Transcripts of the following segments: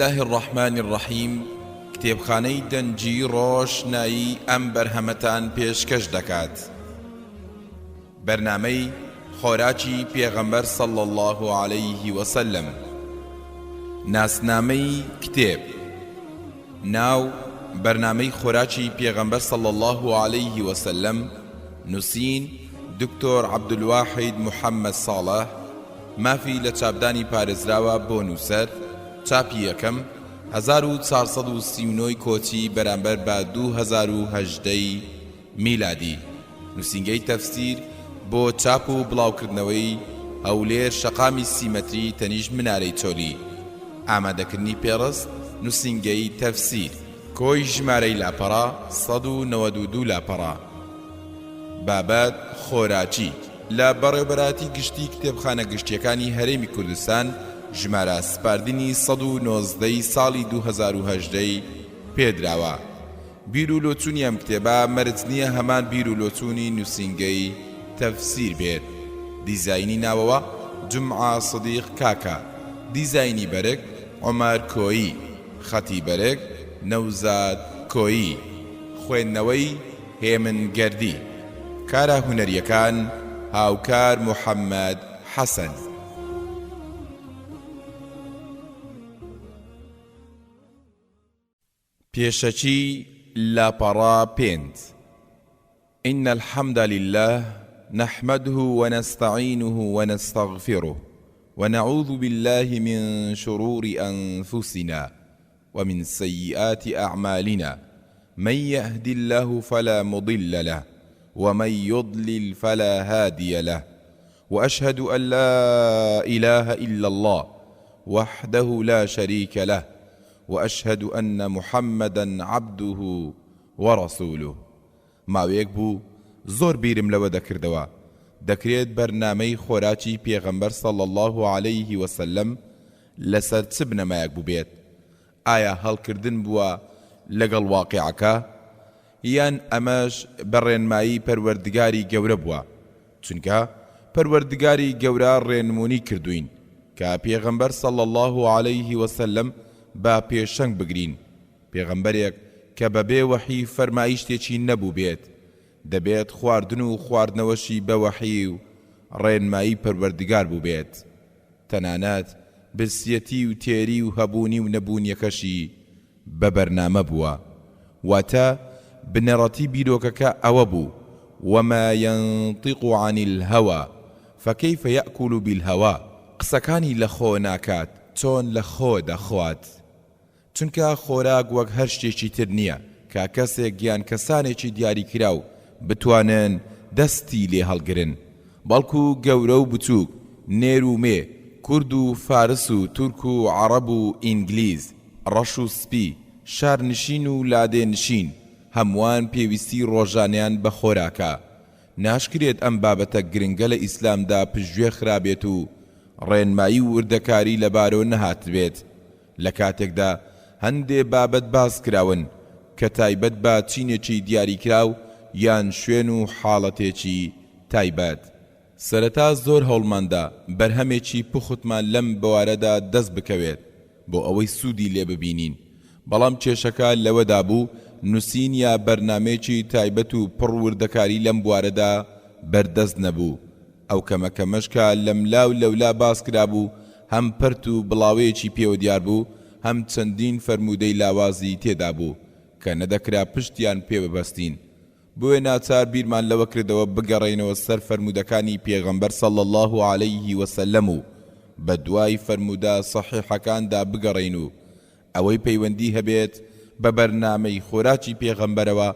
الله الرحمن الرحيم کتێبخانەی دەنجی ڕۆشنایی ئەم بەرهەمەتان پێشکەش دەکات. بەرنامەی خۆراکی پێغەمبەر صلی الله عليه وسلم. ناسنامەی کتێب. ناو بەرنامەی خۆراکی پێغەمبەر صلی الله عليه وسلم، نووسین دکتۆر عەبدولواحید محەممەد ساڵح، مافی لە چاپدانی پارێزراوە بۆ نووسەر، چاپی یەکەم 1439 کۆچی بەرامبەر بە 2018 میلادی. نووسینگەی تەفسیر بۆ چاپ و بڵاوکردنەوەی هەولێر شەقامی سیمەتری تەنیژ منارەی چۆلی. ئامادەکردنی پێڕست نووسینگەی تەفسیر. کۆی ژمارەی لاپەڕا 192 لاپەڕا. بابەت خۆراکی. لە بەڕێوەبەراتی گشتی کتێبخانە گشتیەکانی هەرێمی کوردستان ژمارە سپاردنی 119 ساڵی 2018 پێدراوە. بیر و لۆچوونی ئەم کتێبە مەرج نییە هەمان بیر و لۆچوونی نووسینگەی تەفسیر بێت. دیزاینی ناوەوە جمعە سەدیق کاکە، دیزاینی بەرگ عومەر کۆیی، خەتی بەرگ نەوزاد کۆیی، خوێندنەوەی هێمن گەردی، کارە هونەریەکان هاوکار محەممەد حەسەن. پێشەچی لاپەڕا پێنج. إن الحمد لله نحمده ونستعينه ونستغفره ونعوذ بالله من شرور أنفسنا ومن سيئات أعمالنا، من يهد الله فلا مضل له ومن يضلل فلا هادي له، وأشهد أن لا إله إلا الله وحده لا شريك له، وأشهد أن محمدا عبده ورسوله. ماوەیەک بوو زۆر بیرم لەوە دەکردەوە دەکرێت بەرنامەی خۆراکی پێغەمبەر صلی الله عليه وسلم لەسەر چ بنەمایەک بووبێت؟ ئایا هەڵکردن بووە لەگەڵ واقیعەکە، یان ئەمەش بەڕێنمایی پەروەردگاری گەورە بووە؟ چونکە پەروەردگاری گەورە ڕێنمونی کردوین کە پێغەمبەر صلی الله عليه وسلم با پێشەنگ بگرین. پێغەمبەرێک کە بەبێ وەحی فەرمایی شتێکی نەبوو بێت، دەبێت خواردن و خواردنەوەشی بە وەحی و ڕێنمایی پەروەردگار بوو بێت. تەنانەت برسیەتی و تێری و هەبوونی و نەبوونیەکەشی بە بەرنامە بووە. واتە بنەڕەتی بیرۆکەکە ئەوە بوو: وما ينطق عن الهوى فكيف يأكل بالهوى. قسەکانی لە خۆ ناکات، چۆن لە خۆ دەخوات. چونکە خۆراک وەک هەر شتێکی تر نییە کە کەسێک یان کەسانێکی دیاری کراو بتوانن دەستی لێ هەڵگرن، بەڵکو گەورە و بچووک، نێر و مێ، کورد و فارس و تورک و عەرەب و ئینگلیز، ڕەش و سپی، شارنشین و لادێنشین، هەمووان پێویستی ڕۆژانیان بە خۆراکە. ناشکرێت ئەم بابەتە گرنگە لە ئیسلامدا پشتگوێ خرابێت و ڕێنمایی و وردەکاری لەبارەوە نەهات بێت. لە کاتێکدا هەندێ بابەت باس کراون کە تایبەت بە چینێکی دیاریکراو یان شوێن و حاڵەتێکی تایبەت. سەرەتا زۆر هەوڵماندا بەرهەمێکی پوختمان لەم بوارەدا دەست بکەوێت بۆ ئەوەی سوودی لێ ببینین، بەڵام کێشەکە لەوەدا بوو نووسین یا بەرنامێکی تایبەت و پڕ وردەکاری لەم بوارەدا بەردەست نەبوو. ئەو کەمەکەمەشکە لەم لاو لەولا باس کرابوو، هەم پەرت و بڵاوەیەکی پێوە دیار بوو، هەم چەندین فەرموودەی لاوازی تێدا بوو کە نەدەکرا پشتیان پێ ببەستین. بۆیە ناچار بیرمان لەوە کردەوە بگەڕێنەوە سەر فەرموودەکانی پێغەمبەر صلی الله عليه وسلم و بە دوای فەرموودە سەحیحەکاندا بگەڕین و ئەوەی پەیوەندی هەبێت بە بەرنامەی خۆراکی پێغەمبەرەوە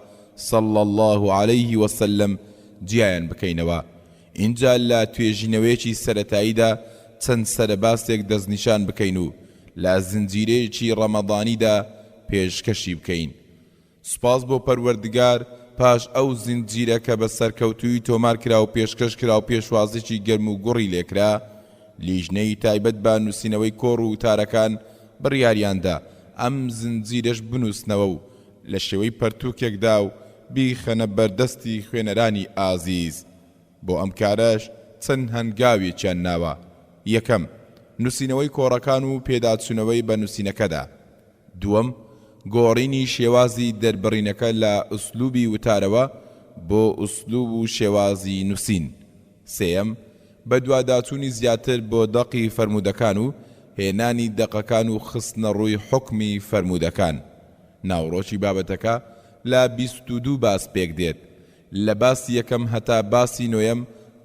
صلی الله عليه وسلم جیایان بکەینەوە. اینجا لە توێژینەوەیەکی سەرەتاییدا چەند سەرباسێک دەستنیشان بکەین و لە زنجیرەیەکی ڕەمەضانیدا پێشکەشی بکەین. سوپاس بۆ پەروەردگار پاش ئەو زنجیرە کە بە سەرکەوتووی تۆمار کرا و پێشکەش کرا و پێشوازێکی گەرم و گوڕی لێکرا، لیژنەی تایبەت بە نووسینەوەی کۆڕ و وتارەکان بڕیاریاندا ئەم زنجیرەش بنووسنەوە و لە شێوەی پەرتووکێکدا و بیخەنە بەردەستی خوێنەرانی ئازیز. بۆ ئەم کارەش چەند هەنگاوێکیان ناوە. یەکەم، نووسینەوەی کۆڕەکان و پێداچوونەوەی بە نووسینەکەدا. دووەم، گۆڕینی شێوازی دەربڕینەکە لە ئوسلوبی وتارەوە بۆ ئوسلوب و شێوازی نووسین. سێەم، بە دواداچوونی زیاتر بۆ دەقی فەرموودەکان و هێنانی دەقەکان و خستنە ڕووی حوکمی فەرموودەکان. ناوڕۆکی بابەتەکە لە 22 باس پێک دێت. لە باسی یەکەم هەتا باسی نۆیەم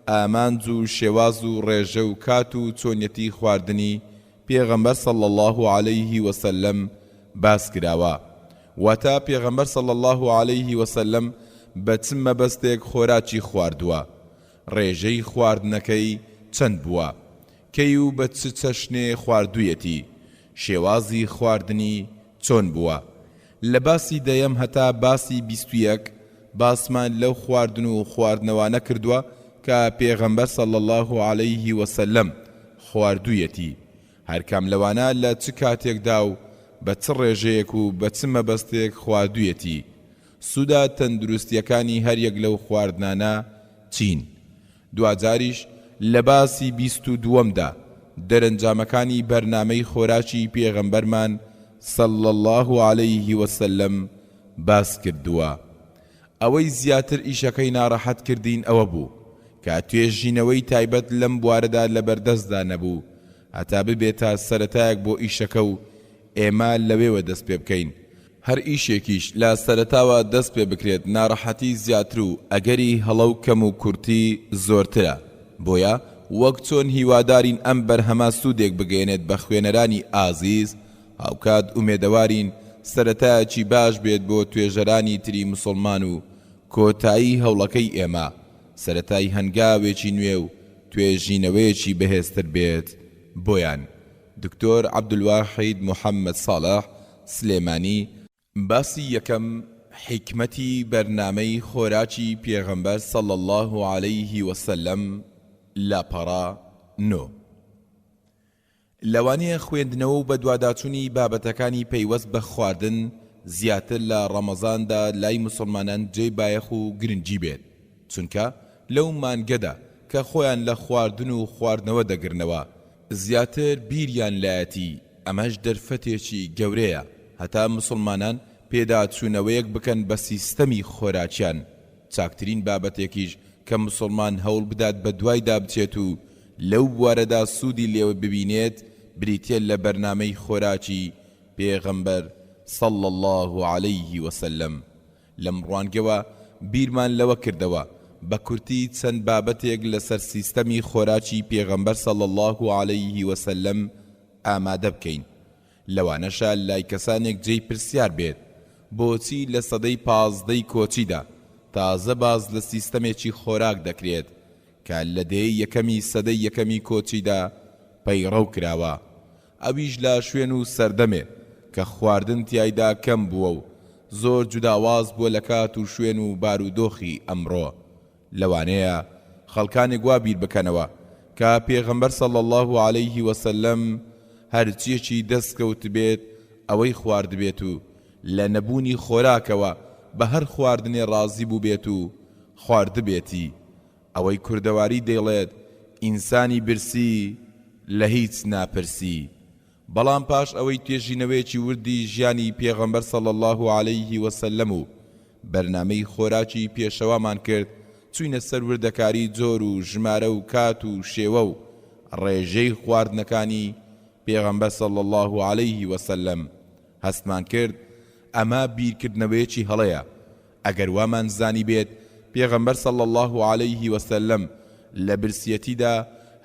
ئامانج و شێواز و ڕێژە و کات و چۆنیەتی خواردنی پێغەمبەر صلی الله عليه وسلم باس کراوە. واتە پێغەمبەر صلی الله عليه وسلم بە چ مەبەستێک خۆراکی خواردووە، ڕێژەی خواردنەکەی چەند بووە، کەی و بە چ چەشنێ خواردوویەتی، شێوازی خواردنی چۆن بووە. لە باسی دەیەم هەتا باسی 21 باسمان لەو خواردن و خواردنەوانە کردووە کە پێغەمبەر صلی الله عليه وسلم خواردوویەتی، هەرکام لەوانە لە چ کاتێکدا و بە چ ڕێژەیەک و بە چ مەبەستێک خواردوویەتی. سوودا تەندروستیەکانی هەریەک لەو خواردنانە چین. دوجاریش لە باسی 22دا دەرەنجامەکانی بەرنامەی خۆراکی پێغەمبەرمان صلی الله عليه وسلم باس کردووە. ئەوەی زیاتر ئیشەکەی ناڕەحەت کردین ئەوە بوو کە توێژینەوەی تایبەت لەم بوارەدا لەبەردەستدا نەبوو، هەتا ببێتە سەرەتایەک بۆ ئیشەکە و ئێمە لەوێوە دەست پێ بکەین. هەر ئیشێکیش لە سەرەتاوە دەست پێ بکرێت ناڕەحەتی زیاتر و ئەگەری هەڵە و کەم و کورتی زۆرترە. بۆیە وەک چۆن هیوادارین ئەم بەرهەمە سوودێک بگەێنێت بە خوێنەرانی ئازیز، هاوکات ئومێدەوارین سەرەتایەکی باش بێت بۆ توێژەرانی تری موسڵمان و کۆتایی هەوڵەکەی ئێمە سەرەتای هەنگاوێکی نوێ و توێژینەوەیەکی بەهێزتر بێت بۆیان. دکتۆر عەبدولواحید محەممەد ساڵح سلێمانی باسی یەکەم حیکمەتی بەرنامەی خۆراکی پێغەمبەر صلی الله عليه وسلم لاپەڕا نۆ. لەوانەیە خوێندنەوە و بە دواداچوونی بابەتەکانی پەیوەست بە خواردن زیاتر لە ڕەمەزاندا لای موسڵمانان جێی بایەخ و گرنگی بێت، چونکە لەو مانگەدا کە خۆیان لە خواردن و خواردنەوە دەگرنەوە زیاتر بیریان لایەتی. ئەمەش دەرفەتێکی گەورەیە هەتا موسڵمانان پێداچوونەوەیەک بکەن بە سیستەمی خۆراکیان. چاکترین بابەتێکیش کە موسڵمان هەوڵ بدات بە دوایدا بچێت و لەو بوارەدا سوودی لێوە ببینێت بریتێ لە بەرنامەی خۆراکی پێغەمبەر صلی الله عليه وسلم. لەم ڕوانگەوە بیرمان لەوە کردەوە بە کورتی چەند بابەتێک لەسەر سیستەمی خۆراکی پێغەمبەر صلی الله عليه وسلم ئامادە بکەین. لەوانەشە لای کەسانێک جێی پرسیار بێت بۆچی لە سەدەی 15 کۆچیدا تازە باز لە سیستەمێکی خۆراک دەکرێت کە لە دەی یەکەمی سەدەی یەکەمی کۆچیدا پەیڕەو کراوە. ئەویش لە شوێن و سەردەمێ کە خواردن تیایدا کەم بووە و زۆر جوداواز بووە لە کات و شوێن و بارودۆخی ئەمڕۆ. لەوانەیە خەڵکانێک وا بیر بکەنەوە کە پێغەمبەر صلی الله عليه وسلم هەرچیەکی دەستکەوت بێت ئەوەی خوارد بێت و لە نەبوونی خۆراکەوە بە هەر خواردنێ ڕازی بوو بێت و خوارد بێتی. ئەوەی کوردەواری دەیڵێت ئینسانی برسی لە هیچ ناپرسی. بەڵام پاش ئەوەی توێژینەوەیەکی وردی ژیانی پێغەمبەر صلی الله عليه وسلم و بەرنامەی خۆراکی پێشەوامان کرد، چوینە سەر وردەکاری جۆر و ژمارە و کات و شێوە و ڕێژەی خواردنەکانی پێغەمبەر صلی الله عليه وسلم. هەستمان کرد ئەمە بیرکردنەوەیەکی هەڵەیە. ئەگەر وامان زانی بێت پێغەمبەر صلی الله عليه وسلم لە برسیەتیدا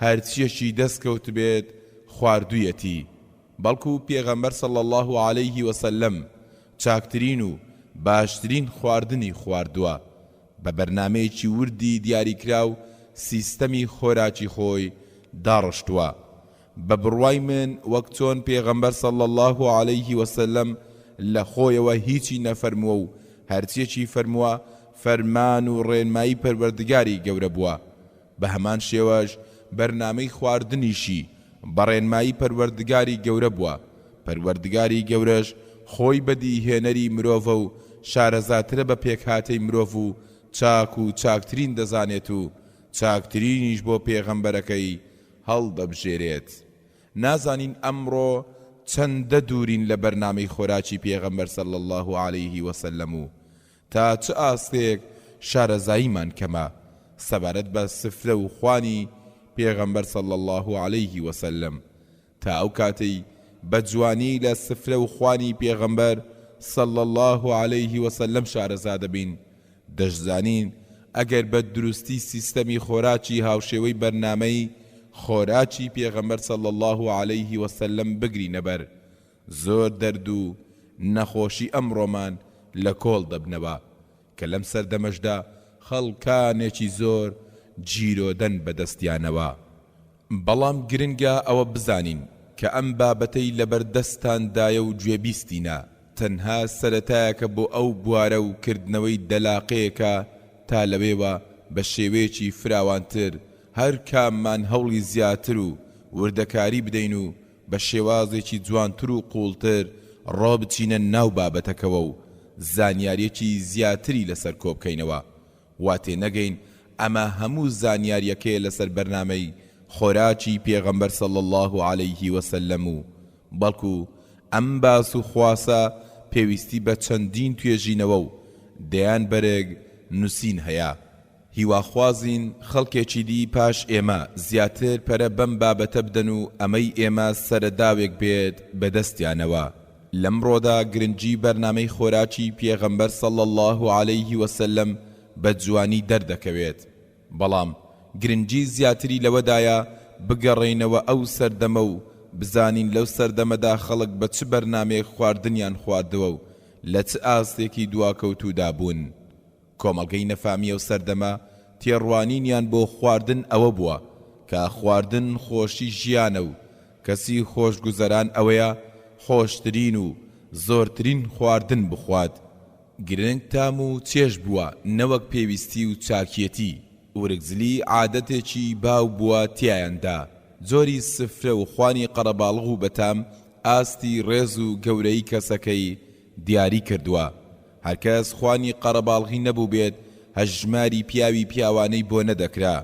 هەرچیەکی دەستکەوت بێت خواردوویەتی، بەڵکو پێغەمبەر صلی الله عليه وسلم چاکترین و باشترین خواردنی خواردووە. بە بەرنامەیەکی وردی دیاریکراو سیستەمی خۆراکی خۆی داڕشتووە. بە بڕوای من وەک چۆن پێغەمبەر صلی الله عليه وسلم لە خۆیەوە هیچی نەفەرمووە و هەرچیەکی فەرمووە فەرمان و ڕێنمایی پەروەردگاری گەورە بووە. بە هەمان شێوەش بەرنامەی خواردنیشی بە ڕێنمایی پەروەردگاری گەورە بووە. پەروەردگاری گەورەش خۆی بەدی هێنەری مرۆڤە و شارەزاترە بە پێکهاتەی مرۆڤ و چاک و چاکترین دەزانێت و چاکترینیش بۆ پێغەمبەرەکەی هەڵدەبژێرێت. نازانین ئەمڕۆ چەندە دوورین لە بەرنامەی خۆراکی پێغەمبەر صلی الله عليه وسلم و تا چ ئاستێک شارەزاییمان کەمە سەبارەت بە سفرە و خوانی پێغەمبەر صلی الله عليه وسلم تا ئەو کاتەی بە جوانی لە سفرە و خوانی پێغەمبەر صلی الله عليه وسلم شارەزا دەبین دەشزانین ئەگەر بە دروستی سیستەمی خۆراکی هاوشێوەی بەرنامەی خۆراکی پێغەمبەر صلی الله عليه وسلم بگرینە بەر زۆر دەرد و نەخۆشی ئەمڕۆمان لە کۆڵ دەبنەوە کە لەم سەردەمەشدا خەڵکانێکی زۆر جیرۆدەن بەدەستیانەوە بەڵام گرنگە ئەوە بزانین کە ئەم بابەتەی لەبەردەستاندایە و گوێبیستینە تەنها سەرەتایەکە بۆ ئەو بوارە و کردنەوەی دەلاقەیەکە تا لەوێوە بە شێوەیەکی فراوانتر هەر کاممان هەوڵی زیاتر و وردەکاری بدەین و بە شێوازێکی جوانتر و قوڵتر ڕۆبچینە ناو بابەتەکەوە و زانیاریەکی زیاتری لەسەر کۆبکەینەوە واتێ نەگەین ئەمە هەموو زانیاریەکەیە لەسەر بەرنامەی خۆراکی پێغەمبەر صلی الله عليه وسلم و بەڵکو ئەم باس و خواسە پێویستی بە چەندین توێژینەوە و دەیان بەرێک نووسین هەیە هیواخوازین خەڵکێکی دی پاش ئێمە زیاتر پەرە بەم بابەتە بدەن و ئەمەی ئێمە سەرەداوێک بێت بەدەستیانەوە لەمڕۆدا گرنگی بەرنامەی خۆراکی پێغەمبەر صلی الله عليه وسلم بە جوانی دەردەکەوێت بەڵام گرنگی زیاتری لەوەدایە بگەڕێینەوە ئەو سەردەمە و بزانین لەو سەردەمەدا خەڵک بە چ بەرنامەیەک خواردنیان خواردووە و لە چ ئاستێکی دواکەوتوودا بوون کۆمەڵگەی نەفامیە و سەردەمە تێڕوانینیان بۆ خواردن ئەوە بووە کە خواردن خۆشی ژیانە و کەسی خۆشگوزەران ئەوەیە خۆشترین و زۆرترین خواردن بخوات گرنگ تام و چێژ بووە نەوەک پێویستی و چاکیەتی ورگزلی عادەتێکی باو بووە تیایاندا زۆری سفرە و خوانی قەرەباڵغ و بەتام ئاستی ڕێز و گەورەی کەسەکەی دیاری کردووە هەرکەس خوانی قەرەباڵغی نەبوو بێت هەژماری پیاوی پیاوانەی بۆ نەدەکرا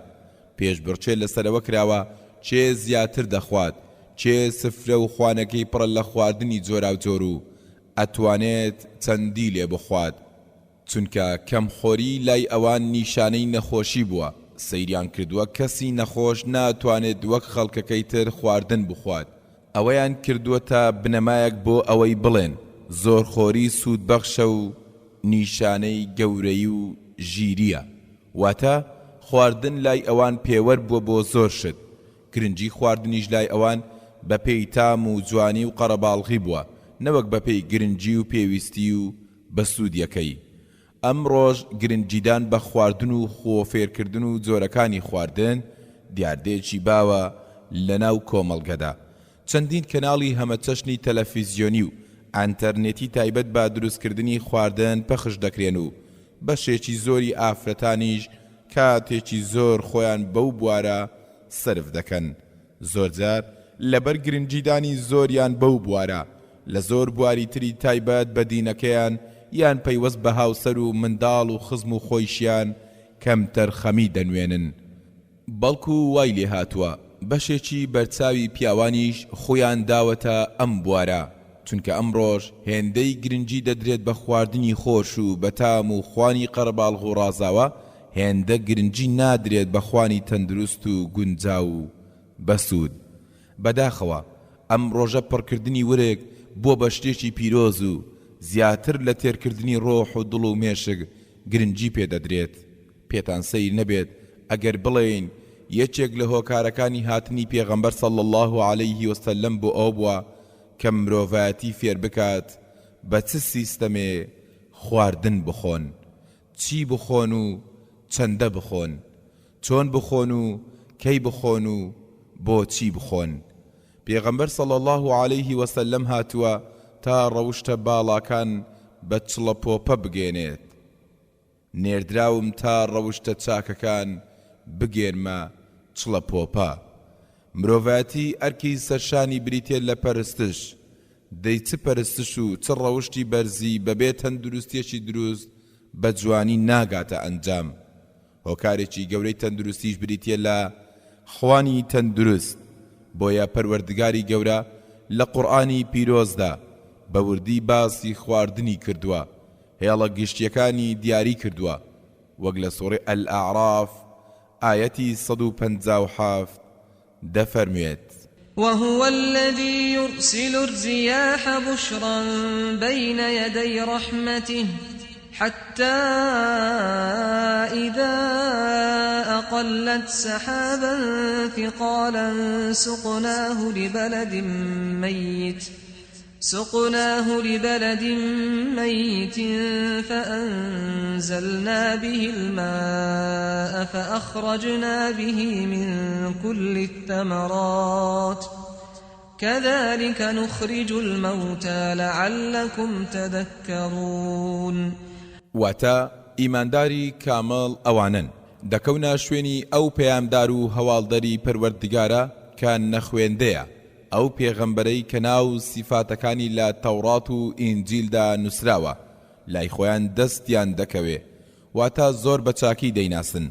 پێشبڕچێ لەسەرەوە کراوە چێ زیاتر دەخوات چێ سفرە و خوانەکەی پڕە لە خواردنی جۆرا و جۆر و ئەتوانێت چەندی لێ بخوات چونکە کەمخۆری لای ئەوان نیشانەی نەخۆشی بووە سەیریان کردووە کەسی نەخۆش ناتوانێت وەک خەڵکەکەی تر خواردن بخوات ئەوەیان کردووە تا بنەمایەک بۆ ئەوەی بڵێن زۆرخۆری سوودبەخشە و نیشانەی گەورەی و ژیریە واتە خواردن لای ئەوان پێوەەر بووە بۆ زۆر شت گرنگی خواردنیش لای ئەوان بە پێی تام و جوانی و قەرەباڵغی بووە نەوەک بە پێی گرنگی و پێویستی و بە سوودیەکەی ئەم ڕۆژ گرنگیدان بە خواردن و خۆفێرکردن و جۆرەکانی خواردن دیاردەیەکی باوە لەناو کۆمەڵگەدا چەندین کەناڵی هەمەچەشنی تەلەڤیزیۆنی و ئینتەرنێتی تایبەت بە دروستکردنی خواردن پەخش دەکرێن و بەشێکی زۆری ئافرەتانیش کاتێکی زۆر خۆیان بەو بوارە سرف دەکەن زۆرجار لەبەر گرنگیدانی زۆریان بەو بوارە لە زۆر بواری تری تایبەت بە دینەکەیان یان پەیوەست بە هاوسەر و منداڵ و خزم و خۆیشیان کەم تەرخەمی دەنوێنن بەڵکو وای لێ هاتووە بەشێکی بەرچاوی پیاوانیش خۆیان داوەتە ئەم بوارە چونکە ئەم ڕۆژ هێندەی گرنگی دەدرێت بە خواردنی خۆش و بەتام و خوانی قەرەباڵغ و ڕازاوە هێندە گرنگی نادرێت بە خوانی تەندروست و گونجاو و بەسوود بەداخەوە ئەم ڕۆژە پڕکردنی ورێک بۆ بە شتێکی پیرۆز و زیاتر لە تێرکردنی ڕۆح و دڵ و مێشک گرنگی پێدەدرێت پێتان سەیر نەبێت ئەگەر بڵێین یەکێک لە هۆکارەکانی هاتنی پێغەمبەر صلی الله عليه وسلم بۆ ئەو بووە کە مرۆڤایەتی فێر بکات بە چ سیستەمێ خواردن بخۆن چی بخۆن و چەندە بخۆن چۆن بخۆن و کەی بخۆن و بۆچی بخۆن پێغەمبەر صلی الله عليه وسلم هاتووە تا ڕەوشتە باڵاکان بە چڵەپۆپە بگێنێت نێردراوم تا ڕەوشتە چاکەکان بگێرمە چڵەپۆپە مرۆڤایەتی ئەرکی سەرشانی بریتێ لە پەرستش دەی چ پەرستش و چ ڕەوشتی بەرزی بەبێ تەندروستیەکی دروست بە جوانی ناگاتە ئەنجام هۆکارێکی گەورەی تەندروستیش بریتێ لە خوانی تەندروست بۆیە پەروەردگاری گەورە لە قورئانی پیرۆزدا بەوردی باسی خواردنی کردووە، هێڵە گشتیەکانی دیاری کردووە، وەک لە سوورەی ئەلئاعراف ئایەتی 157 دەفەرموێت: وهو الذي يرسل الرياح بشرا بين يدي رحمته حتى إذا أقلت سحابا ثقالا سقناه لبلد ميت فأنزلنا به الماء فأخرجنا به من كل الثمرات كذلك نخرج الموتى لعلكم تذكرون. واتا ئیمانداری کامل ئەوانن دەکەونە شوێنی ئەو پەیامدار و هەواڵدەری پەروەردگارە کە نەخوێندەیە، ئەو پێغەمبەرەی کە ناو سیفاتەکانی لە تەوڕات و ئینجیلدا نووسراوە لای خۆیان دەستیان دەکەوێ، واتە زۆر بە چاکی دەیناسن،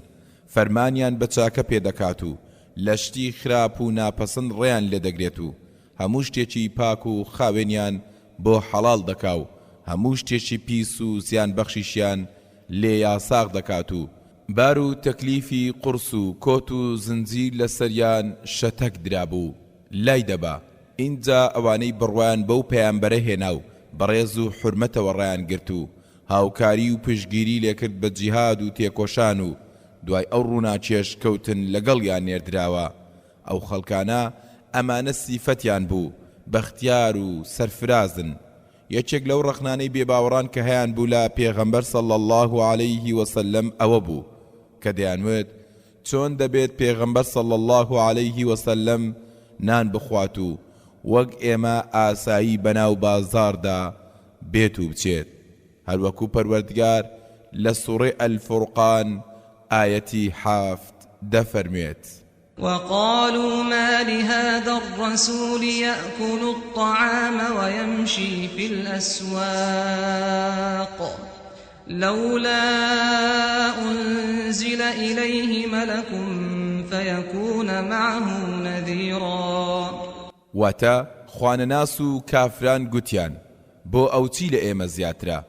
فەرمانیان بە چاکە پێدەکات و لە شتی خراپ و ناپەسند ڕێیان لێدەگرێت و هەموو شتێکی پاک و خاوێنیان بۆ حەڵاڵ دەکا و هەموو شتێکی پیس و زیان بەخشیشیان لێ یاساغ دەکات و بار و تەکلیفی قورس و کۆت و زنجیر لەسەریان شەتەک درابوو لای دەبا. اینجا ئەوانەی بڕوایان بەو پەیامبەرە هێنا و بەڕێز و حورمەتەوە ڕایان گرت و هاوکاری و پشگیری لێکرد بە جیهاد و تێکۆشان و دوای ئەو ڕووناچێش کەوتن لەگەڵیان نێردراوە، ئەو خەڵکانە ئەمانە سیفەتیان بوو، بەختیار و سەرفرازن. یەکێک لەو ڕەخنانەی بێباوەڕان کە هەیان بوو لە پێغەمبەر صلی الله عليه وسلم ئەوە بوو کە دەیانوێت چۆن دەبێت پێغەمبەر صلی الله عليه وسلم نان بخوات و وەک ئێمە ئاسایی بەناو بازاردا بێت و بچێت، هەروەکو پەروەردگار لە سوورەی ئەلفورقان ئایەتی 7 دەفەرموێت: وقالوا ما لهذا الرسول يأكل الطعام ويمشي في الأسواق لولا أنزل إليه ملك فيكون معه نذيرا. واتا خوانەناس و کافران گوتیان بۆ ئەوچی لە ئێمە زیاترە،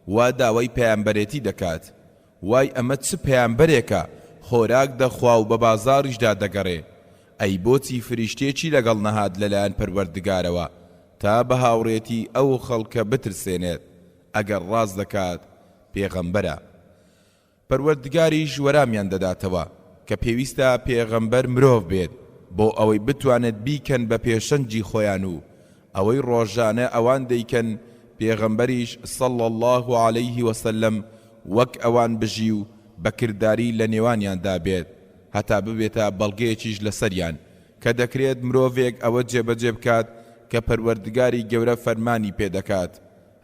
وا داوای پەیامبەرێتی دەکات، وای ئەمە چ پەیامبەرێکە خۆراک دەخوا و بە بازاریشدا دەگەڕێ، ئەی بۆچی فریشتێکی لەگەڵ نەهات لەلایەن پەروەردگارەوە تا بە هاوڕێتی ئەو خەڵکە بترسێنێت ئەگەر ڕاست دەکات پێغەمبەرە. پەروەردگاریش وەرامیان دەداتەوە کە پێویستە پێغەمبەر مرۆڤ بێت بۆ ئەوەی بتوانێت بیکەن بە پێشەنجی خۆیان و ئەوەی ڕۆژانە ئەوان دەیکەن پێغەمبەریش صلی الله عليه وسلم وەک ئەوان بژی و بەکردداری لە نێوانیاندا بێت هەتا ببێتە بەڵگەیەکیش لەسەریان کە دەکرێت مرۆڤێک ئەوە جێبەجێ بکات کە پەروەردگاری گەورە فەرمانی پێدەکات،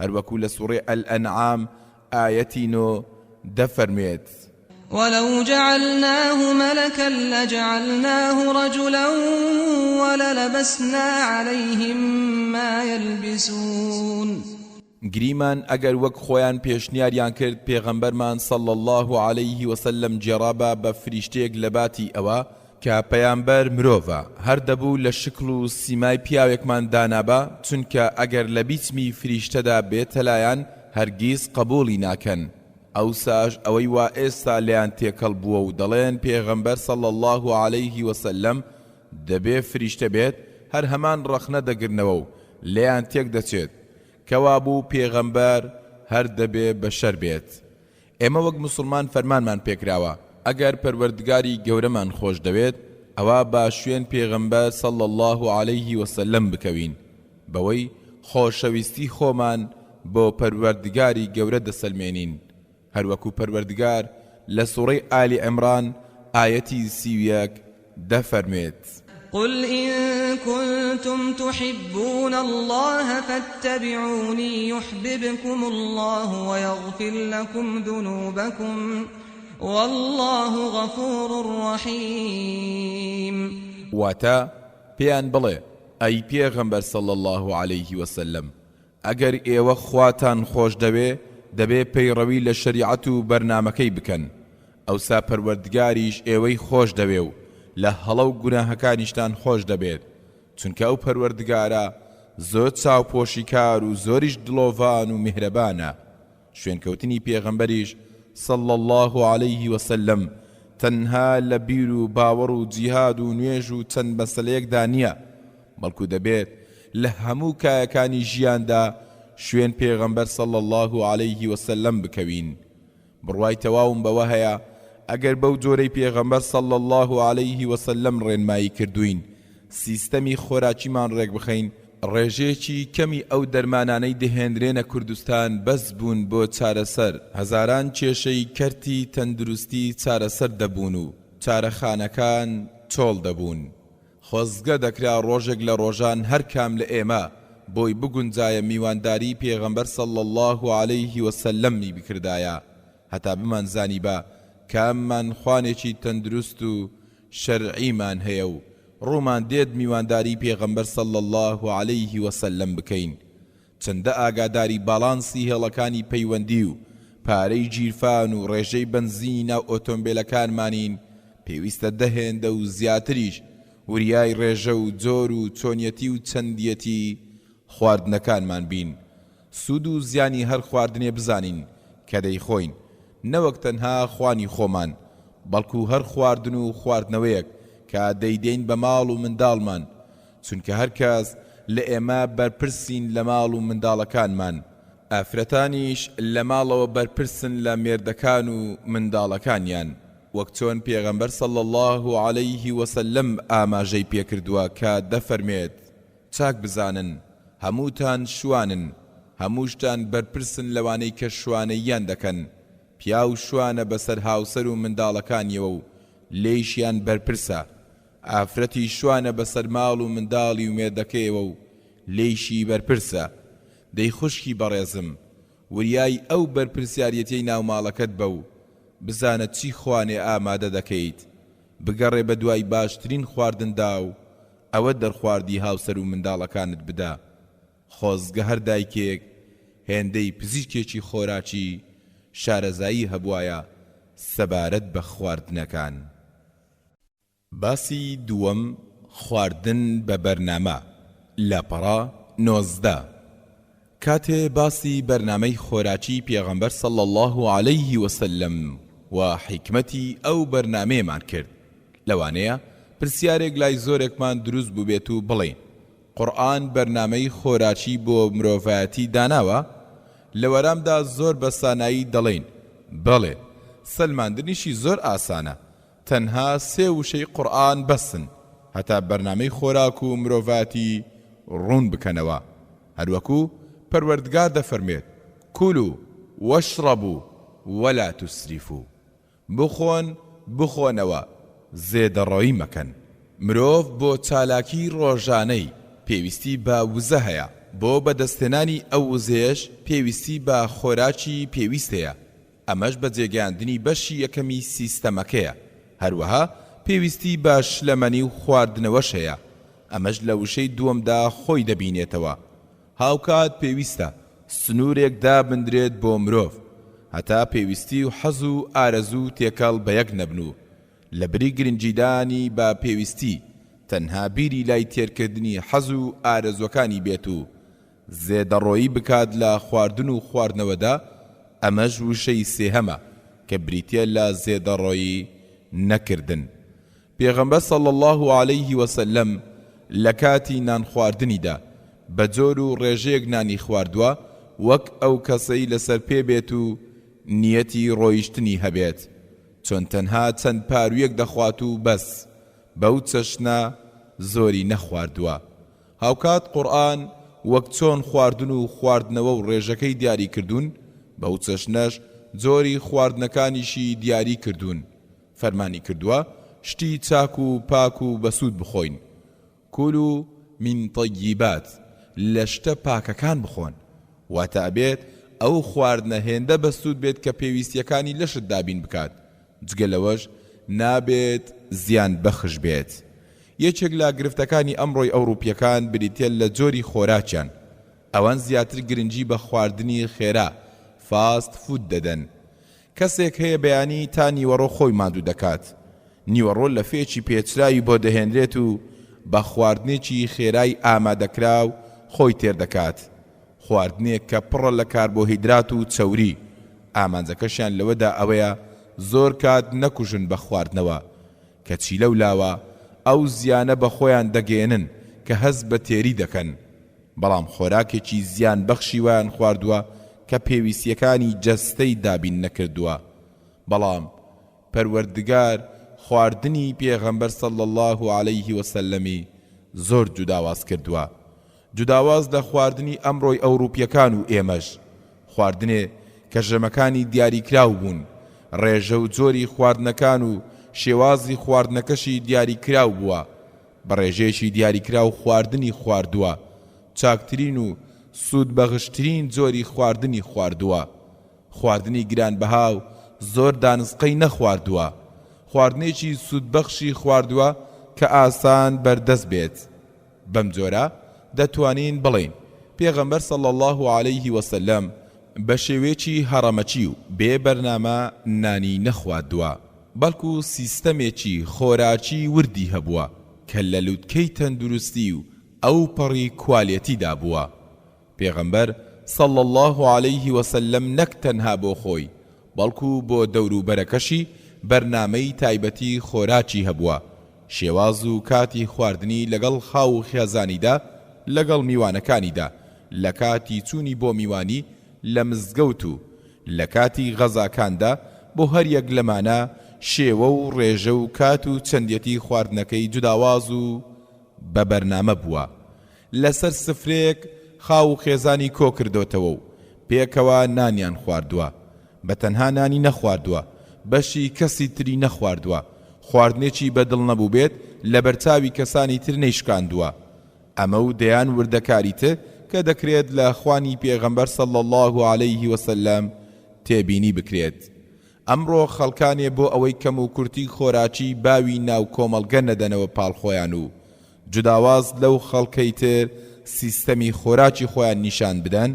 هەروەکو لە سوورەی ئەلئەنعام ئایەتی 9 دەفەرموێت: ولو جعلناه ملكا لجعلناه رجلا وللبسنا عليهم ما يلبسون. گریمان ئەگەر وەک خۆیان پێشنیاریان کرد پێغەمبەرمان صلی الله عليه وسلم جێڕابە بە فریشتێک لە باتی ئەوە کە پەیامبەر مرۆڤە، هەر دەبوو لە شکل و سیمای پیاوێکمان دانابە، چونکە ئەگەر لە بیچمی فریشتەدا بێتە لایەن هەرگیز قبوڵی ناکەن. ئەوساش ئەوەی وا ئێستا لێیان تێکەڵ بووە و دەڵێن پێغەمبەر صلی الله عليه وسلم دەبێ فریشتە بێت، هەر هەمان ڕەخنە دەگرنەوە و لێیان تێک دەچێت کەوا بوو پێغەمبەر هەر دەبێ بەشەر بێت. ئێمە وەک موسڵمان فەرمانمان پێکراوە ئەگەر پەروەردگاری گەورەمان خۆش دەوێت ئەوە با شوێن پێغەمبەر صلی الله عليه وسلم بکەوین، بەوەی خۆشەویستی خۆمان بۆ پەروەردگاری گەورە دەسەلمێنین، هەروەکو پەروەردگار لە سوورەی ئالی عیمران ئایەتی 31 دەفەرمێت: قل إن كنتم تحبون الله فاتبعوني يحببكم الله ويغفر لكم ذنوبكم والله غفور رحيم. واتا پیان بڵێ ئەی پێغەمبەر صلی الله عليه وسلم ئەگەر ئێوە خواتان خۆش دەبێ پەیڕەوی لە شەریعەت و بەرنامەکەی بکەن، ئەوسا پەروەردگاریش ئێوەی خۆش دەوێ و لە هەڵە و گوناهەکانیشتان خۆش دەبێت، چونکە ئەو پەروەردگارە زۆر چاوپۆشیکار و زۆریش دڵۆڤان و میهرەبانە. شوێنکەوتنی پێغەمبەریش صلى الله عليه وسلم تەنها لە بیر و باوەڕ و جیهاد و نوێژ و چەند مەسەلەیەکدا نییە، بەڵکو دەبێت لە هەموو کایەکانی ژیاندا شوێن پێغەمبەر صلى الله عليه وسلم بکەوین. بڕوای تەواوم بەوە هەیە ئەگەر بەو جۆرەی پێغەمبەر صلى الله عليه وسلم ڕێنمایی کردوین سیستەمی خۆراکیمان ڕێک بخەین، ڕێژێکی کەمی ئەو دەرمانانەی دەهێنرێنە کوردستان بەس بوون بۆ چارەسەر هەزاران کێشەی کەرتی تەندروستی چارەسەر دەبوون و چارەخانەکان چۆڵ دەبوون. خۆزگە دەکرا ڕۆژێک لە ڕۆژان هەر کام لە ئێمە بۆی بگونجایە میوانداری پێغەمبەر صلى الله عليه وسلمی بکردایە، هەتا بمانزانی بە کاممان خوانێکی تەندروست و شەرعیمان هەیە و ڕوومان دێت میوانداری پێغەمبەر صلى الله عليه وسلم بکەین. چەندە ئاگاداری باڵانسی هێڵەکانی پەیوەندی و پارەی گیرفان و ڕێژەی بنزین ناو ئۆتۆمبیلەکانمانین، پێویستە دەهێندە و زیاتریش وریای ڕێژە و جۆر و چۆنیەتی و چەندیەتی خواردنەکانمان بین. سوود و زیانی هەر خواردنێ بزانین کە دەیخۆین، نەوەک تەنها خوانی خۆمان، بەڵکو هەر خواردن و خواردنەوەیەک کە دەیدەین بە ماڵ و منداڵمان، چونکە هەر کەس لە ئێمە بەرپرسین لە ماڵ و منداڵەکانمان، ئافرەتانیش لە ماڵەوە بەرپرسن لە مێردەکان و منداڵەکانیان، وەک چۆن پێغەمبەر صلى الله عليه وسلم ئاماژەی پێکردووە کە دەفەرمێت چاک بزانن هەمووتان شوانن، هەمووشتان بەرپرسن لەوانەی کە شوانەیان دەکەن، پیا و شوانە بەسەر هاوسەر و منداڵەکانیەوە و لێیشیان بەرپرسە، ئافرەتی شوانە بەسەر ماڵ و منداڵی و مێردەکەیەوە و لێیشی بەرپرسە. دەی خوشکی بەڕێزم، وریای ئەو بەرپرسیارەتەی ناوماڵەکەت بە و بزانە چی خوانێ ئامادە دەکەیت، بگەڕێ بە دوای باشترین خواردندا و ئەوە دەرخواردی هاوسەر و منداڵەکانت بدە. خۆزگە هەر دایکێک هێندەی پزیشکێکی خۆراکی شارەزایی هەبوایە سەبارەت بە خواردنەکان. باسی دووەم، خواردن بە بەرنامە. لاپەڕا 19. کاتێ باسی بەرنامەی خۆراکی پێغەمبەر صلى الله عليه وسلم و حیکمەتی ئەو بەرنامەیەمان کرد، لەوانەیە پرسیارێک لای زۆرێکمان دروست بووبێت و بڵێن قورئان بەرنامەی خۆراکی بۆ مرۆڤایەتی داناوە؟ لە وەرامدا زۆر بە سانایی دەڵێن بەڵێ، سەلماندنیشی زۆر ئاسانە، تەنها 3 وشەی قورئان بەسن هەتا بەرنامەی خۆراک و مرۆڤایەتی ڕوون بکەنەوە. هەروەکو پەروەردگار دەفەرمێت کولوا واشربوا ولا تسرفوا، بخۆن بخۆنەوە زێدەڕۆیی مەکەن. مرۆڤ بۆ چالاکی ڕۆژانەی پێویستی بە وزە هەیە، بۆ بەدەستێنانی ئەو وزەیەش پێویستی بە خۆراکی پێویست هەیە، ئەمەش بە جێگەاندنی بەشی یەکەمی سیستەمەکەیە. هەروەها پێویستی بە شلەمەنی و خواردنەوەش هەیە، ئەمەش لە وشەی دووەمدا خۆی دەبینێتەوە. هاوکات پێویستە سنوورێک دابندرێت بۆ مرۆڤ هەتا پێویستی و حەز و ئارەزوو تێکەڵ بە یەک نەبن و لە بری گرنگیدانی بە پێویستی تەنها بیری لای تێرکردنی حەز و ئارەزوەکانی بێت و زێدەڕۆیی بکات لە خواردن و خواردنەوەدا، ئەمەش وشەی سێهەمە کە بریتە لە زێدەڕۆیی نەکردن. پێغەمبەر صلى الله عليه وسلم لە کاتی نان خواردنیدا بە جۆر و ڕێژەیەک نانی خواردووە وەک ئەو کەسەی لەسەر پێ بێت و نیەتی ڕۆیشتنی هەبێت، چۆن تەنها چەند پارویەک دەخوات و بەس، بەو چەشنە زۆری نەخواردووە. هاوکات قورئان وەک چۆن خواردن و خواردنەوە و ڕێژەکەی دیاری کردوون، بەو چەشنەش جۆری خواردنەکانیشی دیاری کردوون. فەرمانی کردووە شتی چاک و پاک و بەسوود بخۆین. کولوا من طیبات، لە شتە پاکەکان بخۆن، واتە ئەبێت ئەو خواردنە هێندە بەسوود بێت کە پێویستیەکانی لەشت دابین بکات، جگە لەوەش نابێت زیان بەخش بێت. یەکێک لە گرفتەکانی ئەمڕۆی ئەوروپیەکان بریتە لە جۆری خۆراکیان، ئەوان زیاتر گرنگی بە خواردنی خێرا فاست فود دەدەن. کەسێک هەیە بەیانی تا نیوەڕۆ خۆی ماندوو دەکات، نیوەڕۆ لە فێکی پێچراوی بۆ دەهێنرێت و بە خواردنێکی خێرای ئامادەکراو خۆی تێردەکات، خواردنێک کە پڕە لە کاربۆهیدرات و چەوری. ئامانجەکەشیان لەوەدا ئەوەیە زۆر کات نەکوژن بە خواردنەوە، کەچی لەولاوە ئەو زیانە بە خۆیان دەگێنن کە هەز بە تێری دەکەن. بەڵام خۆراکێکی زیان بەخشیوان خواردووە کە پێویستیەکانی جەستەی دابین نەکردووە. بەڵام پەروەردگار خواردنی پێغەمبەر صلی الله عليه وسلمی زۆر جوداواز کردووە. جوداواز لە خواردنی ئەمڕۆی ئەوروپیەکان و ئێمەش. خواردنێ کە ژەمەکانی دیاریکراو بوون، ڕێژە و جۆری خواردنەکان و شێوازی خواردنەکەشی دیاریکراو بووە. بە ڕێژەیەکی دیاریکراو خواردنی خواردووە، چاکترین و سوودبەخشترین جۆری خواردنی خواردووە. خواردنی گرانبەها و زۆر دانسقەی نەخواردووە. خواردنێکی سوودبەخشی خواردووە کە ئاسان بەردەست بێت. بەم جۆرە دەتوانین بڵێین پێغەمبەر صلی الله عليه وسلم بە شێوەیەکی هەڕەمەچی و بێ بەرنامە نانی نەخواردووە، بەڵکو سیستەمێکی خۆراکی وردی هەبووە کە لە لووتکەی تەندروستی و ئەو پەڕی کواڵیەتیدا بووە. پێغەمبەر صلی الله عليه وسلم نەک تەنها بۆ خۆی بەڵکو بۆ دەوروبەرەکەشی بەرنامەی تایبەتی خۆراکی هەبووە. شێواز و کاتی خواردنی لەگەڵ خاو و خێزانیدا، لەگەڵ میوانەکانیدا، لە کاتی چوونی بۆ میوانی لە مزگەوت و لە کاتی غەزاکاندا، بۆ هەر یەک لەمانە شێوە و ڕێژە و کات و چەندەتی خواردنەکەی جوداواز و بە بەرنامە بووە. لەسەر سفرێک خاو و خێزانی کۆ کردوتەوە و پێکەوە نانیان خواردووە. بە تەنها نانی نەخواردووە، بەشی کەسی تری نەخواردووە. خواردنێکی بەدڵ نەبوو بێت لە بەرچاوی کەسانی تر نەیشکاندووە. ئەمە و دەیان وردەکاریتە کە دەکرێت لە خوانی پێغەمبەر صلی الله عليه وسلم تێبینی بکرێت. ئەمڕۆ خەڵکانێ بۆ ئەوەی کەم و کورتی خۆراکی باوی ناو کۆمەڵگە نەدەنەوە پاڵخۆیان و جوداواز لەو خەڵکەی تر سیستەمی خۆراکی خۆیان نیشان بدەن،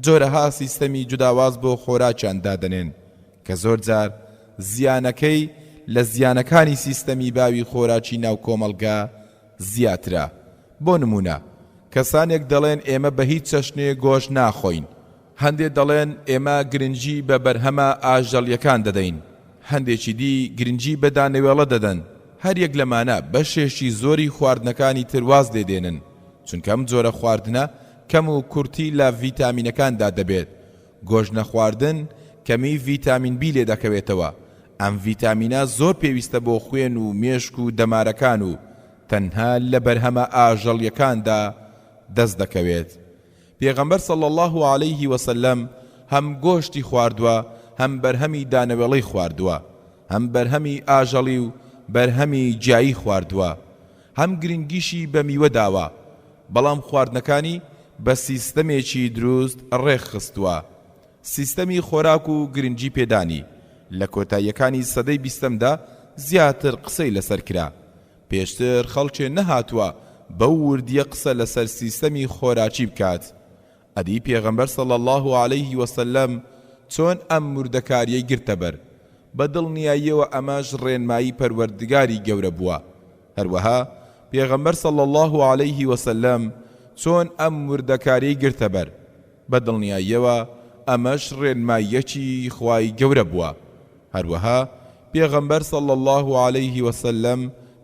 جۆرەها سیستەمی جوداواز بۆ خۆراکیان دادەنێن کە زۆر جار زیانەکەی لە زیانەکانی سیستەمی باوی خۆراکی ناو کۆمەڵگە زیاترە. بۆ نمونە کەسانێک دەڵێن ئێمە بە هیچ چەشنێ گۆش ناخۆین، هەندێک دەڵێن ئێمە گرنگی بە بەرهەمە ئاژەڵیەکان دەدەین، هەندێکی دی گرنگی بە دانەوێڵە دەدەن. هەر یەک لەمانە بەشێکی زۆری خواردنەکانی ترواز دێدێنن، چونکە ئەم جۆرە خواردنە کەم و کورتی لە ڤیتامینەکاندا دەبێت. گۆژ نەخواردن کەمی ڤیتامین بی لێ دەکەوێتەوە. ئەم ڤیتامینە زۆر پێویستە بۆ خوێن و مێشک و دەمارەکان و تەنها لە بەرهەمە ئاژەڵیەکاندا دەست دەکەوێت. پێغەمبەر صلی الله عليه وسلم هەم گۆشتی خواردووە، هەم بەرهەمی دانەوێڵەی خواردووە، هەم بەرهەمی ئاژەڵی و بەرهەمی جیایی خواردووە، هەم گرنگیشی بە میوە داوە. بەڵام خواردنەکانی بە سیستەمێکی دروست ڕێخستووە. سیستەمی خۆراک و گرنگی پێدانی لە کۆتاییەکانی سەدەی بیستەمدا زیاتر قسەی لەسەر کرا. پێشتر خەڵکێ نەهاتووە بەو وردیە قسە لەسەر سیستەمی خۆراکی بکات. ئەدی پێغەمبەر صلی الله عليه وسلم چۆن ئەم وردەکاریەی گرتە بەر، بە دڵنیاییەوە ئەمەش ڕێنمایی پەروەردگاری گەورە بووە. هەروەها پێغەمبەر صلی الله عليه وسلم چۆن ئەم وردەکاریەی گرتە بەر، بە دڵنیاییەوە ئەمەش ڕێنماییەکی خوای گەورە بووە. هەروەها پێغەمبەر صلی الله عليه وسلم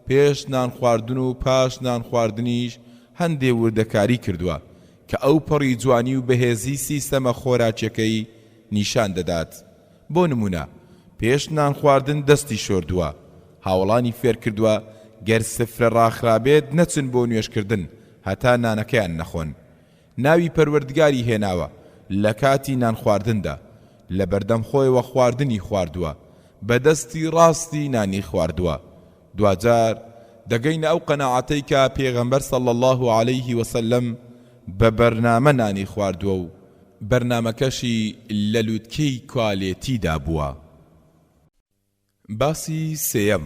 پێش نان خواردن و پاش نان خواردنیش هەندێ وردەکاری کردووە کە ئەو پەڕی جوانی و بەهێزی سیستەمە خۆراکیەکەی نیشان دەدات. بۆ نمونە پێش نان خواردن دەستی شۆردووە، هاوڵانی فێر کردووە گەر سفرە ڕاخرابێت نەچن بۆ نوێشکردن هەتا نانەکەیان نەخۆن. ناوی پەروەردگاری هێناوە لە کاتی نان خواردندا، لە بەردەم خۆیەوە خواردنی خواردووە، بەدەستی ڕاستی نانی خواردووە. دوجار دەگەینە ئەو قەناعەتەی کە پێغەمبەر صلی الله عليه وسلم بە بەرنامە نانی خواردووە و بەرنامەکەشی لە لووتکەی کواڵێتیدا بووە. باسی سێیەم،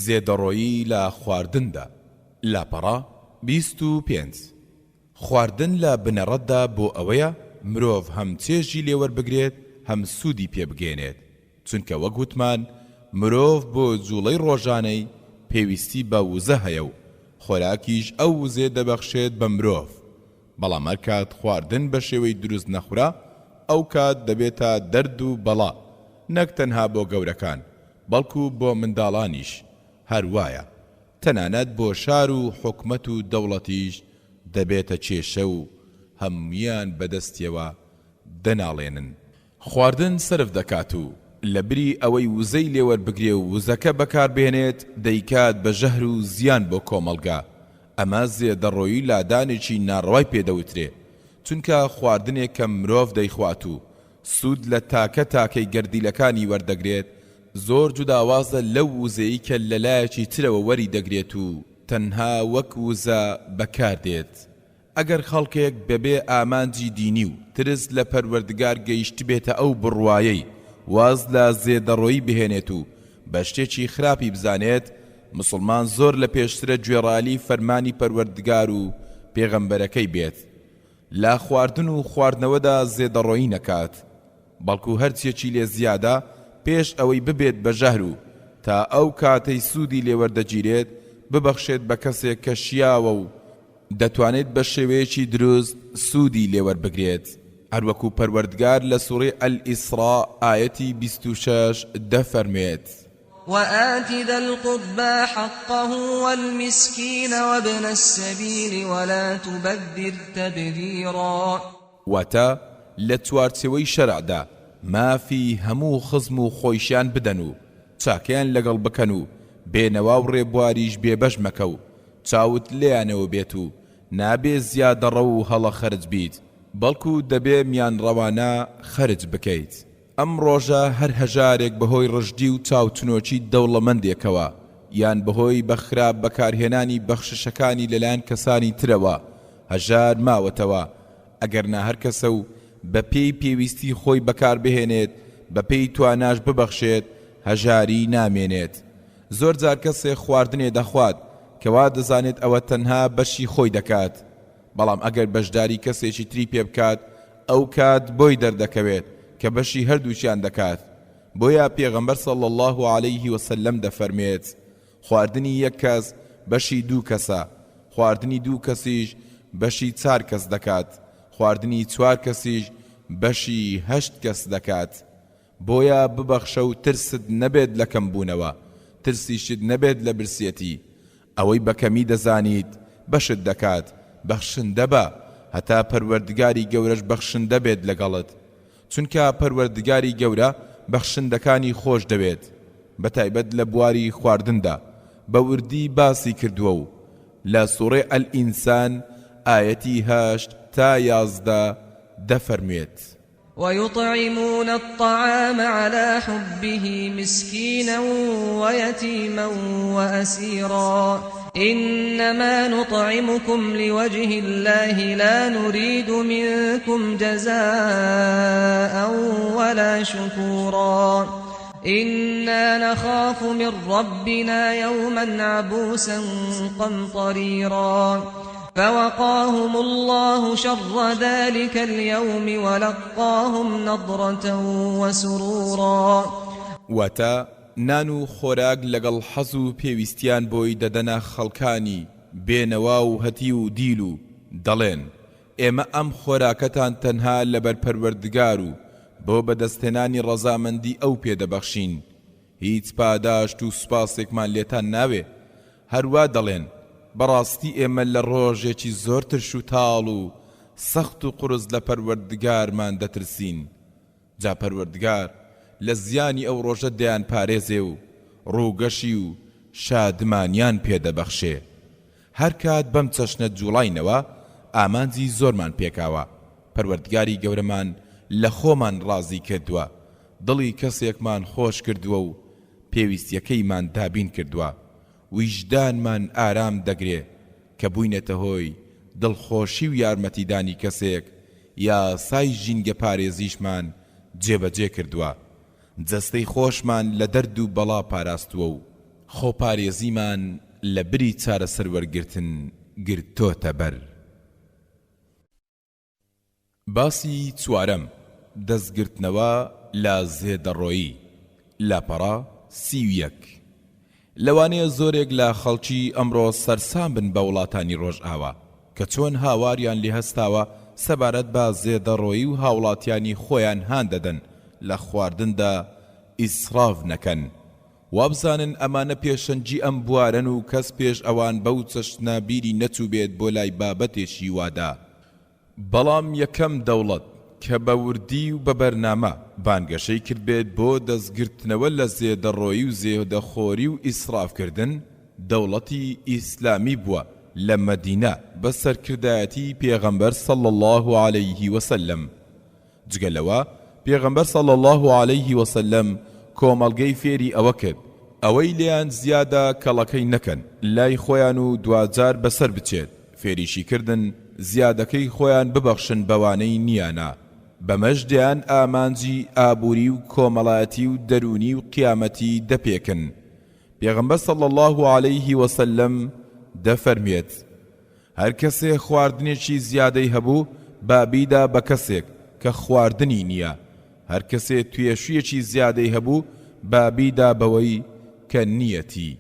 زێدەڕۆیی لە خواردندا. لاپەڕا 25. خواردن لە بنەڕەتدا بۆ ئەوەیە مرۆڤ هەم چێژی لێوەربگرێت هەم سوودی پێبگێنێت، چونکە وەک گوتمان مرۆڤ بۆ جوڵەی ڕۆژانەی پێویستی بە وزە هەیە و خۆراکیش ئەو وزێ دەبەخشێت بە مرۆڤ، بەڵام هەر کات خواردن بە شێوەی دروست نەخورا ئەو کات دەبێتە دەرد و بەڵا، نەک تەنها بۆ گەورەکان بەڵکو بۆ منداڵانیش هەروایە، تەنانەت بۆ شار و حکومەت و دەوڵەتیش دەبێتە کێشە و هەمویان بەدەستیەوە دەناڵێنن. خواردن سرف دەکات و لە بری ئەوەی وزەی لێوەربگرێ و وزەکە بەکاربێنێت دەیکات بە ژەهر و زیان بۆ کۆمەڵگا. ئەمە زێدەڕۆیی لادانێکی ناڕەوای پێدەوترێ، چونکە خواردنێک کە مرۆڤ دەیخوات و سوود لە تاکە تاکەی گەردیلەکانی وەردەگرێت زۆر جوداوازە لەو وزەیە کە لەلایەکی ترەوە وەری دەگرێت و تەنها وەک وزە بەکاردێت. ئەگەر خەڵکێک بەبێ ئامانجی دینی و ترس لە پەروەردگار گەیشت بێتە ئەو بڕوایەی واز لە زێدەڕۆیی بهێنێت و بە شتێکی خراپی بزانێت، مسلمان زۆر لە پێشترە گوێڕالی فەرمانی پەروەردگار و پێغەمبەرەکەی بێت. لا خواردن و خواردنەوەدا زێدەڕۆیی نەکات، بەڵکو هەرچیەکی لێ زیادە پێش ئەوەی ببێت بە ژەهر و تا ئەو کاتەی سوودی لێوەردەگیرێت ببەخشێت بە کەسێک کە شیاوە و دەتوانێت بە شێوەیەکی دروست سوودی لێوەربگرێت. هەروەکو پەروەردگار لە سوورەی ئەل-ئیسراء ئایەتی 26 دەفەرمێت: وآت ذا القربى حقه والمسكين وابن السبيل ولا تبذر تبذيرا. واتە لە چوارچێوەی شەرعدا مافی هەموو خزم و خۆیشیان بدەن و چاکیان لەگەڵ بکەن و بێنەوا و ڕێبواریش بێبەش مەکە و چاوت لێیانەوە بێت و نابێ زیادەڕە و هەڵە خەرج بیت، بەڵکو دەبێ میان ڕەوانە خەرج بکەیت. ئەم ڕۆژە هەر هەژارێک بەهۆی ڕژدی و چاوتنۆکی دەوڵەمەندێکەوە یان بەهۆی بەخراپ بەکارهێنانی بەخششەکانی لەلایەن کەسانی ترەوە هەژار ماوەتەوە، ئەگەرنا هەر کەسە و بە پێی پێویستی خۆی بەکار بهێنێت بە پێی تواناش ببەخشێت هەژاری نامێنێت. زۆر جار کەسێ خواردنێ دەخوات کەوا دەزانێت ئەوە تەنها بەشی خۆی دەکات، بەڵام ئەگەر بەشداری کەسێکی تری پێ بکات ئەو کات بۆی دەردەکەوێت کە بەشی هەردووچیان دەکات. بۆیە پێغەمبەر صلی الله عليه وسلم دەفەرمێت خواردنی یەک کەس بەشی دوو کەسە، خواردنی دوو کەسیش بەشی 4 کەس دەکات، خواردنی 4 کەسیش بەشی 8 کەس دەکات. بۆیە ببەخشە و ترست نەبێت لە کەمبوونەوە، ترسیشت نەبێت لە برسیەتی. ئەوەی بەکەمی دەزانیت بەشت دەکات، بەخشندە بە، هەتا پەروەردگاری گەورەش بەخشندە بێت لەگەڵت، چونکە پەروەردگاری گەورە بەخشندەکانی خۆش دەوێت. بەتایبەت لە بواری خواردندا بە وردی باسی کردووە و لە سوورەی ئەل-ئینسان ئایەتی 8 تا 11 دەفەرمێت: ويطعمون الطعام على حبه مسكينا ويتيما وأسيرا إنما نطعمكم لوجه الله لا نريد منكم جزاء ولا شكورا إنا نخاف من ربنا يوما عبوسا قمطريرا فوقاهم الله شر ذلك اليوم ولقاهم نضرة وسرورا. واتا نانو خۆراک لەگەڵ حەز و پێویستیان بۆی دەدەنە خەڵکانی بێنەوا و هەتی و دیل و دەڵێن ئێمە ئەم خۆراکەتان تەنها لەبەر پەروەردگار و بۆ بەدەستهێنانی ڕەزامەندی ئەو پێدەبەخشین، هیچ پاداشت و سوپاسێکمان لێتان ناوێ. هەروە دەڵێن بەڕاستی ئێمە لە ڕۆژێکی زۆر ترش و تاڵ و سەخت و قورس لە پەروەردگارمان دەترسین. جا پەروەردگار لە زیانی ئەو ڕۆژە دەیان پارێزێ و ڕووگەشی و شادمانیان پێدەبەخشێ. هەر کات بەم چەشنە جوڵاینەوە ئامانجی زۆرمان پێکاوە. پەروەردگاری گەورەمان لە خۆمان ڕازی کردووە، دڵی کەسێکمان خۆش کردووە و پێویستیەکەیمان دابین کردووە. ویژدانمان ئارام دەگرێ کە بووینەتە هۆی دڵخۆشی و یارمەتیدانی کەسێک یا سای ژینگە پارێزیشمان جێبەجێ کردووە. جەستەی خۆشمان لە دەرد و بەڵا پاراستووە و خۆپارێزیمان لە بری چارەسەر وەرگرتن گرتۆتە بەر. باسی چوارەم، دەستگرتنەوە لە زێدەڕۆیی. لاپەڕا 31. لەوانەیە زۆرێک لە خەڵکی ئەمڕۆ سەرسام بن بە وڵاتانی ڕۆژئاوا کە چۆن هاواریان لێ هەستاوە سەبارەت بە زێدەڕۆیی و هاوڵاتیانی خۆیان هان دەدەن لە خواردندا ئیسراف نەکەن. وابزانن ئەمانە پێشەنجی ئەم بوارن و کەس پێش ئەوان بەو چەشنە بیری نەچوو بێت بۆ لای بابەتێکی وادا. بەڵام یەکەم دەوڵەت کە بە وردی و بە بەرنامە بانگەشەی کرد بێت بۆ دەستگرتنەوە لە زێدەڕۆیی و زێدەخۆری و ئیسرافکردن دەوڵەتی ئیسلامی بووە لە مەدینە بە سەرکردایەتی پێغەمبەر صلی الله عليه وسلم. جگە لەوە پێغەمبەر صلی الله عليه وسلم کۆمەڵگەی فێری ئەوە کرد ئەوەی لێیان زیادە کەڵەکەی نەکەن لای خۆیان و دوجار بەسەر بچێت، فێریشی کردن زیادەکەی خۆیان ببەخشن بەوانەی نیانە. بەمەش دەیان ئامانجی ئابووری و کۆمەڵایەتی و دەرونی و قیامەتی دەپێکن. پێغەمبەر صلی الله عليه وسلم دەفەرمێت هەر کەسێ خواردنێکی زیادەی هەبوو بابیدا بە کەسێک کە خواردنی نییە، هەر کەسێ توێشویەکی زیادەی هەبوو بابیدا بەوەی کە نیەتی.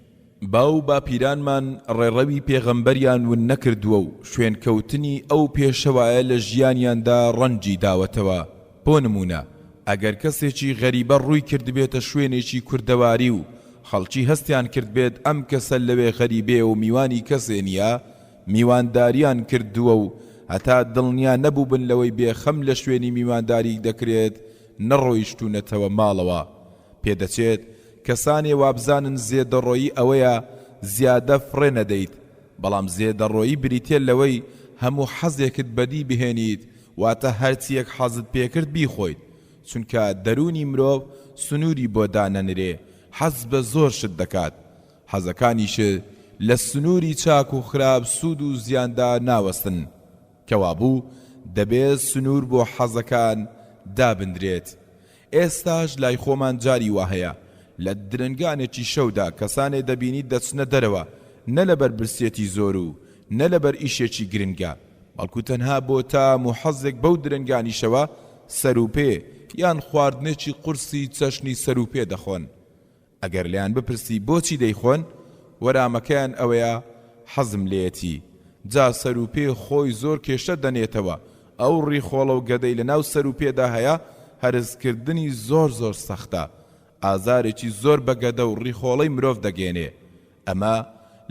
باو باپیرانمان ڕێڕەوی پێغەمبەریان ون نەکردووە و شوێنکەوتنی ئەو پێشەوایە لە ژیانیاندا ڕەنجی داوەتەوە. بۆ نمونە ئەگەر کەسێکی غەریبە ڕووی کردبێتە شوێنێکی کوردەواری و خەڵکی هەستیان کرد بێت ئەم کەسە لەوێ غەریبێ و میوانی کەسێ نییە، میوانداریان کردووە و هەتا دڵنیا نەبوو بن لەوەی بێخەم لە شوێنی میوانداری دەکرێت نەڕۆیشتونەتەوە ماڵەوە. پێدەچێت کەسانێ وابزانن زێدەڕۆیی ئەوەیە زیادە فڕێ نەدەیت، بەڵام زێدەڕۆیی بریتێ لەوەی هەموو حەزێکت بەدی بهێنیت واتە هەرچیەک حەزت پێکرد بیخۆیت، چونکە دەرونی مرۆڤ سنووری بۆ دانەنرێ حەز بە زۆر شت دەکات، حەزەکانیشت لە سنووری چاک و خراپ سوود و زیاندا ناوەستن، کەوابوو دەبێت سنوور بۆ حەزەکان دابندرێت. ئێستاش لای خۆمان جاری وا هەیە لە درنگانێکی شەودا کەسانێ دەبینی دەچنە دەرەوە نە لەبەر برسێتی زۆر و نە لەبەر ئیشێکی گرنگە، بەڵکو تەنها بۆ تام و حەزێک بەو درنگانیشەوە سەروپێ یان خواردنێکی قورسی چەشنی سەروپێ دەخۆن. ئەگەر لیان بپرسی بۆچی دەیخۆن، وەرامەکەیان ئەوەیە حەزم لێتی. جا سەروپێ خۆی زۆر کێشە دەنێتەوە، ئەو ڕیخۆڵە و گەدەی لە ناو سەروپێدا هەیە هەرزکردنی زۆر زۆر سەختە، ئازارێکی زۆر بە گەدە و ڕیخۆڵەی مرۆڤ دەگێنێ. ئەمە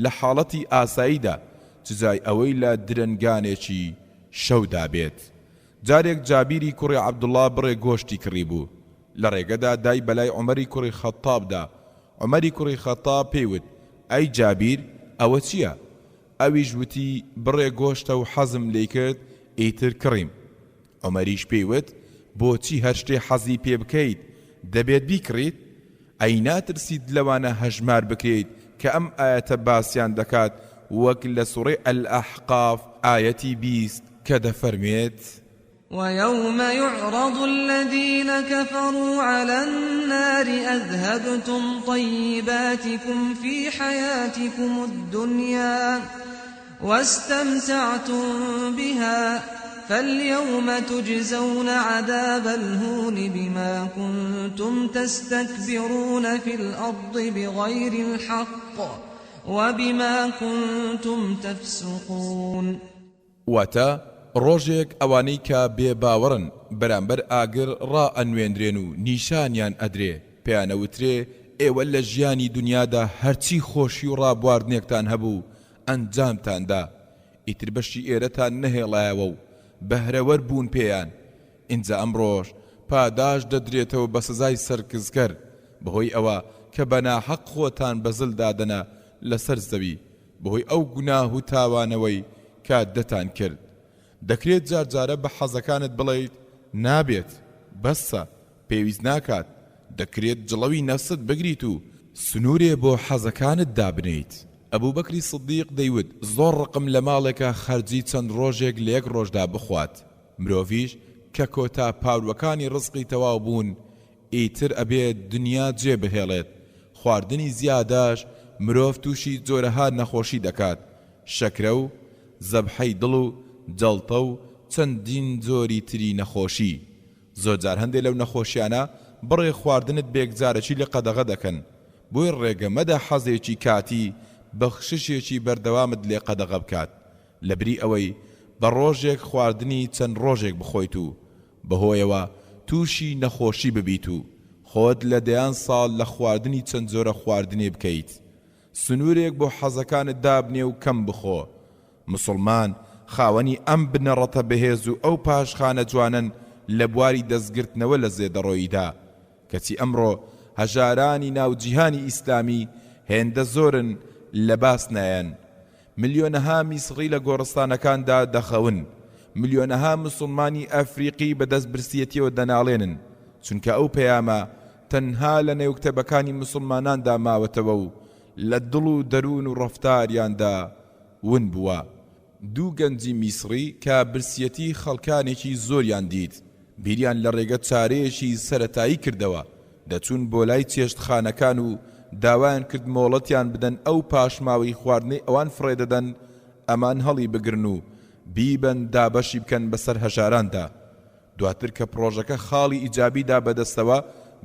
لە حاڵەتی ئاساییدا جزای ئەوەی لە درنگانێکی شەودا بێت. جارێک جابیری کوڕی عەبدوڵڵا بڕێ گۆشتی کڕی بوو، لە ڕێگەدا دای بەلای عومەری کوڕی خەتابدا. عومەری کوڕی خەتاب پێیوت ئەی جابیر ئەوە چییە؟ ئەویش وتی بڕێ گۆشتە و حەزم لێی کرد ئیتر کڕیم. عومەریش پێیوت بۆچی هەر شتێ حەزی پێ بکەیت دەبێت بیکڕیت؟ ئەی ناترسید لەوانە هەژمار بکەیت کە ئەم ئاەتە باسییان دەکات وەک لە سوڕەی ئەلئەحقاف ئاەتی 20 کە دەفەرمێت ويوم يعرض الذين كفروا على النار أذهبتم طيباتكم في حياتكم الدنيا واستمتعتم بها فاليوم تجزون عذاب الهون بما كنتم تستكبرون في الأرض بغير الحق وبما كنتم تفسقون. واتا ڕۆژێک ئەوانەی کە بێباوەڕن بەرامبەر ئاگر ڕائەنوێنرێن و نیشانیان ئەدرێ، پێیانەوترێ ئێوە لە ژیانی دنیادا هەرچی خۆشی و ڕابواردنێکتان هەبوو ئەنجامتاندا، ئیتر بەشی ئێرەتان نەهێڵایەوە و بەهرەوەر بوون پێیان. ئینجا ئەمڕۆژ پاداش دەدرێتەوە بە سزای سەرکزگەر بەهۆی ئەوە کە بەناحەق خۆتان بەزڵ دادەنە لەسەر زەوی بەهۆی ئەو گوناه و تاوانەوەی کە دەتان کرد. دەکرێت جارجارە بە حەزەکانت بڵێیت نابێت، بەسە، پێویست ناکات، دەکرێت جڵەوی نەفست بگریت و سنوورێ بۆ حەزەکانت دابنیت. ئەبوو بەکری سدیق دەیوت زۆر ڕقم لە ماڵێکە خەرجی چەند ڕۆژێک لە یەک ڕۆژدا بخوات. مرۆڤیش کە کۆتا پاروەکانی ڕزقی تەواو بوون ئیتر ئەبێت دنیا جێ بهێڵێت. خواردنی زیاداش مرۆڤ تووشی جۆرەها نەخۆشی دەکات، شەکرە و زەبحەی دڵ و جەڵتە و چەندین جۆری تری نەخۆشی. زۆرجار هەندێک لەو نەخۆشیانە بڕێ خواردنت بێکجارەکی لە قەدەغە دەکەن، بۆی ڕێگەمەدە حەزێکی کاتی بەخششێکی بەردەوامت لێ قەدەغە بکات لەبری ئەوەی بە ڕۆژێک خواردنی چەند ڕۆژێک بخۆیت و بەهۆیەوە تووشی نەخۆشی ببیت و خۆت لە دەیان ساڵ لە خواردنی چەند جۆرە خواردنێ بکەیت سنوورێک بۆ حەزەکانت دابنێ و کەم بخۆ مسلمان خاوەنی ئەم بنەڕەتە بەهێز و ئەو پاشخانە جوانن لە بواری دەستگرتنەوە لە زێدەڕۆییدا کەچی ئەمڕۆ هەژارانی ناوجیهانی ئیسلامی هێندە زۆرن لە باس نایەن ملیۆنەها میسڕی لە گۆڕستانەکاندا دەخەون ملیۆنەها مسلمانی ئەفریقی بەدەست برسیەتیەوە دەناڵێنن چونکە ئەو پەیامە تەنها لە نێوکتەبەکانی مسلماناندا ماوەتەوە و لە دڵ و دەروون و ڕەفتاریاندا ون بووە دوو گەنجی میسڕی کە برسیەتی خەڵکانێکی زۆریان دیت بیریان لە ڕێگە چارەیەکی سەرەتایی کردەوە دەچوون بۆ لای چێشتخانەکان و داوایان کرد مۆڵەتیان بدەن ئەو پاشماوەی خواردنەی ئەوان فڕێدەدەن ئەمان هەڵی بگرن و بیبەن دابەشی بکەن بەسەر هەژاراندا دواتر کە پرۆژەکە خاڵی ئیجابیدا بەدەستەوە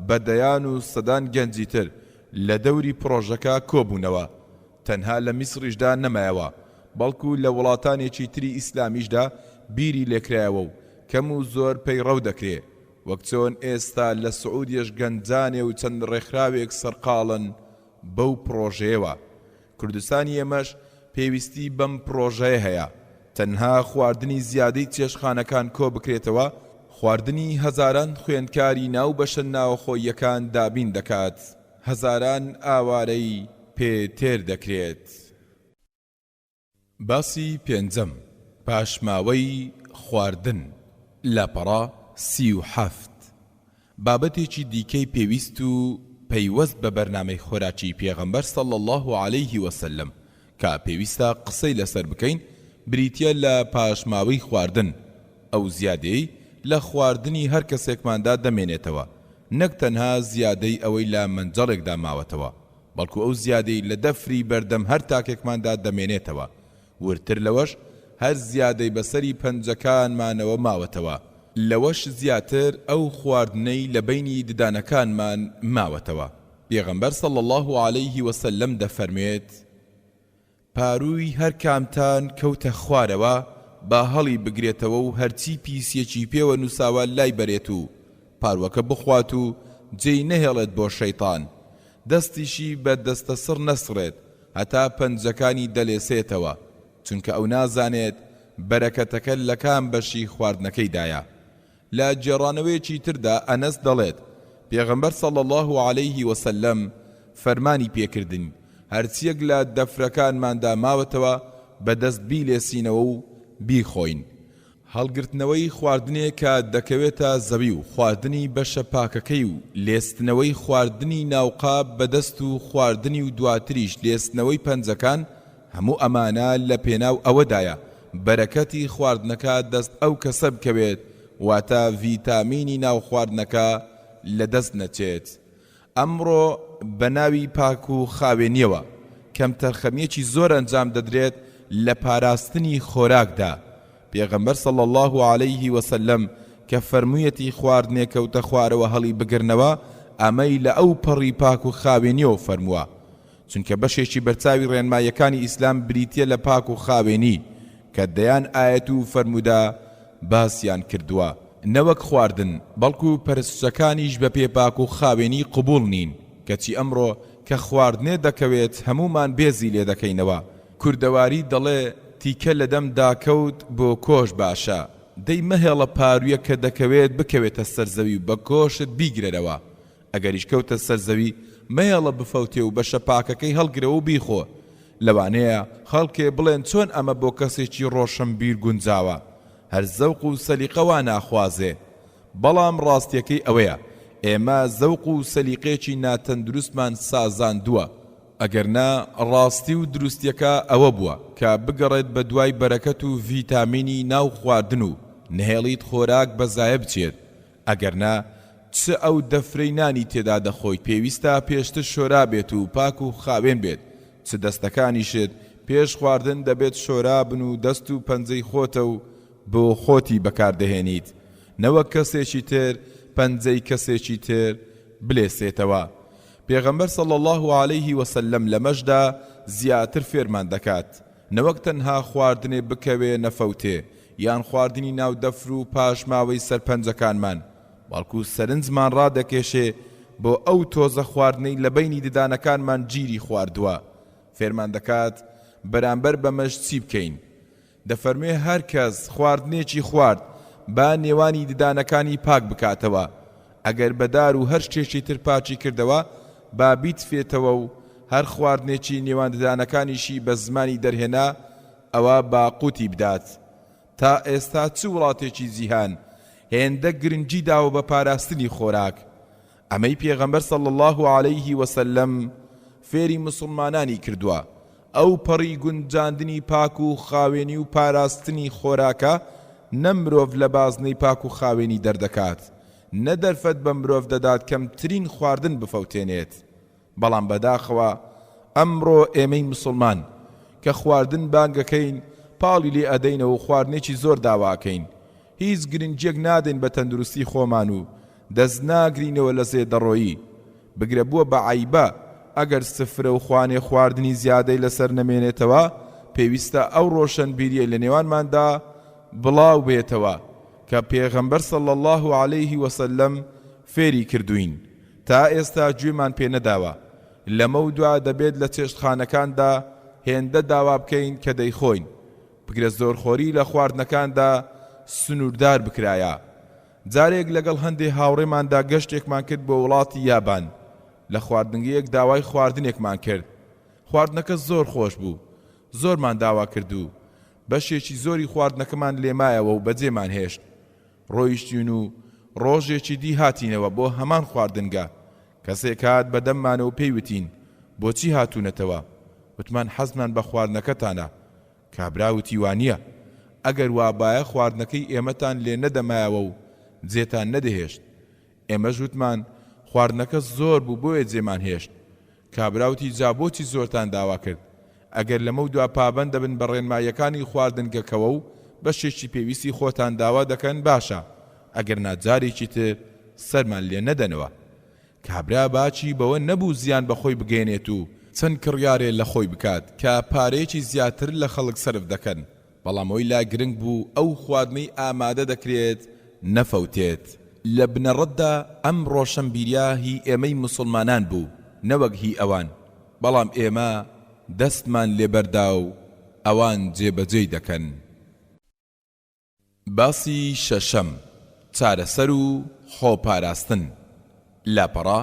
بەدەیان و سەدان گەنجی تر لە دەوری پرۆژەکە کۆبوونەوە تەنها لە میسریشدا نەمایەوە بەڵکو لە وڵاتانێکی تری ئیسلامیشدا بیری لێکرایەوە و کەم و زۆر پێی ڕەو دەکرێ وەک چۆن ئێستا لە سعودیەش گەنجانێ و چەند ڕێکخراوێک سەرقاڵن بەو پرۆژەیەوە کوردستانی ئێمەش پێویستی بەم پرۆژەیە هەیە تەنها خواردنی زیادەی چێشخانەکان کۆ بکرێتەوە خواردنی هەزاران خوێندکاری ناو بەشە ناوخۆییەکان دابین دەکات هەزاران ئاوارەی پێ تێر دەکرێت باسی پێنجەم پاشماوەی خواردن لاپەڕا 37 بابەتێکی دیکەی پێویست و پەیوەست بە بەرنامەی خۆراکی پێغەمبەر صلی الله عليه وسلم کە پێویستە قسەی لەسەر بکەین بریتیە لە پاشماوەی خواردن ئەو زیادەی لە خواردنی هەر کەسێکماندا دەمێنێتەوە نەک تەنها زیادەی ئەوەی لە منجەڵێکدا ماوەتەوە بەڵکو ئەو زیادەی لە دەفری بەردەم هەر تاکێکماندا دەمێنێتەوە ورتر لەوەش هەر زیادەی بەسەری پەنجەکانمانەوە ماوەتەوە لەوەش زیاتر ئەو خواردنەی لە بینی ددانەکانمان ماوەتەوە پێغەمبەر صلی الله عليه وسلم دەفەرمێت پارووی هەر کامتان کەوتە خوارەوە با هەڵی بگرێتەوە و هەرچی پیسیەکی پێوە نووساوە لای بەرێت و پاروەکە بخوات و جێی نەهێڵێت بۆ شەیطان دەستیشی بە دەستە سڕ نەسڕێت هەتا پەنجەکانی دەلێسێتەوە چونکە ئەو نازانێت بەرەکەتەکە لە کام بەشی خواردنەکەیدایە لە جێڕانەوەیەکی تردا ئەنەس دەڵێت پێغەمبەر صلی الله عليه وسلم فەرمانی پێکردن هەرچیەک لە دەفرەکانماندا ماوەتەوە بەدەست بیلێسینەوە و بیخۆین هەڵگرتنەوەی خواردنێک کە دەکەوێتە زەوی و خواردنی بەشە پاکەکەی و لێستنەوەی خواردنی ناوقاب بەدەست و خواردنی و دواتریش لێستنەوەی پەنجەکان هەموو ئەمانە لە پێناو ئەوەدایە بەرەکەتی خواردنەکە دەست ئەو کەسە بکەوێت واتە ڤیتامینی ناو خواردنەکە لە دەست نەچێت ئەمڕۆ بە ناوی پاک و خاوێنیەوە کەم تەرخەمیەکی زۆر ئەنجام دەدرێت لە پاراستنی خۆراکدا پێغەمبەر صلی الله عليه وسلم کە فەرموویەتی خواردنێک کەوتە خوارەوە هەڵی بگرنەوە ئەمەی لە ئەو پەڕی پاک و خاوێنیەوە فەرمووە چونکە بەشێکی بەرچاوی ڕێنمایەکانی ئیسلام بریتیە لە پاک و خاوێنی کە دەیان ئاەت و فەرموودا باسییان کردووە نەوەک خواردن بەڵکو پەرستشەکانیش بە پێپاک و خاوێنی قبول نین کەچی ئەمڕۆ کە خواردنێ دەکەوێت هەمومان بێزی لێ دەکەینەوە کوردەواری دەڵێ تیکە لە دەم داکەوت بۆ کۆش باشە دەی مەهێڵە پارویە کە دەکەوێت بکەوێتە سەرزەوی و بە کۆشت بیگرێرەوە ئەگەریش کەوتە سەرزەوی مەهێڵە بفەوتێ و بەشە پاکەکەی هەڵگرەوە و بیخۆ لەوانەیە خەڵکێ بڵێن چۆن ئەمە بۆ کەسێکی ڕۆشنبیر گونجاوە هەر زەوق و سەلیقەوە ناخوازێ بەڵام ڕاستیەکەی ئەوەیە ئێمە زەوق و سەلیقێکی ناتەندروستمان سازاندووە ئەگەرنا ڕاستی و دروستیەکە ئەوە بووە کە بگەڕێت بە دوای بەرەکەت و ڤیتامینی ناو خواردن و نهێڵیت خۆراک بەزایە بچێت ئەگەرنا چ ئەو دەفرەی نانی تێدا دەخۆیت پێویستە پێشتر شۆرا بێت و پاک و خاوێن بێت چ دەستەکانیشت پێش خواردن دەبێت شۆرابن و دەست و پەنجەی خۆتە و بۆ خۆتی بەکاردەهێنیت نەوەک کەسێکی تر پەنجەی کەسێکی تر بلێسێتەوە پێغەمبەر صلی الله عليه وسلم لەمەشدا زیاتر فێرمان دەکات نەوەک تەنها خواردنێ بکەوێ نەفەوتێ یان خواردنی ناو دەفر و پاش ماوەی سەرپەنجەکانمان بەڵکو سەرنجمان ڕادەکێشێ بۆ ئەو تۆزە خواردنەی لە بەینی ددانەکانمان گیری خواردووە فێرمان دەکات بەرامبەر بەمەش چی بکەین دەفەرمێ هەر کەس خواردنێکی خوارد با نێوانی ددانەکانی پاک بکاتەوە ئەگەر بەدار و هەر شتێکی تر پاچی کردەوە با بیتفێتەوە و هەر خواردنێکی نێوان ددانەکانیشی بە زمانی دەرهێنا ئەوە با قوتی بدات تا ئێستا چ وڵاتێکی جیهان هێندە گرنگی داوە بە پاراستنی خۆراک ئەمەی پێغەمبەر صلی الله عليه وسلم فێری مسلمانانی کردووە ئەو پەڕی گونجاندنی پاک و خاوێنی و پاراستنی خۆراکە نە مرۆڤ لە بازنەی پاک و خاوێنی دەردەکات نە دەرفەت بە مرۆڤ دەدات کەمترین خواردن بفەوتێنێت بەڵام بەداخەوە ئەمڕۆ ئێمەی مسلمان کە خواردن بانگەکەین پاڵی لێ ئەدەینەوە و خواردنێکی زۆر داواکەین هیچ گرنگیەک نادەین بە تەندروستی خۆمان و دەست ناگرینەوە لە زێدەڕۆیی بگرە بووە بە عیبە ئەگەر سفرە و خوانێ خواردنی زیادەی لەسەر نەمێنێتەوە پێویستە ئەو ڕۆشنبیریە لە نێوانماندا بڵاو بێتەوە کە پێغەمبەر صلی الله عليه وسلم فێری کردوین تا ئێستا گوێمان پێ نەداوە لەمە و دوا دەبێت لە چێشتخانەکاندا هێندە داوا بکەین کە دەیخۆین بگرە زۆرخۆری لە خواردنەکاندا سنووردار بکرایە جارێک لەگەڵ هەندێک هاوڕێماندا گەشتێکمان کرد بۆ وڵاتی یابان لە خواردنگەیەک داوای خواردنێکمان کرد خواردنەکە زۆر خۆش بوو زۆرمان داوا کردو بەشێکی زۆری خواردنەکەمان لێمایەوە و بەجێمان هێشت ڕۆیشتین و ڕۆژێکی دی هاتینەوە بۆ هەمان خواردنگە کەسێک هات بەدەممانەوە پێیوتین بۆچی هاتوونەتەوە وتمان حەزمان بە خواردنەکەتانە کابراوتی وانییە ئەگەر وابایە خواردنەکەی ئێمەتان لێ نەدەمایەوە و جێتان نەدەهێشت ئێمەش وتمان خواردنەکە زۆر بوو بۆیە جێمان هێشت کابراوتی جا بۆچی زۆرتان داوا کرد ئەگەر لەمە دوا پابەند دەبن بە ڕێنماییەکانی خواردنگەکەوە و بەشێکی پێویستی خۆتان داوا دەکەن باشە ئەگەر ناجارێکی تر سەرمان لێ نەدەنەوە کابرا باچی بەوە نەبوو زیان بەخۆی بگەێنێت و چەند کڕیارێ لە خۆی بکات کە پارەیەکی زیاتر لە خەڵک سرف دەکەن بەڵام ئەوی لا گرنگ بوو ئەو خواردنەی ئامادە دەکرێت نەفەوتێت لە بنەڕەتدا ئەم ڕۆشنبیریە هی ئێمەی مسلمانان بوو نەوەک هی ئەوان بەڵام ئێمە دەستمان لێبەردا و ئەوان جێبەجێی دەکەن باسی شەشەم چارەسەر و خۆپاراستن لاپەڕا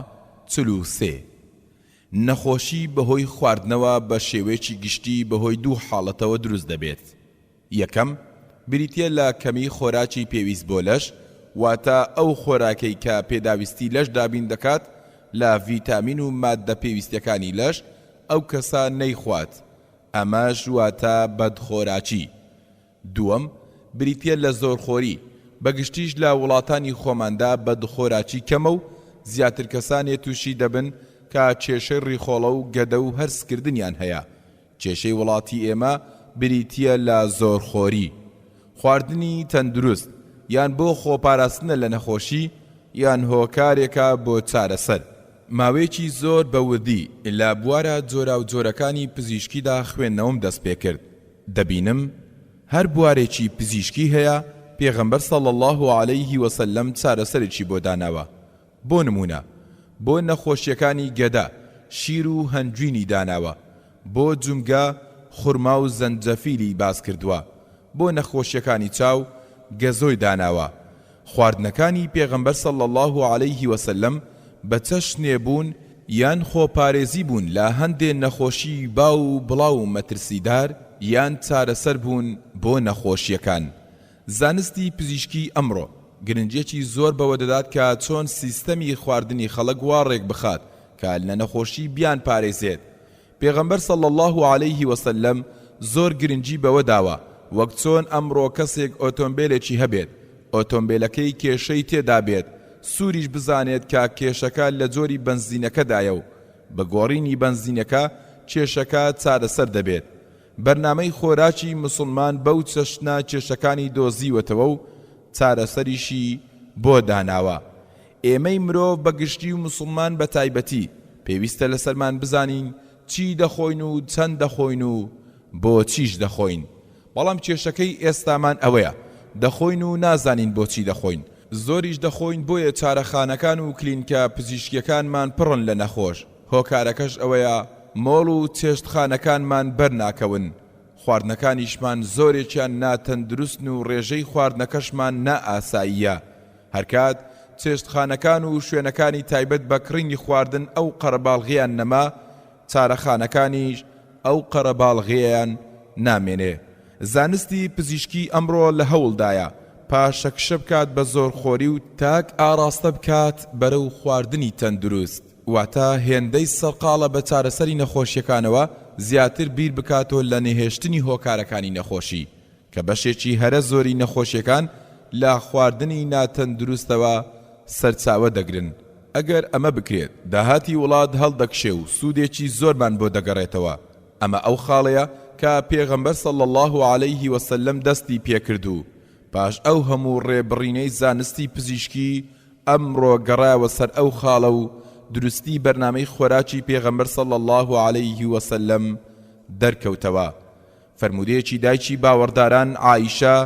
43 نەخۆشی بەهۆی خواردنەوە بە شێوەیەکی گشتی بەهۆی دوو حاڵەتەوە دروست دەبێت یەکەم بریتیە لە کەمی خۆراکی پێویست بۆ لەش واتە ئەو خۆراکەی کە پێداویستی لەش دابین دەکات لە ڤیتامین و ماددە پێویستەکانی لەش ئەو کەسە نەیخوات ئەمەش واتە بەدخۆراکی دووەم بریتیە لە زۆرخۆری بەگشتیش لە وڵاتانی خۆماندا بەدخۆراکی کەمە و زیاتر کەسانێ تووشی دەبن کە کێشەی ڕیخۆڵە و گەدە و هەرسکردنیان هەیە کێشەی وڵاتی ئێمە بریتیە لە زۆرخۆری خواردنی تەندروست یان بۆ خۆپاراستنە لە نەخۆشی یان هۆکارێکە بۆ چارەسەر ماوەیەکی زۆر بەوردی لە بوارە جۆرا و جۆرەکانی پزیشکیدا خوێندنەوەم دەست پێ کرد دەبینم هەر بوارێکی پزیشکی هەیە پێغەمبەر صلی الله عليه وسلم چارەسەرێکی بۆ داناوە بۆ نمونە بۆ نەخۆشیەکانی گەدە شیر و هەنجوینی داناوە بۆ جومگە خورما و زەنجەفیلی باز کردووە بۆ نەخۆشیەکانی چاو گەزۆی داناوە خواردنەکانی پێغەمبەر صلی الله عليه وسلم بە چەشنێ بوون یان خۆپارێزی بوون لە هەندێ نەخۆشی باو و بڵاو مەترسیدار یان چارەسەر بوون بۆ نەخۆشیەکان زانستی پزیشکی ئەمڕۆ گرنگێکی زۆر بەوە دەدات کە چۆن سیستەمی خواردنی خەڵک وارێک بخات کە لە نەخۆشی بیان پارێزێت پێغەمبەر صلی الله عليه وسلم زۆر گرنگی بەوە داوە وەک چۆن ئەمڕۆ کەسێک ئۆتۆمبیلێکی هەبێت ئۆتۆمبیلەکەی کێشەی تێدا بێت سووریش بزانێت کە کێشەکە لە جۆری بنزینەکەدایە و بە گۆڕینی بنزینەکە کێشەکە چارەسەر دەبێت بەرنامەی خۆراکی مسلمان بەو چەشنە کێشەکانی دۆزیوەتەوە و چارەسەریشی بۆ داناوە ئێمەی مرۆڤ بەگشتی و مسلمان بە تایبەتی پێویستە لەسەرمان بزانین چی دەخۆین و چەند دەخۆین و بۆ چیش دەخۆین. بەڵام کێشەکەی ئێستامان ئەوەیە دەخۆین و نازانین بۆچی دەخۆین. زۆریش دەخۆین بۆیە چارەخانەکان و کلینکە پزیشکیەکانمان پڕن لە نەخۆش. هۆکارەکەش ئەوەیە مۆڵ و چێشتخانەکانمان بەرناکەون. خواردنەکانیشمان زۆرێکیان ناتەندروستن و ڕێژەی خواردنەکەشمان نائاساییە. هەرکات چێشتخانەکان و شوێنەکانی تایبەت بە کڕینی خواردن ئەو قەرەباڵغیان نەما، چارەخانەکانیش ئەو قەرەباڵغیان نامێنێ. زانستی پزیشکی ئەمڕۆ لە هەوڵدایە پاشەکشە بکات بە زۆرخۆری و تاک ئاراستە بکات بەرەو خواردنی تەندروست، واتە هێندەی سەرقاڵە بە چارەسەری نەخۆشیەکانەوە زیاتر بیر بکاتەوە لە نەهێشتنی هۆکارەکانی نەخۆشی کە بەشێکی هەرە زۆری نەخۆشیەکان لە خواردنی ناتەندروستەوە سەرچاوە دەگرن. ئەگەر ئەمە بکرێت داهاتی وڵات هەڵدەکشێ و سوودێکی زۆرمان بۆ دەگەڕێتەوە. ئەمە ئەو خاڵەیە کە پێغەمبەر صلی الله عليه وسلم دەستی پێکردو. پاش ئەو هەموو ڕێبڕینەی زانستی پزیشکی ئەمڕۆ گەڕایەوە سەر ئەو خاڵە و دروستی بەرنامەی خۆراکی پێغەمبەر صلی الله عليه وسلم دەرکەوتەوە. فرمودەیەکی دایکی باوەڕداران عایشە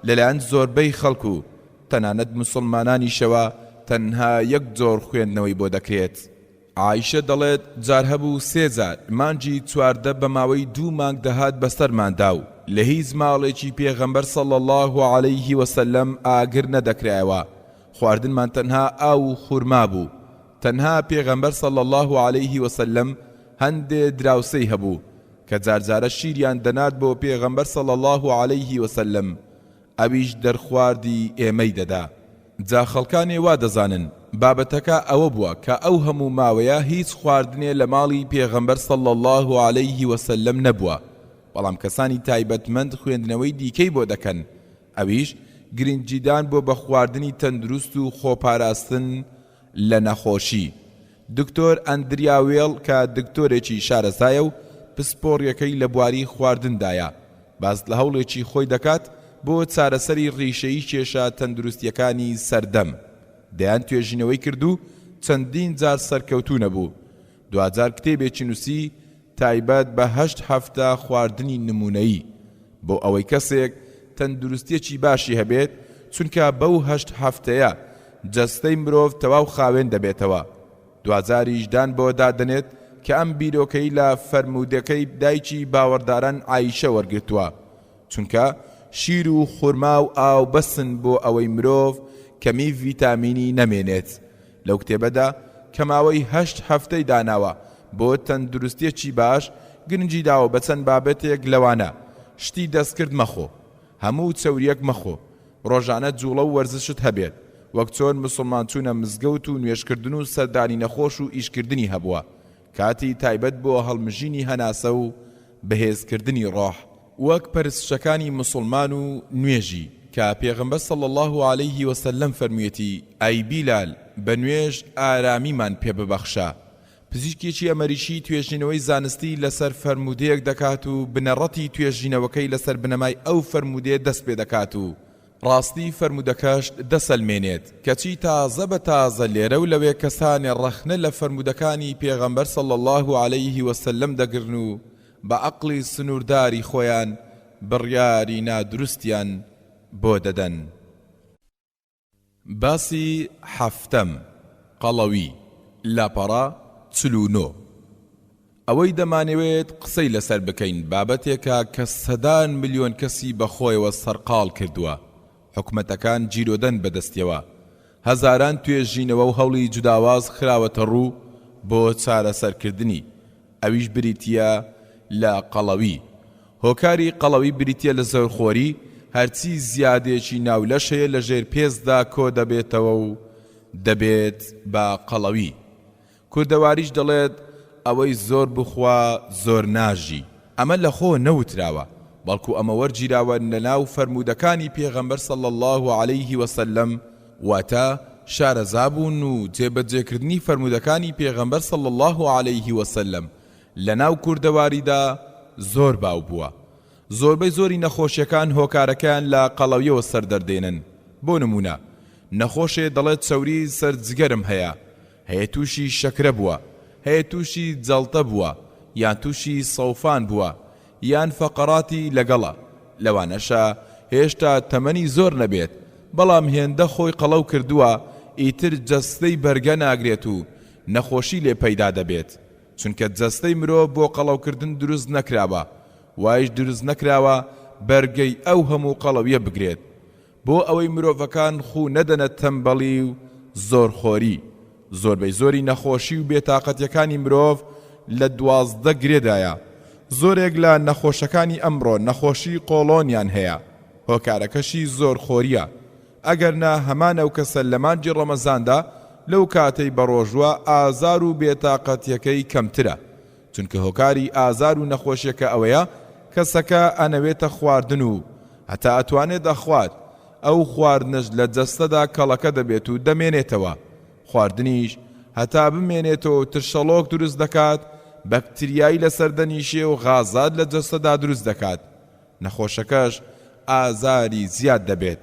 لەلایەن زۆربەی خەڵکو تەنانەت مسلمانانیشەوە تەنها یەک جۆر خوێندنەوەی بۆ دەکرێت. عایشە دەڵێت جار هەبوو 3 جار مانجی 14 بە ماوەی 2 مانگ دەهات بەسەرماندا و لە هیچ ماڵێکی پێغەمبەر صلی الله عليه وسلم ئاگر نەدەکرایەوە. خواردنمان تەنها ئاو و خورما بوو. تەنها پێغەمبەر صلی الله عليه وسلم هەندێ دراوسەی هەبوو کە جارجارە شیریان دەنات بۆ پێغەمبەر صلی الله عليه وسلم، ئەویش دەرخواردی ئێمەی دەدا. جا خەڵکانێ وا دەزانن بابەتەکە ئەوە بووە کە ئەو هەموو ماوەیە هیچ خواردنێ لە ماڵی پێغەمبەر صلی الله عليه وسلم نەبووە. بەڵام کەسانی تایبەتمەند خوێندنەوەی دیکەی بۆ دەکەن، ئەویش گرنگجیدان بۆ بە خواردنی تەندروست و خۆپاراستن لە نەخۆشی. دکتۆر ئەندریا وێڵ کە دکتۆرێکی شارەزایە و پسپۆڕیەکەی لە بواری خواردندایە باز لە هەوڵێکی خۆی دەکات بۆ چارەسەری ڕیشەی کێشە تەندروستیەکانی سەردەم. دەیان توێژینەوەی کردو چەندین جار سەرکەوتوو نەبوو. 2000 کتێبێکی نووسی تایبەت بە 8 هەفتە خواردنی نمونەیی بۆ ئەوەی کەسێک تەندروستیەکی باشی هەبێت، چونکە بەو 8 هەفتەیە جەستەی مرۆڤ تەواو خاوێن دەبێتەوە. 2000 دان بۆ دادنێت کە ئەم بیرۆکەی لە فەرمودەکەی دایکی باوەڕداران عایشە وەرگرتووە، چونکە شیر و خورما و ئاو بەسن بۆ ئەوەی مرۆڤ کەمی ڤیتامینی نەمێنێت. لەو کتێبەدا کە ماوەی 8 هەفتەی داناوە بۆ تەندروستیەکی باش گرنگی داوە بە چەند بابەتێک لەوانە: شتی دەستکرد مەخۆ، هەموو چەوریەک مەخۆ، ڕۆژانە جوڵە و وەرزشت هەبێت، وەک چۆن مسلمان چوونە مزگەوت و نوێشکردن و سەردانی نەخۆش و ئیشکردنی هەبووە، کاتی تایبەت بۆ هەڵمژینی هەناسە و بەهێزکردنی ڕۆح، وەک پەرستشەکانی مسلمان و نوێژی کە پێغەمبەر صلی الله عليه وسلم فەرموویەتی: ئای بیلال، بە نوێژ ئارامیمان پێ ببەخشە. پزیشکێکی ئەمریکی توێژینەوەی زانستی لەسەر فەرمودەیەک دەکات و بنەڕەتی توێژینەوەکەی لەسەر بنەمای ئەو فەرمودەیە دەست پێ دەکات و ڕاستی فەرمودەکەش دەسەلمێنێت، کەچی تازە بە تازە لێرە و لەوێ کەسانی ڕەخنە لە فەرمودەکانی پێغەمبەر صلی الله عليه وسلم دەگرن و بە عەقڵی سنوورداری خۆیان بڕیاری نادروستیان بۆ دەدەن. باسی حەفتەم، قەڵەوی، لاپەڕا 49. ئەوەی دەمانەوێت قسەی لەسەر بکەین بابەتێکە کە 100 ملیۆن کەسی بەخۆیەوە سەرقاڵ کردووە. حکومەتەکان جیرۆدەن بەدەستیەوە، هەزاران توێژینەوە و هەوڵی جوداواز خراوەتە ڕوو بۆ چارەسەرکردنی ئەویش بریتیە لە قەڵەوی. هۆکاری قەڵەوی بریتیە لە زۆرخۆری، هەرچی زیادێکی ناولەش هەیە لە ژێر پێزدا کۆ دەبێتەوە و دەبێت بە قەڵەوی. کوردەواریش دەڵێت ئەوەی زۆر بخوا زۆر ناژی. ئەمە لە خۆ نەوتراوە، بەڵکو ئەمە وەرگیراوە لەناو فەرمودەکانی پێغەمبەر صلی الله عليه وسلم، واتە شارەزابوون و جێبەجێکردنی فەرمودەکانی پێغەمبەر صلی الله عليه وسلم لەناو کوردەواریدا زۆر باو بووە. زۆربەی زۆری نەخۆشیەکان هۆکارەکان لە قەڵەویەوە سەردەردێنن. بۆ نمونە، نەخۆشێ دەڵێت چەوری سەر جگەرم هەیە تووشی شەکرە بووە، هەیە تووشی جەڵتە بووە یان تووشی سەوفان بووە یان فەقەڕاتی لەگەڵە، لەوانەشە هێشتا تەمەنی زۆر نەبێت بەڵام هێندە خۆی قەڵەو کردووە ئیتر جەستەی بەرگە ناگرێت و نەخۆشی لێ پەیدا دەبێت، چونکە جەستەی مرۆڤ بۆ قەڵەوکردن دروست نەکراوە، وایش دروست نەکراوە بەرگەی ئەو هەموو قەڵەویە بگرێت. بۆ ئەوەی مرۆڤەکان خو نەدەنە تەمبەڵی و زۆرخۆری. زۆربەی زۆری نەخۆشی و بێتاقەتیەکانی مرۆڤ لە 12 گرێدایە. زۆرێک لە نەخۆشەکانی ئەمڕۆ نەخۆشی قۆڵۆنیان هەیە، هۆکارەکەشی زۆرخۆریە. ئەگەر نا هەمانە و کەسە لە مانجی ڕەمەزاندا لەو کاتەی بەڕۆژوە ئازار و بێتاقەتیەکەی کەمترە، چونکە هۆکاری ئازار و نەخۆشیەکە ئەوەیە کەسەکە ئەنەوێتە خواردن و هەتا ئەتوانێت دەخوات، ئەو خواردنش لە جەستەدا کەڵەکە دەبێت و دەمێنێتەوە. خواردنیش هەتا بمێنێتەوە ترشەڵۆک دروست دەکات، بەکتریایی لەسەر دەنیشێ و غازات لە جەستەدا دروست دەکات. نەخۆشەکەش ئازاری زیاد دەبێت.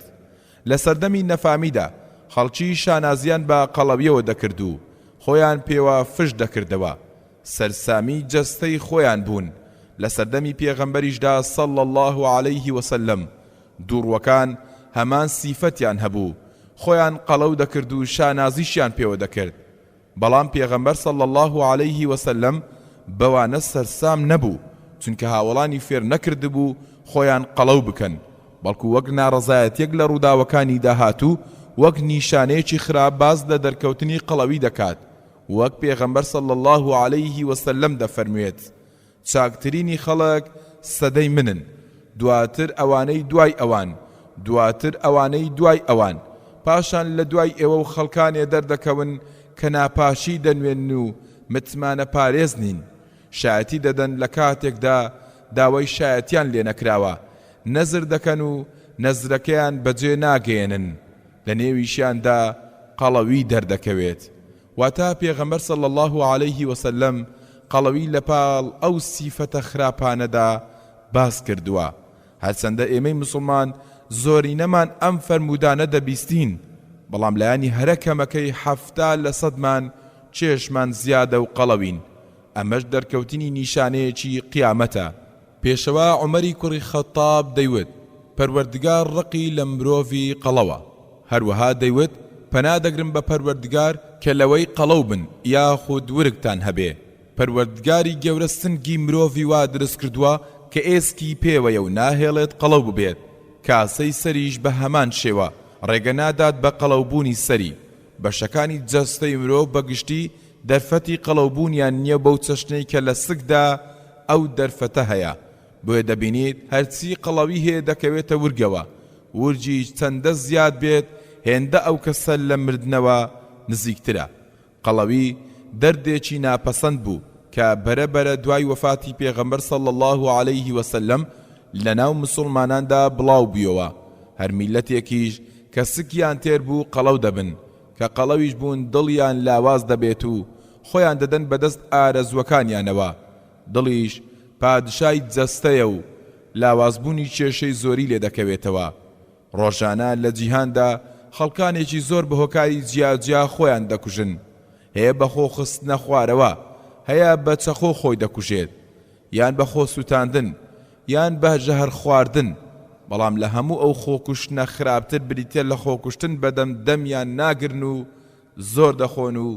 لە سەردەمی نەفامیدا خەڵکی شانازیان بە قەڵەویەوە دەکرد و خۆیان پێوە فش دەکردەوە، سەرسامی جەستەی خۆیان بوون. لە سەردەمی پێغەمبەریشدا صلی الله عليه وسلم دووڕوەکان هەمان سیفەتیان هەبوو، خۆیان قەڵەو دەکرد و شانازیشیان پێوە دەکرد، بەڵام پێغەمبەر صلی الله عليه وسلم بەوانە سەرسام نەبوو، چونکە هاوڵانی فێر نەکردبوو خۆیان قەڵەو بکەن، بەڵکو وەک ناڕەزایەتێک لە ڕووداوەکانی داهاتوو وەک نیشانەیەکی خراپ باز لە دەرکەوتنی قەڵەوی دەکات، وەک پێغەمبەر صلی الله عليه وسلم دەفەرموێت چاکترینی خەڵک سەدەی منن، دواتر ئەوانەی دوای ئەوان، دواتر ئەوانەی دوای ئەوان، پاشان لە دوای ئێوە و خەڵکانێ دەردەکەون کە ناپاشی دەنوێن و متمانە پارێز نین، شایەتی دەدەن لە کاتێکدا داوای شایەتیان لێ نەکراوە، نەزر دەکەن و نەزرەکەیان بەجێ ناگەێنن، لە نێویشیاندا قەڵەوی دەردەکەوێت. واتە پێغەمبەر صلی الله عليه وسلم قەڵەوی لەپاڵ ئەو سیفەتە خراپانەدا باس کردووە. هەرچەندە ئێمەی مسلمان زۆری نەمان ئەم فەرمودانە دەبیستین، بەڵام لایانی هەرە کەمەکەی 70% چێشمان زیادە و قەڵەوین. ئەمەش دەرکەوتنی نیشانەیەکی قیامەتە. پێشەوا عومەری کوڕی خەتاب دەیوت پەروەردگار ڕقی لە مرۆڤی قەڵەوە، هەروەها دەیوت پەنادەگرم بە پەروەردگار کە لەوەی قەڵەو بن یاخود ورگتان هەبێ. پەروەردگاری گەورە سنگی مرۆڤی وا دروست کردووە کە ئێسکی پێوەیە و ناهێڵێت قەڵەو ببێت، کاسەی سەریش بە هەمان شێوە ڕێگە نادات بە قەڵەوبوونی سەری. بەشەکانی جەستەی مرۆڤ بەگشتی دەرفەتی قەڵەوبوونیان نییە بەو چەشنەی کە لە سکدا ئەو دەرفەتە هەیە، بۆیە دەبینیت هەرچی قەڵەوی هەیە دەکەوێتە ورگەوە، ورجی چەندە زیاد بێت هێندە ئەو کەسە لە مردنەوە نزیکترە. قەڵەوی دەردێکی ناپەسەند بوو کە بەرەبەرە دوای وەفاتی پێغەمبەر صلی الله عليه وسلم لەناو مسلماناندا بڵاو بوویەوە. هەر میلەتێکیش کە سکیان تێر بوو قەڵەو دەبن، کە قەڵەویش بوون دڵیان لاواز دەبێت و خۆیان دەدەن بەدەست ئارەزوەکانیانەوە. دڵیش پادشای جەستەیە و لاوازبوونی کێشەی زۆری لێ دەکەوێتەوە. ڕۆژانە لە جیهاندا خەڵکانێکی زۆر بە هۆکاری جیاجیا خۆیان دەکوژن، هەیە بە خۆ خستنە خوارەوە، هەیە بە چەخۆ خۆی دەکوژێت، یان بە خۆ سوتاندن، یان بە ژەهر خواردن. بەڵام لە هەموو ئەو خۆکوشتنە خراپتر بریتە لە خۆکوشتن بەدەم دەمیان ناگرن و زۆر دەخۆن و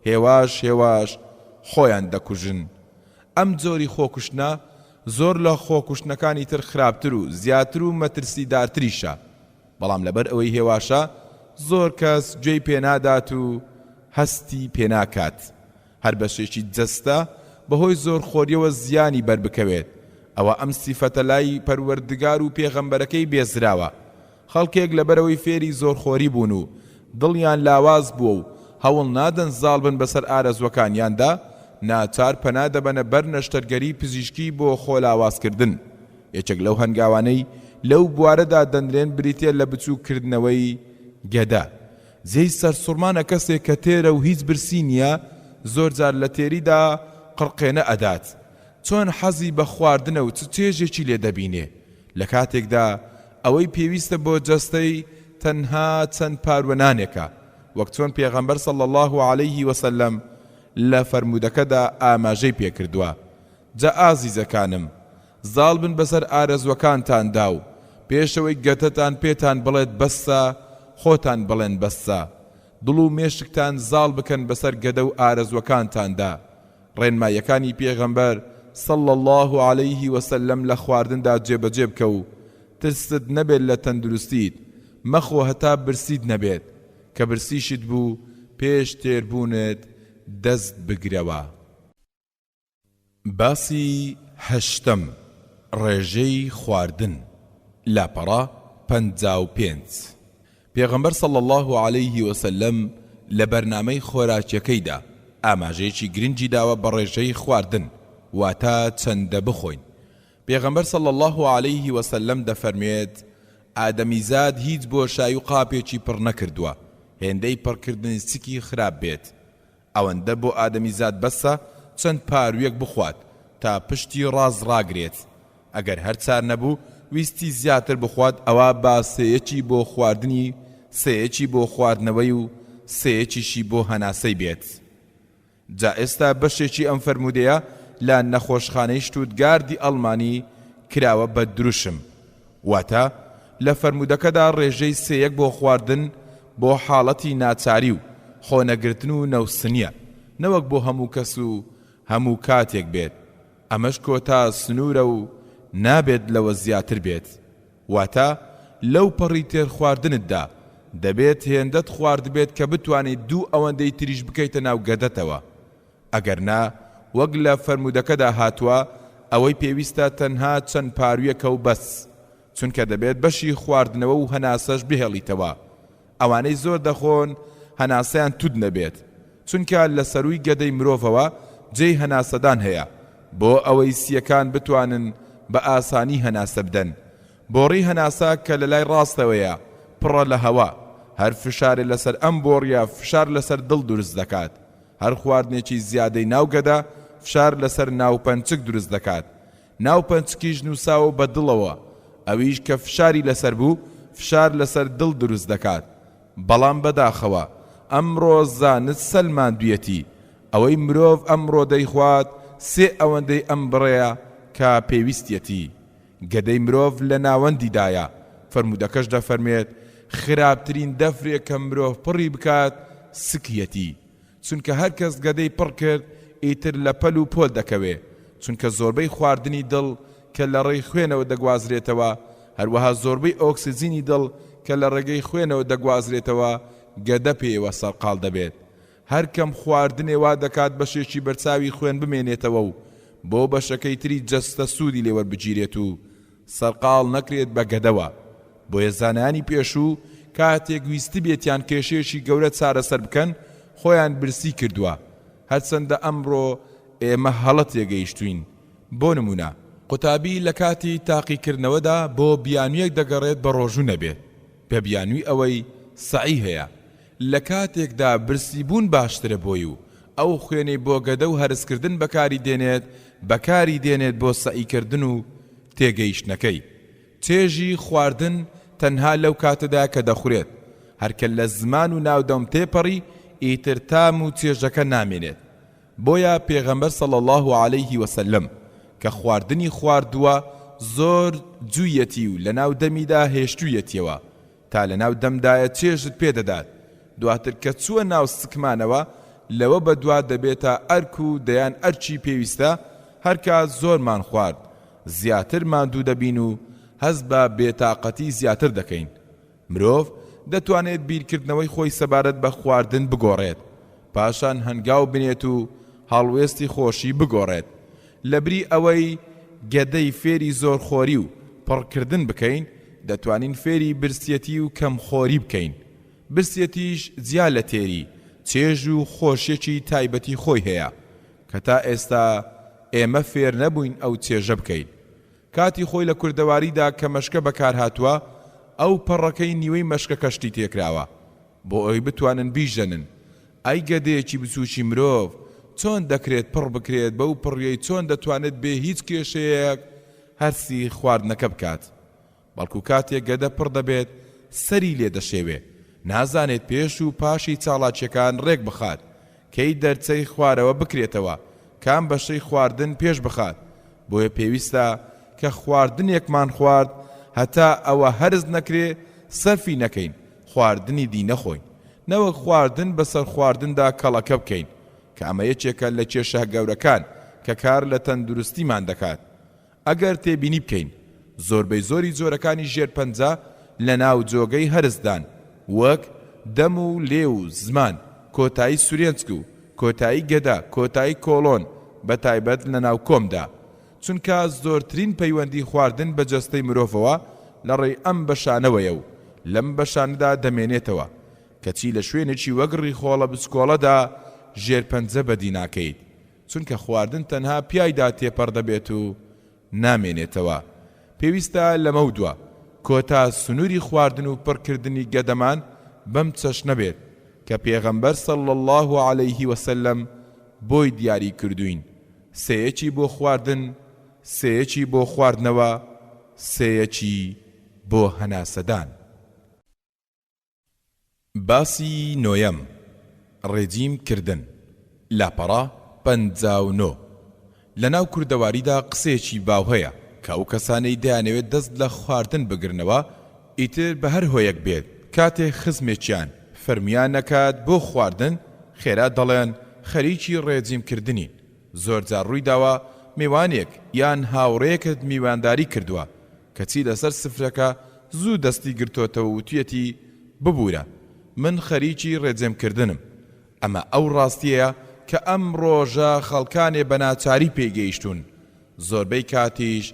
هێواش خۆیان دەکوژن. ئەم جۆری خۆکوشتنە زۆر لە خۆکوشتنەکانی تر خراپتر و زیاتر و مەترسیدارتریشە، بەڵام لەبەر ئەوەی هێواشە زۆر کەس گوێی پێنادات و هەستی پێناکات. هەر بەشێکی جەستە بەهۆی زۆر خۆریەوە زیانی بربکەوێت. ئەوە ئەم سیفەتە لای پەروەردگار و پێغەمبەرەکەی بێزراوە. خەڵکێک لەبەرەوەی فێری زۆرخۆری بوون و دڵیان لاواز بووە و هەوڵ نادەن زاڵ بن بەسەر ئارەزوەکانیاندا، ناچار پەنا دەبەنە بەر نەشتەرگەری پزیشکی بۆ خۆلاوازکردن. یەکێک لەو هەنگاوانەی لەو بوارەدا دەنرێن بریتێ لە بچووکردنەوەی گەدا. جێی سەرسوڕمانە کەسێک کە تێرە و هیچ برسی نییە زۆر جار لە تێریدا قڕقێنە ئەدات، چۆن حەزی بە خواردنە و چ چێژێکی لێ دەبینێ، لە کاتێکدا ئەوەی پێویستە بۆ جەستەی تەنها چەند پاروەنانێکە، وەک چۆن پێغەمبەر صلی الله عليه وسلم لە فەرموودەکەدا ئاماژەی پێکردووە. جا ئازیزەکانم، زاڵ بن بەسەر ئارەزوەکانتاندا و پێشەوەی گەتەتان پێتان بڵێت بەسە، خۆتان بڵێن بەسە. دڵ و مێشکتان زاڵ بکەن بەسەر گەدە و ئارەزوەکانتاندا. ڕێنمایەکانی پێغەمبەر صلى الله عليه وسلم لە خواردندا جێبەجێ بکە و ترست نەبێت لە تەندروستیت، مەخۆ هەتا برسیت نەبێت، کە برسیشت بوو پێش تێربوونت دەست بگرەوە. باسی هەشتم، ڕێژەی خواردن. لاپەڕا 55. پێغەمبەر صلى الله عليه وسلم لە بەرنامەی خۆراکیەکەیدا ئاماژەیەکی گرنگی داوە بە ڕێژەی خواردن، واتە چەندە بخۆین. پێغەمبەر صلى الله عليه وسلم دەفەرمێت ئادەمیزاد هیچ بۆشایی و قاپێکی پڕ نەکردووە هێندەی پڕکردنی سکی خراپ بێت. ئەوەندە بۆ ئادەمیزاد بەسە چەند پارویەک بخوات تا پشتی ڕاز ڕاگرێت. ئەگەر هەر چار نەبوو ویستی زیاتر بخوات، ئەوە با سەیەکی بۆ خواردنی، سەیەکی بۆ خواردنەوەی و سەیەکیشی بۆ هەناسەی بێت. جا ئێستا بەشێکی ئەم فەرمودەیە لە نەخۆشخانەی شتوتگاردی ئەڵمانی کراوە بە دروشم، واتە لە فەرمودەکەدا ڕێژەی سەیەک بۆ خواردن بۆ حاڵەتی ناچاری و خۆنەگرتن و نەوسنیە، نەوەک بۆ هەموو کەس و هەموو کاتێک بێت. ئەمەش کۆتا سنوورە و نابێت لەوە زیاتر بێت. واتە لەو پەڕی تێر خواردنتدا دەبێت هێندەت خوارد بێت کە بتوانیت دوو ئەوەندەی تریش بکەیتە ناو گەدەتەوە. ئەگەر نا، وەک لە فەرمودەکەدا هاتووە، ئەوەی پێویستە تەنها چەند پارویەکە و بەس، چونکە دەبێت بەشی خواردنەوە و هەناسەش بهێڵیتەوە. ئەوانەی زۆر دەخۆن هەناسەیان تود نەبێت، چونکە لە سەرووی گەدەی مرۆڤەوە جێی هەناسەدان هەیە بۆ ئەوەی سیەکان بتوانن بە ئاسانی هەناسە بدەن. بۆڕی هەناسە کە لە لای ڕاستەوەیە پڕە لە هەوا، هەر فشارێ لەسەر ئەم بۆڕیە فشار لەسەر دڵ دروست دەکات. هەر خواردنێکی زیادەی ناوگەدا فشار لەسەر ناوپەنچک دروست دەکات. ناوپەنچکیش نووساوە بە دڵەوە، ئەویش کە فشاری لەسەر بوو فشار لەسەر دڵ دروست دەکات. بەڵام بەداخەوە ئەمڕۆ زانست سەلماندویەتی ئەوەی مرۆڤ ئەمڕۆ دەیخوات سێ ئەوەندەی ئەم بڕێە کە پێویستیەتی. گەدەی مرۆڤ لە ناوەندیدایە. فەرمودەکەش دەفەرمێت خراپترین دەفرێک کە مرۆڤ پڕی بکات سکیەتی، چونکە هەر کەس گەدەی پڕ کرد ئیتر لە پەل و پۆل دەکەوێ، چونکە زۆربەی خواردنی دڵ کە لە ڕێی خوێنەوە دەگوازرێتەوە، هەروەها زۆربەی ئۆکسیجینی دڵ کە لە ڕێگەی خوێنەوە دەگوازرێتەوە گەدە پێیەوە سەرقاڵ دەبێت. هەر کەم خواردنێ وا دەکات بەشێکی بەرچاوی خوێن بمێنێتەوە و بۆ بەشەکەی تری جەستە سوودی لێوەربگیرێت و سەرقاڵ نەکرێت بە گەدەوە. بۆیە زانانی پێشوو کاتێک ویستی بێتیان کێشەیەکی گەورە چارەسەر بکەن خۆیان برسی کردووە، هەرچەندە ئەمڕۆ ئێمە هەڵەت تێگەیشتوین. بۆ نمونە قوتابی لە کاتی تاقیکردنەوەدا بۆ بیانوویەک دەگەڕێت بە ڕۆژوو نەبێت، بە بیانووی ئەوەی سەعی هەیە. لە کاتێکدا برسی بوون باشترە بۆی و ئەو خوێنەی بۆ گەدە و هەرسکردن بەکاری دێنێت بۆ سەعیکردن و تێگەیشتنەکەی. چێژی خواردن تەنها لەو کاتەدا کە دەخورێت، هەرکە لە زمان و ناودەم تێپەڕی ئیتر تام و چێژەکە نامێنێت. بۆیە پێغەمبەر صلی الله عليه وسلم کە خواردنی خواردووە زۆر جوویەتی و لە ناو دەمیدا هێشتوویەتیەوە تا لە ناو دەمدایە چێژت پێدەدات. دواتر کە چووە ناو سکمانەوە لەوە بە دوا دەبێتە ئەرک و دەیان ئەرچی پێویستە، هەرکات زۆرمان خوارد زیاتر ماندوو دەبین و هەز بە بێتاقەتی زیاتر دەکەین. مرۆڤ دەتوانێت بیرکردنەوەی خۆی سەبارەت بە خواردن بگۆڕێت، پاشان هەنگاو بنێت و هەڵوێستی خۆشی بگۆڕێت. لەبری ئەوەی گەدەی فێری زۆرخۆری و پڕکردن بکەین، دەتوانین فێری برسیەتی و کەمخۆری بکەین. برسیەتیش جیا لە تێری چێژ و خۆشیەکی تایبەتی خۆی هەیە کە تا ئێستا ئێمە فێر نەبووین ئەو چێژە بکەین. کاتی خۆی لە کوردەواریدا کە مەشکە بەکار هاتووە، ئەو پەڕەکەی نیوەی مەشکە کەشتی تێکراوە بۆ ئەوی بتوانن بیژەنن. ئەی گەدەیەکی بچووکی مرۆڤ چۆن دەکرێت پڕ بکرێت بەو پڕیەی چۆن دەتوانێت بێ هیچ کێشەیەک هەرسی خواردنەکە بکات. بەڵکو کاتێک گەدە پڕ دەبێت سەری لێ دەشێوێ، نازانێت پێش و پاشی چاڵاکیەکان ڕێک بخات کەی دەرچەی خوارەوە بکرێتەوە، کام بەشەی خواردن پێش بخات. بۆیە پێویستە کە خواردنێکمان خوارد هەتا ئەوە هەرز نەکرێ سەرفی نەکەین، خواردنی دی نەخۆین، نەوەک خواردن بەسەر خواردندا کەڵەکە بکەین، کە ئەمە یەکێکە لە کێشە گەورەکان کە کار لە تەندروستیمان دەکات. ئەگەر تێبینی بکەین زۆربەی زۆری جۆرەکانی ژێرپەنجە لە ناو جۆگەی هەرزدان، وەک دەم و لێ و زمان، کۆتایی سورێنسک و کۆتایی گەدا، کۆتایی کۆڵۆن، بە تایبەت لە ناو کۆمدا، چونکە زۆرترین پەیوەندی خواردن بە جەستەی مرۆڤەوە لە ڕێی ئەم بەشانەوەیە و لەم بەشانەدا دەمێنێتەوە، کەچی لە شوێنێکی وەک ڕیخۆڵە بچکۆڵەدا ژێرپەنجە بەدی ناکەیت، چونکە خواردن تەنها پیایدا تێپەڕ دەبێت و نامێنێتەوە. پێویستە لەمە دووە کۆتا سنووری خواردن و پڕکردنی گەدەمان بەم چەشنە بێت کە پێغەمبەر صلی الله علیه وسلم بۆی دیاری کردوین: سێیەکی بۆ خواردن، سێیەکی بۆ خواردنەوە، سێیەکی بۆ هەناسەدان. باسی نۆیەم، ڕێجیم کردن. لاپەڕا 59. لەناو کوردەواریدا قسێکی باو هەیە کە ئەو کەسانەی دەیانەوێت دەست لە خواردن بگرنەوە ئیتر بە هەر هۆیەک بێت کاتێک خزمێکیان فەرمیان نەکات بۆ خواردن، خێرا دەڵێن خەریکی ڕێجیمکردنین. زۆر جار ڕووی داوە میوانێک یان هاوڕێیەکت میوانداری کردووە کەچی لەسەر سفرەکە زوو دەستی گرتۆتەوە و توێتی ببوورە من خەریکی ڕێجێمکردنم. ئەمە ئەو ڕاستیەیە کە ئەم ڕۆژە خەڵکانێ بە ناچاری پێگەیشتون، زۆربەی کاتیش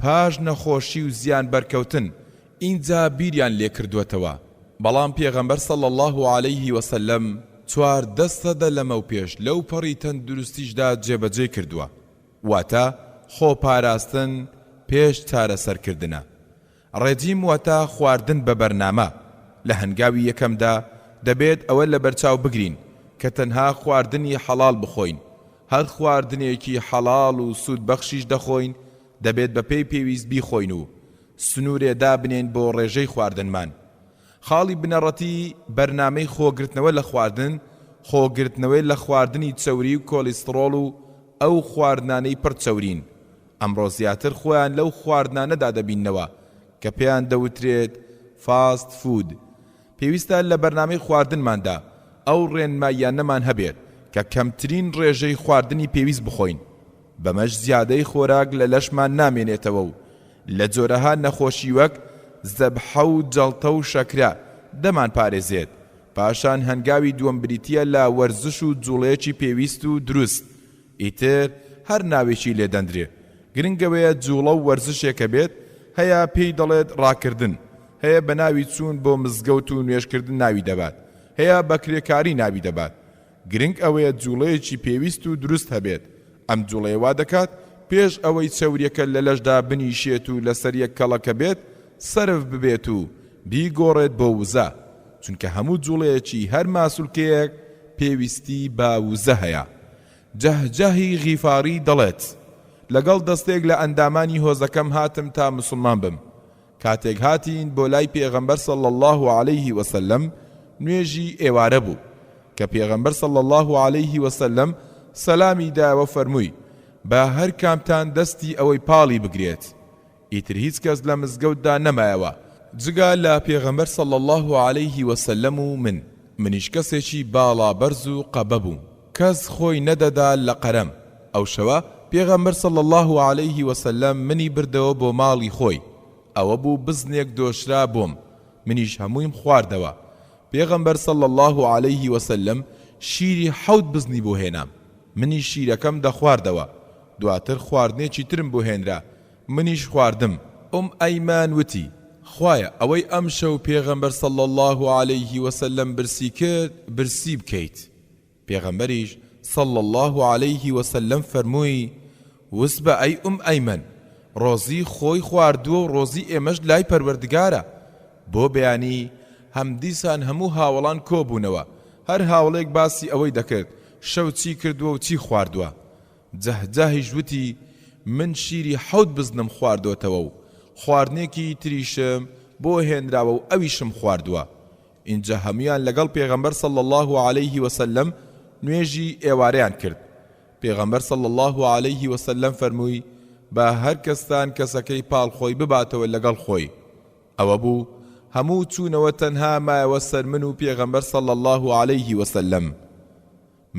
پاش نەخۆشی و زیان بەرکەوتن ئینجا بیریان لێ کردووەتەوە. بەڵام پێغەمبەر صلی الله علیه وسلم 14 سەدە لەمە و پێش لەو پەڕی تەندروستیشدا جێبەجێ کردووە، واتە خۆپاراستن پێش چارەسەرکردنە. ڕێجیم واتە خواردن بە بەرنامە. لە هەنگاوی یەکەمدا دەبێت ئەوە لە بەرچاو بگرین کە تەنها خواردنی حەڵال بخۆین. هەر خواردنێکی حەڵال و سوود بەخشیش دەخۆین دەبێت بە پێی پێویست بیخۆین و سنوورێدا بنێن بۆ ڕێژەی خواردنمان. خاڵی بنەڕەتی بەرنامەی خۆگرتنەوە لە خواردن، خۆگرتنەوەی لە خواردنی چەوری و کۆلیسترۆڵ و ئەو خواردنانەی پڕ چەورین. ئەمڕۆ زیاتر خۆیان لەو خواردنانەدا دەبینەوە کە پێیان دەوترێت فاست فود. پێویستە لە بەرنامەی خواردنماندا ئەو ڕێنماییانەمان هەبێت کە کەمترین ڕێژەی خواردنی پێویست بخۆین. بەمەش زیادەی خۆراک لە لەشمان نامێنێتەوە و لە جۆرەها نەخۆشی وەک زەبحە و جەڵتە و شەکرا دەمان پارێزێت. پاشان هەنگاوی دووەم بریتیە لە وەرزش و جوڵەیەکی پێویست و دروست. ئیتر هەر ناوێکی لێدەندرێ. گرنگەوەیە جوڵە و وەرزشێکە بێت، هەیە پێی دەڵێت ڕاکردن، هەیە بە ناوی چوون بۆ مزگەوت و نوێژکردن ناوی دەبات، هەیە بە کرێکاری ناوی دەبات. گرنگ ئەوەیە جوڵەیەکی پێویست و دروست هەبێت. ئەم جوڵەیە وا دەکات پێش ئەوەی چەوریەکە لە لەشدا بنیشێت و لەسەر یەک کەڵەکە بێت سەرف ببێت و بیگۆڕێت بۆ وزە، چونکە هەموو جوڵەیەکی هەر ماسوولکەیەک پێویستی بە وزە هەیە. جەهجەهی غیفاری دەڵێت لەگەڵ دەستێک لە ئەندامانی هۆزەکەم هاتم تا مسلمان بم. کاتێک هاتین بۆ لای پێغەمبەر صلی الله علیه وسلم نوێژی ئێوارە بوو کە پێغەمبەر صلی الله علیه وسلم سەلامی داوە فەرمووی با هەر کامتان دەستی ئەوەی پاڵی بگرێت. ئیتر هیچ کەس لە مزگەوتدا نەمایەوە جگا لە پێغەمبەر صلی الله علیه وسلم و منیش کەسێکی باڵا بەرز و قەبە بووم، کەس خۆی نەدەدا لە قەرەم. ئەو شەوە پێغەمبەر صلی الله علیه وسلم منی بردەوە بۆ ماڵی خۆی. ئەوە بوو بزنێک دۆشرا بۆم، منیش هەموویم خواردەوە. پێغەمبەر صلی الله علیه وسلم شیری 7 بزنی بۆ هێنام، منی شیرەکەم دەخواردەوە. دواتر خواردنێکی ترم بۆ هێنرا، منیش خواردم. ئەیمان وتی خوایە ئەوەی ئەم شەو پێغەمبەر صلی الله علیه وسلم برسی کرد برسی بکەیت. پێغەمبەریش صلی الله علیه وسلم فەرمووی وس بە ئەیمەن، ڕۆزی خۆی خواردووە و ڕۆزی ئێمەش لای پەروەردگارە. بۆ بەیانی هەم دیسان هەموو هاوڵان کۆبوونەوە، هەر هاوڵێک باسی ئەوەی دەکرد شەو چی کردووە و چی خواردووە. جەهجەهیش وتی من شیری 7 بزنم خواردوەتەوە و خواردنێکی تریشم بۆ هێنراوە و ئەویشم خواردووە. اینجا هەمویان لەگەڵ پێغەمبەر صلی الله علیه وسلم نوێژی ئێوارەیان کرد. پێغەمبەر صلی الله عليه وسلم فەرمووی با هەر کەستان کەسەکەی پاڵخۆی بباتەوە لەگەڵ خۆی. ئەوە بوو هەموو چوونەوە تەنها مایەوە سەر من و پێغەمبەر صلی الله عليه وسلم.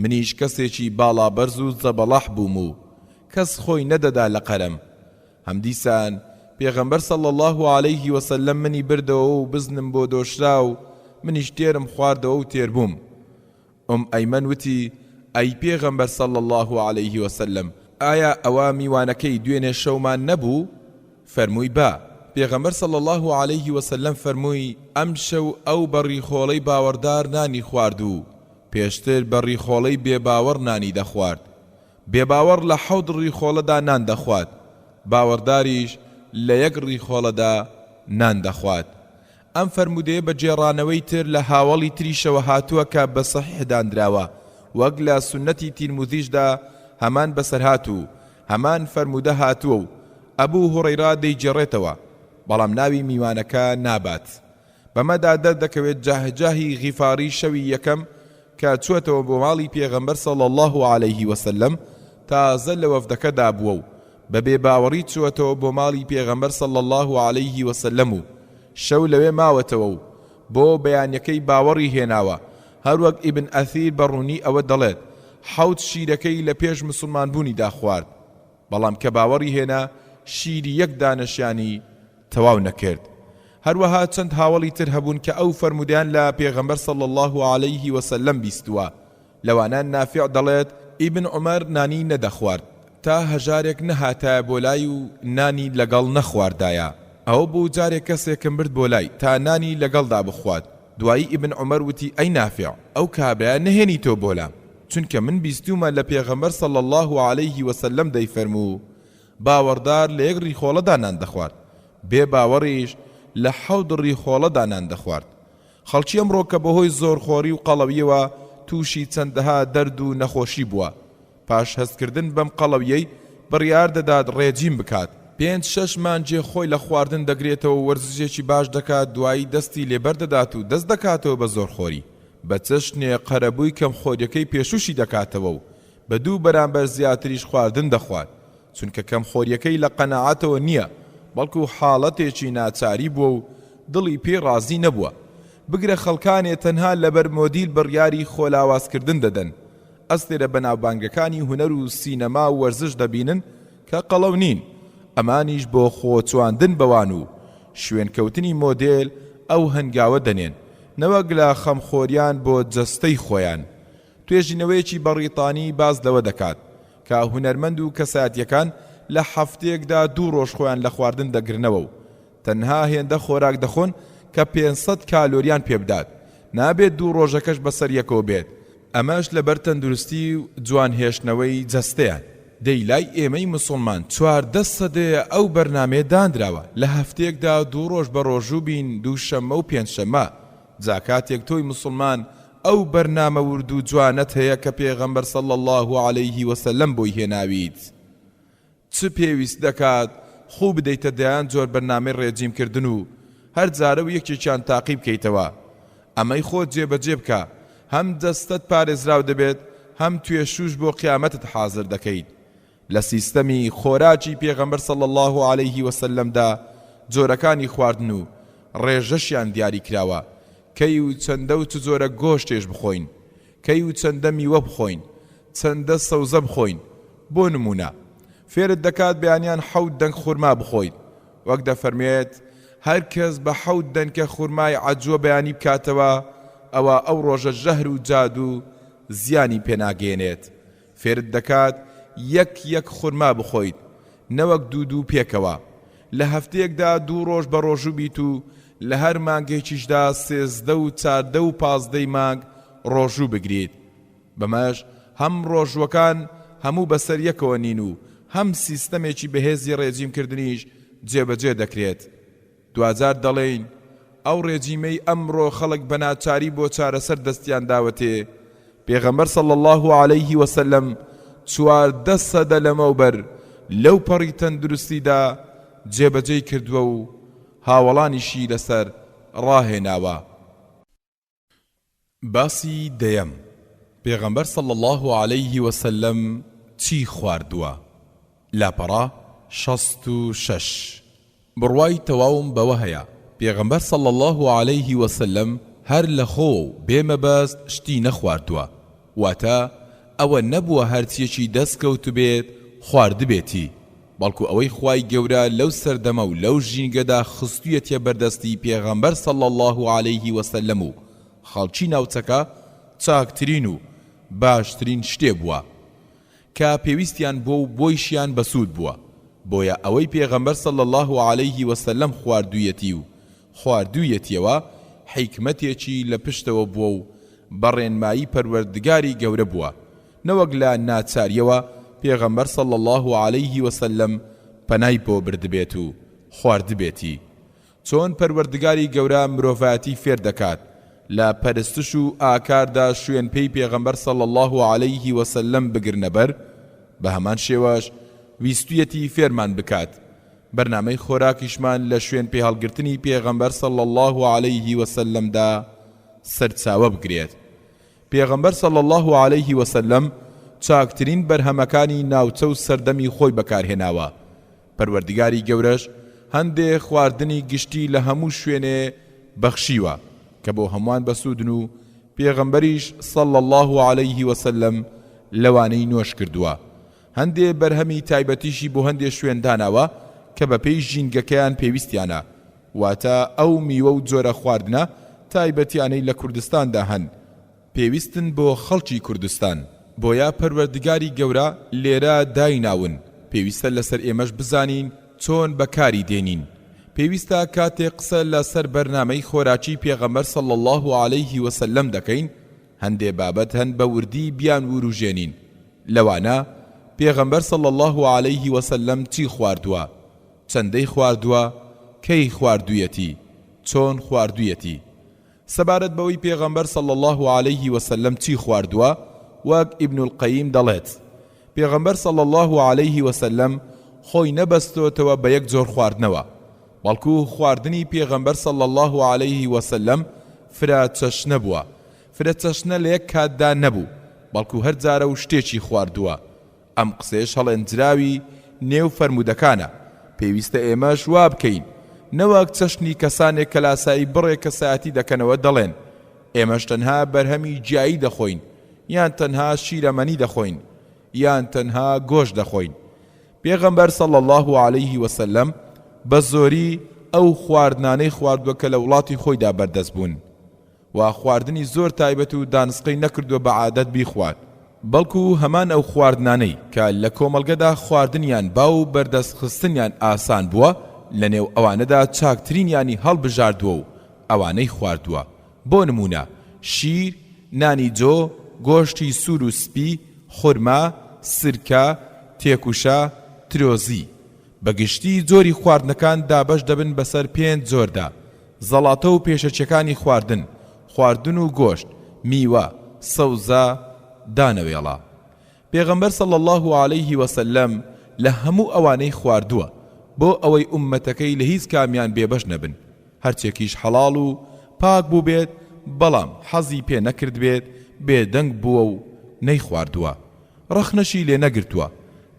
منیش کەسێکی باڵا بەرز و زەبەڵەح بووم و کەس خۆی نەدەدا لە قەرەم. هەم دیسان پێغەمبەر صلی الله عليه وسلم منی بردەوە و بزنم بۆ دۆشرا و منیش تێرم خواردەوە و تێربووم. ئەیمەن وتی ئەی پێغەمبەر صلی الله عليه وسلم ئایا ئەوە میوانەکەی دوێنێ شەومان نەبوو؟ فەرمووی با. پێغەمبەر صلی الله عليه وسلم فەرمووی ئەم شەو ئەو بەڕیخۆڵەی باوەڕدار نانی خوارد و پێشتر بەڕیخۆڵەی بێباوەڕ نانی دەخوارد. بێباوەڕ لە 7 ڕیخۆڵەدا نان دەخوات، باوەڕداریش لە 1 ڕیخۆڵەدا نان دەخوات. ئەم فەرمودەیە بە جێڕانەوەی تر لە هاوڵی تریشەوە هاتووە کە بە سەحیح دانراوە، وەک لە سونەتی تیرموزیشدا هەمان بەسەر هاتوو، هەمان فەرمودە هاتووە و ئەبوو هوڕەیرا دەیجێڕێتەوە، بەڵام ناوی میوانەکە نابات. بەمەدا دەردەکەوێت جاهجاهی غیفاری شەوی یەکەم کە چووەتەوە بۆ ماڵی پێغەمبەر صلی الله عليه وسلم تازە لە وەفدەکەدا بووە و بەبێ باوەڕی چووەتەوە بۆ ماڵی پێغەمبەر صلی الله عليه وسلم و شەو لەوێ ماوەتەوە و بۆ بەیانیەکەی باوەڕی هێناوە. هەروەک ئیبن ئەثیر بەڕوونی ئەوە دەڵێت 7 شیرەکەی لە پێش مسلمان بوونیدا خوارد، بەڵام کە باوەڕی هێنا شیری 1 دانەشیانی تەواو نەکرد. هەروەها چەند هاوڵی تر هەبوون کە ئەو فەرمودیان لە پێغەمبەر صلی الله عليه وسلم بیستووە. لەوانان نافع دەڵێت ئیبن عومەر نانی نەدەخوارد تا هەژارێک نەهاتایە بۆ لای و نانی لەگەڵ نەخواردایە. ئەو بوو جارێک کەسێکم برد بۆ لای تا نانی لەگەڵدا بخوات. دوایی ئیبن عومەر وتی ئەی نافع ئەو کابرایە نەهێنی تۆ بۆ لام، چونکە من بیستومە لە پێغەمبەر صلی الله عليه وسلم دەیفەرموو باوەڕدار لە 1 ڕیخۆڵەدا نان دەخوارد، بێ باوەڕیش لە 7 ڕیخۆڵەدا نان دەخوارد. خەڵکی ئەمڕۆ کە بەهۆی زۆرخۆری و قەڵەویەوە تووشی چەندەها دەرد و نەخۆشی بووە، پاش هەستکردن بەم قەڵەویەی بڕیار دەدات ڕێجیم بکات. 5-6 مانجێ خۆی لە خواردن دەگرێتەوە و وەرزشێکی باش دەکات، دوایی دەستی لێبەر دەدات و دەست دەکاتەوە بە زۆرخۆری. بە چەشنێ قەرەبووی کەم خۆریەکەی پێشوشی دەکاتەوە و بە 2 بەرامبەر زیاتریش خواردن دەخوات، چونکە کەم خۆریەکەی لە قەناعەتەوە نییە، بەڵکو حاڵەتێکی ناچاری بووە و دڵی پێ ڕازی نەبووە. بگرە خەڵکانێ تەنها لەبەر مۆدیل بڕیاری خۆلاوازکردن دەدەن، ئەستێرە بەناوبانگەکانی هونەر و سینەما و وەرزش دەبینن کە قەڵەو نین، ئەمانیش بۆ خۆچواندن بەوان و شوێنکەوتنی مۆدێل ئەو هەنگاوە دەنێن، نەوەک لە خەمخۆریان بۆ جەستەی خۆیان. توێژینەوەیەکی بەڕیتانی باز لەوە دەکات کە هونەرمەند و کەساتیەکان لە هەفتەیەکدا 2 ڕۆژ خۆیان لە خواردن دەگرنەوە و تەنها هێندە خۆراک دەخۆن کە 500 کالۆریان پێ بدات، نابێت 2 ڕۆژەکەش بەسەر یەکەوە بێت. ئەمەش لەبەر تەندروستی و جوانهێشتنەوەی جەستەیان. دەی لای ئێمەی مسلمان 14 سەدەیە ئەو بەرنامەیە دانراوە لە هەفتەیەکدا 2 ڕۆژ بە ڕۆژوو بین، 2 شەممە و 5 شەممە. جاکاتێک تۆی مسلمان ئەو بەرنامە ورد و جوانت هەیە کە پێغەمبەر صلی الله عليه وسلم بۆی هێناویت. چ پێویست دەکات خوو بدەیتە دەیان جۆر بەرنامەی ڕێجیمکردن و هەر جارە و یەکێکیان تاقی بکەیتەوە. ئەمەی خۆت جێبەجێ بکە، هەم دەستت پارێزراو دەبێت، هەم توێشوش بۆ قیامەتت حاضر دەکەیت. لە سیستەمی خۆراکی پێغەمبەر صلی الله عليه وسلمدا جۆرەکانی خواردن و ڕێژەشیان دیاری کراوە، کەی و چەندە و چ جۆرە گۆشتێش بخۆین، کەی و چەندە میوە بخۆین، چەندە سەوزە بخۆین. بۆ نمونە فێرت دەکات بەیانیان 7 دەنگ خورما بخۆیت، وەک دەفەرمێت هەر کەس بە 7 دەنگە خورمای عەجووە بەیانی بکاتەوە ئەوە ئەو ڕۆژە ژەهر و جاد و زیانی پێناگەێنێت. فێرت دەکات 1 خورما بخۆیت، نەوەک 2 پێکەوە. لە هەفتەیەکدا 2 ڕۆژ بە ڕۆژوو بیت و لە هەر مانگێکیشدا 13 و 14 و 15 مانگ ڕۆژوو بگریت. بەمەش هەم ڕۆژوەکان هەموو بەسەر یەکەوە نین و هەم سیستەمێکی بەهێزی ڕێجیمکردنیش جێبەجێ دەکرێت. دوجار دەڵێن ئەو ڕێجیمەی ئەمڕۆ خەڵک بە ناچاری بۆ چارەسەر دەستیان داوەتێ، پێغەمبەر صلی الله عليه وسلم 14 سەدە لەمەوبەر لەو پەڕی تەندروستیدا جێبەجێی کردووە و هاوڵانیشی لەسەر ڕاهێناوە. باسی دەیەم، پێغەمبەر صلی الله عليه وسلم چی خواردووە؟ لاپەڕا 66. بڕوای تەواوم بەوە هەیە پێغەمبەر صلی الله عليه وسلم هەر لە خۆ بێمەبەست شتی نەخواردووە، واتە ئەوە نەبووە هەرچیەکی دەستکەوت بێت خواردبێتی، بەڵکو ئەوەی خوای گەورە لەو سەردەمە و لەو ژینگەدا خستوویەتە بەردەستی پێغەمبەر صلی الله عليه وسلم و خەڵکی ناوچەکە چاکترین و باشترین شتێ بووە کە پێویستیان بۆ و بۆیشیان بەسوود بووە، بۆیە ئەوەی پێغەمبەر صلی الله عليه وسلم خواردوویەتی و خواردوویەتیەوە حیکمەتێکی لە پشتەوە بووە و بەڕێنمایی پەروەردگاری گەورە بووە، نەوەک لە ناچاریەوە پێغەمبەر صلی الله عليه وسلم پەنای بۆ بردبێت و خواردبێتی. چۆن پەروەردگاری گەورە مرۆڤایەتی فێر دەکات لە پەرستش و ئاکاردا شوێن پێی پێغەمبەر صلی الله عليه وسلم بگرنە بەر، بە هەمان شێوەش ویستویەتی فێرمان بکات بەرنامەی خۆراکیشمان لە شوێن پێ هەڵگرتنی پێغەمبەر صلی الله عليه وسلمدا سەرچاوە بگرێت. پێغەمبەر صلی الله عليه وسلم چاکترین بەرهەمەکانی ناوچە و سەردەمی خۆی بەکارهێناوە. پەروەردگاری گەورەش هەندێک خواردنی گشتی لە هەموو شوێنێ بەخشیوە کە بۆ هەمووان بەسوودن و پێغەمبەریش صلی الله عليه وسلم لەوانەی نوێش کردووە. هەندێ بەرهەمی تایبەتیشی بۆ هەندێ شوێن داناوە کە بە پێی ژینگەکەیان پێویستیانە، واتە ئەو میوە و جۆرە خواردنە تایبەتیانەی لە کوردستاندا هەن پێویستن بۆ خەڵکی کوردستان، بۆیە پەروەردگاری گەورە لێرە دایناون پێویستە لەسەر ئێمەش بزانین چۆن بەکاری دێنین. پێویستە کاتێک قسە لەسەر بەرنامەی خۆراکی پێغەمبەر صلی الله عليه وسلم دەکەین هەندێ بابەت هەن بە وردی بیان وروژێنین، لەوانە پێغەمبەر صلی الله عليه وسلم چی خواردووە، چەندەی خواردووە، کەی خواردوویەتی، چۆن خواردوویەتی. سەبارەت بەوەی پێغەمبەر صلی الله عليه وسلم چی خواردووە، وەک ئیبن القەیم دەڵێت پێغەمبەر صلی الله عليه وسلم خۆی نەبەستۆتەوە بە یەک جۆر خواردنەوە، بەڵکو خواردنی پێغەمبەر صلی الله عليه وسلم فراتچەشنە بووە. فراتچەشنە لە یەک کاتدا نەبوو، بەڵکو هەر جارە و شتێکی خواردووە. ئەم قسەیەش هەڵێنجراوی نێو فەرمودەکانە، پێویستە ئێمەش وا بکەین، نەوەک چەشنی کەسانێک کە لاسایی بڕێ کەسایەتی دەکەنەوە دەڵێن ئێمەش تەنها بەرهەمی جیایی دەخۆین، یان تەنها شیرەمەنی دەخۆین، یان تەنها گۆشت دەخۆین. پێغەمبەر صلی الله عليه وسلم بە زۆری ئەو خواردنانەی خواردووە کە لە وڵاتی خۆیدا بەردەست بوون، و خواردنی زۆر تایبەت و دانسقەی نەکردووە بە عادەت بیخوات، بەڵکو هەمان ئەو خواردنانەی کە لە کۆمەڵگەدا خواردنیان باو بەردەست خستنیان ئاسان بووە لە نێو ئەوانەدا چاکترینیانی هەڵبژاردووە و ئەوانەی خواردووە. بۆ نمونە شیر، نانی جۆ، گۆشتی سوور و سپی، خورما، سرکە، تێکوشە، ترۆزی. بەگشتی جۆری خواردنەکان دابەش دەبن بەسەر 5 جۆردا: زەڵاتە و پێشەچەکانی خواردن، خواردن و گۆشت، میوە، سەوزە، دانەوێڵە. پێغەمبەر صلی الله عليه وسلم لە هەموو ئەوانەی خواردووە بۆ ئەوەی ئوممەتەکەی لە هیچ کامیان بێبەش نەبن، هەرچێکیش حەڵاڵ و پاک بوو بێت، بەڵام حەزی پێ نەکرد بێت، بێدەنگ بووە و نەیخواردووە، ڕەخنەشی لێ نەگرتووە،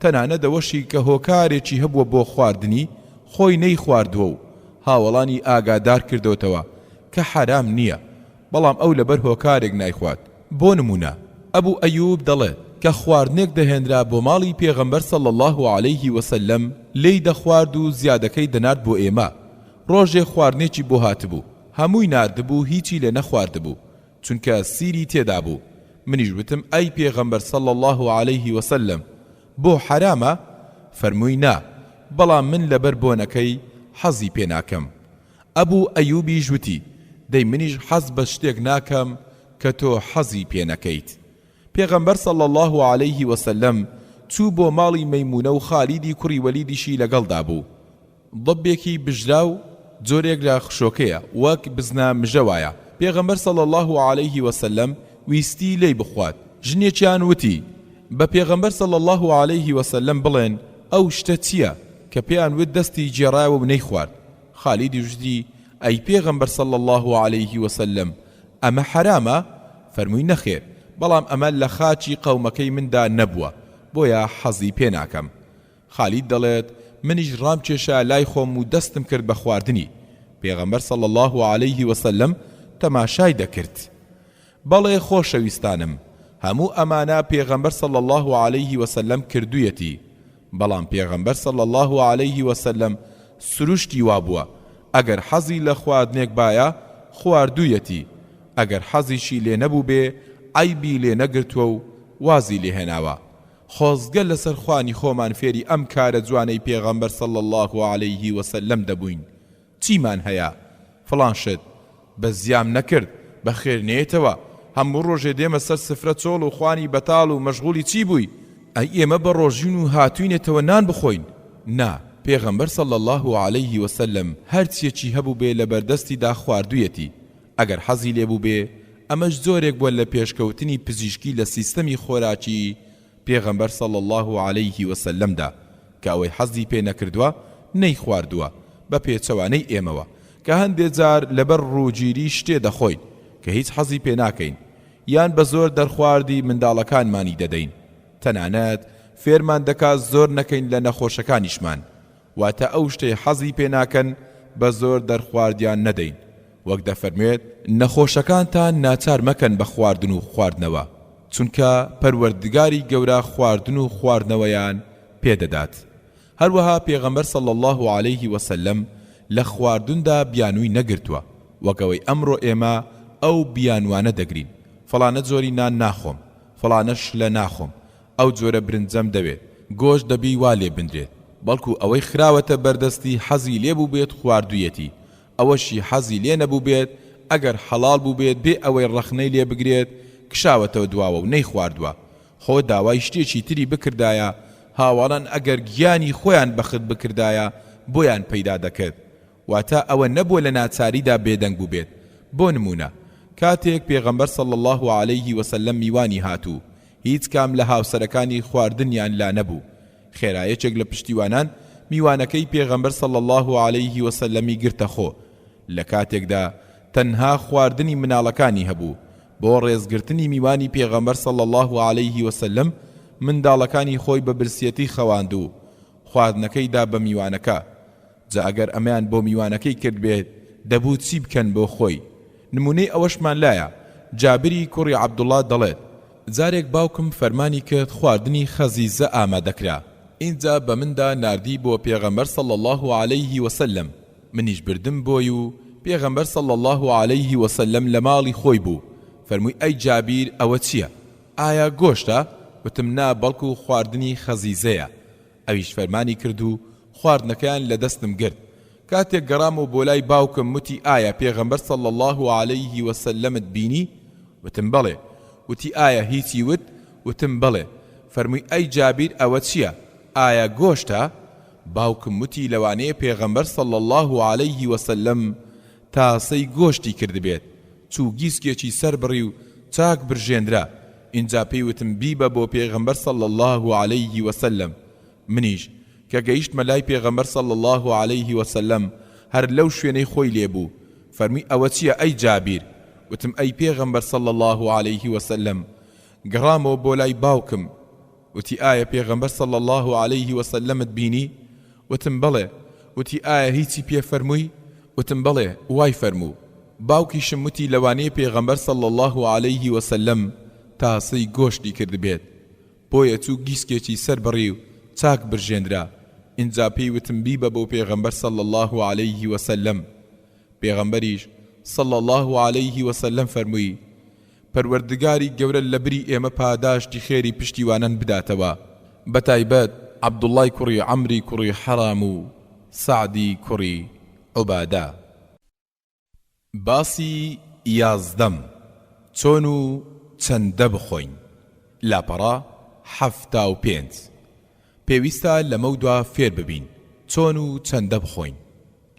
تەنانەت ئەوەشی کە هۆکارێکی هەبووە بۆ خواردنی خۆی نەیخواردووە و هاوڵانی ئاگادار کردوتەوە کە حرام نییە، بەڵام ئەو لەبەر هۆکارێک نایخوات. بۆ نمونە ئەبوو ئەیوب دەڵێت کە خواردنێک دەهێنرا بۆ ماڵی پێغەمبەر صلی الله عليه وسلم لێی دەخوارد و زیادەکەی دەنارد بۆ ئێمە. ڕۆژێ خواردنێکی بۆ هاتبوو، هەمووی ناردبوو، هیچی لێ نەخواردبوو چونکە سیری تێدا بوو. منیش وتم ئەی پێغەمبەر صلی الله عليه وسلم بۆ حرامە؟ فەرمووی نا، بەڵام من لەبەر بۆنەکەی حەزی پێ ناکەم. ئەبوو ئەیوبی ژوتی دەی منیش حەز بە شتێک ناکەم کە تۆ حەزی پێ نەکەیت. پێغەمبەر صلی الله عليه وسلم چوو بۆ ماڵی مەیمونە و خالیدی کوڕی وەلیدیشی لەگەڵدا بوو. ضبێکی بژرا و جۆرێک لە خشۆکەیە وەک بزنا مژەوایە. پێغەمبەر صلی الله عليه وسلم ویستی لێی بخوات. ژنێکیان وتی بە پێغەمبەر صلی الله عليه وسلم بڵێن ئەو شتە چییە کە پێیان وت دەستی جێڕایەوە و نەیخوارد. خالیدی ژدی ئەی پێغەمبەر صلی الله عليه وسلم ئەمە حرامە؟ فەرمووی نەخێر، بەڵام ئەمە لە خاچی قەومەکەی مندا نەبووە، بۆیە حەزی پێ ناکەم. خالید دەڵێت منیش ڕام کێشا لای خۆم و دەستم کرد بە خواردنی. پێغەمبەر صلی الله عليه وسلم تەماشای دەکرد. بەڵێ خۆشەویستانم، هەموو ئەمانە پێغەمبەر صلی الله عليه وسلم کردوویەتی، بەڵام پێغەمبەر صلی الله عليه وسلم سروشتی وابووە ئەگەر حەزی لە خواردنێک باە خواردوویەتی، ئەگەر حەزیشی لێ نەبوو بێ عیبی لێ نەگرتووە و وازی لێ هێناوە. خۆزگە لەسەر خوانی خۆمان فێری ئەم کارە جوانەی پێغەمبەر صلی الله عليه وسلم دەبووین. چیمان هەیە؟ فڵان شت بە زیام نەکرد، بە خێر نێتەوە، هەموو ڕۆژێ دێمە سەر سفرە چۆڵ و خوانی بەتاڵ و مەشغوڵی چی بووی؟ ئەی ئێمە بە ڕۆژین و هاتوینێتەوە نان بخۆین؟ نا، پێغەمبەر صلی الله عليه وسلم هەرچیەکی هەبوو بێ لە بەردەستیدا خواردوویەتی. ئەگەر حەزی لێبوو بێ ئەمەش زۆرێک بووە لە پێشکەوتنی پزیشکی لە سیستەمی خۆراکی پێغەمبەر صلی الله عليه وسلمدا کە ئەوەی حەزی پێ نەکردووە نەی خواردووە بە پێچەوانەی ئێمەوە کە هەندێک جار لەبەر ڕووگیری شتێ دەخۆین کە هیچ حەزی پێ ناکەین، یان بە زۆر دەرخواردی منداڵەکانمانی دەدەین. تەنانەت فێرمان دەکات زۆر نەکەین لە نەخۆشەکانیشمان، واتە ئەو شتەی حەزی پێ ناکەن بە زۆر دەرخواردیان نەدەین. وەک دەفەرمێت نەخۆشەکانتان ناچار مەکەن بە خواردن و خواردنەوە، چونکە پەروەردگاری گەورە خواردن و خواردنەوەیان پێدەدات. هەروەها پێغەمبەر صلی الله عليه وسلم لە خواردندا بیانووی نەگرتووە، وەکەوەی ئەمڕۆ ئێمە ئەو بیانوانە دەگرین. فڵانە جۆری نان ناخۆم، فڵانەش لە ناخۆم، ئەو جۆرە برنجەم دەوێت، گۆشت دەبی وا لێ بندرێت، بەڵکو ئەوەی خراوەتە بەردەستی حەزی لێ بوو بێت خواردوویەتی، ئەوەشی حەزی لێ نەبوو بێت ئەگەر حەڵال بوو بێت بێ ئەوەی ڕەخنەی لێ بگرێت کشاوەتەوە دواوە و نەی خواردووە. خۆ داوای شتێکی تری بکردایە، هاوڵان ئەگەر گیانی خۆیان بەخت بکردایە بۆیان پەیدا دەکرد، واتە ئەوە نەبووە لە ناچاریدا بێدەنگ بوو بێت. بۆ نمونە کاتێک پێغەمبەر صلی الله عليه وسلم میوانی هاتوو، هیچ کام لە هاوسەرەکانی خواردنیان لا نەبوو. خێرایەکێک لە پشتیوانان میوانەکەی پێغەمبەر صلی الله عليه وسلمی گرتە خۆ. لە کاتێکدا تەنها خواردنی مناڵەکانی هەبوو. بۆ ڕێزگرتنی میوانی پێغەمبەر صلی الله عليه وسلم منداڵەکانی خۆی بە برسیەتی خەواندوو، خواردنەکەیدا بە میوانەکە. جا ئەگەر ئەمەیان بۆ میوانەکەی کرد بێت دەبوو چی بکەن بۆ خۆی؟ نمونەی ئەوەشمان لایە. جابری کوڕی عەبدوڵڵا دەڵێت جارێک باوکم فەرمانی کرد خواردنی خەزیزە ئامادەکرا. اینجا بە مندا ناردی بۆ پێغەمبەر صلی الله عليه وسلم. منیش بردم بۆی و پێغەمبەر صلی الله عليه وسلم لە ماڵی خۆی بوو. فەرمووی ئەی جابیر ئەوە چییە؟ ئایا گۆشتە؟ وتم نا، بەڵکو خواردنی خەزیزەیە. ئەویش فەرمانی کرد و خواردنەکەیان لە دەستم گرت. کاتێک گەڕام و بۆ لای باوکم وتی ئایا پێغەمبەر صلی الله عليه وسلمت بینی؟ وتم بەڵێ. وتی ئایا هیچی وت؟ وتم بەڵێ. فەرمووی ئەی جابیر ئەوە چییە؟ ئایا گۆشتە؟ باوکم وتی لەوانەیە پێغەمبەر صلی الله عليه وسلم تاسەی گۆشتی کردبێت، چوو گیسکێکی سەر بڕی و چاک برژێنرا. اینجا پێی وتم بیبە بۆ پێغەمبەر صلی الله عليه وسلم. منیش کە گەیشتمە لای پێغەمبەر صلی الله عليه وسلم هەر لەو شوێنەی خۆی لێبوو. فەرمی ئەوە چییە ئەی جابیر؟ وتم ئەی پێغەمبەر صلی الله عليه وسلم. گەڕامەوە بۆ لای باوکم وتی ئایا پێغەمبەر صلی الله عليه وسلمت بینی؟ وتم بەڵێ. وتی ئایا هیچی پێ فەرمووی؟ وتم بەڵێ، وای فەرموو. باوکیشم وتی لەوانەیە پێغەمبەر صلی الله عليه وسلم تاسەی گۆشتی کردبێت، بۆیە چوو گیسکێکی سەر بڕی و چاک برژێنرا. اینجا پێی وتم بیبە بۆ پێغەمبەر صلی الله عليه وسلم. پێغەمبەریش صلی الله عليه وسلم فەرمووی پەروەردگاری گەورە لە بری ئێمە پاداشتی خێری پشتیوانان بداتەوە، بەتایبەت عەبدوڵڵای کوڕی عەمری کوڕی حەرام و سعدی کوڕی عوبادە. باسی یازدەم چۆن و چەندە بخۆین. لاپەڕا 75. پێویستە لەمە دوا فێر ببین چۆن و چەندە بخۆین.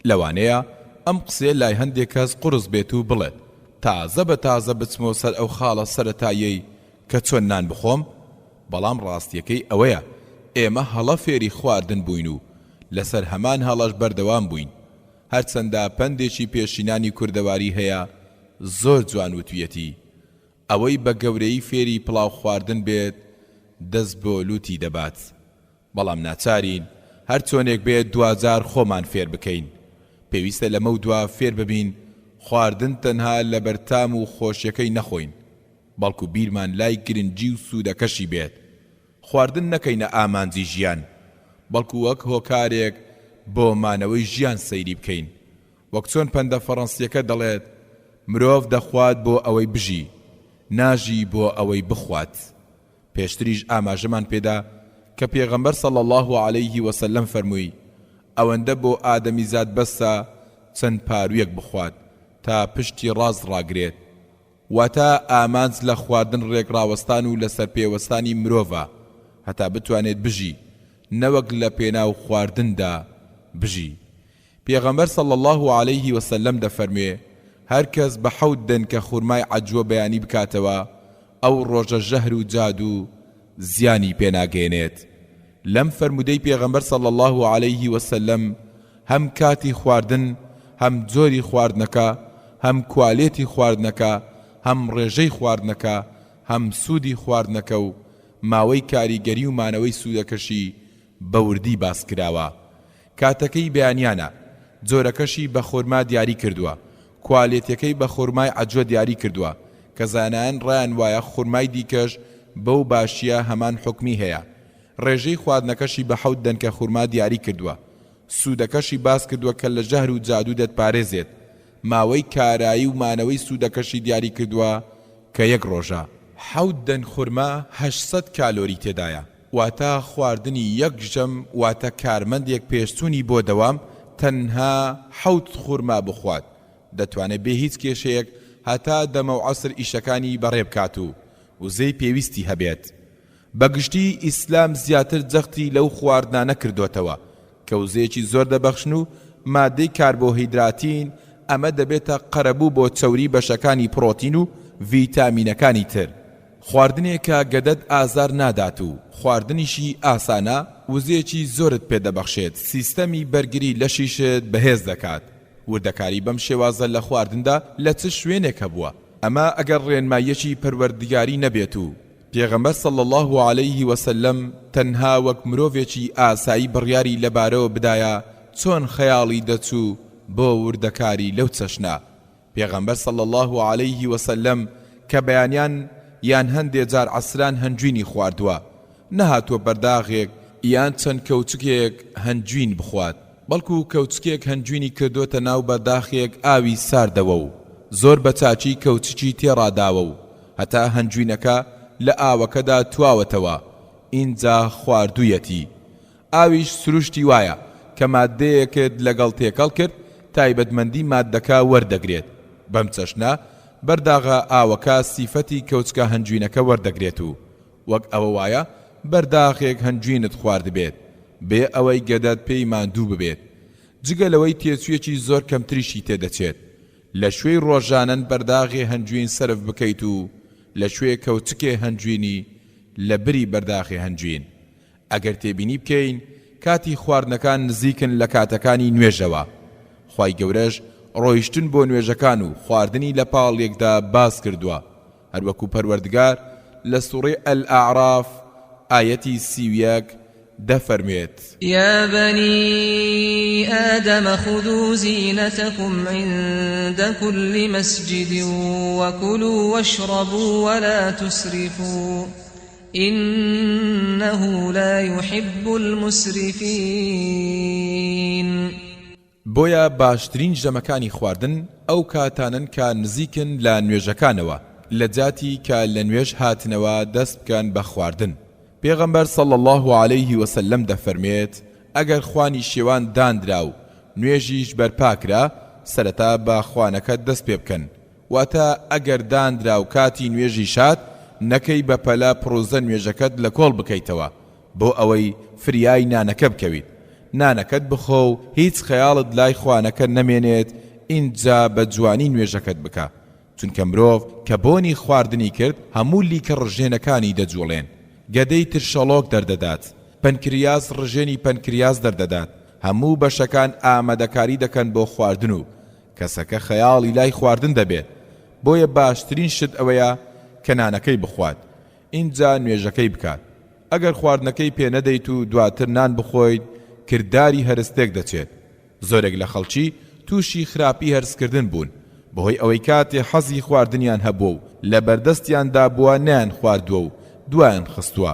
لەوانەیە ئەم قسێ لای هەندێک کەس قورس بێت و بڵێت تازە بە تازە بچمەوە سەر ئەو خاڵە سەرەتاییەی کە چۆن نان بخۆم. بەڵام ڕاستیەکەی ئەوەیە ئێمە هەڵە فێری خواردن بووین و لەسەر هەمان هەڵەش بەردەوام بووین. هەرچەندە پەندێکی پێشینانی کوردەواری هەیە زۆر جوان وتویەتی ئەوەی بە گەورەی فێری پڵاو خواردن بێت دەست بۆ لوتی دەبات. بەڵام ناچارین هەر چۆنێک بێت 2000 خۆمان فێر بکەین. پێویستە لەمە و دوا فێر ببین خواردن تەنها لە بەرتام و خۆشیەکەی نەخۆین، بەڵکو بیرمان لای گرنگی و سوودەکەشی بێت. خواردن نەکەینە ئامانجی ژیان، بەڵکو وەک هۆکارێک بۆ مانەوەی ژیان سەیری بکەین. وەک چۆن پەندە فەڕەنسیەکە دەڵێت مرۆڤ دەخوات بۆ ئەوەی بژی، ناژی بۆ ئەوەی بخوات. پێشتریش ئاماژەمان پێدا کە پێغەمبەر صلی الله عليه وسلم فەرمووی ئەوەندە بۆ ئادەمیزاد بەسە چەند پارویەک بخوات تا پشتی ڕاست ڕاگرێت. واتە ئامانج لە خواردن ڕێکڕاوەستان و لەسەر پێوەستانی مرۆڤە هەتا بتوانێت بژی، نەوەک لە پێناو خواردندا بژی. پێغەمبەر صلی الله عليه وسلم دەفەرموێ هەر کەس بە حەوت دەن کە خورمای عەجوە بەیانی بکاتەوە ئەو ڕۆژە ژەهر و جادو زیانی پێناگەێنێت. لەم فەرمودەی پێغەمبەر صلی الله عليه وسلم هەم کاتی خواردن، هەم جۆری خواردنەکە، هەم کوالێتی خواردنەکە، هەم ڕێژەی خواردنەکە، هەم سوودی خواردنەکە و ماوەی کاریگەری و مانەوەی سوودەکەشی بەوردی باس کراوە. کاتەکەی بەیانیانە، جۆرەکەشی بە خورما دیاری کردووە، کوالێتەکەی بە خورمای عەجوە دیاری کردووە کە زانایان ڕایان وایە خورمای دیکەش بەو باشیە هەمان حکمی هەیە. ڕێژەی خواردنەکەشی بە حەوت دەن کە خورما دیاری کردووە. سوودەکەشی باس کردووە کە لە ژەهر و جادو دەتپارێزێت. ماوەی کارایی و مانەوەی سوودەکەشی دیاری کردووە کە 1 ڕۆژە. حەوت دەن خورما 800 کالۆری تێدایە، واتە خواردنی 1 ژەم واتە کارمەندێک پێشچوونی بۆ دەوام تەنها 7 خورما بخوات دەتوانێت بێ هیچ کێشەیەک هەتا دەمە و عەسر ئیشەکانی بەڕێ بکات و وزەی پێویستی هەبێت. بەگشتی ئیسلام زیاتر جەختی لەو خواردنانە کردوتەوە کە وزەیەکی زۆر دەبەخشن و مادەی کاربۆهیدراتین، ئەمە دەبێتە قەرەبوو بۆ چەوری بەشەکانی پرۆتین و ڤیتامینەکانی تر. خواردنێکە گەدەت ئازار نادات و خواردنیشی ئاسانە، وزەیەکی زۆرت پێدەبەخشێت، سیستەمی بەرگری لەشیشت بەهێز دەکات. وردەکاری بەم شێوازە لە خواردندا لە چ شوێنێک هەبووە؟ ئەمە ئەگەر ڕێنماییەکی پەروەردگاری نەبێت و پێغەمبەر صلی الله عليه وسلم تەنها وەک مرۆڤێکی ئاسایی بڕیاری لەبارەوە بدایە چۆن خەیاڵی دەچوو بۆ وردەکاری لەو چەشنە. پێغەمبەر صلی الله عليه وسلم کە بەیانیان یان هەندێ جار عەسران هەنجوینی خواردووە، نەهاتووە بەرداغێک یان چەند کەوچکێک هەنجوین بخوات، بەڵکو کەوچکێک هەنجوینی کردوتە ناو بەرداخێک ئاوی ساردەوە و زۆر بە چاچی کەوچکی تێڕاداوە و هەتا هەنجوینەکە لە ئاوەکەدا تواوەتەوە. ئینجا خواردوویەتی. ئاویش سروشتی وایە کە مادەیەکت لەگەڵ تێکەڵ کرد تایبەتمەندی مادەکە وەردەگرێت. بەم چەشنە بەرداغە ئاوەکە سیفەتی کەوچکە هەنجوینەکە وەردەگرێت و وەک ئەوە وایە بەرداخێک هەنجوینت خوارد بێت بێ ئەوەی گەدەت پێی ماندوو ببێت. جگەلەوەی تێچوویەکی زۆر کەمتریشی تێدەچێت. لە شوێی ڕۆژانەن بەرداغێ هەنجوین سرف بکەیت و لە شوێ کەوچکێ هەنجوینی لە بری بەرداخێ هەنجوین. ئەگەر تێبینی بکەین کاتی خواردنەکان نزیکن لە کاتەکانی نوێژەوە. خوای گەورەش ڕۆیشتن بۆ نوێژەکان و خواردنی لە پاڵێکدا باس کردووە، هەروەکو پەروەردگار لە سوڕەی ئەلئاعراف ئایەتی 31 دەفەرمێت: يا بني آدم خذوا زينتكم عند كل مسجد وكلوا واشربوا ولا تسرفوا إنه لا يحب المسرفين. بۆیە باشترین ژەمەکانی خواردن ئەو کاتانن کە نزیکن لە نوێژەکانەوە، لە جاتی کە لە نوێژ هاتنەوە دەست بکەن بە خواردن. پێغەمبەر صلی الله عليه وسلم دەفەرمێت ئەگەر خوانی شێوان دانرا و نوێژیش بەرپاکرا سەرەتا بە خوانەکەت دەست پێ بکەن، واتە ئەگەر دانرا و کاتی نوێژی شات نەکەی بە پەلا پرۆزە نوێژەکەت لە کۆڵ بکەیتەوە بۆ ئەوەی فریای نانەکە بکەویت. نانەکەت بخۆ و هیچ خەیاڵت لای خوانەکە نەمێنێت، اینجا بە جوانی نوێژەکەت بکە، چونکە مرۆڤ کە بۆنی خواردنی کرد هەموو لیکە ڕژێنەکانی دەجوڵێن. گەدەی ترشەڵۆک دەردەدات، پەنکریاس ڕژێنی پەنکریاس دەردەدات، هەموو بەشەکان ئامادەکاری دەکەن بۆ خواردن و کەسەکە خەیاڵی لای خواردن دەبێت. بۆیە باشترین شت ئەوەیە کەنانەکەی بخوات، اینجا نوێژەکەی بکات. ئەگەر خواردنەکەی پێ نەدەیت و دواتر نان بخۆیت کردداری هەرستێک دەچێت. زۆرێک لە خەڵکی تووشی خراپی هەرسکردن بوون بەهۆی ئەوەی کاتێ حەزی خواردنیان هەبووە و لە بەردەستیاندا بووە نیان خواردووە و دوایان خستووە.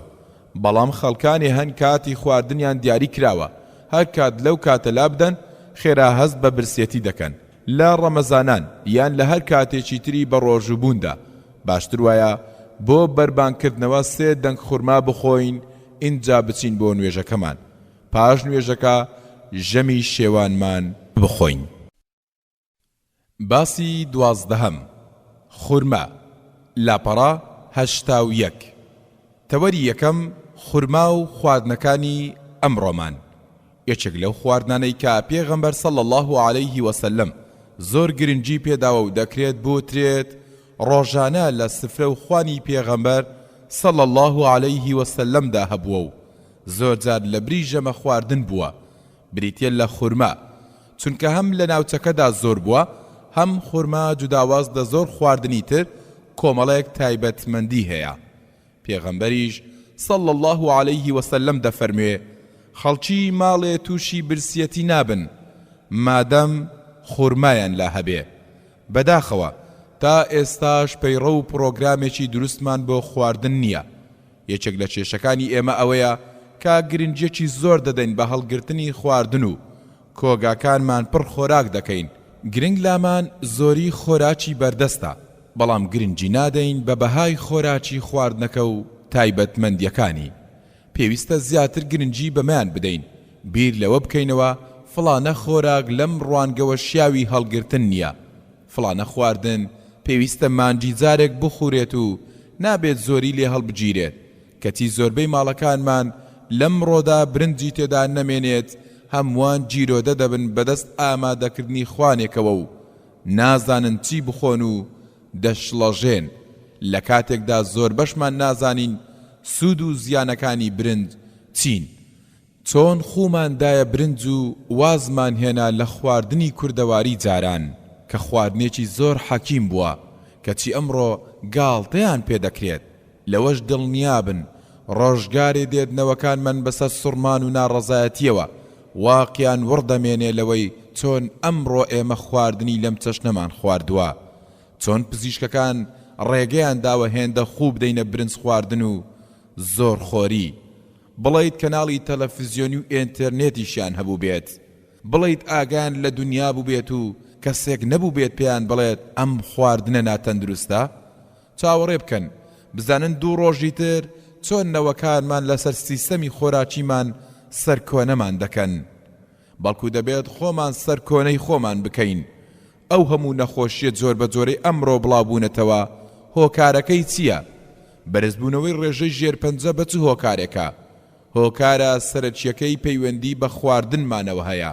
بەڵام خەڵکانی هەن کاتی خواردنیان دیاری کراوە، هەر کات لەو کاتە لابدەن خێرا هەست بە برسێتی دەکەن. لە ڕەمەزانان یان لە هەر کاتێکی تری بە ڕۆژوبووندا باشتر وایە بۆ بەربانکردنەوە 3 دەنگ خورما بخۆین، اینجا بچین بۆ نوێژەکەمان، پاش نوێژەکە ژەمی شێوانمان بخۆین. باسی 12 خورما لاپەڕا 81. تەوەری یەکەم خورما و خواردنەکانی ئەمڕۆمان. یەکێک لەو خواردنانەی کە پێغەمبەر صلی الله عليه وسلم زۆر گرنگی پێداوە و دەکرێت بۆترێت ڕۆژانە لە سفرە و خوانی پێغەمبەر صلی الله عليه وسلمدا هەبووە و زۆر جار لە بری ژەمە خواردن بووە، بریتە لە خورما، چونکە هەم لە ناوچەکەدا زۆر بووە، هەم خورما جوداواز لە زۆر خواردنی تر کۆمەڵێک تایبەتمەندی هەیە. پێغەمبەریش صلی الله عليه وسلم دەفەرموێ خەڵکی ماڵێ تووشی برسیەتی نابن مادەم خورمایان لا هەبێ. بەداخەوە تا ئێستاش پەیڕە و پرۆگرامێکی دروستمان بۆ خواردن نییە. یەکێک لە کێشەکانی ئێمە ئەوەیە کە گرنگیەکی زۆر دەدەین بە هەڵگرتنی خواردن و کۆگاکانمان پڕ خۆراک دەکەین. گرنگ لامان زۆری خۆراکی بەردەستە، بەڵام گرنگی نادەین بە بەهای خۆراکی خواردنەکە و تایبەتمەندیەکانی. پێویستە زیاتر گرنگی بەمایان بدەین، بیر لەوە بکەینەوە فڵانە خۆراک لەم ڕوانگەوە شیاوی هەڵگرتن نییە، فڵانە خواردن پێویستە مانجی جارێک بخورێت و نابێت زۆری لێ هەڵبگیرێت. کەچی زۆربەی ماڵەکانمان لەم ڕۆدا برنجی تێدا نەمێنێت، هەمووان جیرۆدە دەبن بەدەست ئامادەکردنی خوانێکەوە و نازانن چی بخۆن و دەشڵەژێن، لە کاتێکدا زۆر بەشمان نازانین سوود و زیانەکانی برنج چین. چۆن خوماندایە برنج و وازمان هێنا لە خواردنی کوردەواری جاران کە خواردنێکی زۆر حەکیم بووە، کەچی ئەمڕۆ گاڵتەیان پێدەکرێت. لەوەش دڵنیابن ڕۆژگارێ دێدنەوەکانمان بەسەر سوڕمان و ناڕەزایەتیەوە واقیان وڕدەمێنێ لەوەی چۆن ئەمڕۆ ئێمە خواردنی لەم چەشنەمان خواردووە، چۆن پزیشکەکان ڕێگەیان داوە هێندە خوب دەینە برنج خواردن و زۆر خۆری. بڵیت کەناڵی تەلەڤیزیۆنی و ئینتەرنێتیشیان هەبوو بێت، بڵیت ئاگان لە دنیا بوو بێت و کەسێک نەبوو بێت پێیان بڵێت ئەم خواردنە ناتەندروستە. چاوەڕێ بکەن بزانن 2 ڕۆژی تر چۆن نەوەکانمان لەسەر سیستەمی خۆراکیمان سەرکۆنەمان دەکەن. بەڵکو دەبێت خۆمان سەرکۆنەی خۆمان بکەین. ئەو هەموو نەخۆشیە جۆر بە جۆرەی ئەمڕۆ بڵاوبوونەتەوە هۆکارەکەی چییە؟ بەرزبوونەوەی ڕێژەی ژێرپەنجە بە چ هۆکارێکە؟ هۆکارە سەرچیەکەی پەیوەندی بە خواردنمانەوە هەیە.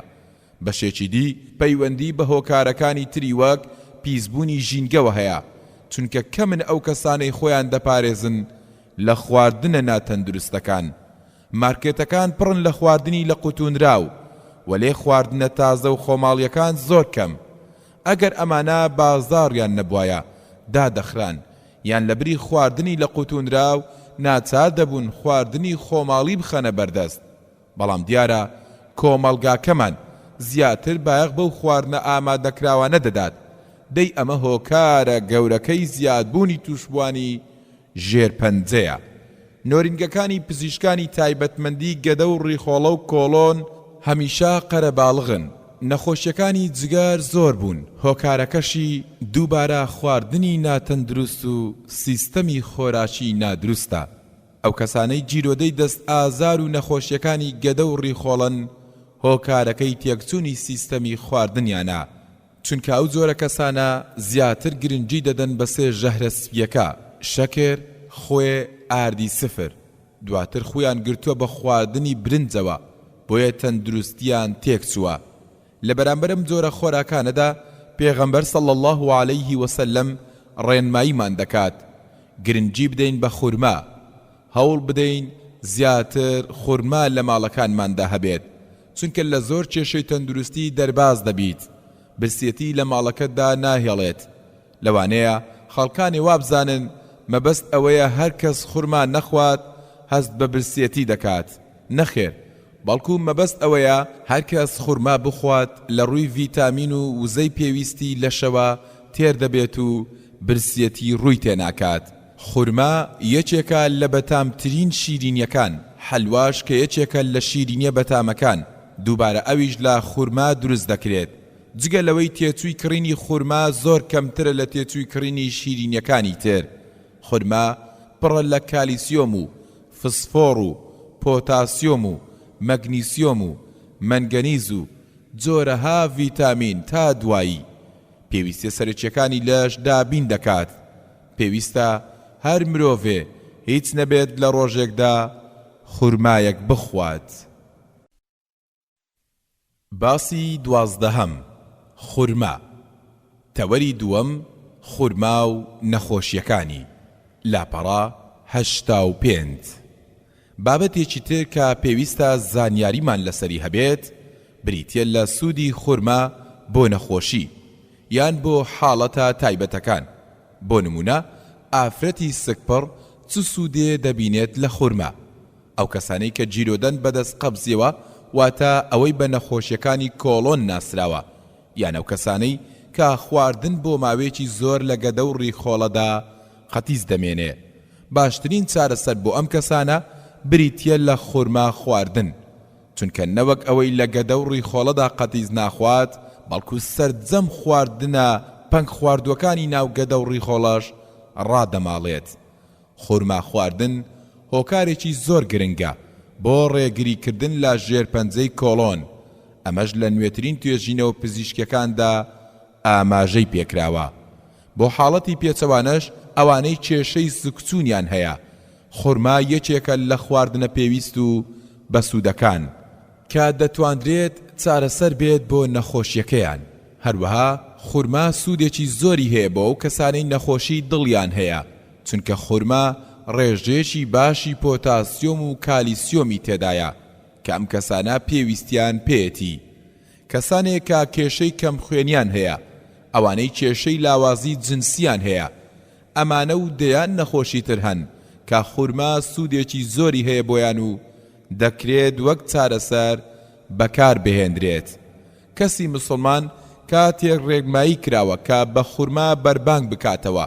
بەشێکی دی پەیوەندی بە هۆکارەکانی تری وەک پیسبوونی ژینگەوە هەیە، چونکە کەمن ئەو کەسانەی خۆیان دەپارێزن لە خواردنە ناتەندروستەکان. مارکێتەکان پڕن لە خواردنی لە قوتونراو، وەلێ خواردنە تازە و خۆماڵیەکان زۆر کەم. ئەگەر ئەمانە بازاڕیان نەبوایە دادەخران یان لە بری خواردنی لە قوتونراو ناچار دەبوون خواردنی خۆماڵی بخەنە بەردەست. بەڵام دیارە کۆمەڵگاکەمان زیاتر بایەخ بەو خواردنە ئامادەکراوانە دەدات. دەی ئەمە هۆکارە گەورەکەی زیادبوونی توشبوانی ژێرپەنجەیە. نۆرینگەکانی پزیشکانی تایبەتمەندی گەدە و ڕیخۆڵە و کۆڵۆن هەمیشە قەرەباڵغن. نەخۆشیەکانی جگار زۆر بوون، هۆکارەکەشی دووبارە خواردنی ناتەندروست و سیستەمی خۆراکی نادروستە. ئەو کەسانەی جیرۆدەی دەست ئازار و نەخۆشیەکانی گەدە و ڕیخۆڵن هۆکارەکەی تێکچوونی سیستەمی خواردنیانە، چونکە ئەو جۆرە کەسانە زیاتر گرنگی دەدەن بە 3 ژەهرە سپیەکە: شەکر، خوێ، ئاردی سفر. دواتر خۆیان گرتووە بە خواردنی برنجەوە، بۆیە تەندروستیان تێکچووە. لە بەرامبەرم جۆرە خۆراکانەدا پێغەمبەر صلی الله عليه وسلم ڕێنماییمان دەکات گرنگی بدەین بە خورما، هەوڵ بدەین زیاتر خورما لە ماڵەکانماندا هەبێت، چونکە لە زۆر کێشەی تەندروستی دەرباز دەبیت، برسێتی لە ماڵەکەتدا ناهێڵێت. لەوانەیە خەڵکانی وابزانن مەبەست ئەوەیە هەر کەس خورما نەخوات هەست بە برسێتی دەکات. نەخێر، بەڵکو مەبەست ئەوەیە هەر کەس خورما بخوات لە ڕووی ڤیتامین و وزەی پێویستی لەشەوە تێر دەبێت و برسێتی ڕووی تێناکات. خورما یەکێکە لە بەتامترین شیرینیەکان، حەلواش کە یەکێکە لە شیرینیە بەتامەکان، دووبارە ئەویش لە خورما دروست دەکرێت. جگە لەوەی تێچووی کڕینی خورما زۆر کەمترە لە تێچووی کڕینی شیرینیەکانی تر. خورما پڕە لە کالیسیۆم و فسفۆر و پۆتاسیۆم و مەگنیسیۆم و مەنگەنیز و جۆرەها ڤیتامین تا دوایی. پێویستە سەرچیەکانی لەش دابین دەکات. پێویستە هەر مرۆڤێ هیچ نەبێت لە ڕۆژێکدا خورمایەک بخوات. باسی 12. خورما. تەوەری دووەم، خورما و نەخۆشیەکانی. لاپەڕا 85. بابەتێکی تر کە پێویستە زانیاریمان لەسەری هەبێت بریتیە لە سوودی خورما بۆ نەخۆشی یان بۆ حاڵەتە تایبەتەکان. بۆ نمونە ئافرەتی سکپڕ چ سوودێ دەبینێت لە خورما؟ ئەو کەسانەی کە جیرۆدەن بەدەست قەبزیەوە واتە ئەوەی بە نەخۆشیەکانی کۆڵۆن ناسراوە، یان ئەو کەسانەی کە خواردن بۆ ماوەیەکی زۆر لە گەدە و ڕیخۆڵەدا قەتیز دەمێنێ. باشترین چارەسەر بۆ ئەم کەسانە بریتیە لە خورما خواردن، چونکە نەوەک ئەوەی لە گەدە و ڕیخۆڵەدا قەتیز ناخوات، بەڵکو سەرجەم خواردنە پەنگ خواردوەکانی ناو گەدە و ڕیخۆڵەش ڕادەماڵێت. خورما خواردن هۆکارێکی زۆر گرنگە بۆ ڕێگریکردن لە ژێرپەنجەی کۆڵۆن. ئەمەش لە نوێترین توێژینەوە پزیشکەکاندا ئاماژەی پێکراوە. بۆ حاڵەتی پێچەوانەش ئەوانەی کێشەی زکچوونیان هەیە، خورما یەکێکە لە خواردنە پێویست و بەسوودەکان کە دەتواندرێت چارەسەر بێت بۆ نەخۆشیەکەیان. هەروەها خورما سوودێکی زۆری هەیە بۆ ئەو کەسانەی نەخۆشی دڵیان هەیە، چونکە خورما ڕێژێکی باشی پۆتاسیۆم و کالیسیۆمی تێدایە کە ئەم کەسانە پێویستیان پێیەتی. کەسانێک کە کێشەی کەم خوێنیان هەیە، ئەوانەی کێشەی لاوازی جنسیان هەیە، ئەمانە و دەیان نەخۆشی تر هەن کە خورما سوودێکی زۆری هەیە بۆیان و دەکرێت وەک چارەسەر بەکار بهێندرێت. کەسی مسلمان کاتێک ڕێگمایی کراوە کە بە خورما بەربانگ بکاتەوە،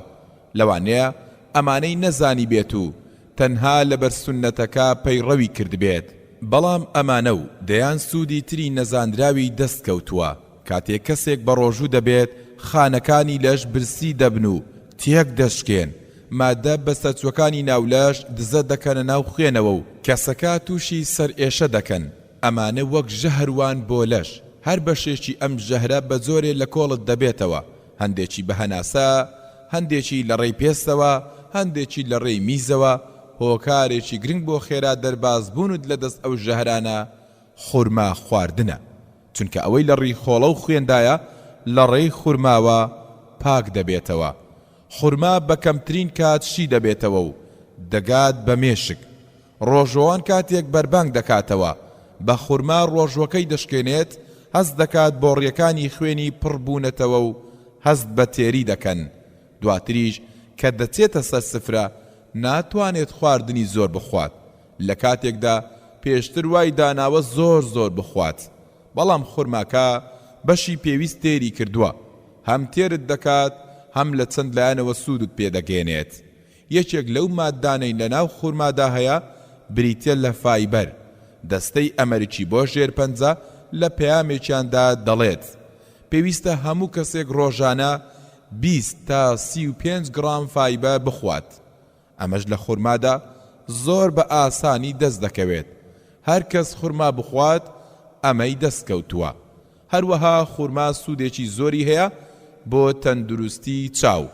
لەوانەیە ئەمانەی نەزانی بێت و تەنها لەبەر سونەتەکە پەیڕەوی کردبێت، بەڵام ئەمانە و دەیان سوودی تری نەزاندراوی دەستکەوتووە. کاتێک کەسێک بە ڕۆژوو دەبێت، خانەکانی لەش برسی دەبن و تێک دەشکێن، مادە بەستەچوەکانی ناولەش دزە دەکەنە ناو خوێنەوە و کەسەکە تووشی سەر ئێشە دەکەن. ئەمانە وەک ژەهروان بۆ لەش، هەر بەشێکی ئەم ژەهرە بە زۆرێ لە کۆڵت دەبێتەوە، هەندێکی بە هەناسە، هەندێکی لە ڕێی پێستەوە، هەندێکی لە ڕێی میزەوە. هۆکارێکی گرنگ بۆ خێرا دەربازبوونت لە دەست ئەو ژەهرانە خورما خواردنە، چونکە ئەوەی لە ڕێی خۆڵە و خوێندایە لە ڕێی خورماوە پاک دەبێتەوە. خورما بە کەمترین کات شی دەبێتەوە و دەگات بە مێشک. ڕۆژەوان کاتێک بەربانگ دەکاتەوە، بە خورما ڕۆژوەکەی دەشکێنێت، هەست دەکات بۆ ڕێکانی خوێنی پڕبوونەتەوە و هەست بە تێری دەکەن. دواتریش کە دەچێتە سەر سفرە ناتوانێت خواردنی زۆر بخوات، لە کاتێکدا پێشتر وای داناوە زۆر بخوات. بەڵام خورماکە بەشی پێویست تێری کردووە، هەم تێرت دەکات، هەم لە چەند لایەنەوە سوودت پێدەگێنێت. یەکێک لەو ماددانەی لەناو خورمادا هەیە بریتیە لە فایبەر. دەستەی ئەمریکی بۆ ژێرپەنجە لە پەیامێکیاندا دەڵێت پێویستە هەموو کەسێک ڕۆژانە 20 تا 35 گرام فایبەر بخوات. ئەمەش لە خورمادا زۆر بە ئاسانی دەست دەکەوێت. هەر کەس خورما بخوات ئەمەی دەستکەوتووە. هەروەها خورما سوودێکی زۆری هەیە بۆ تەندروستی چاو.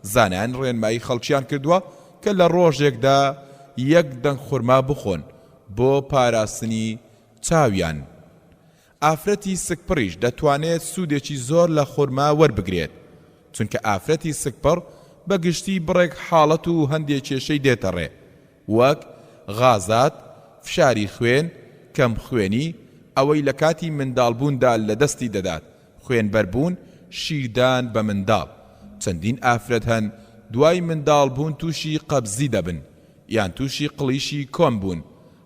زانایان ڕێنمایی خەڵکیان کردووە کە لە ڕۆژێکدا 1 دەنگ خورما بخۆن بۆ پاراستنی چاویان. ئافرەتی سکپڕیش دەتوانێت سوودێکی زۆر لە خورما وەربگرێت، چونکە ئافرەتی سکپڕ بە گشتی بڕێک حاڵەت و هەندێک کێشەی دێتەڕێ، وەک غازات، فشاری خوێن، کەم خوێنی، ئەوەی لە کاتی منداڵبووندا لە دەستی دەدات، خوێنبەربوون، شیردان بە منداڵ. چەندین ئافرەت هەن دوای منداڵبوون تووشی قەبزی دەبن یان تووشی قڵیشی کۆم بوون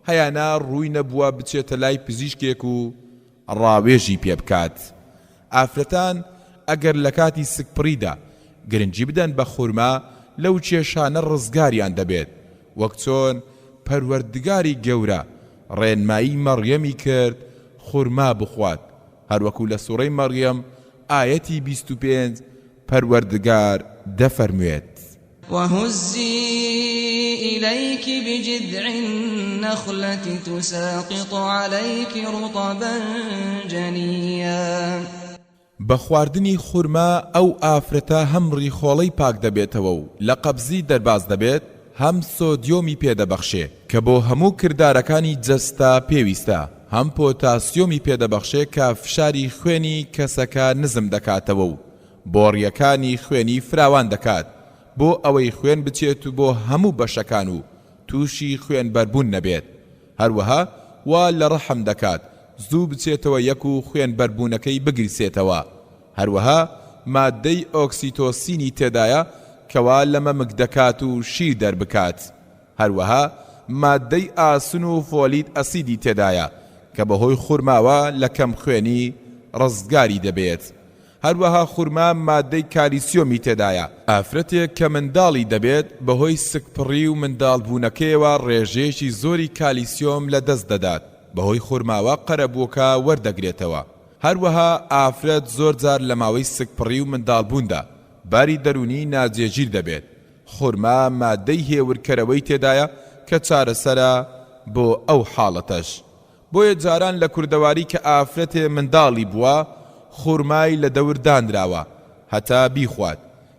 هەیانە ڕووی نەبووە بچێتە لای پزیشکێک و ڕاوێژی پێ بکات. ئافرەتان ئەگەر لە کاتی سکپڕیدا گرنگی بدەن بە خورما لەو کێشانە ڕزگاریان دەبێت وەک چۆن پەروەردگاری گەورە ڕێنمایی مەڕیەمی کرد خورما بخوات هەروەکو لە سوورەی مەڕیەم ئایەتی 25 پەروەردگار دەفەرموێت وهزي إليك بجذع النخلة تساقط عليك رطبا جنيا بە خواردنی خورما ئەو ئافرەتە هەم ڕیخۆڵەی پاک دەبێتەوە و لە قەبزی دەرباز دەبێت هەم سۆدیۆمی پێدەبەخشێ کە بۆ هەموو کردارەکانی جەستا پێویستە هەم پۆتاسیۆمی پێدەبەخشێ کە فشاری خوێنی کەسەکە نزم دەکاتەوە و بۆڕیەکانی خوێنی فراوان دەکات بۆ ئەوەی خوێن بچێت و بۆ هەموو بەشەکان و تووشی خوێن بەربوون نەبێت هەروەها وا لە ڕەحم دەکات زوو بچێتەوە یەک و خوێن بەربوونەکەی بگریسێتەوە هەروەها مادەی ئۆکسیتۆسینی تێدایە کەوا لە مەمک دەکات و شیر دەربکات هەروەها مادەی ئاسن و فۆلید ئەسیدی تێدایە کە بەهۆی خورماوە لە کەم خوێنی ڕزگاری دەبێت هەروەها خورما مادەی کالیسیۆمی تێدایە ئافرەتێک کە منداڵی دەبێت بەهۆی سکپڕی و منداڵبوونەکەیەوە ڕێژەیەکی زۆری کالیسیۆم لە دەست دەدات بەهۆی خورماوە قەرەبووەکە وەردەگرێتەوە هەروەها ئافرەت زۆر جار لە ماوەی سکپڕی و منداڵبووندا باری دەرونی ناجێگیر دەبێت خورما مادەی هێورکەرەوەی تێدایە کە چارەسەرە بۆ ئەو حاڵەتەش بۆیە جاران لە کوردەواری کە ئافرەتێ منداڵی بووە خورمای لە دەور دانراوە هەتا بیخوات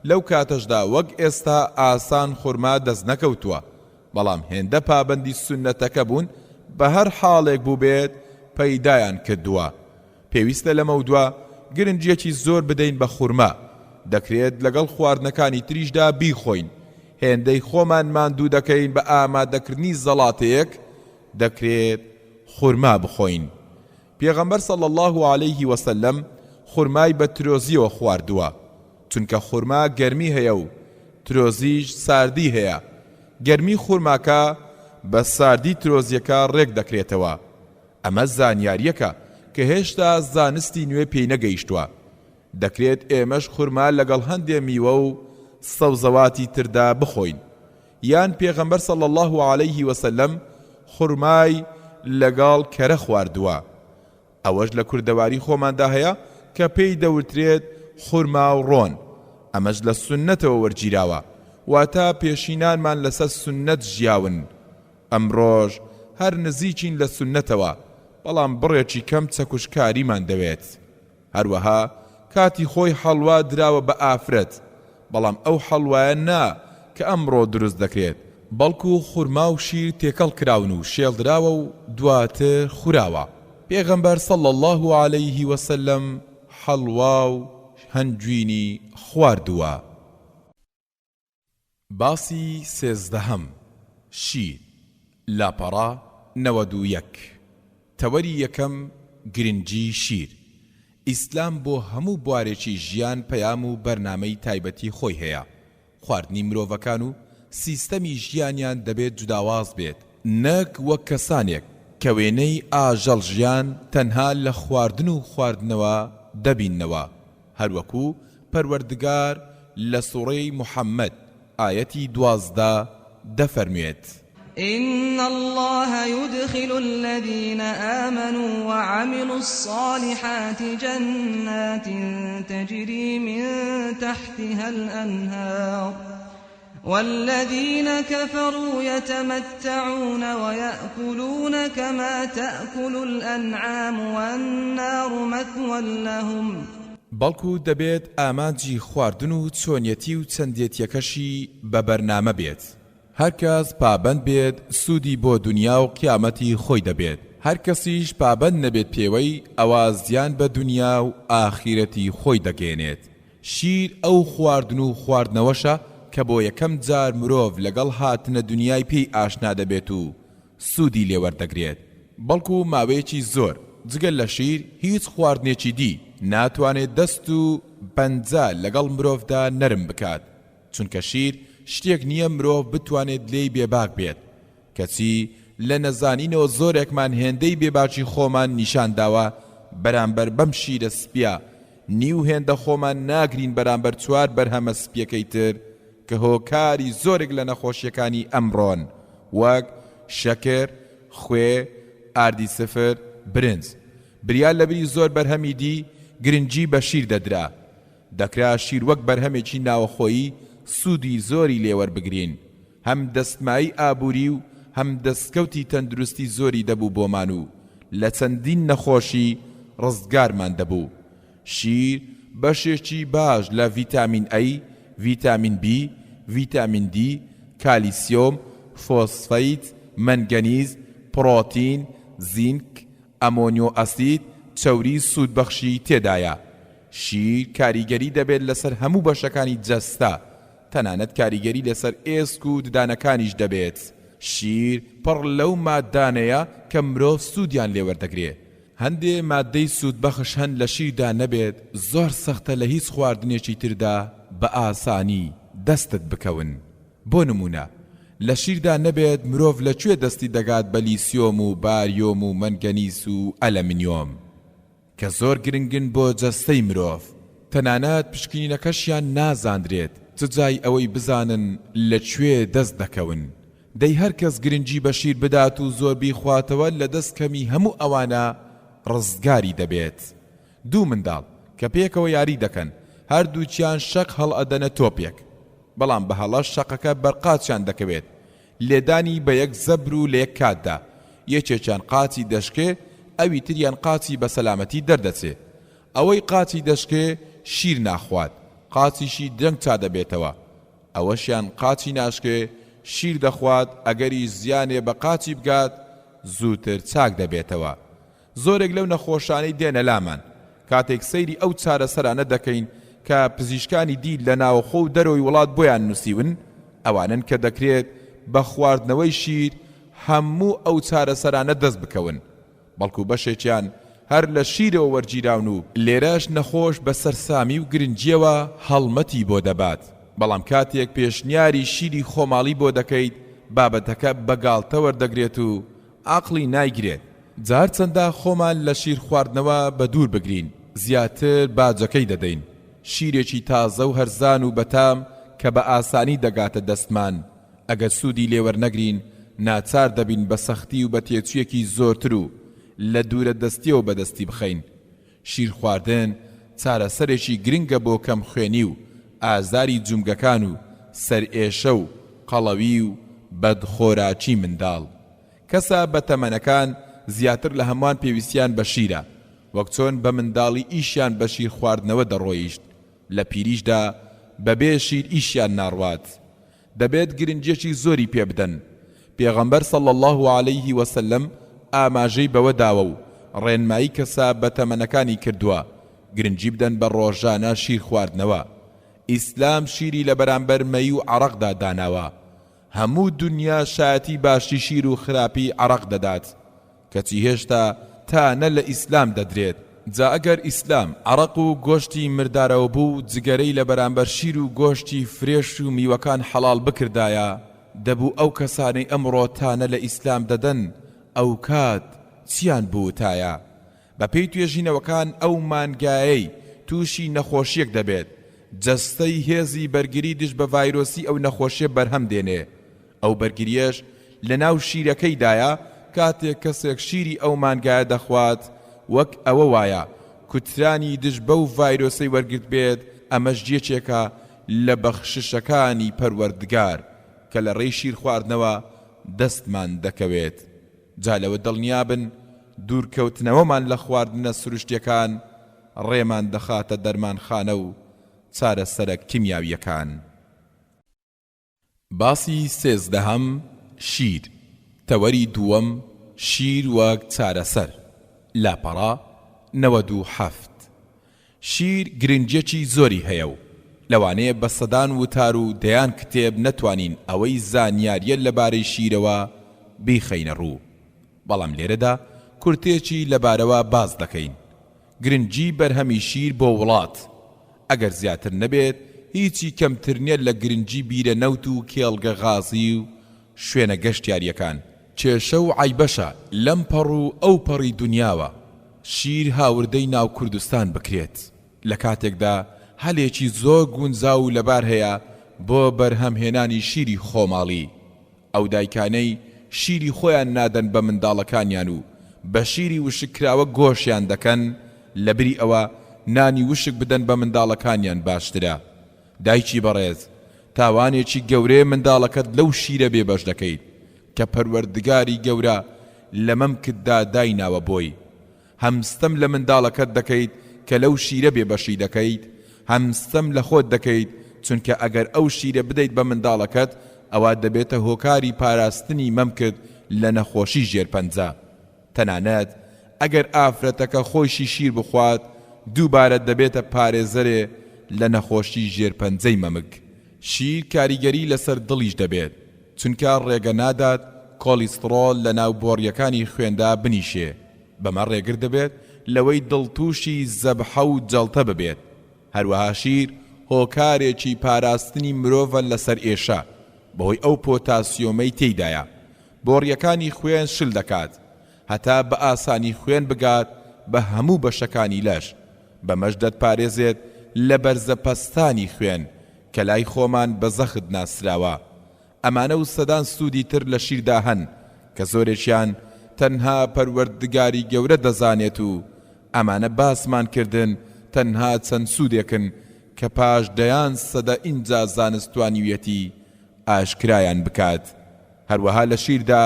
لەو کاتەشدا وەک ئێستا ئاسان خورما دەست نەکەوتووە بەڵام هێندە پابەندی سونەتەکە بوون بە هەر حاڵێک بوو بێت پەیدایان کردووە پێویستە لەمە دووە گرنگیەکی زۆر بدەین بە خورما دەکرێت لەگەڵ خواردنەکانی تریشدا بیخۆین هێندەی خۆمان ماندوو دەکەین بە ئامادەکردنی زەڵاتەیەک دەکرێت خورما بخۆین پێغەمبەر صلی الله عليه وسلم خورمای بە ترۆزیەوە خواردووە چونکە خورما گەرمی هەیە و ترۆزیش ساردی هەیە گەرمی خورماکە بە ساردی ترۆزیەکە ڕێک دەکرێتەوە ئەمە زانیاریەکە کە هێشتا زانستی نوێ پێی نەگەیشتووە دەکرێت ئێمەش خورما لەگەڵ هەندێ میوە و سەوزەواتی تردا بخۆین یان پێغەمبەر صلی الله عليه وسلم خورمای لەگەڵ کەرە خواردووە ئەوەش لە کوردەواری خۆماندا هەیە کە پێی دەوترێت خورما و ڕۆن ئەمەش لە سونەتەوە وەرگیراوە واتە پێشینانمان لەسەر سونەت ژیاون ئەمڕۆژ هەر نزیکین لە سونەتەوە بەڵام بڕێکی کەم چەکوشکاریمان دەوێت هەروەها کاتی خۆی حەڵوا دراوە بە ئافرەت بەڵام ئەو حەڵوایە نا کە ئەمڕۆ دروست دەکرێت بەڵکو خورما و شیر تێکەڵ کراون و شێڵدراوە و دواتر خوراوە پێغەمبەر صلی الله عليه وسلم حەڵوا و هەنجوینی خواردووە باسی سێزدەهەم شیر لاپەڕا 91 تەوەری یەکەم گرنگی شیر ئیسلام بۆ هەموو بوارێکی ژیان پەیام و بەرنامەی تایبەتی خۆی هەیە خواردنی مرۆڤەکان و سیستەمی ژیانیان دەبێت جوداواز بێت نەک وەک کەسانێک کە وێنەی ئاژەڵ ژیان تەنها لە خواردن و خواردنەوە دەبینەوە هەروەکو پەروەردگار لە سوورەی محەممەد ئایەتی 12 دەفەرموێت إن الله يدخل الذين آمنوا وعملوا الصالحات جنات تجري من تحتها الأنهار والذين كفروا يتمتعون ويأكلون كما تأكل الأنعام والنار مثوى لهم بەڵکو دەبێت ئامانجی خواردن و چۆنیەتی و چەندێتیەکەشی بە بەرنامە بێت هەر کەس پابەند بێت سوودی بۆ دنیا و قیامەتی خۆی دەبێت هەر کەسیش پابەند نەبێت پێوەی ئەوە زیان بە دنیا و ئاخیرەتی خۆی دەگەێنێت شیر ئەو خواردن و خواردنەوەشە کە بۆ یەکەم جار مرۆڤ لەگەڵ هاتنە دنیای پێی ئاشنا دەبێت و سوودی لێوەردەگرێت بەڵکو ماوەیەکی زۆر جگەل لە شیر هیچ خواردنێکی دی ناتوانێت دەست و پەنجە لەگەڵ مرۆڤدا نەرم بکات چونکە شیر شتێک نییە مرۆڤ بتوانێت لێی بێباک بێت کەچی لە نەزانینەوە زۆرێکمان هێندەی بێباکی خۆمان نیشان داوە بەرامبەر بەم شیرە سپیا نیو هێندە خۆمان ناگرین بەرامبەر چوار بەرهەمە سپیەکەی تر کە هۆکاری زۆرێک لە نەخۆشیەکانی ئەمڕۆن وەک شەکر، خوێ، ئاردی سفر، برنج. بریان لە بری زۆر بەرهەمی دی گرنگی بە شیر دەدرا. دەکرا شیر وەک بەرهەمێکی ناوەخۆیی سوودی زۆری لێوەربگرین. هەم دەستمایی ئابووری و هەم دەستکەوتی تەندروستی زۆری دەبوو بۆمان و لە چەندین نەخۆشی ڕزگارمان دەبوو. شیر بەشێکی باش لە ڤیتامین ئەی، ڤیتامین بی، ڤیتامین دی، کالیسیۆم، فۆسفەیت، مەنگەنیز، پڕۆتین، زینک، ئەمۆنیۆ ئەسید، چەوری سوودبەخشی تێدایە. شیر کاریگەری دەبێت لەسەر هەموو بەشەکانی جەستە، تەنانەت کاریگەری لەسەر ئێسک و ددانەکانیش دەبێت. شیر پڕ لەو مادانەیە کە مرۆڤ سوودیان لێوەردەگرێت. هەندێ مادەی سوودبەخش هەن لە شیردا نەبێت زۆر سەختە لە هیچ خواردنێکی تردا بە ئاسانی دەستت بکەون. بۆ نمونە لە شیردا نەبێت مرۆڤ لەکوێ دەستی دەگات بە لیسیۆم و باریۆم و مەنگەنیس و ئەلەمینیۆم کە زۆر گرنگن بۆ جەستەی مرۆڤ. تەنانەت پشکنینەکەشیان نازاندرێت چ جای ئەوەی بزانن لەکوێ دەست دەکەون. دەی هەر کەس گرنگی بە شیر بدات و زۆر بیخواتەوە لە دەستکەمی هەموو ئەوانە ڕزگاری دەبێت. دوو منداڵ کە پێکەوە یاری دەکەن هەردووچیان شەق هەڵ ئەدەنە تۆپێک، بەڵام بە هەڵەش شەقەکە بەرقاچیان دەکەوێت لێدانی بە یەک زەبر و لە یەک کاتدا. یەکێکیان قاچی دەشکێ ئەوی تریان قاچی بە سەلامەتی دەردەچێ. ئەوەی قاچی دەشکێ شیر ناخوات قاچیشی درەنگ چا دەبێتەوە، ئەوەشیان قاچی ناشکێ شیر دەخوات ئەگەری زیانێ بە قاچی بگات زووتر چاک دەبێتەوە. زۆرێک لەو نەخۆشانەی دێنە لامان کاتێک سەیری ئەو چارەسەرانە دەکەین کە پزیشکانی دی لە ناوخۆ و دەرەوەی وڵات بۆیان نووسیون، ئەوانن کە دەکرێت بە خواردنەوەی شیر هەموو ئەو چارەسەرانە دەست بکەون، بەڵکو بەشێکیان هەر لە شیرەوە وەرگیراون و لێرەش نەخۆش بە سەرسامی و گرنگیەوە هەڵمەتی بۆ دەبات. بەڵام کاتێک پێشنیاری شیری خۆماڵی بۆ دەکەیت بابەتەکە بەگاڵتە وەردەگرێت و عاقڵی نایگرێت. جار چەندە خۆمان لە شیر خواردنەوە بە دوور بگرین، زیاتر باجەکەی دەدەین. شیرێکی تازە و هەرزان و بەتام کە بە ئاسانی دەگاتە دەستمان ئەگەر سوودی لێوەرنەگرین ناچار دەبین بە سەختی و بە تێچوویەکی زۆرتر و لە دوورە دەستیەوە بەدەستی بخەین. شیر خواردن چارەسەرێکی گرنگە بۆ کەم خوێنی و ئازاری جومگەکان و سەرئێشە و قەڵەوی و بەدخۆراکی منداڵ. کەسە بە تەمەنەکان زیاتر لە هەمووان پێویستیان بە شیرە، وەک چۆن بە منداڵی ئیشیان بە شیر خواردنەوە دەڕۆیشت، لە پیریشدا بەبێ شیر ئیشیان ناڕوات. دەبێت گرنگێکی زۆری پێ بدەن. پێغەمبەر صلی الله علیه وسلم ئاماژەی بەوە داوە و ڕێنمایی کەسە بە تەمەنەکانی کردووە گرنگی بدەن بە ڕۆژانە شیر خواردنەوە. ئیسلام شیری لە بەرامبەر مەی و عەرەقدا داناوە. هەموو دنیا شایەتی باشی شیر و خراپی عەرەق دەدات، کەچی هێشتا تانە لە ئیسلام دەدرێت. جا ئەگەر ئیسلام عەرەق و گۆشتی مردارەوە بوو جگەرەی لە بەرامبەر شیر و گۆشتی فرێش و میوەکان حەڵال بکردایە، دەبوو ئەو کەسانەی ئەمڕۆ تانە لە ئیسلام دەدەن ئەو کات چیان بووتایە؟ بە پێی توێژینەوەکان ئەو مانگایەی تووشی نەخۆشیەک دەبێت. جەستەی هێزی بەرگری دش بە ڤایرۆسی ئەو نەخۆشیە بەرهەم دێنێ. ئەو بەرگریەش لە ناو شیرەکەیدایە کاتێک کەسێک شیری ئەو مانگایە دەخوات وەک ئەوە وایە کوترانی دش بەو ڤایرۆسەی وەرگرت بێت. ئەمەش جێچێکە لە بەخششەکانی پەروەردگار کە لە ڕێی شیر خواردنەوە دەستمان دەکەوێت. جا لەوە دڵنیابن دوورکەوتنەوەمان لە خواردنە سروشتیەکان ڕێمان دەخاتە دەرمانخانە و چارەسەرە کیمیاویەکان. باسی سێزدەهەم شیر. تەوەری دووەم شیر وەک چارەسەر. لاپەڕا 97. شیر گرنگێکی زۆری هەیە و لەوانەیە بە سەدان وتار و دەیان کتێب نەتوانین ئەوەی زانیاریە لەبارەی شیرەوە بیخەینە ڕوو، بەڵام لێرەدا کورتێکی لەبارەوە باز دەکەین. گرنگی بەرهەمی شیر بۆ وڵات ئەگەر زیاتر نەبێت هیچی کەمتر نیە لە گرنگی بیرە نەوت و کێڵگە غازی و شوێنە گەشتیاریەکان. کێشە و عیبەشە لەم پەڕ و ئەو پەڕی دنیاوە شیر هاوردەی ناو کوردستان بکرێت لە کاتێکدا هەلێکی زۆر گونجاو و لەبار هەیە بۆ بەرهەمهێنانی شیری خۆماڵی. ئەو دایکانەی شیری خۆیان نادەن بە منداڵەکانیان و بە شیری وشکراوە گۆشیان دەکەن، لەبری ئەوە نانی وشک بدەن بە منداڵەکانیان باشترە. دایکی بەڕێز، تاوانێکی گەورەیە منداڵەکەت لەو شیرە بێبەش دەکەیت کە پەروەردگاری گەورە لە مەمکتدا دایناوە بۆی. هەمستەم لە منداڵەکەت دەکەیت کە لەو شیرە بێبەشی دەکەیت، هەمستەم لە خۆت دەکەیت، چونکە ئەگەر ئەو شیرە بدەیت بە منداڵەکەت ئەوە دەبێتە هۆکاری پاراستنی مەمکت لە نەخۆشی ژێرپەنجە. تەنانەت ئەگەر ئافرەتەکە خۆشی شیر بخوات دووبارە دەبێتە پارێزەرێ لە نەخۆشی ژێرپەنجەی مەمک. شیر کاریگەری لەسەر دڵیش دەبێت، چونکە ڕێگە نادات کۆلیسترۆل لە ناو بۆڕیەکانی خوێندا بنیشێ. بەمە ڕێگر دەبێت لەوەی دڵتوشی زەبحە و جەڵتە ببێت. هەروەها شیر هۆکارێکی پاراستنی مرۆڤە لەسەر ئێشە بەهۆی ئەو پۆتاسیۆمەی تێیدایە. بۆڕیەکانی خوێن شل دەکات هەتا بە ئاسانی خوێن بگات بە هەموو بەشەکانی لەش. بەمەش دەتپارێزێت لە بەرزەپەستانی خوێن کە لای خۆمان بە زەخت ناسراوە. ئەمانە و سەدان سوودی تر لە شیردا هەن کە زۆرێکیان تەنها پەروەردگاری گەورە دەزانێت و ئەمانە باسمان کردن تەنها چەند سوودێکن کە پاش دەیان سەدە ئینجا زانستوانیویەتی ئاشکرایان بکات. هەروەها لە شیردا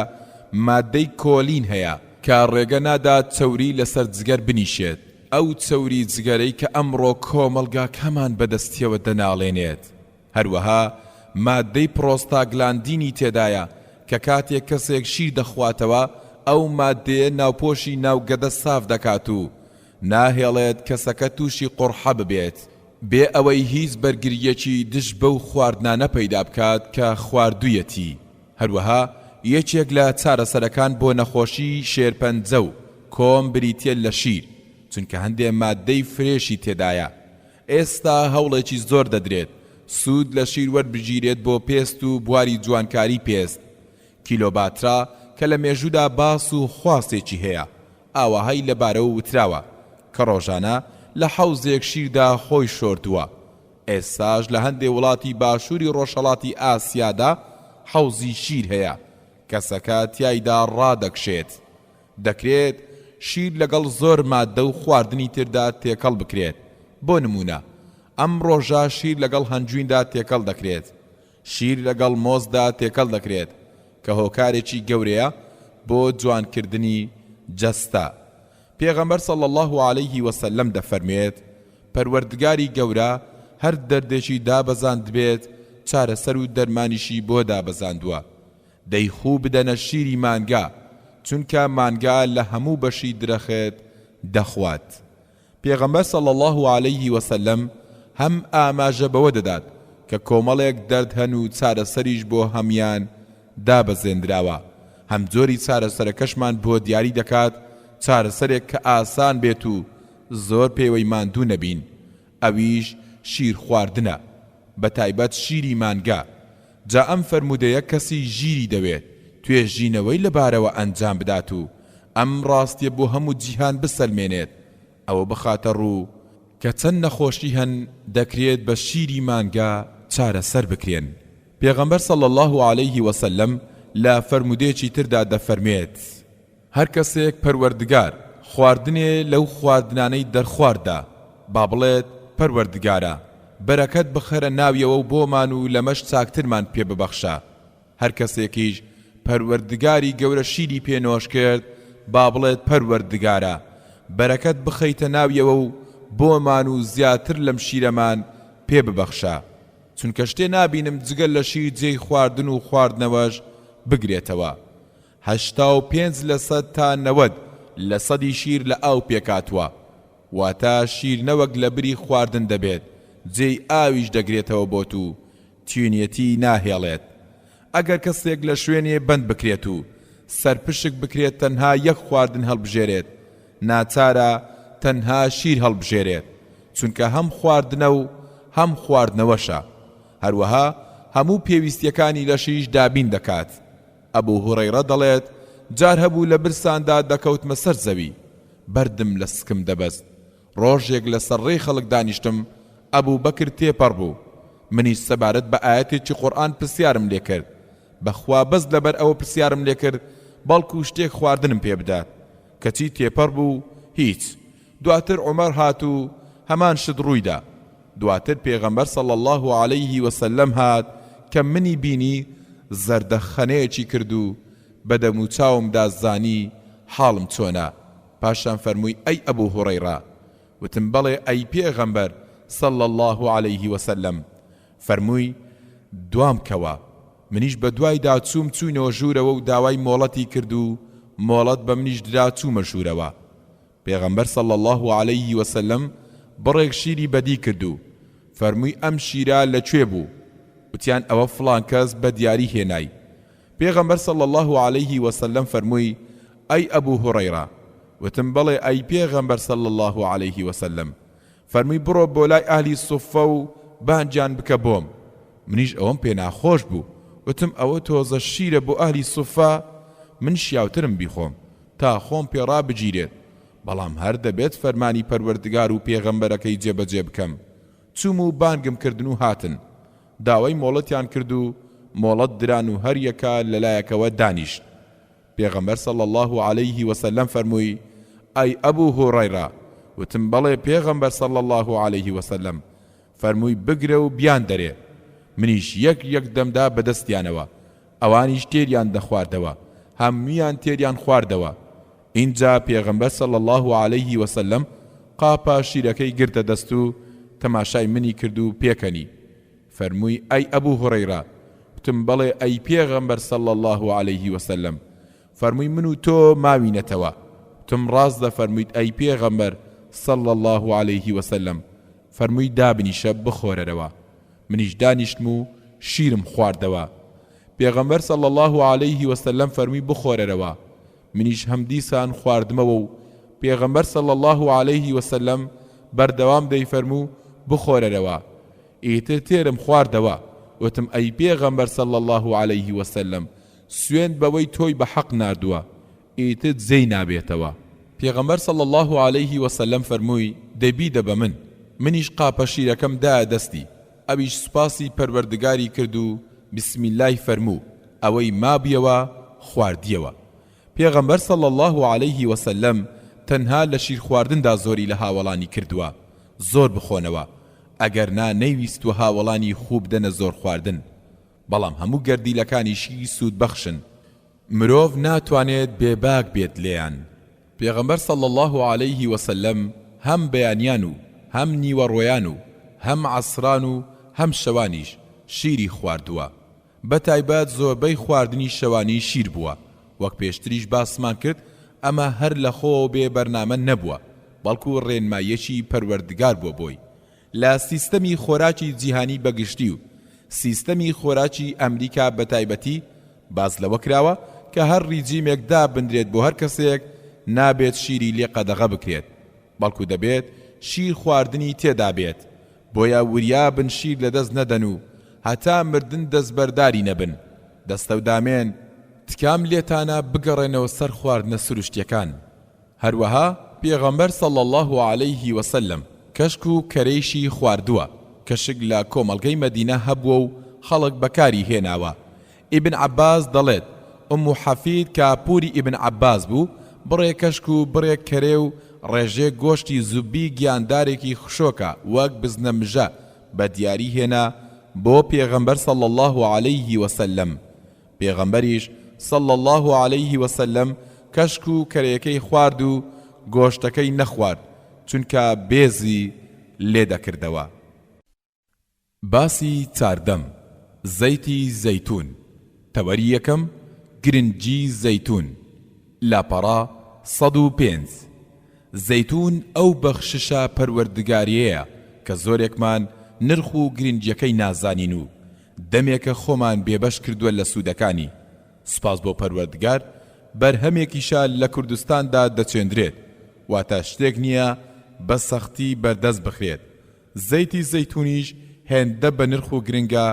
مادەی کۆلین هەیە کە ڕێگە نادات چەوری لەسەر جگەر بنیشێت، ئەو چەوری جگەرەی کە ئەمڕۆ کۆمەڵگاکەمان بەدەستیەوە دەناڵێنێت. هەروەها مادەی پرۆستاگلاندینی تێدایە کە کاتێک کەسێک شیر دەخواتەوە ئەو مادەیە ناوپۆشی ناوگەدە ساف دەکات و ناهێڵێت کەسەکە تووشی قورحە ببێت بێ ئەوەی هیچ بەرگریەکی دش بەو خواردنانە پەیدا بکات کە خواردوویەتی. هەروەها یەکێک لە چارەسەرەکان بۆ نەخۆشی شێرپەنجە و کۆم بریتیە لە شیر، چونکە هەندێک مادەی فرێشی تێدایە. ئێستا هەوڵێکی زۆر دەدرێت سوود لە شیر وەربگیرێت بۆ پێست و بواری جوانکاری پێست. کیلۆباترا کە لە مێژوودا باس و خواستێکی هەیە ئاوەهای لەبارەوە وتراوە کە ڕۆژانە لە حەوزێک شیردا خۆی شۆردووە. ئێستاش لە هەندێک وڵاتی باشووری ڕۆژهەڵاتی ئاسیادا حەوزی شیر هەیە کەسەکە تیایدا ڕادەکشێت. دەکرێت شیر لەگەڵ زۆر مادە و خواردنی تردا تێکەڵ بکرێت. بۆ نمونە ئەم ڕۆژە شیر لەگەڵ هەنجویندا تێکەڵ دەکرێت، شیر لەگەڵ مۆزدا تێکەڵ دەکرێت کە هۆکارێکی گەورەیە بۆ جوانکردنی جەستە. پێغەمبەر صلی الله عليه وسلم دەفەرمێت پەروەردگاری گەورە هەر دەردێکی دابەزاند بێت چارەسەر و دەرمانیشی بۆ دابەزاندووە. دەیخوو بدەنە شیری مانگا، چونکە مانگا لە هەموو بەشی درەخێت دەخوات. پێغەمبەر صلی الله عليه وسلم هەم ئاماژە بەوە دەدات کە کۆمەڵێک دەرد هەن و چارەسەریش بۆ هەمیان دابەزێنراوە. هەم جۆری چارەسەرەکەشمان بۆ دیاری دەکات چارەسەرێک کە ئاسان بێت و زۆر پێوەی ماندوو نەبین. ئەویش شیر خواردنە، بە تایبەت شیری مانگا. جا ئەم فەرمودەیە کەسی ژیری دەوێت توێژینەوەی لەبارەوە ئەنجام بدات و ئەم ڕاستیە بۆ هەموو جیهان بسەلمێنێت. ئەوە بخاتە ڕوو کە چەند نەخۆشی هەن دەکرێت بە شیری مانگا چارەسەر بکرێن. پێغەمبەر صلی الله عليه وسلم لە فەرمودەیەکی تردا دەفەرمێت هەر کەسێک پەروەردگار خواردنێ لەو خواردنانەی دەرخواردا با بڵێت پەروەردگارە بەرەکەت بخەرە ناویەوە و بۆمان و لەمەش چاکترمان پێ ببەخشە. هەر کەسێکیش پەروەردگاری گەورە شیری پێنۆش کرد با بڵێت پەروەردگارە بەرەکەت بخەیتە ناویەوە و بۆمان و زیاتر لەم شیرەمان پێ ببەخشە، چونکە شتێ نابینم جگەل لە شیر جێی خواردن و خواردنەوەش بگرێتەوە. 85% تا 90% شیر لە ئاو پێکاتوە، واتە شیر نەوەک لە بری خواردن دەبێت، جێی ئاویش دەگرێتەوە بۆت و تیونیەتی ناهێڵێت. ئەگەر کەسێک لە شوێنێ بند بکرێت و سەرپشک بکرێت تەنها یەک خواردن هەڵبژێرێت، ناچارە تەنها شیر هەڵبژێرێت، چونکە هەم خواردنە و هەم خواردنەوەشە، هەروەها هەموو پێویستیەکانی لەشیش دابین دەکات. ئەبوو هوڕەیرە دەڵێت جار هەبوو لە برساندا دەکەوتمە سەر زەوی، بەردم لە سکم دەبەست. ڕۆژێک لە سەرڕێی خەڵک دانیشتم، ئەبوو بەکر تێپەڕ بوو. منیش سەبارەت بە ئاەتێکی قورئان پرسیارم لێ کرد. بەخوا بەس لەبەر ئەوە پرسیارم لێ کرد بەڵکو شتێک خواردنم پێ بدات. کەچی تێپەڕ بوو هیچ. دواتر عومەر هات و هەمان شت ڕوویدا. دواتر پێغەمبەر صلی الله عليه وسلم هات کە منی بینی زەردەخەنەیەکی کرد و بەدەم و چاومدا زانی حاڵم چۆنە. پاشان فەرمووی ئەی ئەبوو هوڕەیرە. وتم بەڵێ ئەی پێغەمبەر صلی الله عليه وسلم. فەرمووی دوام کەوە. منیش بە دوایدا چووم چوونەوە ژوورەوە و داوای مۆڵەتی کرد و مۆڵەت بە منیش درا چوومە ژوورەوە. پێغەمبەر صلی الله عليه وسلم بڕێک شیری بەدی کرد و فەرمووی ئەم شیرە لەکوێ بوو؟ وتیان ئەوە فڵان کەس بە دیاری هێنای. پێغەمبەر صلی الله عليه وسلم فەرمووی ئەی ئەبوو هوڕەیرە. وتم بەڵێ ئەی پێغەمبەر صلی الله عليه وسلم. فەرمووی بڕۆ بۆ لای ئەهلی سوفە و بانجان بکە بۆم. منیش ئەوەم پێ ناخۆش بوو. وتم ئەوە تۆزە شیرە بۆ ئەهلی سوفە، من شیاوترم بیخۆم تا خۆم پێڕا بگیرێت، بەڵام هەر دەبێت فەرمانی پەروەردگار و پێغەمبەرەکەی جێبەجێ بکەم. چووم و بانگم کردن و هاتن. داوای مۆڵەتیان کرد و مۆڵەت دران و هەر یەکە لەلایەکەوە دانیشت. پێغەمبەر صلی الله عليه وسلم فەرمووی ئەی ئەبوو هوڕەیرە. وتم بەڵێ پێغەمبەر صلی الله عليه وسلم. فەرمووی بگرە و بیان دەرێ. منیش یەک یەک دەمدا بەدەستیانەوە، ئەوانیش تێریان دەخواردەوە، هەموویان تێریان خواردەوە. اینجا پێغەمبەر صلی الله عليه وسلم قاپا شیرەکەی گرتە دەست و تەماشای منی کرد و پێکەنی. فەرمووی ئەی ئەبوو هوڕەیرە. وتم بەڵێ ئەی پێغەمبەر صلی الله عليه وسلم. فەرمووی من و تۆ ماوینەتەوە. وتم ڕاست دەفەرموویت ئەی پێغەمبەر صلی الله عليه وسلم. فەرمووی دابنیشە بخۆرەرەوە. منیش دانیشتم و شیرم خواردەوە. پێغەمبەر صلی الله عليه وسلم فەرمووی بخۆرەرەوە. منیش هەم دیسان خواردمەوە و پێغەمبەر صلی الله عليه وسلم بەردەوام دەیفەرموو بخۆرەرەوە. ئیتر تێرم خواردەوە. وتم ئەی پێغەمبەر صلی الله عليه وسلم سوێند بەوەی تۆی بە حەق ناردووە، ئیتر جێی نابێتەوە. پێغەمبەر صلی الله عليه وسلم فەرمووی دەبیدە بە من. منیش قاپە شیرەکەم دایە دەستی. ئەویش سوپاسی پەروەردگاری کرد و بسم الله فەرموو ئەوەی مابیەوە خواردیەوە. پێغەمبەر صلی الله عليه وسلم تەنها لە شیر خواردندا زۆری لە هاوڵانی کردووە زۆر بخۆنەوە، ئەگەر نا نەیویستوە هاوڵانی خوب دەنە زۆر خواردن. بەڵام هەموو گەردیلەکانیشی سوود بەخشن، مرۆڤ ناتوانێت بێباک بێت لێیان. پێغەمبەر صلی الله عليه وسلم هەم بەیانیان و هەم نیوەڕۆیان و هەم عەسران و هەم شەوانیش شیری خواردووە. بەتایبەت زۆربەی خواردنی شەوانی شیر بووە. وەک پێشتریش باسمان کرد ئەمە هەر لە خۆ بێ بەرنامە نەبووە، بەڵکو ڕێنمایەکی پەروەردگار بووە بۆی. لە سیستەمی خۆراکی جیهانی بەگشتی و سیستەمی خۆراکی ئەمریکا بەتایبەتی باز لەوە کراوە کە هەر ریجیمێکدا بندرێت بۆ هەر کەسێک نابێت شیری لێ قەدەغە بکرێت، بەڵکو دەبێت شیر خواردنی تێدا بێت. بۆیە وریا بن شیر لەدەست نەدەن و هەتا مردن دەستبەرداری نەبن. دەستە و دامێن تکام لێتانە بگەڕێنەوە سەر خواردنە سروشتیەکان. هەروەها پێغەمبەر صلی الله عليه وسلم کەشک و کەرەیشی خواردووە. کەشک لە کۆمەڵگەی مەدینە هەبووە و خەڵک بەکاری هێناوە. ئیبن عەباس دەڵێت ئوم حەفید کە پووری ئیبن عەباس بوو، بڕێ کەشک و بڕێ کەرێ و ڕێژێ گۆشتی زوبی گیاندارێکی خشۆکە وەک بزنە مژە بە دیاری هێنا بۆ پێغەمبەر صلی الله عليه وسلم. پێغەمبەریش صلی الله عليه وسلم کەشک و کەرەیەکەی خوارد و گۆشتەکەی نەخوارد چونکە بێزی لێ دەکردەوە. باسی چاردەم زەیتی زەیتون. تەوەری یەکەم گرنگی زەیتون. لاپەڕا 105. زەیتون ئەو بەخششە پەروەردگاریەیە کە زۆرێکمان نرخ و گرنگیەکەی نازانین و دەمێکە خۆمان بێبەش کردووە لە سوودەکانی. سوپاس بۆ پەروەردگار بەرهەمێکیشە لە کوردستاندا دەچێندرێت، واتە شتێک نییە بە سەختی بەردەست بخرێت. زەیتی زەیتونیش هێندە بە نرخ و گرنگە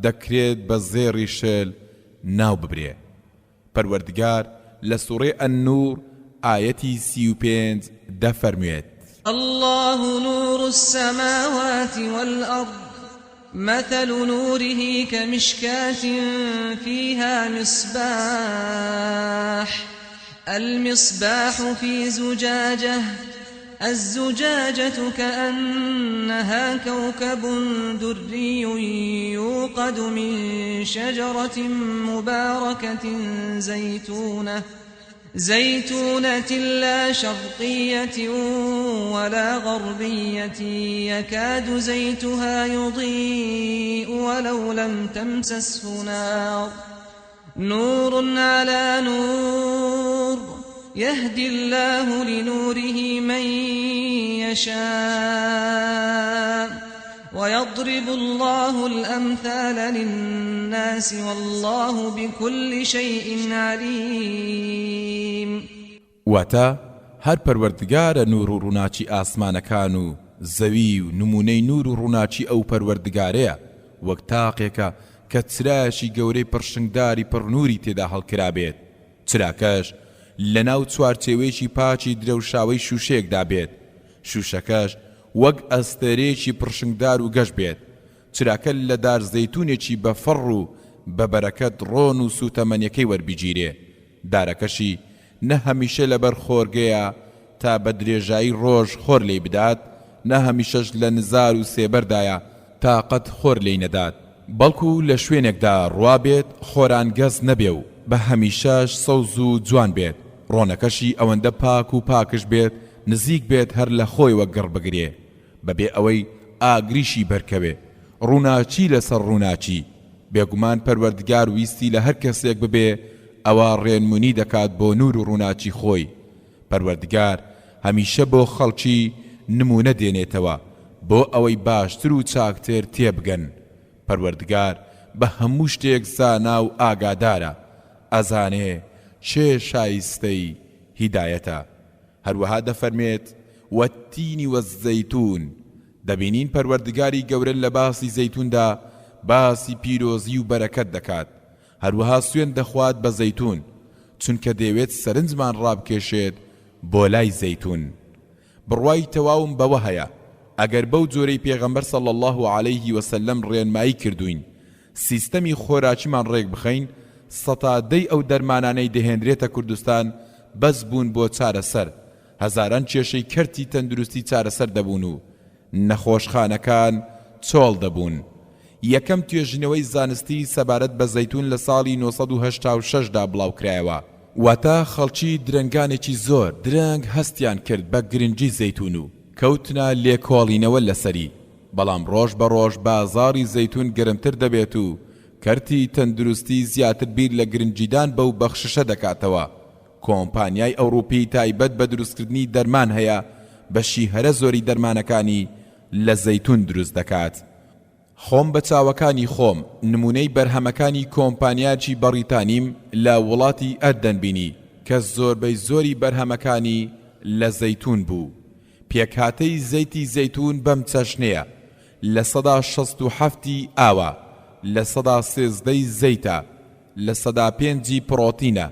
دەکرێت بە زێڕی شێل ناو ببرێ. پەروەردگار لە سوڕەی ئەننوور ئایەتی 35 دەفەرموێت: الله نور السماوات والأرض مثل نوره كمشكاة فيها مصباح المصباح في زجاجة الزجاجة كأنها كوكب دري يوقد من شجرة مباركة زيتونة لا شرقية ولا غربية يكاد زيتها يضيء ولو لم تمسسه نار نور على نور يهدي الله لنوره من يشاء ويضرب الله الأمثال للناس والله بكل شيء عليم. واتا هر پەروەردگارە نور و ڕووناچی ئاسمانەکان و زەوی و نمونەی نور و ڕووناچی ئەو پەروەردگارەیە وەک تاقێکە کە چرایشی گەورەی پڕشنگداری پڕنووری تێدا هەڵکرابێت. چراکەش لەناو چوارچێوەیەکی پاچی درەوشاوەی شوشەیەکدا بێت. شوشەکەش وەک ئەستێرەیەکی پڕشنگدار و گەشت بێت. چراکە لە دار زەیتونێکی بە فەڕ و بە بەرەکەت ڕۆن و سوتەمەنیەکەی وەربیگیرێ. دارەکەشی نە هەمیشە لەبەر خۆرگەیە تا بە درێژایی ڕۆژ خۆر لێی بدات، نە هەمیشەش لە نزار و سێبەردایە تا قەت خۆر لێی نەدات، بەڵکو لە شوێنێکدا ڕوابێت خۆران گەز نەبێ و بە هەمیشەش سەوز و جوان بێت. ڕۆنەکەشی ئەوەندە پاک و پاکش بێت نزیک بێت هەر لە خۆی وەک گەڕ بگرێ، بەبێ ئەوەی ئاگریشی بەرکەوێ. ڕووناچی لەسەر ڕووناچی. بێگومان پەروەردگار ویستی لە هەر کەسێک ببێ ئەوە ڕێنمونی دەکات بۆ نور و ڕووناچی خۆی. پەروەردگار هەمیشە بۆ خەڵکی نمونە دێنێتەوە بۆ ئەوەی باشتر و چاکتر تێبگەن. پەروەردگار بە هەموو شتێک زانا و ئاگادارە، ئەزانێ چێ شایستەی هیدایەتە. هەروەها دەفەرمێت: وەتینی وەزەیتون. دەبینین پەروەردگاری گەورە لە باسی زەیتوندا باسی پیرۆزی و بەرەکەت دەکات. هەروەها سوێن دەخوات بە زەیتون چونکە دەیەوێت سەرنجمان ڕابکێشێت بۆ لای زەیتون. بڕوای تەواوم بەوە هەیە ئەگەر بەو جۆرەی پێغەمبەر صلی الله علیه وسلم ڕێنمایی کردوین سیستەمی خۆراکیمان ڕێک بخەین، سەتادەی ئەو دەرمانانەی دەهێنرێتە کوردستان بەس بوون بۆ چارەسەر، هەزاران کێشەی کەرتی تەندروستی چارەسەر دەبوون و نەخۆشخانەکان چۆڵ دەبوون. یەکەم توێژینەوەی زانستی سەبارەت بە زەیتون لە ساڵی 1986 دا بڵاوکرایەوە. واتە خەڵکی درەنگانێکی زۆر درەنگ هەستیان کرد بە گرنگی زەیتون و کەوتنە لێکۆڵینەوە لەسەری. بەڵام ڕۆژ بە ڕۆژ بازاڕی زەیتون گرمتر دەبێت و کەرتی تەندروستی زیاتر بیر لە گرنگیدان بەو بەخششە دەکاتەوە. کۆمپانیای ئەوروپی تایبەت بە دروستکردنی دەرمان هەیە، بەشی هەرە زۆری دەرمانەکانی لە زەیتون دروست دەکات. خۆم بە چاوەکانی خۆم نمونەی بەرهەمەکانی کۆمپانیاکی بەریتانیم لە وڵاتی ئەردەن بینی کە زۆربەی زۆری بەرهەمەکانی لە زەیتون بوو. پێکهاتەی زەیتی زەیتون بەم چەشنەیە لە 167 ئاوە، لە 113 زەیتە، لە 105 پڕۆتینە،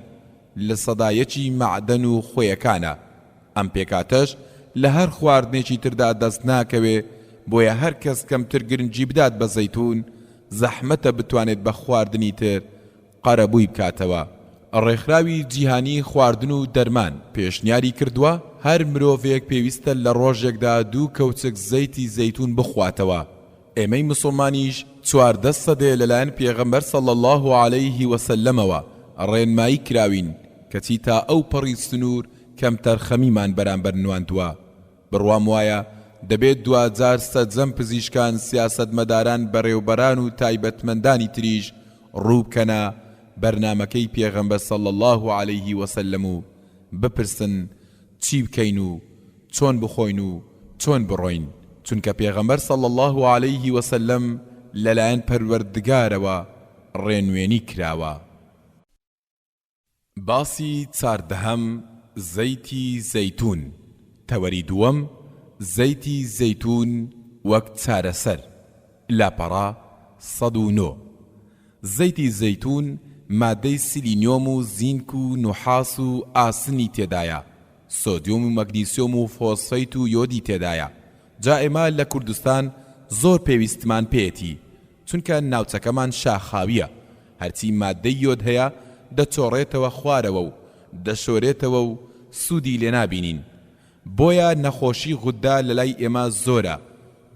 لە 101 معدەن و خۆیەکانە. ئەم پێکاتەش لە هەر خواردنێکی تردا دەست ناکەوێ، بۆیە هەر کەس کەمتر گرنگی بدات بە زەیتون زەحمەتە بتوانێت بە خواردنی تر قەرەبووی بکاتەوە. ڕێکخراوی جیهانی خواردن و دەرمان پێشنیاری کردووە هەر مرۆڤێک پێویستە لە ڕۆژێکدا 2 کەوچک زەیتی زەیتون بخواتەوە. ئێمەی مسلمانیش 14 سەدەیە لەلایەن پێغەمبەر صلی الله علیه وسلمەوە ڕێنمایی کراوین کەچی تا ئەو پەڕی سنوور کەم تەرخەمیمان بەرامبەر نواندووە. بڕوام وایە دەبێت 2000 سەدجەم پزیشکان، سیاسەتمەداران، بەڕێوبەران و تایبەتمەندانی تریش ڕووبکەنە بەرنامەکەی پێغەمبەر صلی الله علیه وسلم و بپرسن چی بکەین و چۆن بخۆین و چۆن بڕۆین، چونکە پێغەمبەر صلی الله علیه وسلم لەلایەن پەروەردگارەوە ڕێنوێنی کراوە. باسی 14هەم زەیتی زەیتون. تەوەری دووەم زەیتی زەیتون وەک چارەسەر. لاپەڕا 109. زەیتی زەیتون مادەی سیلینیۆم و زینک و نوحاس و ئاسنی تێدایە، سۆدیۆم و مەگنیسیۆم و فۆسفەیت و یۆدی تێدایە. جا ئێمە لە کوردستان زۆر پێویستمان پێیەتی، چونکە ناوچەکەمان شاخاویە، هەرچی مادەی یۆد هەیە دەچۆڕێتەوە خوارەوە و دەشۆرێتەوە و سوودی لێ نابینین. بۆیە نەخۆشی غودا لە لای ئێمە زۆرە،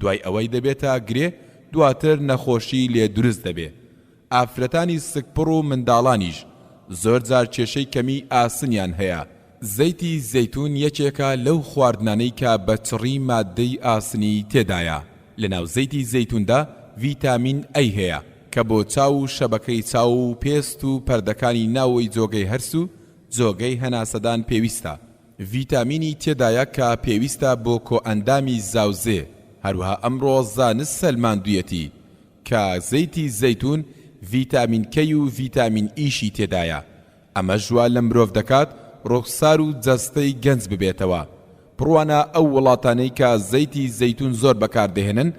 دوای ئەوەی دەبێتە گرێ دواتر نەخۆشی لێ دروست دەبێ. ئافرەتانی سکپڕ و منداڵانیش زۆر جار کێشەی کەمی ئاسنیان هەیە. زەیتی زەیتون یەکێکە لەو خواردنانەی کە بە چڕی مادەی ئاسنی تێدایە. لەناو زەیتی زەیتوندا ڤیتامین ئەی هەیە کە بۆ چاو و شەبەکەی چاو و پێست و پەردەکانی ناوەی جۆگەی هەرس و جۆگەی هەناسەدان پێویستە. ڤیتامینی تێدایە کە پێویستە بۆ کۆئەندامی زاوزێ. هەروەها ئەمڕۆ زانست سەلماندوویەتی کە زەیتی زەیتون ڤیتامین کەی و ڤیتامین ئیشی تێدایە. ئەمە ژوا لە مرۆڤ دەکات ڕوخسار و جەستەی گەنج ببێتەوە. بڕوانە ئەو وڵاتانەی کە زەیتی زەیتون زۆر بەکاردەهێنن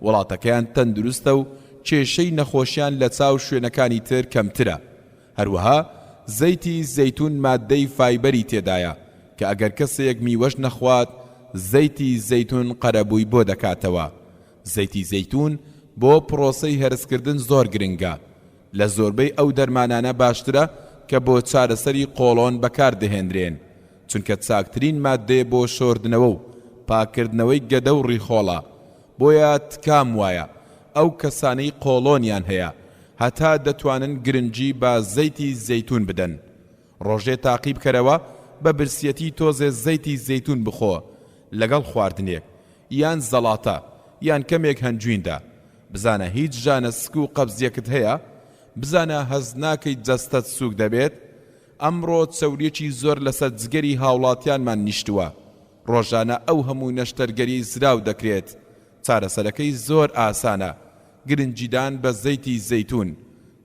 وڵاتەکەیان تەندروستە و کێشەی نەخۆشیان لە چاو شوێنەکانی تر کەمترە. هەروەها زەیتی زەیتون مادەی فایبەری تێدایە کە ئەگەر کەسێک میوەش نەخوات زەیتی زەیتون قەرەبووی بۆ دەکاتەوە. زەیتی زەیتون بۆ پرۆسەی هەرسکردن زۆر گرنگە. لە زۆربەی ئەو دەرمانانە باشترە کە بۆ چارەسەری قۆڵۆن بەکاردەهێنرێن، چونکە چاکترین مادەیە بۆ شۆردنەوە و پاکردنەوەی گەدە و ڕیخۆڵە. بۆیە تکام وایە ئەو کەسانەی قۆڵۆنیان هەیە هەتا دەتوانن گرنگی بە زەیتی زەیتون بدەن. ڕۆژێ تاقی بکەرەوە بە برسیەتی تۆزێ زەیتی زەیتون بخۆ لەگەڵ خواردنێک یان زەڵاتە یان کەمێک هەنجویندا. بزانە هیچ ژانە سک و قەبزیەکت هەیە، بزانە هەز ناکەیت جەستەت سووک دەبێت. ئەمڕۆ چەوریەکی زۆر لەسەر جگەری هاوڵاتیانمان نیشتووە. ڕۆژانە ئەو هەموو نەشتەرگەری زراو دەکرێت. چارەسەرەکەی زۆر ئاسانە، گرنگیدان بە زەیتی زەیتون،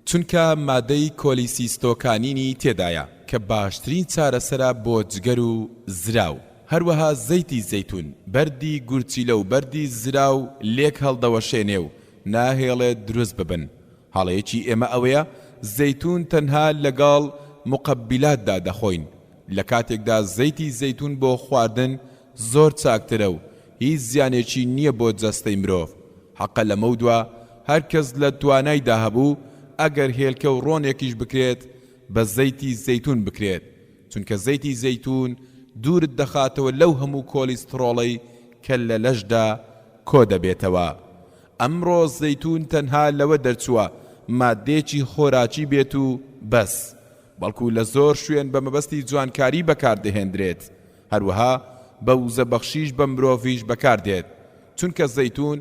چونکە مادەی کۆلیسیستۆکانینی تێدایە کە باشترین چارەسەرە بۆ جگەر و زراو. هەروەها زەیتی زەیتون بەردی گورچیلە و بەردی زراو لێک هەڵدەوەشێنێ و ناهێڵێت دروست ببن. هەڵەیەکی ئێمە ئەوەیە زەیتون تەنها لەگەڵ مقەبیلاتدا دەخۆین. لە کاتێکدا زەیتی زەیتون بۆ خواردن زۆر چاکترە و هیچ زیانێکی نییە بۆ جەستەی مرۆڤ. حەقە لەمە دووە هەر کەس لە توانایدا هەبوو ئەگەر هێلکە و ڕۆنێکیش بکرێت بە زەیتی زەیتون بکرێت، چونکە زەیتی زەیتون دوورت دەخاتەوە لەو هەموو کۆلیسترۆڵەی کە لە لەشدا کۆ دەبێتەوە. ئەمڕۆ زەیتون تەنها لەوە دەرچووە مادێکی خۆراکی بێت و بەس، بەڵکو لە زۆر شوێن بە مەبەستی جوانکاری بەکاردەهێنرێت. هەروەها بە وزەبەخشیش بە مرۆڤیش بەکاردێت، چونکە زەیتون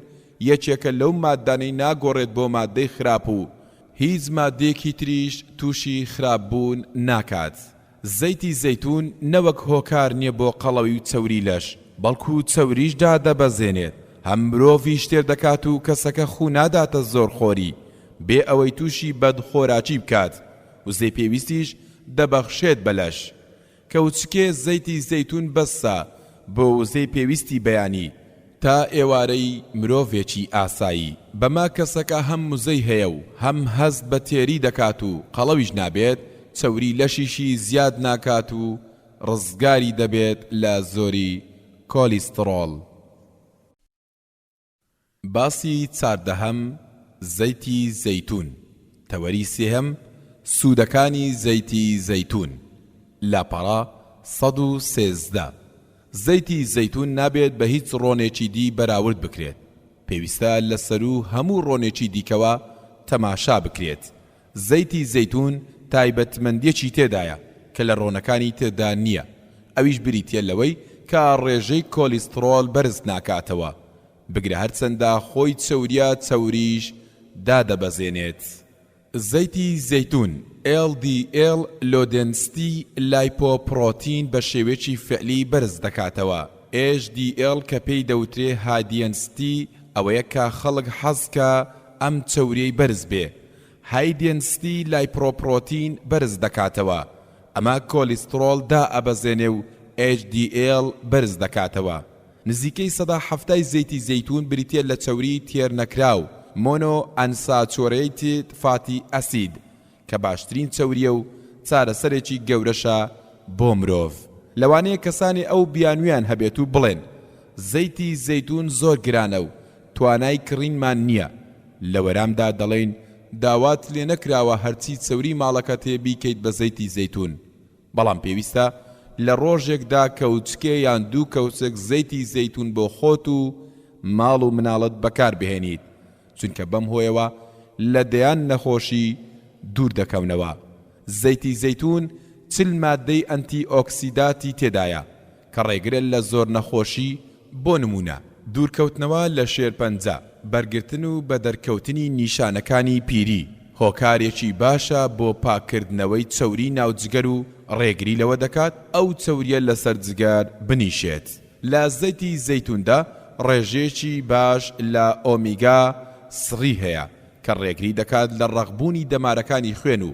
یەکێکە لەو مادانەی ناگۆڕێت بۆ مادەی خراپ و هیچ مادەیەکی تریش تووشی خراپبوون ناکات. زەیتی زەیتون نەوەک هۆکار نییە بۆ قەڵەوی و چەوری لەش، بەڵکو چەوریشدا دەبەزێنێت، هەم مرۆڤیش تێر دەکات و کەسەکە خو ناداتە زۆر خۆری بێ ئەوەی تووشی بەدخۆراکی بکات. وزەی پێویستیش دەبەخشێت بەلەش. کەوچکێ زەیتی زەیتون بەسە بۆ وزەی پێویستی بەیانی تا ئێوارەی مرۆڤێکی ئاسایی. بەما کەسەکە هەم موزەی هەیە و هەم هەست بە تێری دەکات و قەڵەویش نابێت، چەوری لەشیشی زیاد ناکات و ڕزگاری دەبێت لە زۆری کۆلیسترۆڵ. باسی چاردەهەم زەیتی زەیتون. تەوەری سێهەم سوودەکانی زەیتی زەیتون. لاپەڕا 113. زەیتی زەیتون نابێت بە هیچ ڕۆنێکی دی بەراورد بکرێت. پێویستە لەسەر و هەموو ڕۆنێکی دیکەوە تەماشا بکرێت. زەیتی زەیتون تایبەتمەندیەکی تێدایە کە لە ڕۆنەکانی تێدا نییە. ئەویش بریتە لەوەی کە ڕێژەی کۆلیسترۆڵ بەرز ناکاتەوە. بگرە هەرچەندە خۆی چەوریە چەوریش دادەبەزێنێت. زەیتی زەیتون LDL لۆدنستی لایپۆپرۆتین بە شێوێکی فعلی بەرز دەکاتەوە. HDL کە پێی دەوترێ هایدێنستی ئەوەیە کە خەڵک حەزکە ئەم چەوریەی بەرز بێ. هایدێنستی لایپۆپرۆتین بەرز دەکاتەوە، ئەمە کۆلیسترۆڵ دا ئەبەزێنێ و HDL بەرز دەکاتەوە. نزیکەی 170 زەیتی زەیتون بریتە لە چەوری تێر نەکراو مۆنۆ ئەنساتۆرێتد فاتی ئەسید کە باشترین چەوریە و چارەسەرێکی گەورەشە بۆ مرۆڤ. لەوانەیە کەسانی ئەو بیانویان هەبێت و بڵێن زەیتی زەیتون زۆر گرانە و توانای کڕینمان نییە. لە وەرامدا دەڵێن داوات لێ نەکراوە هەرچی چەوری ماڵەکە تێ بیکەیت بە زەیتی زەیتون، بەڵام پێویستە لە ڕۆژێکدا کەوچکێ یان دوو کەوچک زەیتی زەیتون بۆ خۆت و ماڵ و مناڵت بەکار بهێنیت، چونکە بەم هۆیەوە لە دەیان نەخۆشی دوور دەکەونەوە. زەیتی زەیتون 40 مادەی ئەنتی ئۆکسیداتی تێدایە کە ڕێگرە لە زۆر نەخۆشی. بۆ نمونە دوورکەوتنەوە لە شێرپەنجە، بەرگرتن و بە دەرکەوتنی نیشانەکانی پیری، هۆکارێکی باشە بۆ پاکردنەوەی چەوری ناوجگەر و ڕێگری لەوە دەکات ئەو چەوریە لەسەر جگەر بنیشێت. لە زەیتی زەیتوندا ڕێژێکی باش لە ئۆمیگا 3 هەیە کە ڕێگری دەکات لە ڕەغبوونی دەمارەکانی خوێن و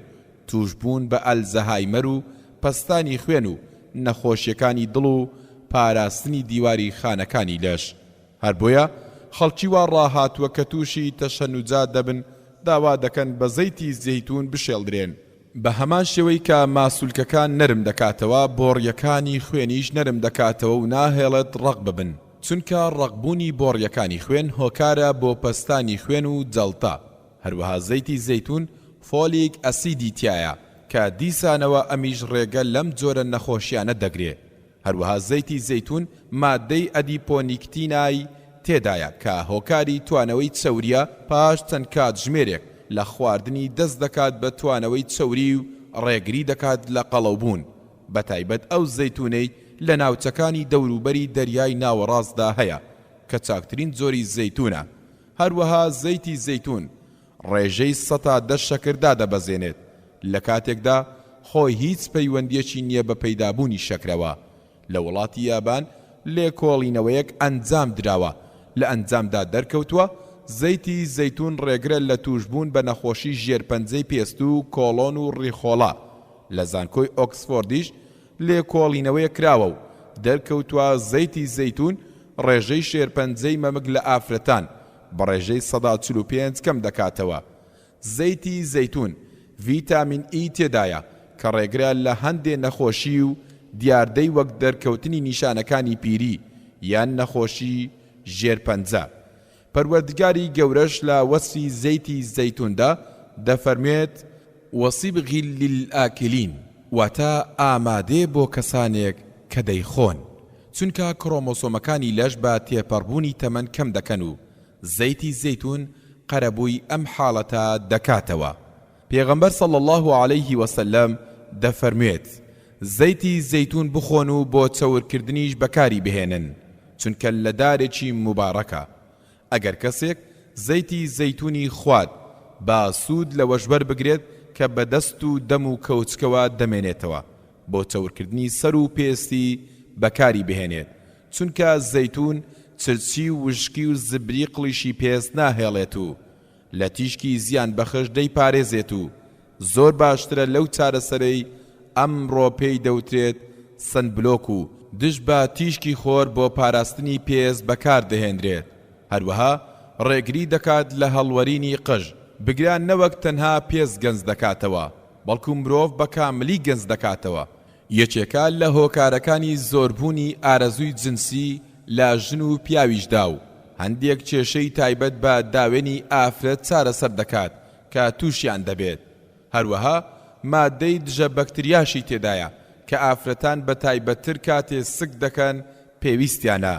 توشبوون بە ئەلزەهایمەر و پەستانی خوێن و نەخۆشیەکانی دڵ و پاراستنی دیواری خانەکانی لەش. هەر بۆیە خەڵکی وا ڕاهاتووە کە تووشی تەشەنوجات دەبن داوا دەکەن بە زەیتی زەیتون بشێڵدرێن. بە هەمان شێوەی کە ماسوولکەکان نەرم دەکاتەوە بۆڕیەکانی خوێنیش نەرم دەکاتەوە و ناهێڵێت ڕق ببن، چونکە ڕقبوونی بۆڕیەکانی خوێن هۆکارە بۆ پەستانی خوێن و جەڵتا. هەروەها زەیتی زەیتون فۆلیک ئەسیدی تایە کە دیسانەوە ئەمیش ڕێگە لەم جۆرە نەخۆشیانە دەگرێ. هەروەها زەیتی زەیتون مادەی ئەدیپۆنیکتینای تێدایە کە هۆکاری توانەوەی چەوریە پاش چەند کاتژمێرێک لە خواردنی دەست دەکات بە توانەوەی چەوری و ڕێگری دەکات لە قەڵەوبوون، بەتایبەت ئەو زەیتونەی لە ناوچەکانی دەوروبەری دەریای ناوەڕاستدا هەیە کە چاکترین جۆری زەیتونە. هەروەها زەیتی زەیتون ڕێژەی 110 شەکردا دەبەزێنێت لە کاتێکدا خۆی هیچ پەیوەندیەکی نییە بە پەیدابوونی شەکرەوە. لە وڵاتی یابان لێکۆڵینەوەیەک ئەنجام دراوە، لە ئەنجامدا دەرکەوتووە زەیتی زەیتون ڕێگرە لە توشبوون بە نەخۆشی ژێرپەنجەی پێست و کۆڵۆن و ڕیخۆڵا. لە زانکۆی ئۆکسفۆردیش لێکۆڵینەوەیە کراوە و دەرکەوتووە زەیتی زەیتون ڕێژەی شێرپەنجەی مەمک لە ئافرەتان بە ڕێژەی 145 کەم دەکاتەوە. زەیتی زەیتون ڤیتامین ئی تێدایە کە ڕێگرە لە هەندێ نەخۆشی و دیاردەی وەک دەرکەوتنی نیشانەکانی پیری یان نەخۆشی ژێرپەنجە. پەروەردگاری گەورەش لە وەسفی زەیتی زەیتوندا دەفەرمێت وەسیبغی للئاکلین، واتە ئامادێ بۆ کەسانێک کە دەیخۆن، چونکە کڕۆمۆسۆمەکانی لەش بە تێپەڕبوونی تەمەن کەم دەکەن و زەیتی زەیتون قەرەبووی ئەم حاڵەتە دەکاتەوە. پێغەمبەر صلی الله عليه وسلم دەفەرمێت زەیتی زەیتون بخۆن و بۆ چەورکردنیش بەکاری بهێنن، چونکە لە دارێکی مبارەکە. ئەگەر کەسێک زەیتی زەیتونی خوارد با سوود لە وەشبەر بگرێت کە بە دەست و دەم و کەوچکەوە دەمێنێتەوە بۆ چەورکردنی سەر و پێستی بەکاری بهێنێت، چونکە زەیتون چرچی و وشکی و زبری قڵیشی پێست ناهێڵێت و لە تیشکی زیان بەخش دەیپارێزێت و زۆر باشترە لەو چارەسەرەی ئەمڕۆ پێی دەوترێت سنبلۆک و دش بە تیشکی خۆر بۆ پاراستنی پێست بەکار دەهێنرێت. هەروەها ڕێگری دەکات لە هەڵوەرینی قژ، بگران نەوەک تەنها پێست گەنج دەکاتەوە بەڵکو مرۆڤ بە کاملی گەنج دەکاتەوە. یەکێکە لە هۆکارەکانی زۆربوونی ئارەزووی جنسی لە ژن و پیاویشدا و هەندێک کێشەی تایبەت بە داوێنی ئافرەت چارەسەر دەکات کە تووشیان دەبێت. هەروەها مادەی دژە بەکتریاشی تێدایە کە ئافرەتان بە تایبەتتر کاتێ سک دەکەن پێویستیانە،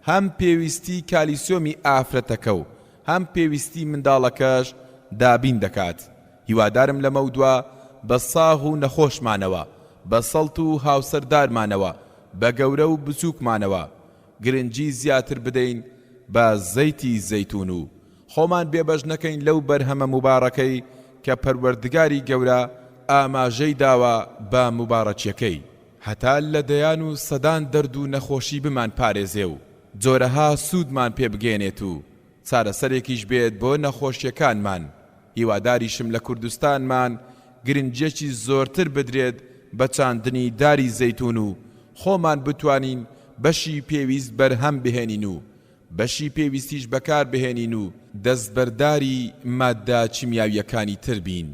هەم پێویستی کالیسیۆمی ئافرەتەکە و هەم پێویستی منداڵەکەش دابین دەکات. هیوادارم لەمە دووە بە ساغ و نەخۆشمانەوە، بە سەڵت و هاوسەردارمانەوە، بە گەورە و بچووکمانەوە گرنگی زیاتر بدەین بە زەیتی زەیتون و خۆمان بێبەش نەکەین لەو بەرهەمە مبارەکەی کە پەروەردگاری گەورە ئاماژەی داوە بە مبارەکیەکەی، هەتا لە دەیان و سەدان دەرد و نەخۆشی بمان پارێزێ و جۆرەها سوودمان پێ بگێنێت و چارەسەرێکیش بێت بۆ نەخۆشیەکانمان. هیواداریشم لە کوردستانمان گرنجێکی زۆرتر بدرێت بە چاندنی داری زەیتون و خۆمان بتوانین بەشی پێویست بەرهەم بهێنین و بەشی پێویستیش بەکار بهێنین و دەستبەرداری مادە چیمیاویەکانی تر بین.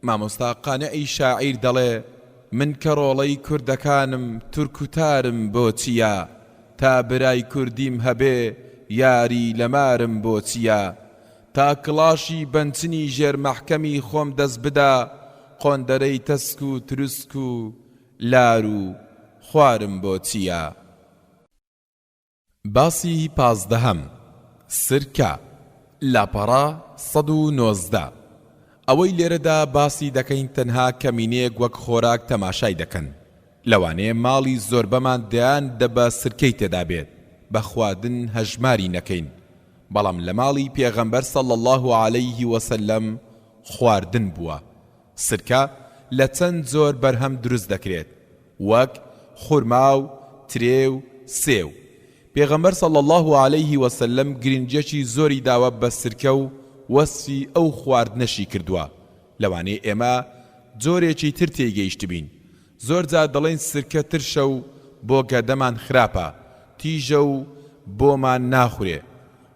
مامۆستا قانعی شاعیر دەڵێ من کەڕۆڵەی کوردەکانم تورکوتارم بۆ چییە تا برای کوردیم هەبێ یاری لەمارم بۆ چییە تا کڵاشی بەنچنی ژێرمەحکەمی خۆم دەست بدا قۆندەرەی تەسک و تروسک و لار و خوارم بۆ چییە. باسی 15 سرکە لاپەڕا 119 ئەوەی لێرەدا باسی دەکەین تەنها کەمینەیەک وەک خۆراک تەماشای دەکەن. لەوانەیە ماڵی زۆربەمان دەیان دەبە سرکەی تێدا بێت بە خواردن هەژماری نەکەین، بەڵام لە ماڵی پێغەمبەر صلی الله عليه وسلم خواردن بووە. سرکە لە چەند زۆر بەرهەم دروست دەکرێت وەک خورما و ترێ و سێو. پێغەمبەر صلی الله عليه وسلم گرنگێکی زۆری داوە بە سرکە و وەسفی ئەو خواردنەشی کردووە. لەوانەیە ئێمە جۆرێکی تر تێگەیشت بین. زۆر جار دەڵێن سرکە ترشە و بۆ گەدەمان خراپە، تیژە و بۆمان ناخورێ،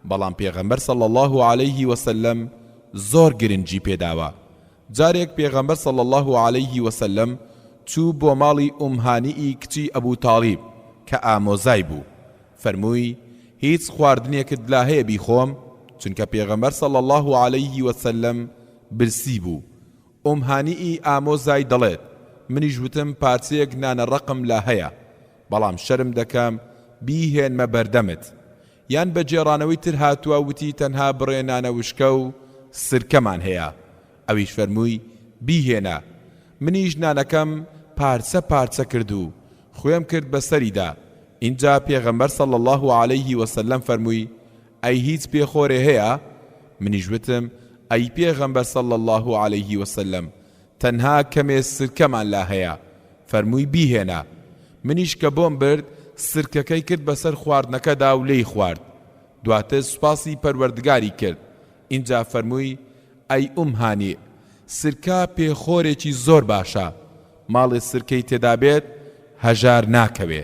بەڵام پێغەمبەر صلی الله عليه وسلم زۆر گرنگی پێداوە. جارێک پێغەمبەر صلی الله عليه وسلم چوو بۆ ماڵی ئومهانیئی کچی ئەبوو تاڵیب کە ئامۆزای بوو. فەرمووی هیچ خواردنێکت لا هەیە بیخۆم؟ چونکە پێغەمبەر صلی الله عليه وسلم برسی بوو. ئومهانیئی ئامۆزای دەڵێت منیش وتم پارچەیەک نانە ڕقم لا هەیە، بەڵام شەرم دەکەم بیهێنمە بەردەمت. یان بە جێڕانەوەی تر هاتووە وتی تەنها بڕێ نانە وشکە و سرکەمان هەیە. ئەویش فەرمووی بیهێنە. منیش نانەکەم پارچە پارچە کرد و خوێم کرد بەسەریدا. اینجا پێغەمبەر صلی الله عليه وسلم فەرمووی ئەی هیچ پێخۆرێ هەیە؟ منیش وتم ئەی پێغەمبەر صلی الله عليه وسلم تەنها کەمێ سرکەمان لا هەیە. فەرمووی بیهێنە. منیش کە بۆم برد سرکەکەی کرد بەسەر خواردنەکەدا و لێی خوارد. دواتر سوپاسی پەروەردگاری کرد. اینجا فەرمووی ئەی ئومهانی سرکە پێخۆرێکی زۆر باشە، ماڵی سرکەی تێدا بێت هەژار ناکەوێ.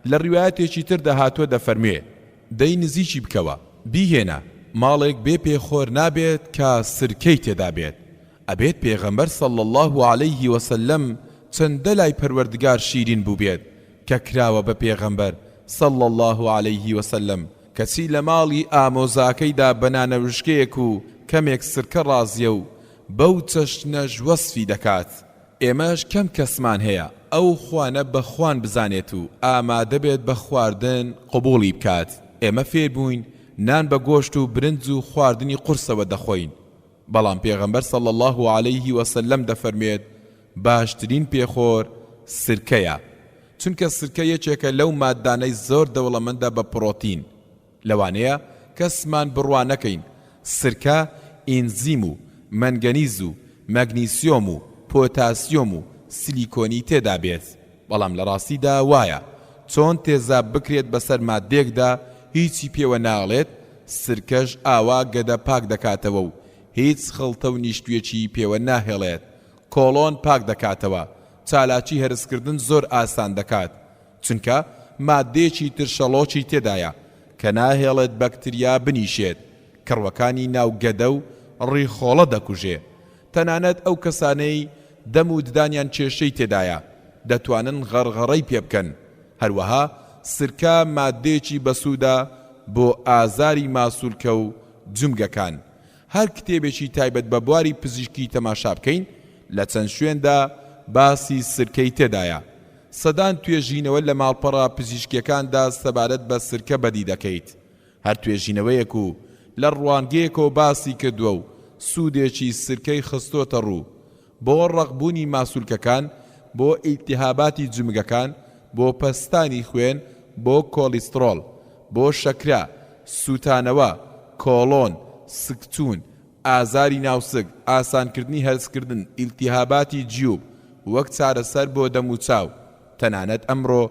لە ڕیوایەتێکی تر دەهاتوە دەفەرموێ دەی نزیکی بکەوە بیهێنە، ماڵێک بێ پێخۆر نابێت کە سرکەی تێدا بێت. ئەبێت پێغەمبەر صلی الله عليه وسلم چەندە لای پەروەردگار شیرین بوو بێت کە کراوە بە پێغەمبەر صلی الله عليه وسلم کەچی لە ماڵی ئامۆزاکەیدا بەنانە وشکەیەک و کەمێک سرکە ڕازیە و بەو چەشنەش وەسفی دەکات. ئێمەش کەم کەسمان هەیە ئەو خوانە بە خوان بزانێت و ئامادە بێت بە خواردن قبوڵی بکات. ئێمە فێر بووین نان بە گۆشت و برنج و خواردنی قورسەوە دەخۆین، بەڵام پێغەمبەر صلی الله عليه وسلم دەفەرمێت باشترین پێخۆر سرکەیە، چونکە سرکە یەکێکە لەو مادانەی زۆر دەوڵەمەندە بە پڕۆتین. لەوانەیە کەسمان بڕوا نەکەین سرکە ئینزیم و مەنگەنیز و مەگنیسیۆم و پۆتاسیۆم و سیلیکۆنی تێدا بێت، بەڵام لە ڕاستیدا وایە چۆن تێزاب بکرێت بەسەر مادێکدا هیچی پێوە ناڵێت، سرکەش ئاوا گەدە پاک دەکاتەوە و هیچ خڵتە و نیشتوێکی پێوە ناهێڵێت، کۆڵۆن پاک دەکاتەوە، چالاکی هەرسکردن زۆر ئاسان دەکات، چونکە مادێکی ترشەڵۆکی تێدایە کە ناهێڵێت بەکتریا بنیشێت، کڕوەکانی ناو گەدە و ڕیخۆڵە دەکوژێ. تەنانەت ئەو کەسانەی دەم و ددانیان کێشەی تێدایە دەتوانن غەرغەڕەی پێ بکەن. هەروەها سرکە مادێکی بەسوودە بۆ ئازاری ماسوولکە و جومگەکان. هەر کتێبێکی تایبەت بە بواری پزیشکی تەماشا بکەین لە چەند شوێندا باسی سرکەی تێدایە. سەدان توێژینەوە لە ماڵپەڕە پزیشکیەکاندا سەبارەت بە سرکە بەدی دەکەیت. هەر توێژینەوەیەک و لە ڕوانگەیەکەوە باسی کردووە و سوودێکی سرکەی خستۆتە ڕوو بۆ ڕەقبوونی ماسوولکەکان، بۆ ئیلتیهاباتی جومگەکان، بۆ پەستانی خوێن، بۆ کۆلیسترۆڵ، بۆ شەکرا، سوتانەوە، کۆڵۆن، سکتون، ئازاری ناوسک، ئاسانکردنی هەرسکردن، ئیلتیهاباتی جیوب، وەک چارەسەر بۆ دەم و چاو. تەنانەت ئەمڕۆ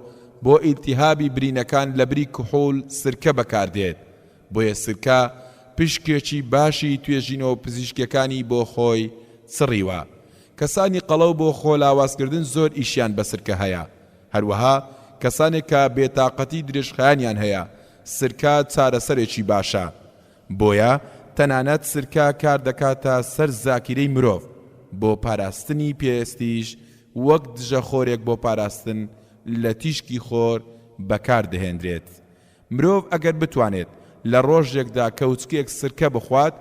بۆ ئیلتیهابی برینەکان لە بری کحوڵ سرکە بەکاردێت. بۆیە سرکە پشکێکی باشی توێژینەوە پزیشکیەکانی بۆ خۆی چڕیوە. کەسانی قەڵەو بۆ خۆ لاوازکردن زۆر ئیشیان بە سرکە هەیە. هەروەها کەسانێک کە بێتاقەتی درێژخایانیان هەیە سرکە چارەسەرێکی باشە. بۆیە تەنانەت سرکە کار دەکاتە سەر زاکیرەی مرۆڤ بۆ پاراستنی پێستیش وەک دژەخۆرێک بۆ پاراستن لە تیشکی خۆر بەکار دەهێنرێت. مرۆڤ ئەگەر بتوانێت لە ڕۆژێکدا کەوچکێک سرکە بخوات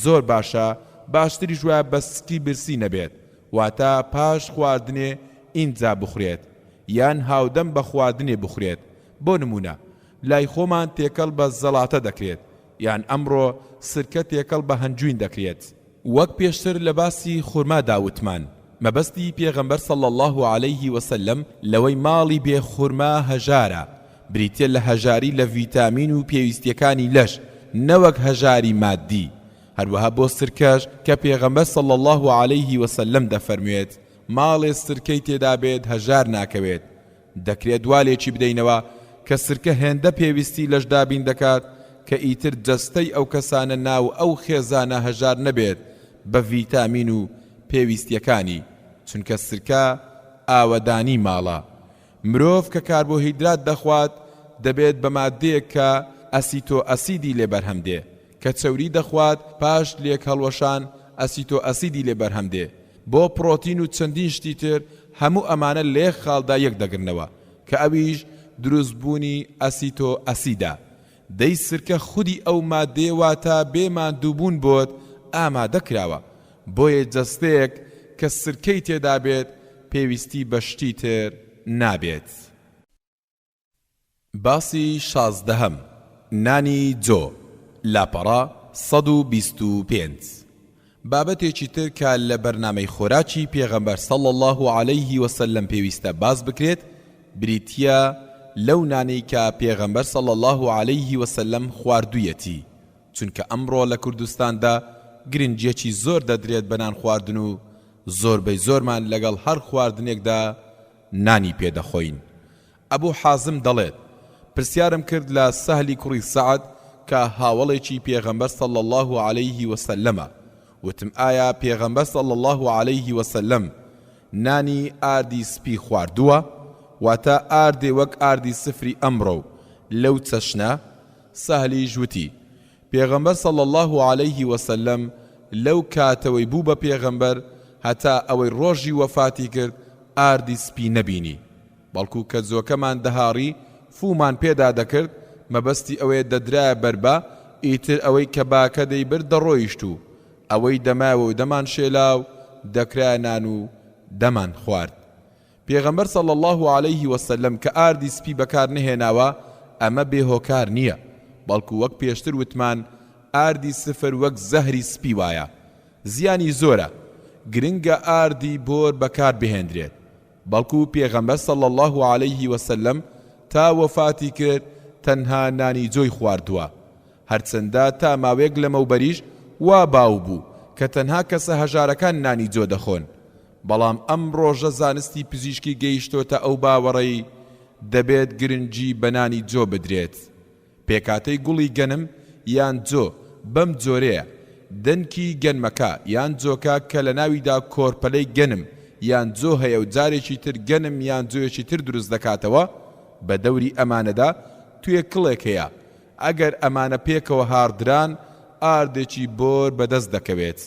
زۆر باشە، باشتریش وایە بەسکی برسی نەبێت، واتە پاش خواردنێ ئینجا بخورێت یان هاودەم بە خواردنێ بخورێت. بۆ نمونە لای خۆمان تێکەڵ بە زەڵاتە دەکرێت یان ئەمڕۆ سرکە تێکەڵ بە هەنجوین دەکرێت. وەک پێشتر لە باسی خورما داوتمان، مەبەستی پێغەمبەر صلی الله عليه وسلم لەوەی ماڵی بێ خورما هەژارە، بریتە لە هەژاری لە ڤیتامین و پێویستیەکانی لەش، نەوەک هەژاری مادی. هەروەها بۆ سرکەش کە پێغەمبەر صلی الله عليه وسلم دەفەرموێت ماڵێ سرکەی تێدا بێت هەژار ناکەوێت. دەکرێت دوالێکی بدەینەوە کە سرکە هێندە پێویستی لەش دابین دەکات کە ئیتر جەستەی ئەو کەسانە ناو ئەو خێزانە هەژار نەبێت بە ڤیتامین و پێویستیەکانی، چونکە سرکە ئاوەدانی ماڵە. مرۆڤ کە کاربۆهیدرات دەخوات دەبێت بە مادەیەک کە ئەسیتۆ ئەسیدی لێ بەرهەم دێ، کە چەوری دەخوات پاش لێک هەڵوەشان ئەسیتۆ ئەسیدی لێ بەرهەم دێ. بۆ پرۆتین و چەندین شتی تر هەموو ئەمانە لێ خاڵدا یەک دەگرنەوە کە ئەویش دروستبوونی ئەسیتۆ ئەسیدە. دەی سرکە خودی ئەو مادەیە واتە بێماندووبوون بۆت ئامادە کراوە، بۆیە جەستەیەک کە سرکەی تێدا بێت پێویستی بە شتی تر نابێت. باسی 16 نانی جۆ لاپەڕا 125 بابەتێکی تر کە لە بەرنامەی خۆراکی پێغەمبەر صلی الله عليه وسلم پێویستە باز بکرێت بریتیە لەو نانەی کە پێغەمبەر صلی الله عليه وسلم خواردوویەتی، چونکە ئەمڕۆ لە کوردستاندا گرنگیەکی زۆر دەدرێت بە نان خواردن و زۆربەی زۆرمان لەگەڵ هەر خواردنێکدا نانی پێدەخۆین. ئەبوو حازم دەڵێت پرسیارم کرد لە سەهلی کوڕی سەعد کە هاوڵێکی پێغەمبەر صلی الله عليه وسلمە، وتم ئایا پێغەمبەر صلی الله عليه وسلم نانی ئاردی سپی خواردووە؟ واتە ئاردێ وەک ئاردی سفری ئەمڕۆ لەو چەشنە؟ سەهلی ژوتی پێغەمبەر صلی الله عليه وسلم لەو کاتەوەی بوو بە پێغەمبەر هەتا ئەوەی ڕۆژی وەفاتی کرد ئاردی سپی نەبینی، بەڵکو کە زۆکەمان دەهاڕی فومان پێدا دەکرد مەبەستی ئەوەیە دەدرایە بەربە ئیتر ئەوەی کە باکە دەیبرد دەڕۆیشت و ئەوەی دەماوە و دەمان شێلاو دەکرا نان و دەمان خوارد. پێغەمبەر صلی الله عليه وسلم کە ئاردی سپی بەکار نهێناوە ئەمە بێهۆکار نییە، بەڵکو وەک پێشتر وتمان ئاردی سفر وەک زەهری سپی وایە، زیانی زۆرە، گرنگە ئاردی بۆر بەکار بهێندرێت. بەڵکو پێغەمبەر صلی الله عليه وسلم تا وەفاتی کرد تەنها نانی جۆی خواردووە، هەرچەندە تا ماوەیەک لەمەوبەریش وا باو بوو کە تەنها کەسە هەژارەکان نانی جۆ دەخۆن، بەڵام ئەم ڕۆژە زانستی پزیشکی گەیشتۆتە ئەو باوەڕەی دەبێت گرنگی بە نانی جۆ بدرێت. پێکاتەی گوڵی گەنم یان جۆ بەم جۆرەیە، دەنکی گەنمەکە یان جۆکە کە لە ناویدا کۆرپەلەی گەنم یان جۆ هەیە و جارێکی تر گەنم یان جۆیەکی تر دروست دەکاتەوە، بە دەوری ئەمانەدا توێ کڵێک هەیە، ئەگەر ئەمانە پێکەوە هاردران ئاردێکی بۆر بەدەست دەکەوێت.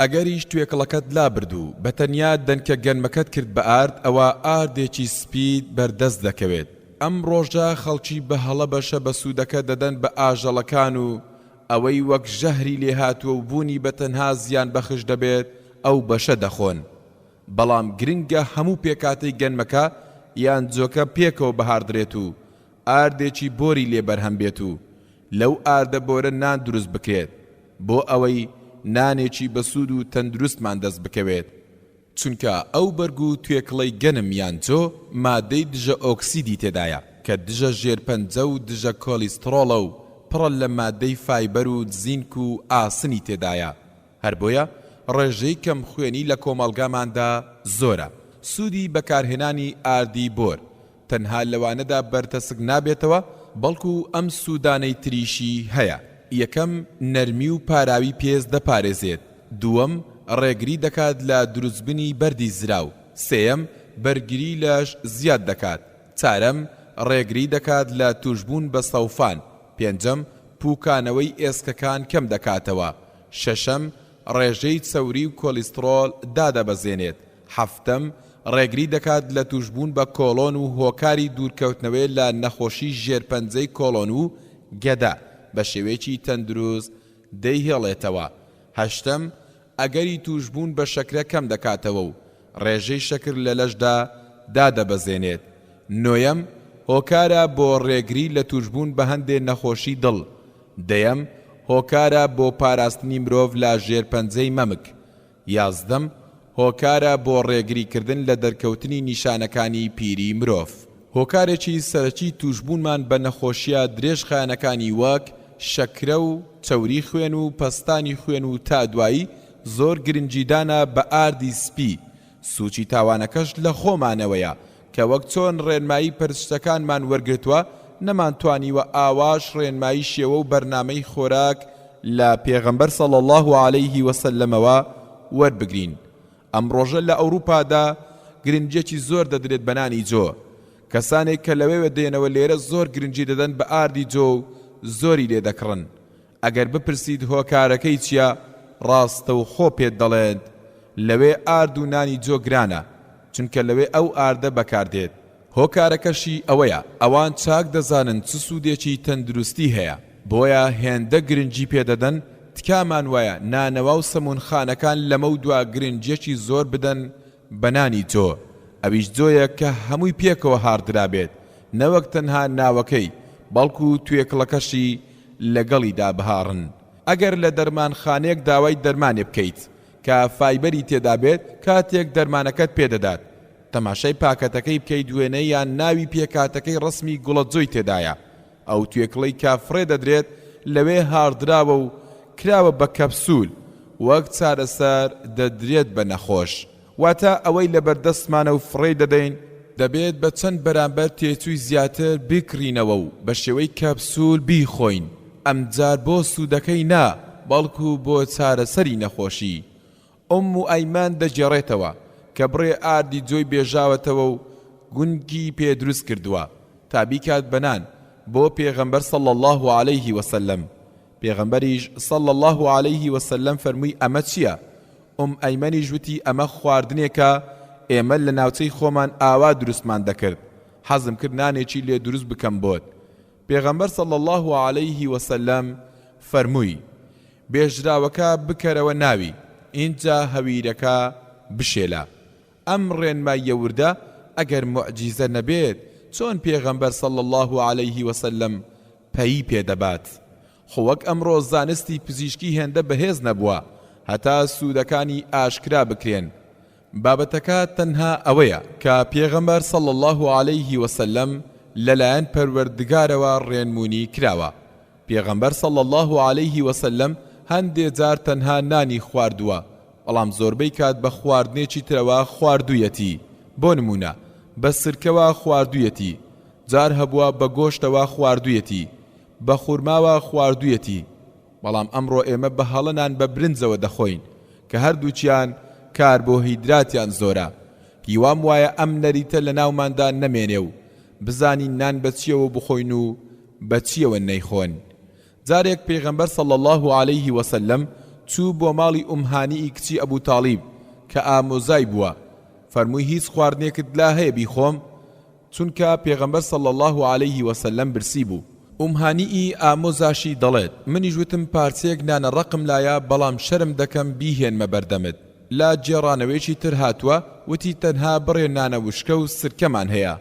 ئەگەریش توێکڵەکەت لا بردوو بە تەنیا دەنکە گەنمەکەت کرد بە ئارد، ئەوە ئاردێکی سپید بەردەست دەکەوێت. ئەم ڕۆژە خەڵکی بە هەڵە بەشە بە سوودەکە دەدەن بە ئاژەڵەکان و ئەوەی وەک ژەهری لێهاتووە و بوونی بە تەنها زیان بەخش دەبێت ئەو بەشە دەخۆن. بەڵام گرنگە هەموو پێکاتەی گەنمەکە یان جۆکە پێکەوە بەهاردرێت و ئاردێکی بۆری لێ بەرهەم بێت و لەو ئاردە بۆرە نان دروست بکرێت بۆ ئەوەی نانێکی بەسوود و تەندروستمان دەست بکەوێت، چونکە ئەو بەرگ و توێکڵەی گەنم یان جۆ مادەی دژە ئۆکسیدی تێدایە کە دژە ژێرپەنجە و دژە کۆلیسترۆڵە و پڕە لە مادەی فایبەر و زینک و ئاسنی تێدایە. هەر بۆیە ڕێژەی کەم خوێنی لە کۆمەڵگاماندا زۆرە. سوودی بەکارهێنانی ئاردی بۆر تەنها لەوانەدا بەرتەسک نابێتەوە، بەڵکو ئەم سوودانەی تریشی هەیە. یەکەم نەرمی و پاراوی پێز دەپارێزێت، دووەم ڕێگری دەکات لە دروستبوونی بەردی زراو، سێیەم بەرگری لەش زیاد دەکات، چارەم ڕێگری دەکات لە توشبوون بە سەوفان. پێنجەم پوکانەوەی ئێسکەکان کەم دەکاتەوە. شەشەم ڕێژەی چەوری و کۆلیسترۆل دادەبەزێنێت. هەفتەم ڕێگری دەکات لە توشبوون بە کۆڵۆن و هۆکاری دوورکەوتنەوەی لە نەخۆشی ژێرپەنجەی کۆڵۆن و گەدا بە شێوەیەکی تەندروست دەیهێڵێتەوە. هەشتەم ئەگەری توشبوون بە شەکرە کەم دەکاتەوە و ڕێژەی شەکر لە لەشدا دادەبەزێنێت. نۆیەم هۆکارە بۆ ڕێگری لە توشبوون بە هەندێک نەخۆشی دڵ. دەیەم هۆکارە بۆ پاراستنی مرۆڤ لە ژێرپەنجەی مەمک. یازدەم هۆکارە بۆ ڕێگریکردن لە دەرکەوتنی نیشانەکانی پیری مرۆڤ. هۆکارێکی سەرەکی توشبوونمان بە نەخۆشیە درێژخایەنەکانی وەک شەکرە و چەوری خوێن و پەستانی خوێن و تا دوایی زۆر گرنگیدانە بە ئاردی سپی. سوچی تاوانەکەش لە خۆمانەوەیە کە وەک چۆن ڕێنمایی پەرستەکانمان وەرگرتووە نەمانتوانیوە ئاواش ڕێنمایی شێوە و بەرنامەی خۆراک لە پێغەمبەر صلی الله علیه وسلمەوە وەربگرین. ئەمڕۆژە لە ئەوروپادا گرنگێکی زۆر دەدرێت بە نانی جۆ. کەسانێک کە لەوێوە دێنەوە لێرە زۆر گرنگی دەدەن بە ئاردی جۆ و زۆری لێ دەکڕن. ئەگەر بپرسید هۆکارەکەی چییە، ڕاستە و خۆ پێت دەڵێن لەوێ ئارد و نانی جۆ گرانە، چونکە لەوێ ئەو ئاردە بەکاردێت. هۆکارەکەشی ئەوەیە ئەوان چاک دەزانن چ سوودێکی تەندروستی هەیە، بۆیە هێندە گرنگی پێدەدەن تکامان وایە نانەوە و سەمونخانەکان لەمە و دوا گرنگێکی زۆر بدەن بە نانی جۆ. ئەویش جۆیە کە هەمووی پێکەوە هاردرابێت، نەوەک تەنها ناوەکەی بەڵکو توێکڵەکەشی لەگەڵیدا بهاڕن. ئەگەر لە دەرمانخانەیەک داوای دەرمانێ بکەیت کە فایبەری تێدا بێت، کاتێک دەرمانەکەت پێدەدات تەماشای پاکەتەکەی بکەیت، دوێنەی یان ناوی پێکاتەکەی ڕسمی گوڵەجۆی تێدایە. ئەو توێکڵەی کافڕێ دەدرێت لەوێ هاردراوە و کراوە بە کەپسول، وەک چارەسەر دەدرێت بە نەخۆش. واتە ئەوەی لە بەردەستمانە و فڕێ دەدەین دەبێت بە چەند بەرامبەر تێچووی زیاتر بکڕینەوە و بە شێوەی کەپسول بیخۆین. ئەمجار بۆ سوودەکەی نا، بەڵکو بۆ چارەسەری نەخۆشی. و ئەیمان دەجێڕێتەوە کە بڕێ ئاردی جۆی بێژاوەتەوە و گونگی پێ دروست کردووە تا بیکات بەنان بۆ پێغەمبەر صلی الله علیه وسلم. پێغەمبەریش صلی الله علیه وسلم فەرمووی ئەمە چییە؟ ئەیمەنیش وتی ئەمە خواردنێکە، ئێمە لە ناوچەی خۆمان ئاوا دروستمان دەکرد، حەزم کرد نانێکی لێ دروست بکەم بۆت. پێغەمبەر صلی الله علیه وسلم فەرمووی بێژراوەکە بکەرەوە ناوی، اینجا هەویرەکە بشێلە. ئەم ڕێنماییە وردە ئەگەر موعجیزە نەبێت چۆن پێغەمبەر صلی الله علیه وسلم پەیی پێدەبات؟ خۆوەک ئەمڕۆ زانستی پزیشکی هێندە بەهێز نەبووە هەتا سوودەکانی ئاشکرا بکرێن. بابەتەکە تەنها ئەوەیە کە پێغەمبەر صلی الله علیه وسلم لەلایەن پەروەردگارەوە ڕێنمونی کراوە. پێغەمبەر صلی الله علیه وسلم هەندێ جار تەنها نانی خواردووە، بەڵام زۆربەی کات بە خواردنێکی ترەوە خواردوویەتی. بۆ نمونە بە سرکەوە خواردوویەتی، جار هەبووە بە گۆشتەوە خواردوویەتی، بە خوورماوە خواردوویەتی. بەڵام ئەمڕۆ ئێمە بە هەڵەنان بە برنجەوە دەخۆین کە هەردووچیان کاربۆهیدراتیان زۆرە. هیوام وایە ئەم نەریتە لە ناوماندا نەمێنێ و بزانی نان بە چیەوە بخۆین و بە چیەوە نەیخۆن. جارێک پێغەمبەر صلی الله علیه وسلم چوو بۆ ماڵی هانیئی کچی ئەبوو تاڵیب کە ئامۆزای بووە. فەرمووی هیچ خواردنێکت لا هەیە بیخۆم؟ چونکە پێغەمبەر صلی الله علیه وسلم برسی بوو. هانیئی ئامۆزاشی دەڵێت منیش وتم پارچەیەک نانە ڕقم لایە، بەڵام شەرم دەکەم بیهێنمە بەردەمت. لا جێڕانەوەیەکی تر هاتووە، وتی تەنها بڕێ نانە وشکە و سرکەمان هەیە.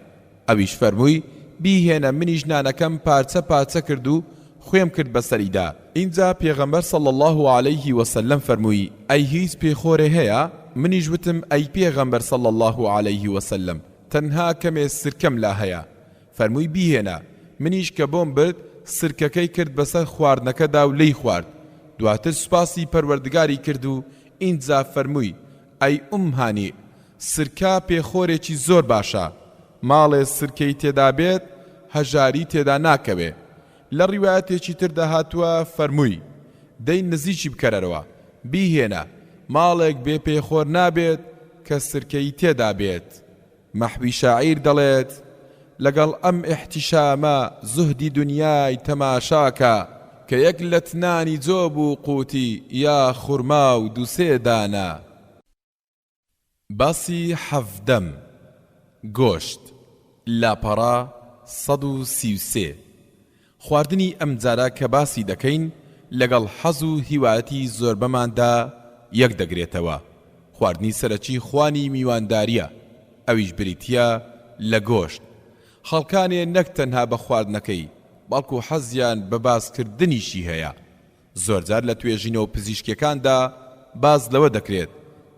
ئەویش فەرمووی بیهێنە، منیش نانەکەم پارچە پارچە کرد و خوێم کرد بەسەریدا. اینجا پێغەمبەر صلی الله علیه وسلم فەرمووی ئەی هیچ پێخۆرێ هەیە؟ منیش وتم ئەی پێغەمبەر صلی الله علیه وسلم تەنها کەمێ سرکەم لا هەیە. فەرمووی بیهێنە، منیش کە بۆم برد سرکەکەی کرد بەسەر خواردنەکەدا و لی خوارد. دواتر سوپاسی پەروەردگاری کرد و اینجا فەرمووی ئەی هانی، سرکە پێخۆرێکی زۆر باشە، ماڵێ سرکەی تێدا بێت هەژاری تێدا ناکەوێ. لە ڕیوایەتێکی تردا هاتووە فەرمووی دەی نزیکی بکەرەوە، بیهێنە، ماڵێک بێ پێخۆر نابێت کە سرکەی تێدا بێت. مەحوی شاعیر دەڵێت لەگەڵ ئەم ئیحتیشامە زوهدی دنیای تەماشاکە کە یەک لە تنانی جۆ بوو قوتی یا خوڕما و دووسێ دانە. باسی حەڤدەم گۆشت لاپەڕا 133. خواردنی ئەم جارە کە باسی دەکەین لەگەڵ حەز و هیوایەتی زۆربەماندا یەک دەگرێتەوە. خواردنی سەرەکی خوانی میوانداریە، ئەویش بریتیە لە گۆشت. خەڵکانێ نەک تەنها بە خواردنەکەی بەڵکو حەزیان بە بازکردنیشی هەیە. زۆرجار لە توێژینەوە پزیشکیەکاندا باز لەوە دەکرێت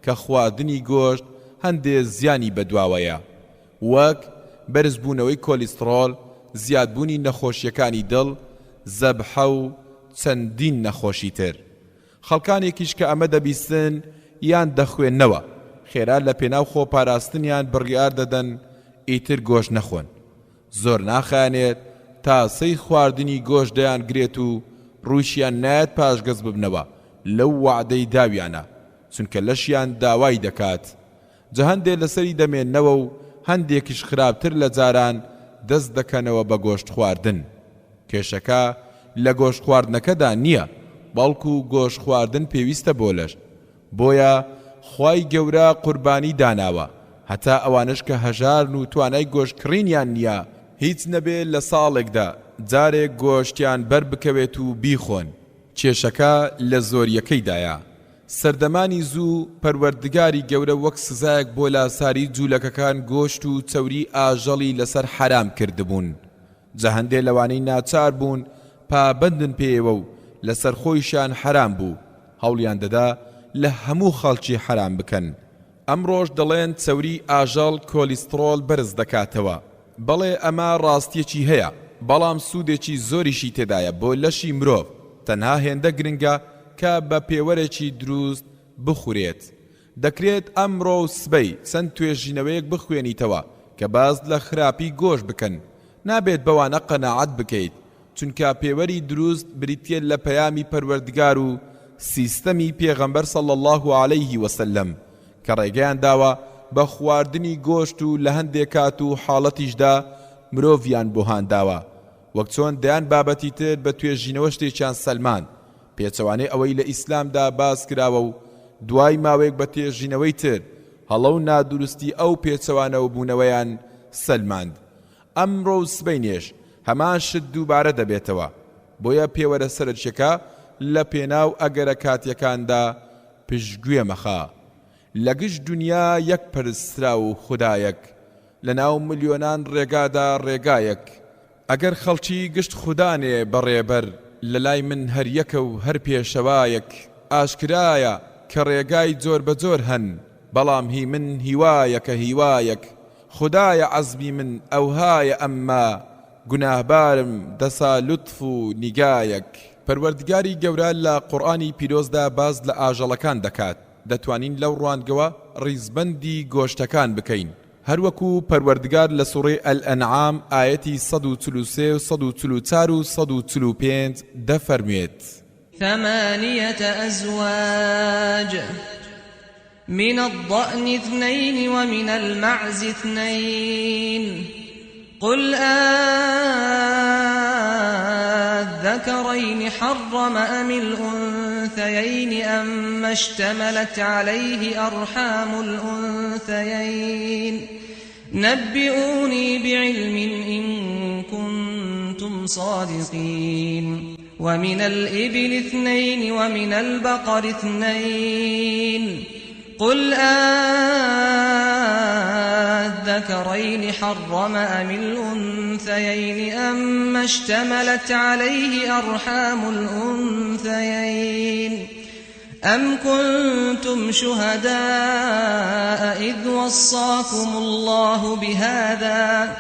کە خواردنی گۆشت هەندێک زیانی بەدواوەیە، وەک بەرزبوونەوەی کۆلیسترۆل، زیادبوونی نەخۆشیەکانی دڵ، زەبحە و چەندین نەخۆشی تر. خەڵکانێکیش کە ئەمە دەبیستن یان دەخوێننەوە خێرا لە پێناو خۆپاراستنیان بڕیار دەدەن ئیتر گۆشت نەخۆن. زۆر ناخانێت تا سەی خواردنی گۆشت دەیانگرێت و ڕووشیان نایەت پاشگەز ببنەوە لەو وعدەی داویانە، چونکە لەشیان داوای دەکات. جە هەندێک لەسەری دەمێننەوە و هەندێکیش خراپتر لە جاران دەست دەکەنەوە بە گۆشت خواردن. کێشەکە لە گۆشت خواردنەکەدا نییە، بەڵکو گۆشت خواردن پێویستە بۆ لەش. بۆیە خوای گەورە قوربانی داناوە هەتا ئەوانش کە هەژارن و توانای گۆشت کڕینیان نییە هیچ نەبێت لە ساڵێکدا جارێک گۆشتیان بەر بکەوێت و بیخۆن. کێشەکە لە زۆریەکەیدایە. سەردەمانی زوو پەروەردگاری گەورە وەک سزایەک بۆ لاساری جوولەکەکان گۆشت و چەوری ئاژەڵی لەسەر حرام کردبوون. جە هەندێک لەوانەی ناچار بوون پابەندن پێوە و لەسەر خۆیشان حرام بوو، هەوڵیان دەدا لە هەموو خەڵکی حرام بکەن. ئەمڕۆژ دەڵێن چەوری ئاژەڵ کۆلیسترۆل بەرز دەکاتەوە. بەڵێ ئەمە ڕاستیەکی هەیە، بەڵام سوودێکی زۆریشی تێدایە بۆ لەشی مرۆڤ. تەنها هێندە گرنگە کە بە پێوەرێکی دروست بخورێت. دەکرێت ئەمڕۆ و سبەی چەند توێژینەوەیەک بخوێنیتەوە کە باز لە خراپی گۆشت بکەن. نابێت بەوانە قەناعەت بکەیت، چونکە پێوەری دروست بریتیە لە پەیامی پەروەردگار و سیستەمی پێغەمبەر صلی الله علیه وسلم کە ڕێگەیان داوە بە خواردنی گۆشت و لە هەندێک کات و حاڵەتیشدا مرۆڤیان بۆ هانداوە. وەک چۆن دەیان بابەتی تر بە توێژینەوە شتێکیان سەلمان پێچەوانەی ئەوەی لە ئیسلامدا باس کراوە و دوای ماوەیەک بە توێژینەوەی تر هەڵە و نادروستی ئەو پێچەوانەوە بوونەوەیان سەلماند. ئەمڕۆ و سبەینێش هەمان شت دووبارە دەبێتەوە. بۆیە پێوەرە سەرچیەکە لە پێناو ئەگەرە کاتیەکاندا پشتگوێ مەخا. لە گشت دنیا یەک پەرسترا و خودایەک، لە ناو ملیۆنان ڕێگادا ڕێگایەک. ئەگەر خەڵکی گشت خودانێ بەڕێبەر لە لای من هەر یەکە و هەر پێشەوایەک. ئاشکرایە کە ڕێگای جۆر بە جۆر هەن، بەڵام هی من هیوایەکە هیوایەک. خودایە عەزمی من ئەوهایە ئەمما گوناهبارم دەسا لوتف و نیگایەک. پەروەردگاری گەورە لە قورئانی پیرۆزدا باز لە ئاژەڵەکان دەکات. دەتوانین لەو ڕوانگەوە ڕیزبەندی گۆشتەکان بکەین، هەروەکو پەروەردگار لە سوڕەی ئەلئەنعام ئایەتی 143 و 144 و 145 دەفەرموێت: 8 أزواج من الضأن 2 ومن المعز 2 قل أذكرين حرم أم الأنثيين أما اشتملت عليه أرحام الأنثيين نبئوني بعلم إن كنتم صادقين. ومن الإبل 2 ومن البقر 2 قل أذكرين حرم أم الأنثيين أما اشتملت عليه أرحام الأنثيين أم كنتم شهداء إذ وصاكم الله بهذا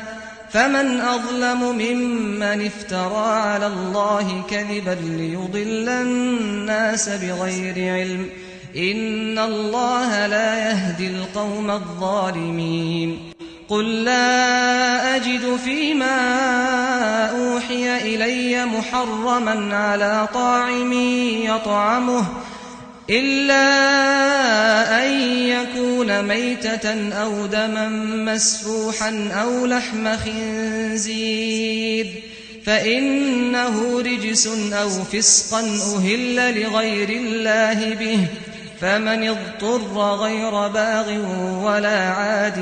فمن أظلم ممن افترى على الله كذبا ليضل الناس بغير علم إن الله لا يهدي القوم الظالمين. قل لا أجد فيما أوحي إلي محرما على طاعم يطعمه إلا أن يكون ميتة أو دما مسفوحا أو لحم خنزير فإنه رجس أو فسقا أهل لغير الله به فمن اضطر غير باغ ولا عاد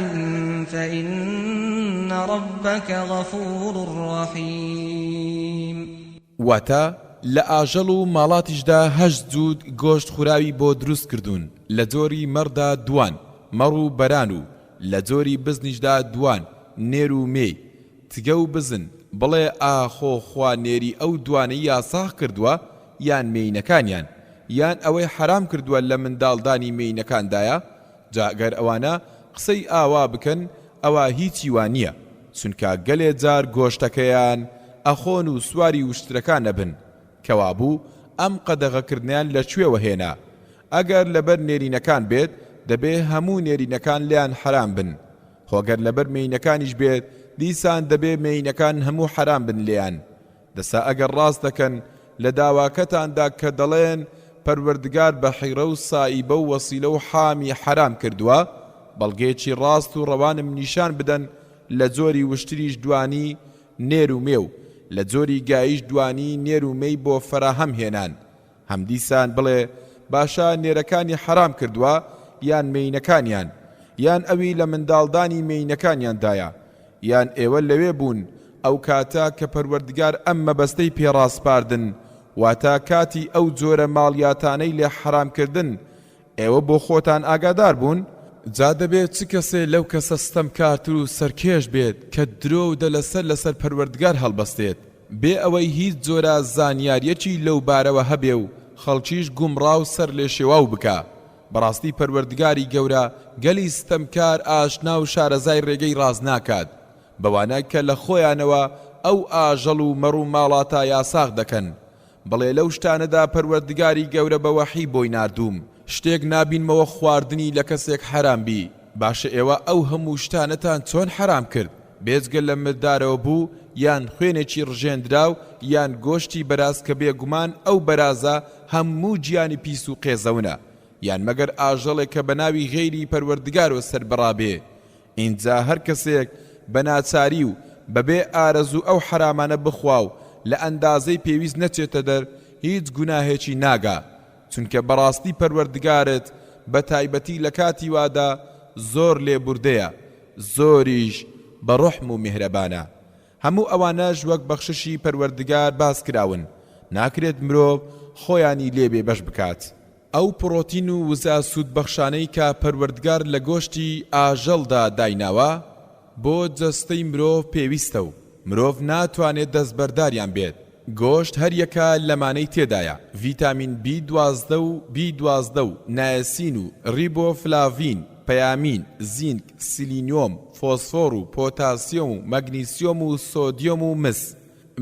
فإن ربك غفور رحيم. واتا لآجل و ماڵاتیشدا هەشت جوود گۆشت خوراوی بۆ دروست کردوون لە جۆری مەردا دوان مەڕ و بەران و لە جۆری بزنیشدا دوان نێر و مێ تگە و بزن بڵێ ئاخۆ خوا نێری ئەو دوانەی یاساغ کردووە یان مێینەکانیان یان ئەوەی حرام کردووە لە منداڵدانی مێینەکاندایە جاگەر ئەوانە قسەی ئاوا بکەن ئەوە هیچی وان نییە چونکە گەلێ جار گۆشتەکەیان ئەخۆن و سواری وشترەکان نەبن کەوابوو ئەم قەدەغەکردنیان لەکوێوە هێنا ئەگەر لەبەر نێرینەکان بێت دەبێ هەموو نێرینەکان لیان حرام بن خۆگەر لەبەر مێینەکانیش بێت دیسان دەبێ مێینەکان هەموو حرام بن لیان دەسا ئەگەر ڕاست دەکەن لە داواکەتاندا کە دەڵێن پەروەردگار بە حیرە و سائیبە و وەسیلە و حامی حرام کردووە بەڵگەیەکی ڕاست و ڕەوانم نیشان بدەن لە جۆری وشتریش دوانی نێر و مێو لە جۆری گاییش دوانی نێر و مەی بۆ فەراهەم هێنان هەم دیسان بڵێ باشە نێرەکانی حرام کردووە یان مێینەکانیان یان ئەوی لە منداڵدانی مێینەکانیاندایە یان ئێوە لەوێ بوون ئەو کاتە کە پەروەردگار ئەم مەبەستەی پێڕاستپاردن واتە کاتی ئەو جۆرە ماڵیاتانەی لێ حرامکردن ئێوە بۆ خۆتان ئاگادار بوون جا دەبێت چ کەسێ لەو کەسە ستەمکارتر و سەرکێش بێت کە درۆ و لەسەر پەروەردگار هەڵبەستێت بێ ئەوەی هیچ جۆرە زانیاریەکی لەو بارەوە هەبێ و خەڵکیش گومڕاو سەر لێ شێواو بکە بەڕاستی پەروەردگاری گەورە گەلی ستەمکار ئاشنا و شارەزای ڕێگەی ڕاز ناکات بەوانە کە لە خۆیانەوە ئەو ئاژەڵ و مەڕ و ماڵاتە یاساغ دەکەن بڵێ لەو شتانەدا پەروەردگاری گەورە بە وەحی بۆی ناردووم شتێک نابینمەوە خواردنی لە کەسێک حرام بی باشە ئێوە ئەو هەموو شتانەتان چۆن حرام کرد بێجگە لە مردارەوە بوو یان خوێنێکی ڕژێندراو یان گۆشتی بەراز کە بێگومان ئەو بەرازە هەموو گیانی پیس و قێزەونە یان مەگەر ئاژەڵێک کە بە ناوی غەیری پەروەردگارەوە سەربەڕابێ ئینجا هەر کەسێک بە ناچاری و بەبێ ئارەزوو ئەو حرامانە بخوا و لە ئەندازەی پێویست نەچێتە دەر هیچ گوناهێکی ناگا چونکە بەڕاستی پەروەردگارت بە تایبەتی لە کاتی وادا زۆر لێبوردەیە زۆریش بە ڕحم و میهرەبانە هەموو ئەوانەش وەک بەخششی پەروەردگار باس کراون ناکرێت مرۆڤ خۆیانی لێبێ بەش بکات ئەو پڕۆتین و وزە سوودبەخشانەی کە پەروەردگار لە گۆشتی ئاژەڵدا دایناوە بۆ جەستەی مرۆڤ پێویستە و مرۆڤ ناتوانێت دەستبەرداریان بێت گۆشت هەر یەکە لەمانەی تێدایە ڤیتامین B12 و B12 و نایسین و ریبۆفلاڤین پەیامین زینک سیلینیۆم فۆسفۆر و پۆتاسیۆم و مەگنیسیۆم و سۆدیۆم و مس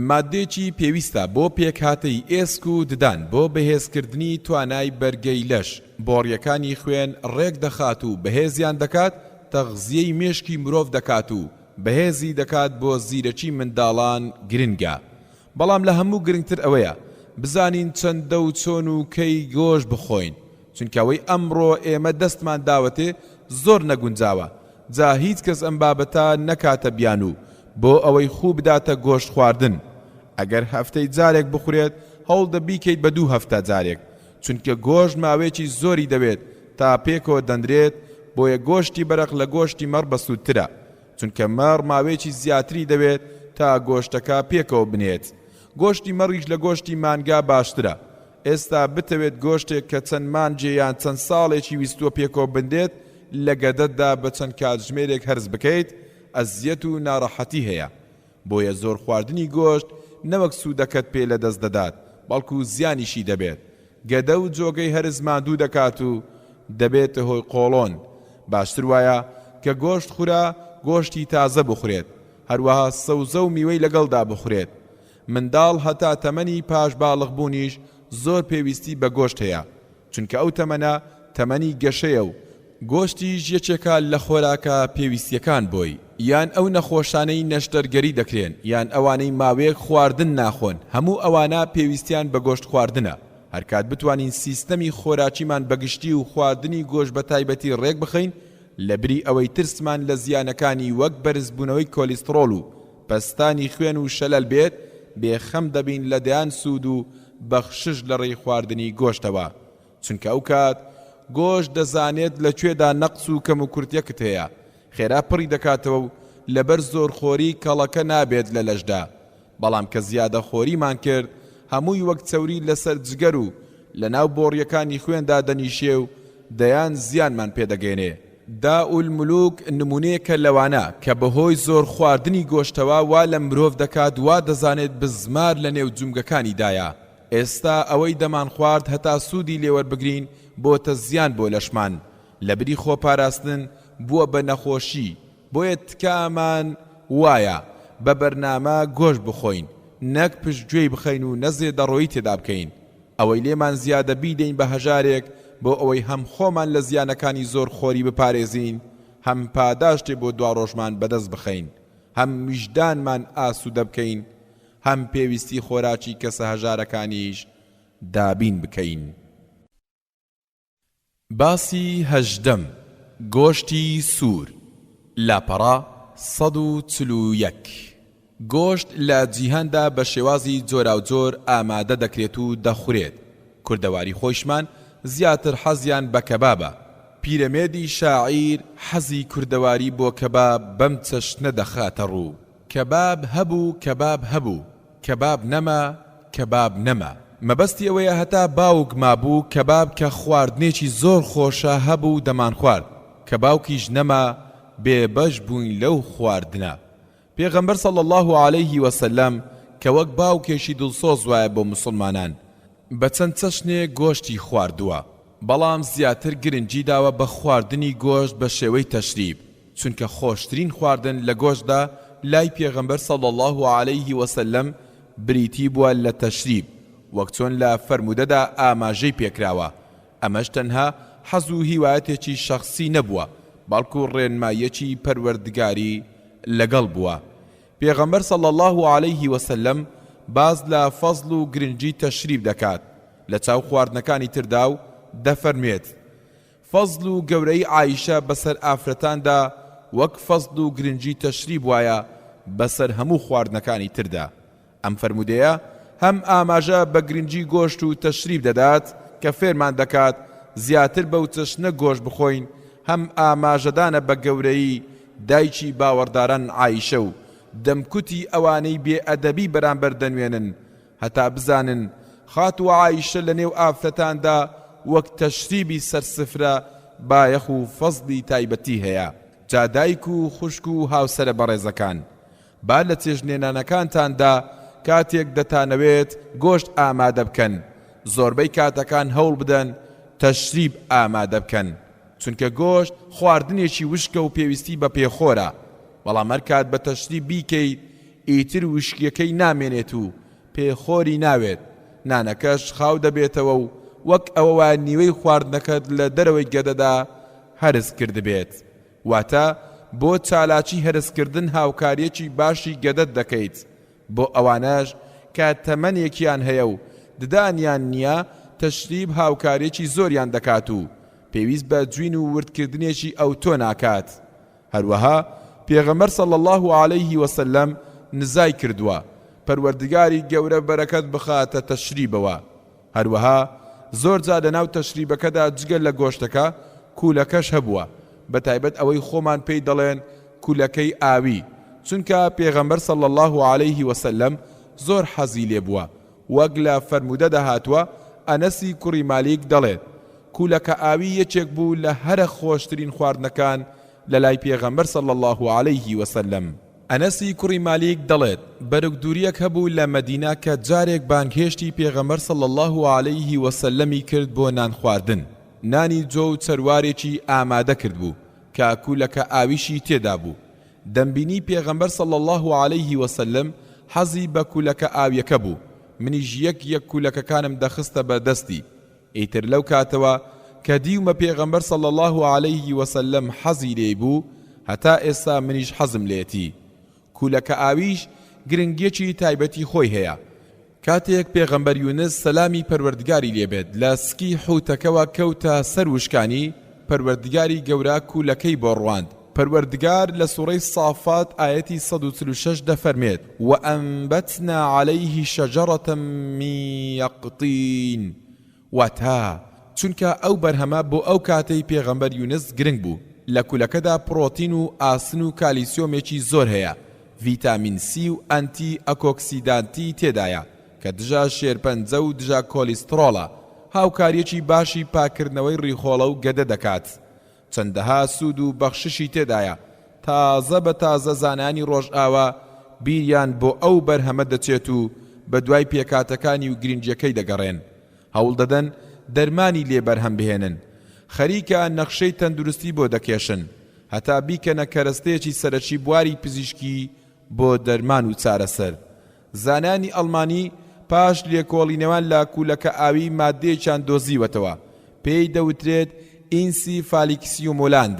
مادێکی پێویستە بۆ پێکهاتەی ئێسک و ددان بۆ بەهێزکردنی توانای بەرگەی لەش بۆڕیەکانی خوێن ڕێک دەخات و بەهێزیان دەکات تەغزیەی مێشکی مرۆڤ دەکات و بەهێزی دەکات بۆ زیرەکی منداڵان گرنگە بەڵام لە هەموو گرنگتر ئەوەیە بزانین چەندە و چۆن و کەی گۆش بخۆین چونکەوەی ئەمڕۆ ئێمە دەستمان داوەتێ زۆر نەگونجاوە جا هیچ کەس ئەم بابەتە نەکاتە بیان و بۆ ئەوەی خوب بداتە گۆشت خواردن ئەگەر هەفتەی جارێک بخورێت هەوڵ دەبیکەیت بە 2 هەفتە جارێک چونکە گۆشت ماوەیەکی زۆری دەوێت تا پێکەوە دەندرێت بۆیە گۆشتی بەرەق لە گۆشتی مەڕ بەسوودترە چونکە مەڕ ماوەیەکی زیاتری دەوێت تا گۆشتەکە پێکەوە بنێت گۆشتی مەڕیش لە گۆشتی مانگا باشترە ئێستا بتەوێت گۆشتێک کە چەند مانجێ یان چەند ساڵێکی ویستووە پێکەوە بندێت لە گەدەتدا بە چەند کاتژمێرێک هەرز بکەیت ئەزیەت و ناڕەحەتی هەیە بۆیە زۆر خواردنی گۆشت نەوەک سوودەکەت پێ لە دەست دەدات بەڵکو زیانیشی دەبێت گەدە و جۆگەی هەرز ماندوو دەکات و دەبێتە هۆی قۆڵۆن باشتر وایە کە گۆشت خورا گۆشتی تازە بخورێت هەروەها سەوزە و میوەی لەگەڵدا بخورێت منداڵ هەتا تەمەنی پاش باڵغ بوونیش زۆر پێویستی بە گۆشت هەیە چونکە ئەو تەمەنە تەمەنی گەشەیە و گۆشتیش یەکێکە لە خۆراکە پێویستیەکان بۆی یان ئەو نەخۆشانەی نەشتەرگەری دەکرێن یان ئەوانەی ماوەیەک خواردن ناخۆن هەموو ئەوانە پێویستیان بە گۆشت خواردنە هەرکات بتوانین سیستەمی خۆراکیمان بەگشتی و خواردنی گۆشت بە تایبەتی ڕێک بخەین لەبری ئەوەی ترسمان لە زیانەکانی وەک بەرزبوونەوەی کۆلیسترۆڵ و پەستانی خوێن و شەلەل بێت بێخەم دەبین لە دەیان سوود و بەخشش لە ڕێی خواردنی گۆشتەوە، چونکە ئەو کات گۆشت دەزانێت لەکوێدا نەقص و کەم و کورتیەکت هەیە، خێرا پڕی دەکاتەوە و لەبەر زۆرخۆری کەڵەکە نابێت لە لەشدا. بەڵام کە زیادە خۆریمان کرد هەمووی وەک چەوری لەسەر جگەر و لە ناو بۆڕیەکانی خوێندا دەنیشێ و دەیان زیانمان پێدەگەێنێ. داولملوک نمونەیەکە لەوانە کە بەهۆی زۆر خواردنی گۆشتەوە وا لە مرۆڤ دەکات وا دەزانێت بزمار لە نێو جومگەکانیدایە. ئێستا ئەوەی دەمان خوارد هەتا سوودی لێوەربگرین بۆتە زیان بۆ لەشمان، لەبری خۆپاراستن بووە بە نەخۆشی. بۆیە تکامان وایە بە بەرنامە گۆشت بخۆین، نەک پشتگوێی بخەین و نەزێ دەڕۆیی تێدا بکەین. ئەوەی لێمان زیادە بیدەین بە هەژارێک بۆ ئەوەی هەم خۆمان لە زیانەکانی زۆر خۆری بپارێزین، هەم پاداشتێ بۆ دوا ڕۆژمان بەدەست بخەین، هەم ویژدانمان ئاسوودە بکەین، هەم پێویستی خۆراکی کەسە هەژارەکانیش دابین بکەین. باسی هەژدەم گۆشتی سوور. لاپەڕا 141. گۆشت لە جیهاندا بە شێوازی جۆراوجۆر ئامادە دەکرێت و دەخورێت. کوردەواری خۆشمان زیاتر حەزیان بە کەبابە. پیرەمێردی شاعیر حەزی کوردەواری بۆ کەباب بەم چەشنە دەخاتە ڕوو: کەباب هەبوو کەباب هەبوو، کەباب نەما کەباب نەما. مەبەستی ئەوەیە هەتا باوک مابوو کەباب کە خواردنێکی زۆر خۆشە هەبوو دەمان خوارد، کە باوکیش نەما بێبەش بووین لەو خواردنە. پێغەمبەر صلی الله عليه وسلم کە وەک باوکێکی دڵسۆز وایە بۆ مسلمانان بە چەند چەشنێ گۆشتی خواردووە، بەڵام زیاتر گرنگی داوە بە خواردنی گۆشت بە شێوەی تەشریب، چونکە خۆشترین خواردن لە گۆشتدا لای پێغەمبەر صلی الله عليه وسلم بریتی بووە لە تەشریب، وەک چۆن لە فەرمودەدا ئاماژەی پێکراوە. ئەمەش تەنها حەز و هیوایەتێکی شەخسی نەبووە، بەڵکو ڕێنماییەکی پەروەردگاری لەگەڵ بووە. پێغەمبەر صلی الله عليه وسلم باز لە فەزڵ و گرنگی تەشریب دەکات لە چاو خواردنەکانی تردا و دەفەرمێت: فەزڵ و گەورەی عایشە بەسەر ئافرەتاندا وەک فەزڵ و گرنگی تەشریب وایە بەسەر هەموو خواردنەکانی تردا. ئەم فەرمودەیە هەم ئاماژە بە گرنگی گۆشت و تەشریب دەدات کە فێرمان دەکات زیاتر بەو چەشنە گۆشت بخۆین، هەم ئاماژەدانە بە گەورەی دایکی باوەڕداران عایشە و دەمکوتی ئەوانەی بێئەدەبی بەرامبەر دەنوێنن هەتا بزانن خات و عایشە لە نێو ئافرەتاندا وەک تەشریبی سەرسفرە بایەخ و فەزڵی تایبەتی هەیە. جا دایک و خوشک و هاوسەرە بەڕێزەکان، با لە چێژنێنانەکانتاندا کاتێک دەتانەوێت گۆشت ئامادە بکەن، زۆربەی کاتەکان هەوڵ بدەن تەشریب ئامادە بکەن، چونکە گۆشت خواردنێکی وشکە و پێویستی بە پێخۆرە، بەڵام هەر کات بە تەشریب بیکەیت ئیتر وشکیەکەی نامێنێت و پێخۆری ناوێت، نانەکەش خاو دەبێتەوە و وەک ئەوە نیوەی خواردنەکەت لە دەرەوەی گەدەدا هەرس کردبێت. واتە بۆ چالاکی هەرسکردن هاوکاریەکی باشی گەدەت دەکەیت، بۆ ئەوانەش کە تەمەنێکیان هەیە و ددانیان نییە تەشریب هاوکاریەکی زۆریان دەکات و پێویست بە جوین و وردکردنێکی ئەو تۆ ناکات. هەروەها پێغەمبەر صلی الله عليه وسلم نزای کردووە پەروەردگاری گەورە بەرەکەت بخاتە تەشریبەوە. هەروەها زۆر جا لەناو تەشریبەکەدا جگە لە گۆشتەکە کوولەکەش هەبووە، بە تایبەت ئەوەی خۆمان پێی دەڵێن کوولەکەی ئاوی، چونکە پێغەمبەر صلی الله عليه وسلم زۆر حەزی لێ بووە، وەک لە فەرمودەدا هاتووە ئەنەسی کوڕی مالیک دەڵێت کوولەکە ئاوی یەکێک بوو لە هەرە خۆشترین خواردنەکان لە لای پێغەمبەر صلی الله عليه وسلم. ئەنەسی کوڕی مالیک دەڵێت بەرەک دووریەک هەبوو لە مەدینە کە جارێک بانگهێشتی پێغەمبەر صلی الله عليه وسلمی کرد بۆ نان خواردن. نانی جۆ و چەروارێکی ئامادە کرد بوو کە کوولەکە ئاویشی تێدا بوو. دەمبینی پێغەمبەر صلی الله عليه وسلم حەزی بە کوولەکە ئاویەکە بوو، منیش یەک کوولەکەکانم دەخستە بە دەستی. ئیتر لەو کاتەوە کە دیومە پێغەمبەر صلی الله عليه وسلم حەزی لێ بوو، هەتا ئێستا منیش حەزم لێتی. کوولەکە ئاویش گرنگیەکی تایبەتی خۆی هەیە، کاتێک پێغەمبەر یونس سەلامی پەروەردگاری لێبێت لە سکی حوتەکەوە کەوتە سەر وشکانی، پەروەردگاری گەورە کوولەکەی بۆ ڕواند. پەروەردگار لە سوورەی سافات ئاەتی 146 دەفەرمێت وەئەنبەتنا عەلەیه شەجەرەتەن من یەقطین، واتە چونکە ئەو بەرهەمە بۆ ئەو کاتەی پێغەمبەر یونس گرنگ بوو. لە کوولەکەدا پرۆتین و ئاسن و کالیسیۆمێکی زۆر هەیە، ڤیتامین سی و ئەنتی ئەکۆکسیدانتی تێدایە کە دژا شێرپەنجە و دژا کۆلیسترۆڵە، هاوکاریەکی باشی پاکردنەوەی ڕیخۆڵە و گەدە دەکات. چەندەها سوود و بەخششی تێدایە. تازە بە تازە زانانی ڕۆژئاوا بیریان بۆ ئەو بەرهەمە دەچێت و بە دوای پێکاتەکانی و گرنگیەکەی دەگەڕێن. هەوڵ دەدەن دەرمانی لێ بەرهەم بهێنن، خەریکە نەخشەی تەندروستی بۆ دەکێشن، هەتا بیکەنە کەرەستەیەکی سەرەکی بواری پزیشکی بۆ دەرمان و چارەسەر. زانانی ئەڵمانی پاش لێکۆڵینەوەن لە کوولەکە ئاوی مادەیەکیان دۆزیوەتەوە، پێی دەوترێت ئینسیفالیکسیۆمۆلاند،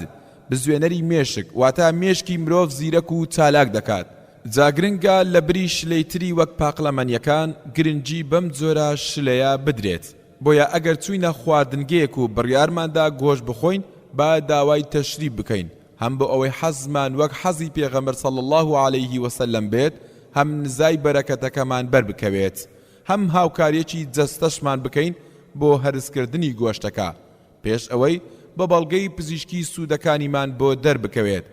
بزوێنەری مێشک، واتە مێشکی مرۆڤ زیرەک و چالاک دەکات. جاگرنگە لە بری شلەیتری وەک پاقلەمەنیەکان گرنگی بەم جۆرە شلەیە بدرێت. بۆیە ئەگەر چووینە خواردنگەیەک و بڕیارماندا گۆشت بخۆین با داوای تەشریب بکەین، هەم بۆ ئەوەی حەزمان وەک حەزی پێغەمبەر صلی الله علیه وسلم بێت، هەم نزای بەرەکەتەکەمان بەربکەوێت، هەم هاوکاریەکی جەستەشمان بکەین بۆ هەرسکردنی گۆشتەکە، پێش ئەوەی بە بەڵگەی پزیشکی سوودەکانیمان بۆ دەربکەوێت،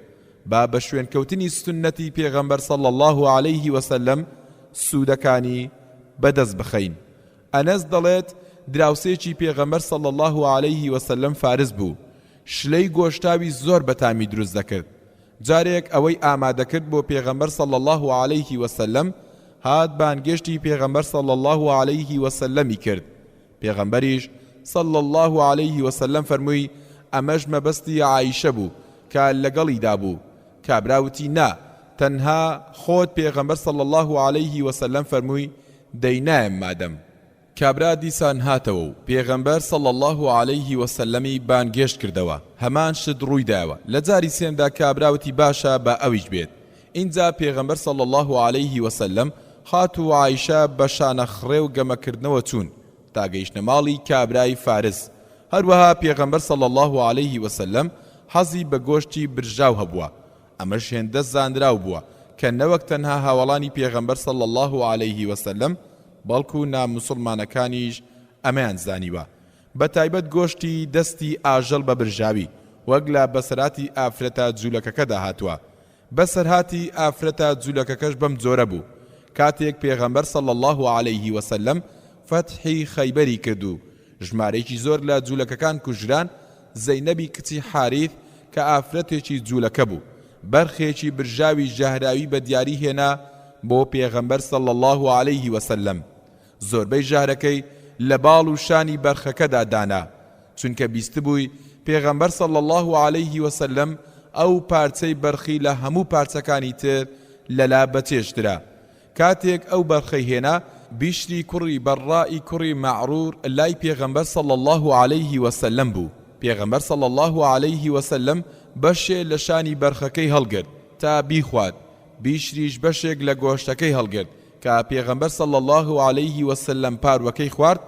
با بە شوێنکەوتنی سنەتی پێغەمبەر صلی الله علیه وسلم سوودەکانی بەدەست بخەین. ئەنەس دەڵێت دراوسێکی پێغەمبەر صلی الله علیه وسلم فارس بوو، شلەی گۆشتاوی زۆر بەتامی دروست دەکرد. جارێک ئەوەی ئامادەکرد بۆ پێغەمبەر صلی الله علیه وسلم، هات بانگێشتی پێغەمبەر صلی الله علیه وسلمی کرد. پێغەمبەریش صلی الله علیه وسلم فەرمووی ئەمەش مەبەستی عایشە بوو کە لەگەڵیدا بوو. کابراوتی نا، تەنها خۆت پێغەمبەر صلی الله علیه وسلم فەرمووی دەینایەم مادەم. کابرا دیسان هاتەوە و پێغەمبەر صلی الله علیه وسلمی بانگێشت کردەوە، هەمان شت ڕوویداوە. لە جاری سێمدا کابراوتی باشە بە ئەویش بێت. اینجا پێغەمبەر صلی الله علیه وسلم خات و عایشە بە شانەخڕێ و گەمەکردنەوە چوون تا گەیشتنە ماڵی کابرای فارس. هەروەها پێغەمبەر صلی الله علیه وسلم حەزی بە گۆشتی برژاو هەبووە، ئەمەش هێندە زانراو بووە کە نەوەک تەنها هاوڵانی پێغەمبەر صلی الله علیه وسلم بەڵکو ناموسڵمانەکانیش ئەمەیان زانیوە. بە تایبەت گۆشتی دەستی ئاژەڵ بە برژاوی وەک لە بەسەراتی ئافرەتە جوولەکەکەدا هاتووە. بەسەرهاتی ئافرەتە جوولەکەکەش بەم جۆرە بوو. کاتێک پێغەمبەر صلی الله علیه وسلم فەتحی خەیبەری کرد و ژمارەیەکی زۆر لە جوولەکەکان کوژران، زەینەبی کچی حاریث کە ئافرەتێکی جوولەکە بوو، بەرخێکی برژاوی ژەهراوی بە دیاری هێنا بۆ پێغەمبەر صلی الله علیه وسلم. زۆربەی ژارەکەی لە باڵ و شانی بەرخەکەدا دانا، چونکە بیستبووی پێغەمبەر صلی الله علیه وسلم ئەو پارچەی بەرخی لە هەموو پارچەکانی تر لەلا بەچێشترا. کاتێک ئەو بەرخەی هێنا، بیشری کوڕی بەڕائی کوڕی مەعرور لای پێغەمبەر صلی الله علیه وسلم بوو. پێغەمبەر صلی الله علیه وسلم بەشێ لە شانی بەرخەکەی هەڵگرت تا بیخوات، بیشریش بەشێک لە گۆشتەکەی هەڵگرت کە پێغەمبەر صلی الله علیه وسلم پاروەکەی خوارد،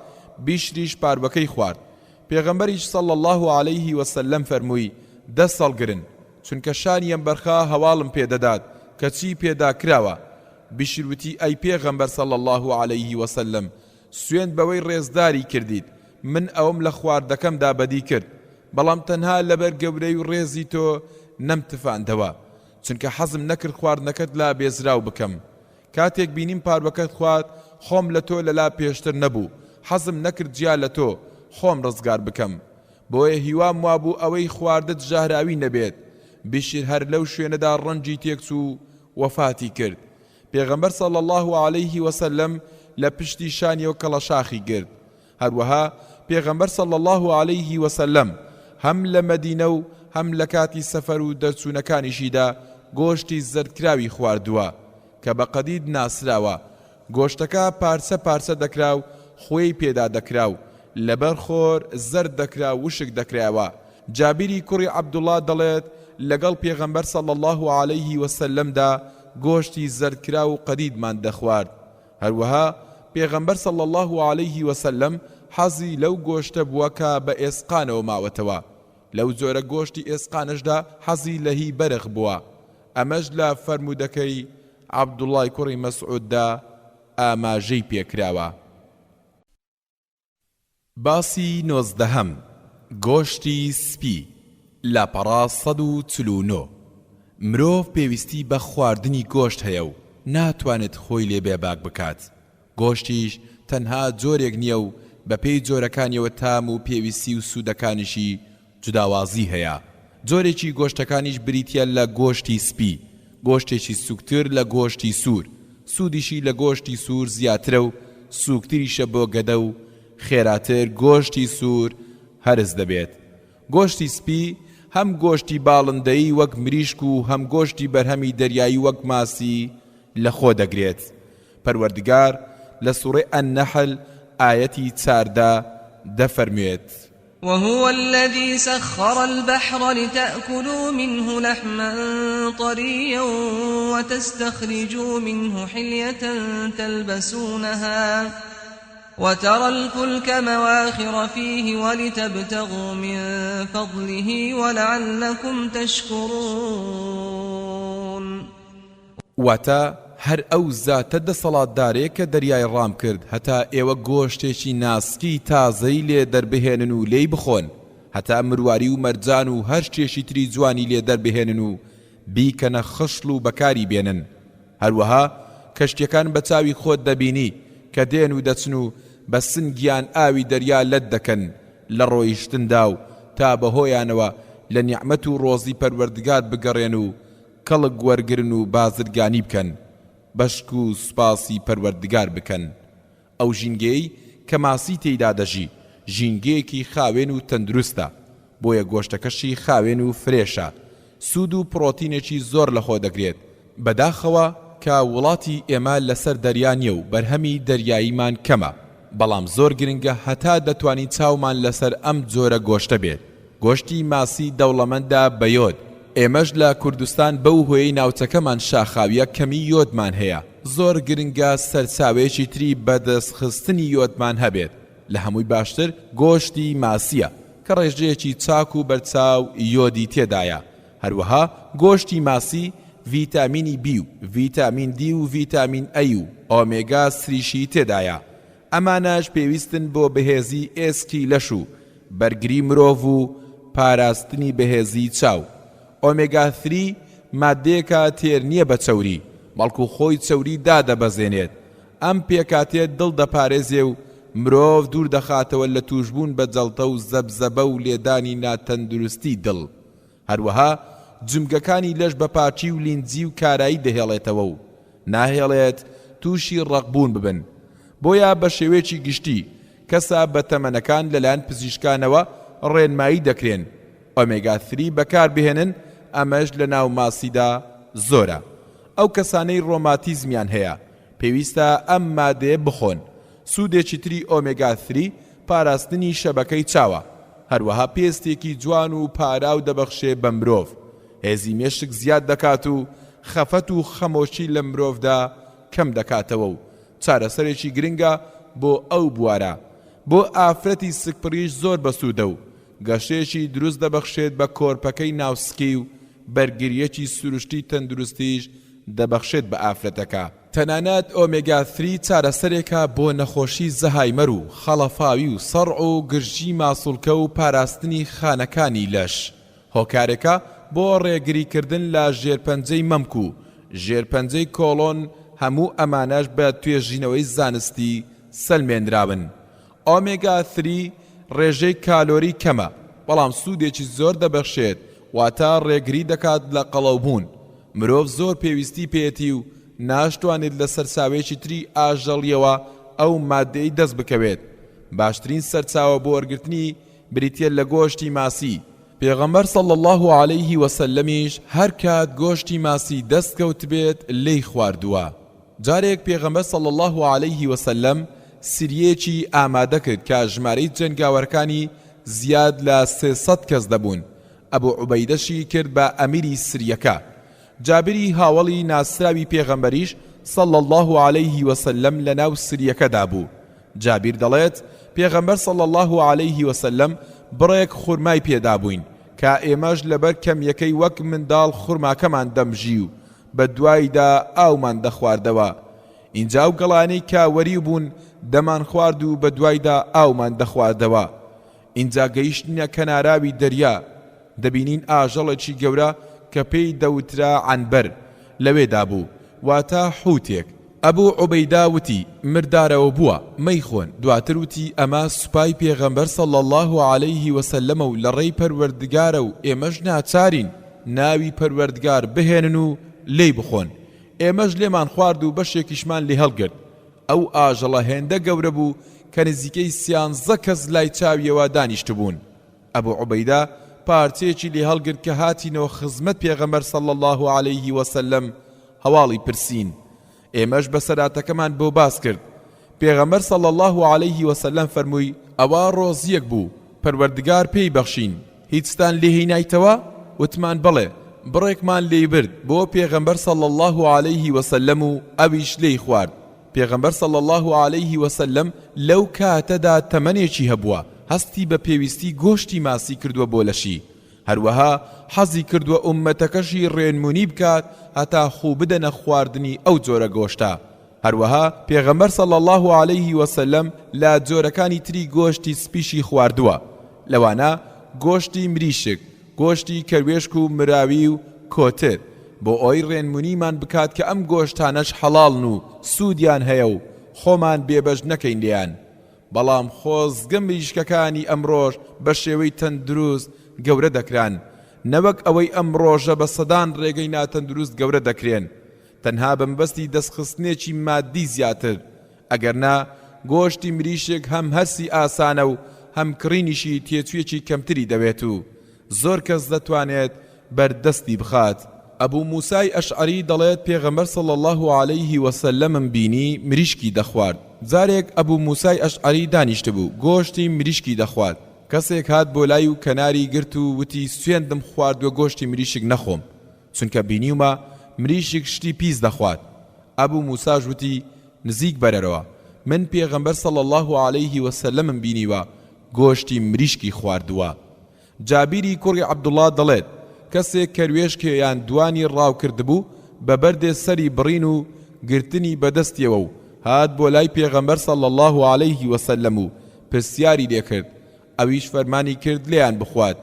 بیشریش پاروەکەی خوارد. پێغەمبەریش صلی الله علیه وسلم فەرمووی دەست هەڵگرن، چونکە شانی ئەم بەرخە هەواڵم پێدەدات کە چی پێدا کراوە. بیشروتی ئەی پێغەمبەر صلی الله علیه وسلم، سوێند بەوەی ڕێزداری کردیت، من ئەوم لە خواردەکەمدا بەدی کرد، بەڵام تەنها لەبەر گەورەی و ڕێزی تۆ نەمتفاندەوە، چونکە حەزم نەکرد خواردنەکەت لا بێزراو بکەم. کاتێک بینیم پاروەکەت خوارد، خۆم لە تۆ لەلا پێشتر نەبوو، حەزم نەکرد جیا لە تۆ خۆم ڕزگار بکەم، بۆیە هیوام وابوو ئەوەی خواردت ژاهراوی نەبێت. بیشر هەر لەو شوێنەدا ڕەنجی تێکچوو وەفاتی کرد. پێغەمبەر صلی الله علیه وسلم لە پشتی شانیەوە کەڵەشاخی گرت. هەروەها پێغەمبەر صلی الله علیه وسلم هەم لە مەدینە و هەم لە کاتی سەفەر و دەرچوونەکانیشیدا گۆشتی زەردکراوی خواردووە کە بە قەدید ناسراوە. گۆشتەکە پارچە پارچە دەکرا و خۆی پێدا دەکرا و لەبەر خۆر زەرد دەکرا و وشک دەکرایەوە. جابیری کوڕی عەبدوڵڵا دەڵێت لەگەڵ پێغەمبەر صلی الله علیه وسلمدا گۆشتی زەردکرا و قەدیدمان دەخوارد. هەروەها پێغەمبەر صلی الله عليه وسلم حەزی لەو گۆشتە بووە کە بە ئێسقانەوە ماوەتەوە. لەو جۆرە گۆشتی ئێسقانشدا حەزی لە هی بەرغ بووە. ئەمەش لە فەرمودەکەی عەبدوڵڵای کوڕی مەسعوددا ئاماژەی پێکراوە. باسی 19 گۆشتی سپی. لاپەڕا 149. مرۆڤ پێویستی بە خواردنی گۆشت هەیە و ناتوانێت خۆی لێ بێباک بکات. گۆشتیش تەنها جۆرێک نییە و بەپێی جۆرەکانیەوە تام و پێویستی و سوودەکانیشی جوداوازی هەیە. جۆرێکی گۆشتەکانیش بریتیە لە گۆشتی سپی، گۆشتێکی سوکتر لە گۆشتی سوور، سوودیشی لە گۆشتی سوور زیاترە و سوکتریشە بۆ گەدە و خێراتر گۆشتی سوور هەرز دەبێت. گۆشتی سپی هەم گۆشتی باڵندەی وەک مریشک و هەم گۆشتی بەرهەمی دەریایی وەک ماسی لەخۆ دەگرێت. پەروەردگار لە سوورەی ئەننەحل ئایەتی 14 دەفەرموێت: وهو الذي سخر البحر لتأكلوا منه لحما طريا وتستخرجوا منه حلية تلبسونها وترى الفلك مواخر فيه ولتبتغوا من فضله ولعلكم تشكرون. واتا هەر ئەو زاتە دەسەڵاتدارەیە کە دەریای ڕام کرد هەتا ئێوە گۆشتێکی ناسکی تازەی لێ دەربهێنن و لێی بخۆن، هەتا مرواری و مەرجان و هەر شتێکی تری جوانی لێ دەربهێنن و بیکەنە خشل و بەکاری بێنن. هەروەها کەشتیەکان بە چاوی خۆت دەبینی کە دێن و دەچن و بە سنگیان ئاوی دەریا لەت دەکەن لە ڕۆیشتندا و تا بەهۆیانەوە لە نیعمەت و ڕۆزی پەروەردگار بگەڕێن و کەڵک وەرگرن و بازرگانی بکەن، بەشک و سوپاسی پەروەردگار بکەن. ئەو ژینگەی کە ماسی تێیدا دەژی ژینگەیەکی خاوێن و تەندروستە، بۆیە گۆشتەکەشی خاوێن و فرێشە، سوود و پڕۆتینێکی زۆر لەخۆ دەگرێت. بەداخەوە کە وڵاتی ئێمە لەسەر دەریا نیە و بەرهەمی دەریاییمان کەمە، بەڵام زۆر گرنگە هەتا دەتوانین چاومان لەسەر ئەم جۆرە گۆشتە بێت. گۆشتی ماسی دەوڵەمەندە بەیۆد. ئێمەش لە کوردستان بەو هۆیەی ناوچەکەمان شاخاویە کەمی یۆدمان هەیە. زۆر گرنگە سەرچاوەیەکی تری بەدەستخستنی یۆدمان هەبێت. لە هەمووی باشتر گۆشتی ماسیە کە ڕێژەیەکی چاک و بەرچاو یۆدی تێدایە. هەروەها گۆشتی ماسی ڤیتامینی بی و ڤیتامین دی و ڤیتامین ئەی و ئۆمێگا سریشی تێدایە. ئەمانەش پێویستن بۆ بەهێزی ئێسکی لەش و بەرگری مرۆڤ و پاراستنی بەهێزی چاو. ئۆمێگا 3 مادەیەکە تێر نییە بە چەوری، بەڵکو خۆی چەوری دادەبەزێنێت. ئەم پێکاتێت دڵ دەپارێزێ و مرۆڤ دوور دەخاتەوە لە توشبوون بە جەڵتە و زەبزەبە و لێدانی ناتەندروستی دڵ. هەروەها جمگەکانی لەش بە پاچی و لینجی و کارایی دەهێڵێتەوە و ناهێڵێت تووشی ڕەقبوون ببن. بۆیە بە شێوەیەکی گشتی کەسە بە تەمەنەکان لەلایەن پزیشکانەوە ڕێنمایی دەکرێن ئۆمێگا 3 بەکار بهێنن. ئەمەش لە ناو ماسیدا زۆرە. ئەو کەسانەی ڕۆماتیزمیان هەیە پێویستە ئەم مادەیە بخۆن. سوودێکی تری ئۆمێگا 3 پاراستنی شەبەکەی چاوە، هەروەها پێستێکی جوان و پاراو دەبەخشێ بە مرۆڤ. هێزی مێشک زیاد دەکات و خەفەت و خەمۆشی لە مرۆڤدا کەم دەکاتەوە و چارەسەرێکی گرنگە بۆ ئەو بوارە. بۆ ئافرەتی سکپڕیش زۆر بەسوودە و گەشەیەکی دروست دەبەخشێت بە کۆرپەکەی ناوسکی و بەرگریەکی سروشتی تەندروستیش دەبەخشێت بە ئافرەتەکە. تەنانەت ئۆمێگا 3 چارەسەرێکە بۆ نەخۆشی زەهایمەر و خەڵەفاوی و سەڕع و گرژی ماسوولکە و پاراستنی خانەکانی لەش. هۆکارێکە بۆ ڕێگریکردن لە ژێرپەنجەی مەمک و ژێرپەنجەی کۆڵۆن. هەموو ئەمانەش بە توێژینەوەی زانستی سەلمێنراون. ئۆمێگا 3 ڕێژەی کالۆری کەمە، بەڵام سوودێکی زۆر دەبەخشێت، واتە ڕێگری دەکات لە قەڵەوبوون. مرۆڤ زۆر پێویستی پێێتی و ناشتوانێت لە سەرچاوێکی تری ئاژەڵیەوە ئەو مادەی دەست بکەوێت. باشترین سەرچاوە بۆ وەرگرتنی بریتیە لە گۆشتی ماسی. پێغەمبەر صلی الله عليه وسلمیش هەر کات گۆشتی ماسی دەستکەوت بێت لێی خواردووە. جارێک پێغەمبەر صلی الله عليه وسلم سریەکی ئامادە کرد کە ژمارەی جەنگاوەرەکانی زیاد لە 300 کەس دەبوون. ئەبوو عوبەیدەشی کرد بە ئەمیری سریەکە. جابری هاوڵی ناسراوی پێغەمبەریش صلى الله عليه وسلم لناو سریەکەدا بوو. جابیر دەڵێت پێغەمبەر صلى الله عليه وسلم بڕێک خورمای پێدا بووین کە ئێمەش لەبەر کەمیەکەی وەک منداڵ خورماکەمان دەمژی و بە دوایدا ئاومان دەخواردەوە. اینجا و گەڵانەی کە وەری بوون دەمان خوارد و بە دوایدا ئاومان دەخواردەوە. اینجا گەیشتنە کەناراوی دەریا دەبینین ئاژەڵێکی گەورە کە پێی دەوترا عنبەر لەوێدا بوو، واتە حوتێک. ئەبوو عوبەیدا وتی مردارەوە بووە مەیخۆن. دواتر وتی ئەمە سوپای پێغەمبەر صلی الله عليه وسلم و لە ڕێی پەروەردگارە و ئێمەش ناچارین ناوی پەروەردگار بهێنن و لێی بخۆن. ئێمەش لێمان خوارد و بەشێکیشمان لێ هەڵگرت. ئەو ئاژەڵە هێندە گەورە بوو کە نزیکەی 13 کەس لای چاویەوە دانیشت بوون. ئەبوو عوبەیدا پارچەیەکی لێ هەڵگرت کە هاتینەوە خزمەت پێغەمبەر صلی الله عليه وسلم هەواڵی پرسین. ئێمەش بەسەراتەکەمان بۆ باس کرد. پێغەمبەر صلی الله عليه وسلم فەرمووی ئەوە ڕۆزیەک بوو پەروەردگار پێی بەخشین، هیچتان لێ هێنایتەوە؟ وتمان بڵێ. بڕێکمان لێی برد بۆ پێغەمبەر صلی الله عليه وسلم و ئەویش لێی خوارد. پێغەمبەر صلی الله عليه وسلم لەو کاتەدا تەمەنێکی هەبووە، هەستی بە پێویستی گۆشتی ماسی کردووە بۆ لەشی، هەروەها حەزی کردووە ئوممەتەکەشی ڕێنمونی بکات هەتا خوو بدەنە خواردنی ئەو جۆرە گۆشتە. هەروەها پێغەمبەر صلی الله عليه وسلم لە جۆرەکانی تری گۆشتی سپیشی خواردووە، لەوانە گۆشتی مریشک، گۆشتی کەروێشک و مراوی و کۆتر، بۆ ئەوەی ڕێنمونیمان بکات کە ئەم گۆشتانەش حەڵاڵن و سوودیان هەیە و خۆمان بێبەش نەکەین لێیان. بەڵام خۆزگە مریشکەکانی ئەمڕۆژ بە شێوەی تەندروست گەورە دەکران، نەوەک ئەوەی ئەم ڕۆژە بە سەدان ڕێگەی ناتەندروست گەورە دەکرێن، تەنها بەمبەستی دەستخستنێکی مادی زیاتر. ئەگەرنا گۆشتی مریشک هەم هەرسی ئاسانە و هەم کڕینیشی تێچوویەکی کەمتری دەوێت و زۆر کەس دەتوانێت بەردەستی بخات. ئەبوو موسای ئەشعەری دەڵێت پێغەمبەر صلی الله عليه وسلم بینی مریشکی دەخوارد. جارێک ئەبوو موسای ئەشعەری دانیشت بوو گۆشتی مریشکی دەخوارد. کەسێک هات بۆ لای و کەناری گرت و وتی سوێندم خواردووە گۆشتی مریشک نەخۆم، چونکە بینیومە مریشک شتی پیس دەخوات. ئەبوو موساش وتی نزیک بەرەرەوە، من پێغەمبەر صلی الله عليه وسلم بینیوە گۆشتی مریشکی خواردووە. جابیری کوڕی عەبدوڵڵا دەڵێت کەسێک کەروێشکێیان دوانی ڕاو کردبوو بە بەردێ سەری بڕین و گرتنی بەدەستیەوە و هات بۆ لای پێغەمبەر صلی الله عليه وسلم و پرسیاری لێکرد. ئەویش فەرمانی کرد لێیان بخوات.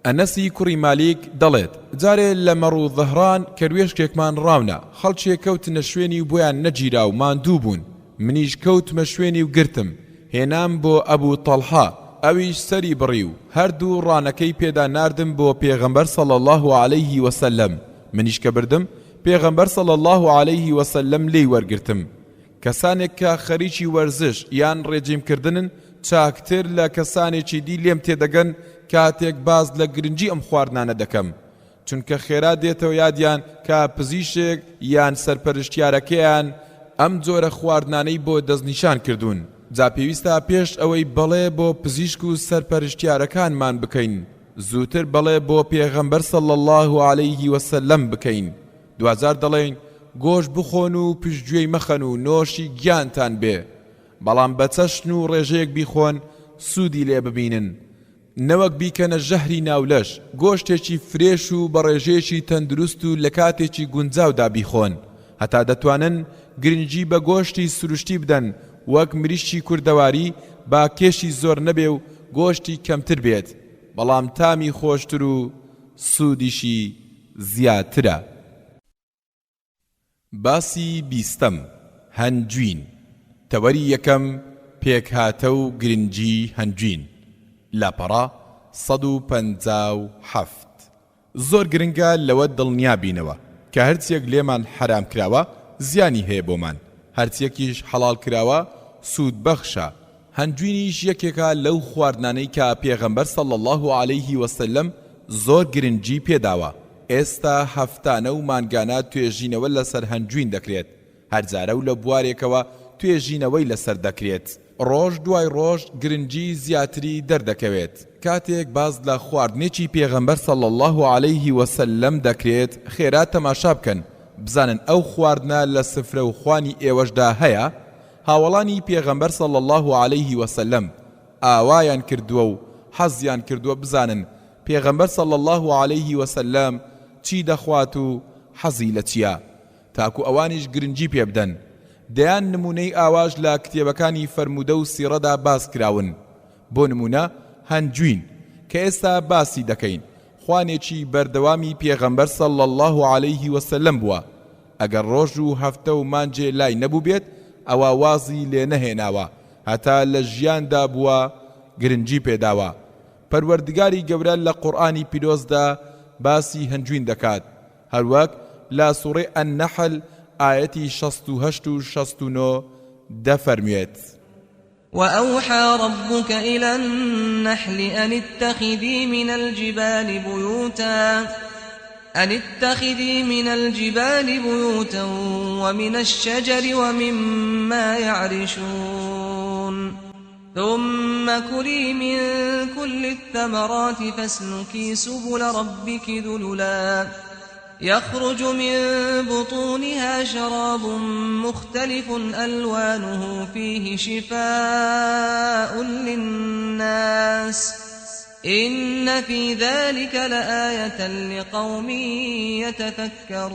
ئەنەسی کوڕی مالیک دەڵێت جارێ لە مەڕ و ظەهران کەروێشکێکمان ڕاونە، خەڵکێک کەوتنە شوێنی و بۆیان نەگیرا و ماندوو بوون. منیش کەوتمە شوێنی و گرتم، هێنام بۆ ئەبوو تەڵحا، ئەویش سەری بڕی و هەردوو ڕانەکەی پێدا ناردم بۆ پێغەمبەر صلی الله عليه وسلم. منیش کە بردم پێغەمبەر صلی الله عليه وسلم لێی وەرگرتم. کەسانێک کە خەریکی وەرزش یان ڕێجیمکردنن چاکتر لە کەسانێکی دی لێم تێدەگەن کاتێک باز لە گرنگی ئەم خواردنانە دەکەم، چونکە خێرا دێتەوە یادیان کە پزیشک یان سەرپەرشتیارەکەیان ئەم جۆرە خواردنانەی بۆ دەستنیشان کردوون. جا پێویستە پێش ئەوەی بەڵێ بۆ پزیشک و سەرپەرشتیارەکانمان بکەین، زووتر بەڵێ بۆ پێغەمبەر صلی الله عليه وسلم بکەین. دوازار دەڵێن گۆشت بخۆن و پشتگوێی مەخەن و نۆشی گیانتان بێ، بەڵام بە چەشن و ڕێژەیەک بیخۆن سوودی لێ ببینن، نەوەک بیکەنە ژەهری ناولەش. گۆشتێکی فرێش و بە ڕێژەیەکی تەندروست و لە کاتێکی گونجاودا بیخۆن، هەتا دەتوانن گرنگی بە گۆشتی سروشتی بدەن، وەک مریشکی کوردەواری با کێشی زۆر نەبێ و گۆشتی کەمتر بێت، بەڵام تامی خۆشتر و سوودیشی زیاترە. باسی بیستەم، هەنجوین. تەوەری یەکەم پێکهاتە و گرنگی هەنجوین. لاپەڕا 157. زۆر گرنگە لەوە دڵنیا بینەوە کە هەرچیەک لێمان حرام کراوە زیانی هەیە بۆمان، هەرچیەکیش حەڵال کراوە سوود بەخشە. هەنجوینیش یەکێکە لەو خواردنانەی کە پێغەمبەر صلی الله عليه وسلم زۆر گرنگی پێداوە. ئێستا هەفتانە و مانگانە توێژینەوە لەسەر هەنجوین دەکرێت، هەرجارە و لە بوارێکەوە توێژینەوەی لەسەر دەکرێت. ڕۆژ دوای ڕۆژ گرنگی زیاتری دەردەکەوێت. کاتێک باز لە خواردنێکی پێغەمبەر صلی الله عليه وسلم دەکرێت، خێرا تەماشا بکەن بزانن ئەو خواردنە لە سفرە و خوانی ئێوەشدا هەیە. هاوڵانی پێغەمبەر صلی الله عليه وسلم ئاوایان کردووە و حەزیان کردووە بزانن پێغەمبەر صلی الله عليه وسلم چی دەخوات و حەزی لە چییە، تاکو ئەوانیش گرنگی پێ بدەن. دەیان نمونەی ئاواش لە کتێبەکانی فەرموودە و سیرەدا باس کراون. بۆ نمونە هەنجوین کە ئێستا باسی دەکەین، خوانێکی بەردەوامی پێغەمبەر صلی الله عليه وسلم بووە. ئەگەر ڕۆژ و هەفتە و مانجێ لای نەبوو بێت ئەوە وازی لێ نەهێناوە، هەتا لە ژیاندا بووە گرنگی پێداوە. پەروەردگاری گەورە لە قورئانی پیرۆزدا باسی هەنجوین دەکات، هەروەک لە سوورەی ئەننەحل ئاەتی 68 و 69 دەفەرموێت: وأوحى ربك إلى النحل أن اتخذي من الجبال بيوتا ومن الشجر ومما يعرشون ثم كلي من كل الثمرات فاسلكي سبل ربك ذللا يخرج من بطونها شراب مختلف ألوانه فيه شفاء للناس إن في ذلك لآية لقوم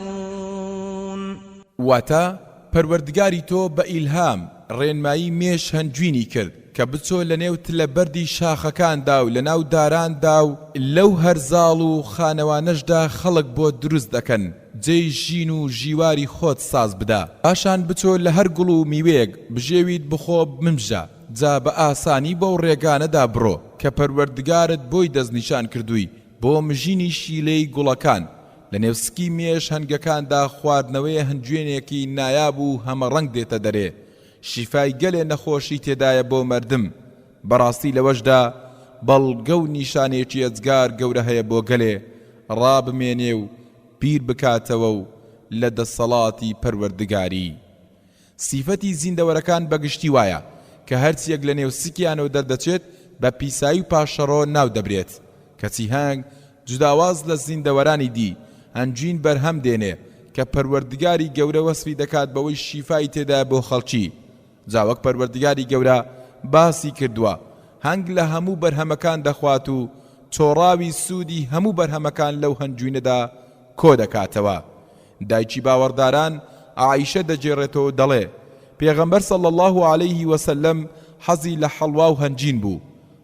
يتفكرون. واتا پەروەردگاری تۆ بە ئیلهام ڕێنمایی مێش هەنجوینی کرد کە بچۆ لە نێو تلە بەردی شاخەکاندا و لە ناو داراندا و لەو هەرزاڵ و خانەوانەشدا خەڵک بۆ دروست دەکەن، جێی ژین و ژیواری خۆت ساز بدا. پاشان بچۆ لە هەر گوڵ و میوەیەک بژێویت بخۆ بمژە، جا بە ئاسانی بەو ڕێگانەدا بڕۆ کە پەروەردگارت بۆی دەستنیشان کردووی بۆ مژینی شیلەی گوڵەکان. لە نێوسکی مێش هەنگەکاندا خواردنەوەی هەنجوێنێکی نایاب و هەمە ڕەنگ دێتە دەرێ، شیفای گەلێ نەخۆشی تێدایە بۆ مردم. بەڕاستی لەوەشدا بەڵگە و نیشانێکی ئەجگار گەورە هەیە بۆ گەلێ ڕابمێنێ و بیر بکاتەوە و لە دەسەڵاتی پەروەردگاری. سیفەتی زیندەوەرەکان بەگشتی وایە کە هەرچیەک لە نێوسکیانەوە دەردەچێت بە پیسایی و پاشەڕۆ ناو دەبرێت. کەچی هەنگ جوداواز لە زیندەوەرانی دی هەنجوین بەرهەم دێنێ کە پەروەردگاری گەورە وەسفی دەکات بەوەی شیفای تێدا بۆ خەڵکی. جاوەک پەروەردگاری گەورە باسی کردووە هەنگ لە هەموو بەرهەمەکان دەخوات و چۆڕاوی سوودی هەموو بەرهەمەکان لەو هەنجوینەدا کۆ دەکاتەوە. دایکی باوەڕداران عایشە دەجێڕێتەوە دەڵێ پێغەمبەر صلی الله عليه وسلم حەزی لە حەڵوا و هەنجین بوو.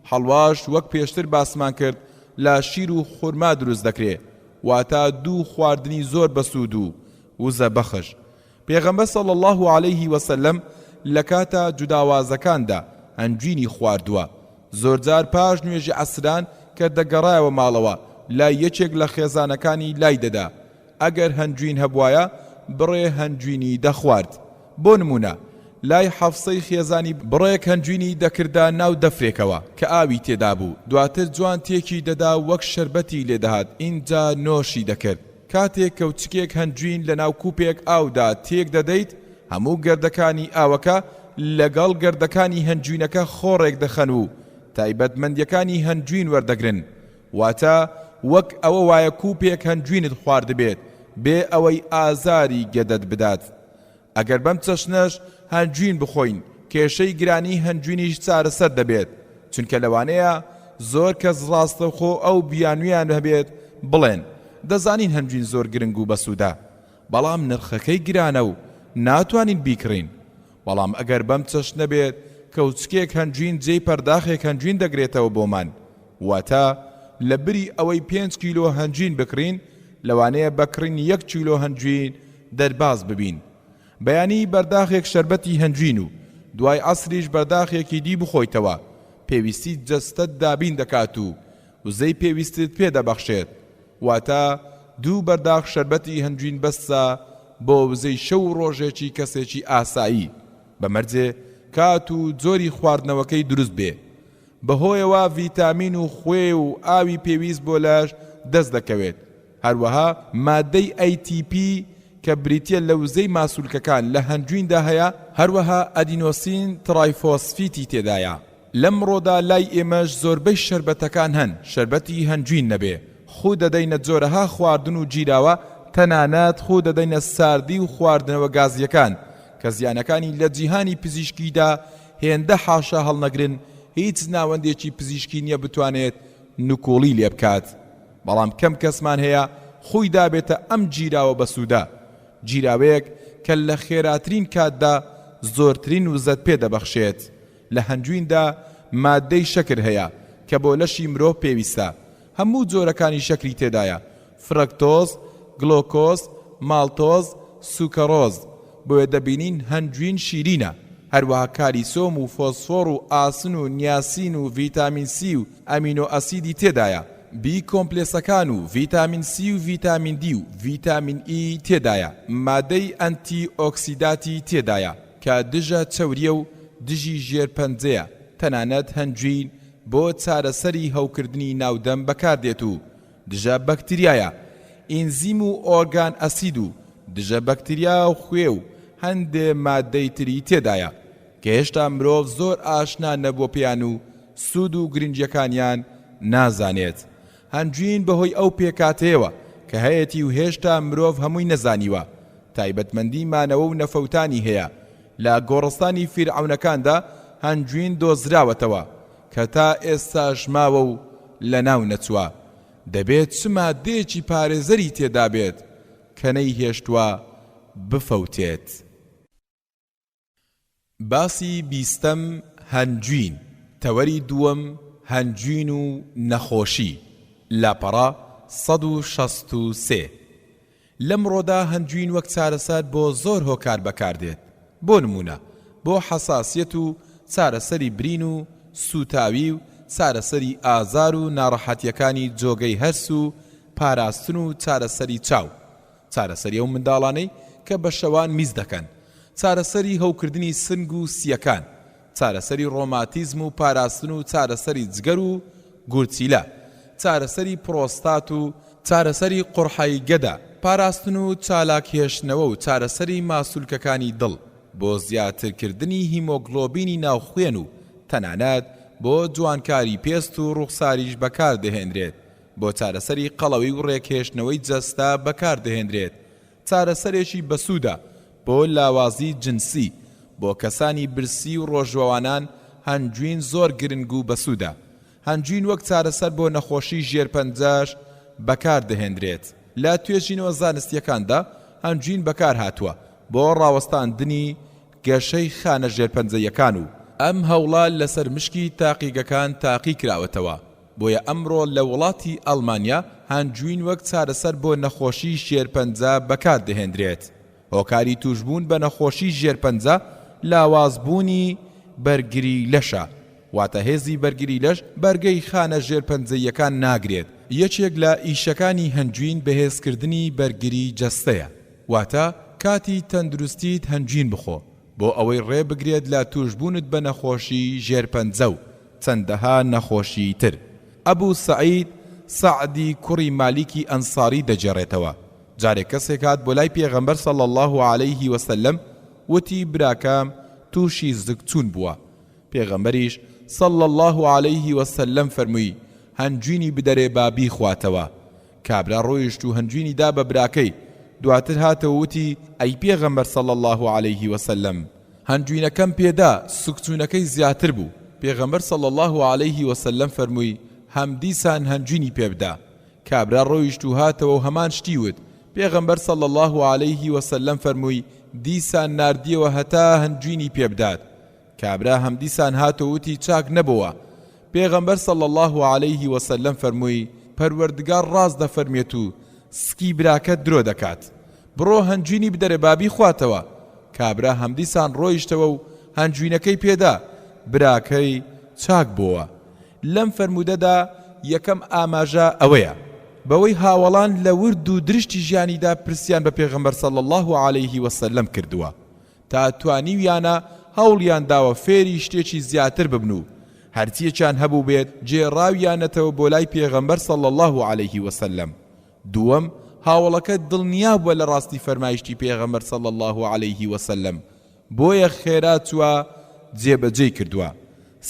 حەڵواش وەک پێشتر باسمان کرد لە شیر و خورما دروست دەکرێت، واتە دوو خواردنی زۆر بەسوود و وزە بەخش. پێغەمبەر صلی الله عليه وسلم لە کاتە جوداوازەکاندا هەنجوینی خواردووە. زۆرجار پاش نوێژی عەسران کە دەگەڕایەوە ماڵەوە لای یەکێک لە خێزانەکانی لای دەدا. ئەگەر هەنجوین هەبوایە بڕێ هەنجوینی دەخوارد. بۆ نمونە لای حەفسەی خێزانی بڕێک هەنجوینی دەکردا ناو دەفرێکەوە کە ئاوی تێدا بوو، دواتر جوان تێکی دەدا وەک شەربەتی لێدەهات، اینجا نۆشی دەکرد. کاتێک کەوچکێک هەنجوین لە ناو کوپێک ئاودا تێک دەدەیت هەموو گەردەکانی ئاوەکە لەگەڵ گەردەکانی هەنجوینەکە خۆڕێک دەخەن و تایبەتمەندیەکانی هەنجوین وەردەگرن، واتە وەک ئەوە وایە کوپێک هەنجوینت خواردبێت بێ ئەوەی ئازاری گەدەت بدات. ئەگەر بەم چەشنەش هەنجوین بخۆین کێشەی گرانی هەنجوینیش چارەسەر دەبێت، چونکە لەوانەیە زۆر کەس ڕاستەوخۆ ئەو بیانویان هەبێت بڵێن دەزانین هەنجوین زۆر گرنگ و بەسوودە، بەڵام نرخەکەی گرانە و ناتوانین بیکڕین. بەڵام ئەگەر بەم چەش نەبێت کەوچکێک هەنجوین جێی پەرداخێک هەنجوین دەگرێتەوە بۆمان، واتە لە بری ئەوەی 5 کیلۆ هەنجوین بکڕین لەوانەیە بەکڕین 1 کیلۆ هەنجوین دەرباز ببین. بەیانی بەرداخێک شەربەتی هەنجوین و دوای عەسریش بەرداخێکی دی بخۆیتەوە، پێویستی جەستەت دابین دەکات و وزەی پێویستت پێ دەبەخشێت، واتە 2 بەرداخ شەربەتی هەنجوین بەسە بۆ وزەی شەو ڕۆژێکی کەسێکی ئاسایی، بەمەرجێ کات و جۆری خواردنەوەکەی دروست بێ. بەهۆیەوە ڤیتامین و خوێ و ئاوی پێویست بۆ لەش دەست دەکەوێت. هەروەها مادەی ATP کە بریتیە لە وزەی ماسوولکەکان لە هەنجویندا هەیە، هەروەها ئەدینۆسین ترایفۆسفیتی تێدایە. لەم ڕۆدا لای ئێمەش زۆربەی شەربەتەکان هەن شەربەتی هەنجوین نەبێ، خۆ دەدەینە جۆرەها خواردن و گیراوە تەنانەت خۆ دەدەینە ساردی و خواردنەوە گازیەکان کە زیانەکانی لە جیهانی پزیشکیدا هێندە حاشا هەڵنەگرن هیچ ناوەندێکی پزیشکی نییە بتوانێت نکۆڵی لێ بکات. بەڵام کەم کەسمان هەیە خۆی دابێتە ئەم جیراوە بەسوودا، جیراوەیەک کە لە خێراترین کاتدا زۆرترین وزەت پێدەبەخشێت. لە هەنجویندا مادەی شەکر هەیە کە بۆ لەشی مرۆڤ پێویستە. هەموو جۆرەکانی شەکری تێدایە: فرەکتۆز، گلۆکۆز، ماڵتۆز، سوکەڕۆز. بۆیە دەبینین هەنجوین شیرینە. هەروەها کالیسۆم و فۆسفۆر و ئاسن و نیاسین و ڤیتامین سی و ئەمینۆ ئەسیدی تێدایە. بی کۆمپلێسەکان و ڤیتامین سی و ڤیتامین دی و ڤیتامین ئی تێدایە. مادەی ئەنتی ئۆکسیداتی تێدایە کە دژە چەوریە و دژی ژێرپەنجەیە. تەنانەت هەنجوین بۆ چارەسەری هەوکردنی ناودەم بەکاردێت و دژە بەکتریایە. ئینزیم و ئۆرگان ئەسید و دژە بەکتریا و خوێ و هەندێ مادەی تری تێدایە کە هێشتا مرۆڤ زۆر ئاشنا نەبووە پێیان و سوود و گرنگیەکانیان نازانێت. هەنجوین بەهۆی ئەو پێکاتەیەوە کە هەیەی و هێشتا مرۆڤ هەمووی نەزانیوە. تایبەتمەندی مانەوە و نەفەوتانی هەیە. لە گۆڕستانی فیرعەونەکاندا هەنجوین دۆزراوەتەوە کە تا ئێستاش ماوە و لە ناو نەچووە. دەبێت چ مادەیەکی پارێزەری تێدا بێت کە نەیهێشتووە بفەوتێت. باسی بیستەم هەنجوین. تەوەری دووەم هەنجوین و نەخۆشی. لاپەڕا 163. لەمڕۆدا هەنجوین وەک چارەسەر بۆ زۆر هۆکار بەکاردێت. بۆ نمونە بۆ حەساسیەت و چارەسەری برین و سوتاوی و چارەسەری ئازار و ناڕەحەتیەکانی جۆگەی هەرس و پاراستن و چارەسەری چاو، چارەسەری ئەو منداڵانەی کە بە شەوان میز دەکەن، چارەسەری هەوکردنی سنگ و سیەکان، چارەسەری ڕۆماتیزم و پاراستن و چارەسەری جگەر و گورچیلە، چارەسەری پرۆستات و چارەسەری قوڕحەی گەدا، پاراستن و چالاکهێشتنەوە و چارەسەری ماسوولکەکانی دڵ، بۆ زیاترکردنی هیمۆگلۆبینی ناوخوێن و تەنانەت بۆ جوانکاری پێست و ڕوخساریش بەکاردەهێنرێت، بۆ چارەسەری قەڵەوی و ڕێکێشتنەوەی جەستا بەکاردەهێنرێت، چارەسەرێکی بەسوودە بۆ لاوازی جنسی، بۆ کەسانی برسی و ڕۆژوەوانان هەنجوین زۆر گرنگ و بەسوودە. هەنجوین وەک چارەسەر بۆ نەخۆشی ژێرپەنجەش بەکاردەهێنرێت. لە توێژینەوە زانستیەکاندا هەنجوین بەکار هاتووە بۆ ڕاوەستاندنی گەشەی خانە ژێرپەنجەیەکان و ئەم هەوڵە لەسەر مشکی تاقیگەکان تاقی کراوەتەوە. بۆیە ئەمڕۆ لە وڵاتی ئەڵمانیا هەنجوین وەک چارەسەر بۆ نەخۆشی ژێرپەنجە بەکاردەهێنرێت. هۆکاری توشبوون بە نەخۆشی ژێرپەنجە لاوازبوونی بەرگری لەشە، واتە هێزی بەرگری لەش بەرگەی خانە ژێرپەنجەیەکان ناگرێت. یەکێک لە ئیشەکانی هەنجوین بەهێزکردنی بەرگری جەستەیە، واتە کاتی تەندروستیت هەنجوین بخۆ بۆ ئەوەی ڕێ بگرێت لە توشبوونت بە نەخۆشی ژێرپەنجە و چەندەها نەخۆشی تر. ئەبوو سەعید سەعدی کوڕی مالیکی ئەنساری دەجێڕێتەوە. جارێک کەسێک هات بۆ لای پێغەمبەر صلی الله عەلەیه وسلم وتی براکەم تووشی زگچوون بووە. پێغەمبەریش صلی الله عەلەیه وسلم فەرمووی هەنجوینی بدەرێ با بیخواتەوە. کابرا ڕۆیشت و هەنجوینی دا بە براکەی. دواتر هاتەوە وتی ئەی پێغەمبەر صلی الله عەلەیه وسلم هەنجوینەکەم پێدا سوکچوونەکەی زیاتر بوو. پێغەمبەر صلی الله عەلەیه وسلم فەرمووی هەم دیسان هەنجوینی پێبدا. کابرا ڕۆیشت و هاتەوە و هەمان شتی وت. پێغەمبەر صلی الله عەلەیه وسلم فەرمووی دیسان ناردیەوە هەتا هەنجوینی پێبدات. کابرا هەم دیسان هاتەوە وتی چاک نەبووە. پێغەمبەر صلی الله عەلەیه وسلم فەرمووی پەروەردگار ڕاست دەفەرمێت و سکی براکەت درۆ دەکات. بڕۆ هەنجوینی بدەرێ بابی خواتەوە. کابرا هەم دیسان ڕۆیشتەوە و هەنجوینەکەی پێدا. براکەی چاک بووە. لەم فەرمودەدا یەکەم ئاماژە ئەوەیە بەوەی هاوڵان لە ورد و درشتی ژیانیدا پرسیان بە پێغەمبەر صلی الله عەلەیه وسلم کردووە تا توانیویانە هەوڵیان داوە فێری شتێکی زیاتر ببن و هەرچیەکیان هەبوو بێت جێڕاویانەتەوە بۆ لای پێغەمبەر صلی الله عەلەیه وسلم. دووەم هاوڵەکە دڵنیا بووە لە ڕاستی فەرمایشتی پێغەمبەر صلی الله عەلەیه وسلم بۆیە خێرا چووە جێبەجێی کردووە.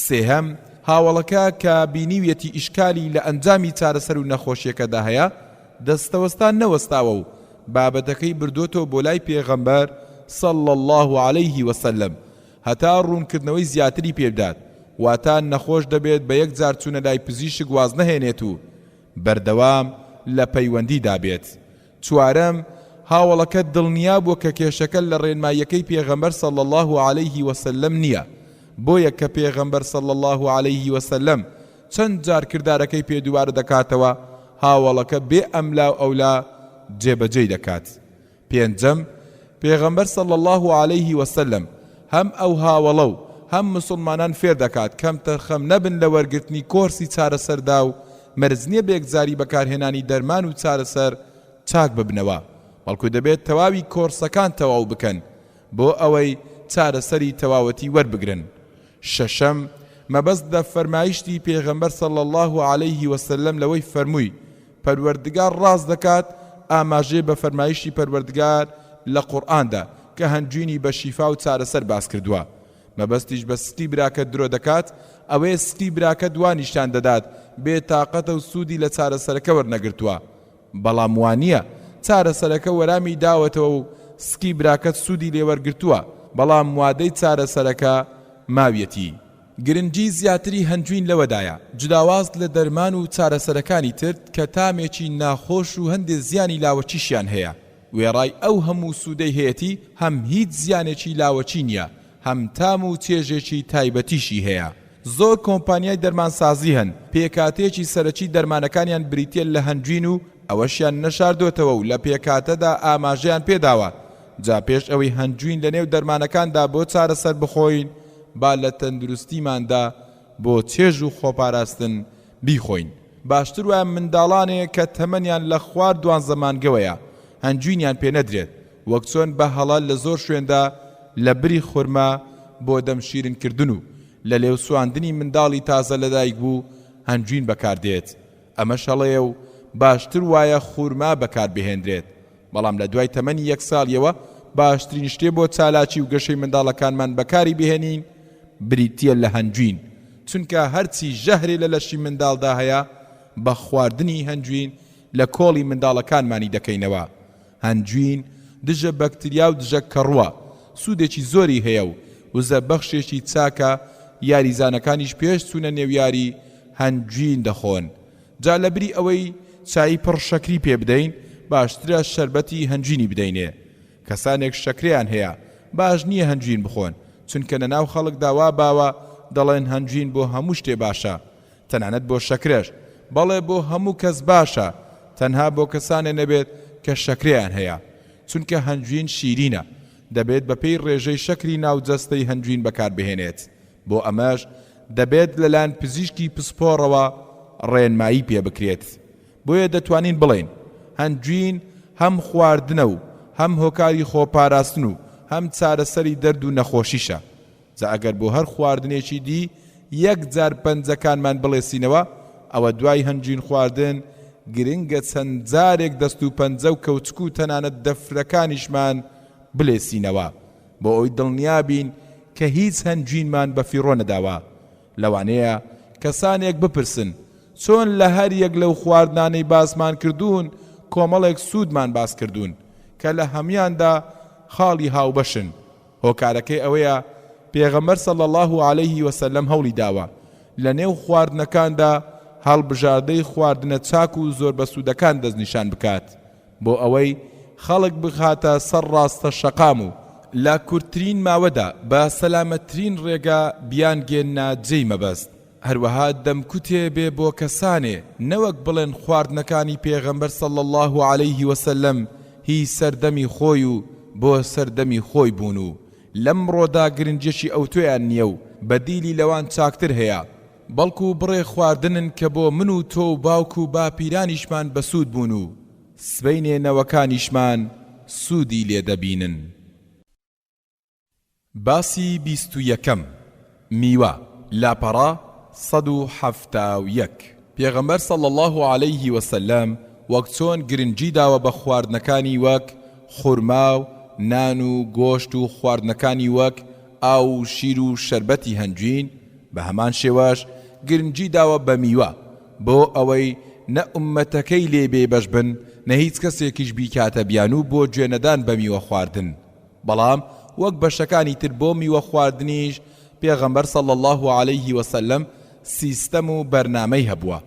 سێهەم هاوڵەکە کە بینیویەتی ئیشکالی لە ئەنجامی چارەسەر و نەخۆشیەکەدا هەیە دەستەوەستان نەوەستاوە و بابەتەکەی بردوۆتەوە بۆ لای پێغەمبەر صلى الله عليه وسلم هەتا ڕوونکردنەوەی زیاتری پێبدات واتە نەخۆش دەبێت بە یەک جار چوونە لای پزیشک واز نەهێنێت و بەردەوام لە پەیوەندی دابێت. چوارەم هاوڵەکەت دڵنیا بووە کە کێشەکە لە ڕێنماییەکەی پێغەمبەر صلى الله عليه وسلم نییە، بۆیە کە پێغەمبەر صلى الله عليه وسلم چەند جار کردارەکەی پێ دووبارە دەکاتەوە هاوڵەکە بێ ئەملا و ئەولا جێبەجێ دەکات. پێنجەم پێغەمبەر صلى الله عليه وسلم هەم ئەو هاوڵە و هەم مسلمانان فێر دەکات کەم تەرخەم نەبن لە وەرگرتنی کۆرسی چارەسەردا و مەرزنیە بە یەکجاری بەکارهێنانی دەرمان و چارەسەر چاک ببنەوە، بەڵکو دەبێت تەواوی کۆرسەکان تەواو بکەن بۆ ئەوەی چارەسەری تەواوەتی وەربگرن. شەشەم مەبەست لە فەرمایشتی پێغەمبەر صلى الله عليه وسلم لەوەی فەرمووی پەروەردگار ڕاست دەکات ئاماژەی بە فەرمایشتی پەروەردگار لە قورئاندا کە هەنجوینی بە شیفا و چارەسەر باس کردووە. مەبەستیش بە ستی براکە درۆ دەکات ئەوەیە ستی براکە دوانیشتان دەدات بێ تااقەتە و سوودی لە چارەسەرەکە وەرنەگرتووە، بەڵام وانە چارەسەرەکە وەرامی داوەتەوە و سکی براکەت سوودی لێوەرگرتووە بەڵام وادەی چارەسەرەکە ماویەتی. گرنگی زیاتری هەنجوین لەوەدایە جوداواز لە دەرمان و چارەسەرەکانی تر کە تامێکی ناخۆش و هەندێک زیانی لاوەچیشیان هەیە، وێڕای ئەو هەموو سوودەی هەیەتی هەم هیچ زیانێکی لاوەچی نییە، هەم تام و چێژێکی تایبەتیشی هەیە. زۆر کۆمپانیای دەرمانسازی هەن پێکاتێکی سەرەکی دەرمانەکانیان بریتە لە هەنجوین و ئەوەشیان نەشاردۆتەوە و لە پێکاتەدا ئاماژەیان پێداوە جا پێش ئەوەی هەنجوین لە نێو دەرمانەکاندا بۆ چارەسەر بخۆین با لە تەندروستیماندا بۆ چێژ و خۆپاراستن بیخۆین. باشتر وایە منداڵانێک کە تەمەنیان لە خوار دوان زەمانگەوەیە هەنجوینیان پێ نەدرێت، وەک چۆن بە هەڵال لە زۆر شوێندا لە بری خورما بۆ دەمشیرنکردن و لە لێو سواندنی منداڵی تازە لەدایک بوو هەنجوین بەکاردێت. ئەمە شەڵەیە و باشتر وایە خورما بەکار بهێنرێت، بەڵام لە دوای تەمەنی یەک ساڵیەوە باشترین شتێ بۆ چالاکی و گەشەی منداڵەکانمان بەکاری بهێنین بریتیە لە هەنجوین، چونکە هەرچی ژەهرێ لە لەشی منداڵدا هەیە بە خواردنی هەنجوین لە کۆڵی منداڵەکانمانی دەکەینەوە. هەنجوین دژە بەکتریا و دژە کەڕووە، سوودێکی زۆری هەیە و وزە بەخشێکی چاکە یاریزانەکانیش پێش چوونە نێویاری هەنجوین دەخۆن. جا لەبری ئەوەی چای پڕ شەکری پێ بدەین باشترە شەربەتی هەنجوینی بدەینێ. کەسانێک شەکرەیان هەیە باش نییە هەنجوین بخۆن، چونکە نەناو خەڵکدا وا باوە دەڵێن هەنجوین بۆ هەموو شتێ باشە، تەنانەت بۆ شەکرەش، بەڵێ بۆ هەموو کەس باشە، تەنها بۆ کەسانێ نەبێت کە شەکرەیان هەیە، چونکە هەنجوین شیرینە، دەبێت بەپێی ڕێژەی شەکری ناوجەستەی هەنجوین بەکاربهێنێت. بۆ ئەمەش دەبێت لەلایەن پزیشکی پسپۆڕەوە ڕێنمایی پێ بکرێت. بۆیە دەتوانین بڵێن هەنجوین هەم خواردنە و هەم هۆکاری خۆپاراستن و هەم چارەسەری دەرد و نەخۆشیشە. جا ئەگەر بۆ هەر خواردنێکی دی یەک جار پەنجەکانمان بڵێسینەوە ئەوە دوای هەنجوین خواردن گرنگە چەند جارێک دەست و پەنجە و کەوچک و تەنانەت دەفرەکانیشمان بڵێسینەوە بۆ ئەوی دڵنیابین کە هیچ هەنجوینمان بە فیڕۆ نەداوە. لەوانەیە کەسانێک بپرسن چۆن لە هەر یەک لەو خواردنانەی باسمان کردوون کۆمەڵێک سوودمان باس کردوون کە لە هەمیاندا خاڵی هاوبەشن. هۆکارەکەی ئەوەیە پێغەمبەر صلی الله عليه وسلم هەوڵی داوە لە نێو خواردنەکاندا هەڵبژاردەی خواردنە چاک و زۆر بەسوودەکان دەستنیشان بکات بۆ ئەوەی خەڵک بخاتە سەر ڕاستە شەقام و لە کورتترین ماوەدا بە سەلامەتترین ڕێگا بیان گێننا جێی مەبەست. هەروەها دەمکوتێ بێ بۆ کەسانێ نەوەک بڵێن خواردنەکانی پێغەمبەر صلی الله عليه وسلم هی سەردەمی خۆی و بۆ سەردەمی خۆی بوون و لەم ڕۆدا گرنجێکی ئەوتۆیان نییە و بەدیلی لەوان چاکتر هەیە، بەڵکو بڕێ خواردنن کە بۆ من و تۆ و باوک و باپیرانیشمان بەسوود بوون و سبەینێنەوەکانیشمان سوودی لێدەبینن. باسی 21 میوە لاپەڕا 171. پێغەمبەر صلی الله عليه وسلم وەک چۆن گرنگی داوە بە خواردنەکانی وەک خورما و نان و گۆشت و خواردنەکانی وەک ئاو و شیر و شەربەتی هەنجوین، بە هەمان شێوەش گرنگی داوە بە میوە بۆ ئەوەی نە ئومەتەکەی لێ بێبەش بن نە هیچ کەسێکیش بیکاتە بیان و بۆ گوێنەدان بە میوە خواردن. بەڵام وەک بەشەکانی تر بۆ میوە خواردنیش پێغەمبەر صلی الله عليه وسلم سیستەم و بەرنامەی هەبووە.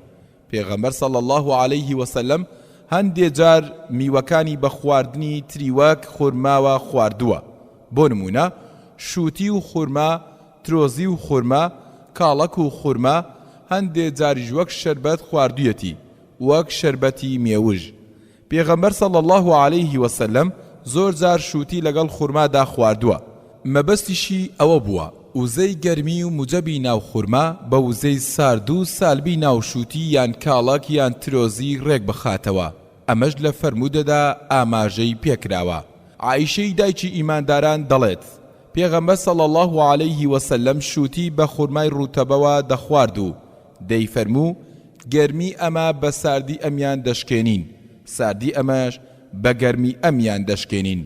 پێغەمبەر صلی الله عليه وسلم هەندێ جار میوەکانی بە خواردنی تری وەک خورماوە خواردووە. بۆ نمونە شووتی و خورما، ترۆزی و خورما، کاڵک و خورما، هەندێ جاریش وەک شەربەت خواردوویەتی وەک شەربەتی مێوژ. پێغەمبەر صلی الله عليه وسلم زۆر جار شووتی لەگەڵ خورمادا خواردووە. مەبەستیشی ئەوە بووە وزەی گەرمی و موجەبی ناو خورما بە وزەی سارد و سالبی ناو شووتی یان کاڵک یان ترۆزی ڕێک بخاتەوە. ئەمەش لە فەرمودەدا ئاماژەی پێکراوە. عایشەی دایکی ئیمانداران دەڵێت پێغەمبەر صلی الله عليه وسلم شووتی بە خورمای ڕوتەبەوە دەخوارد و دەیفەرموو گەرمی ئەمە بە ساردی ئەمیان دەشکێنین، ساردی ئەمەش بە گەرمی ئەمیان دەشکێنین.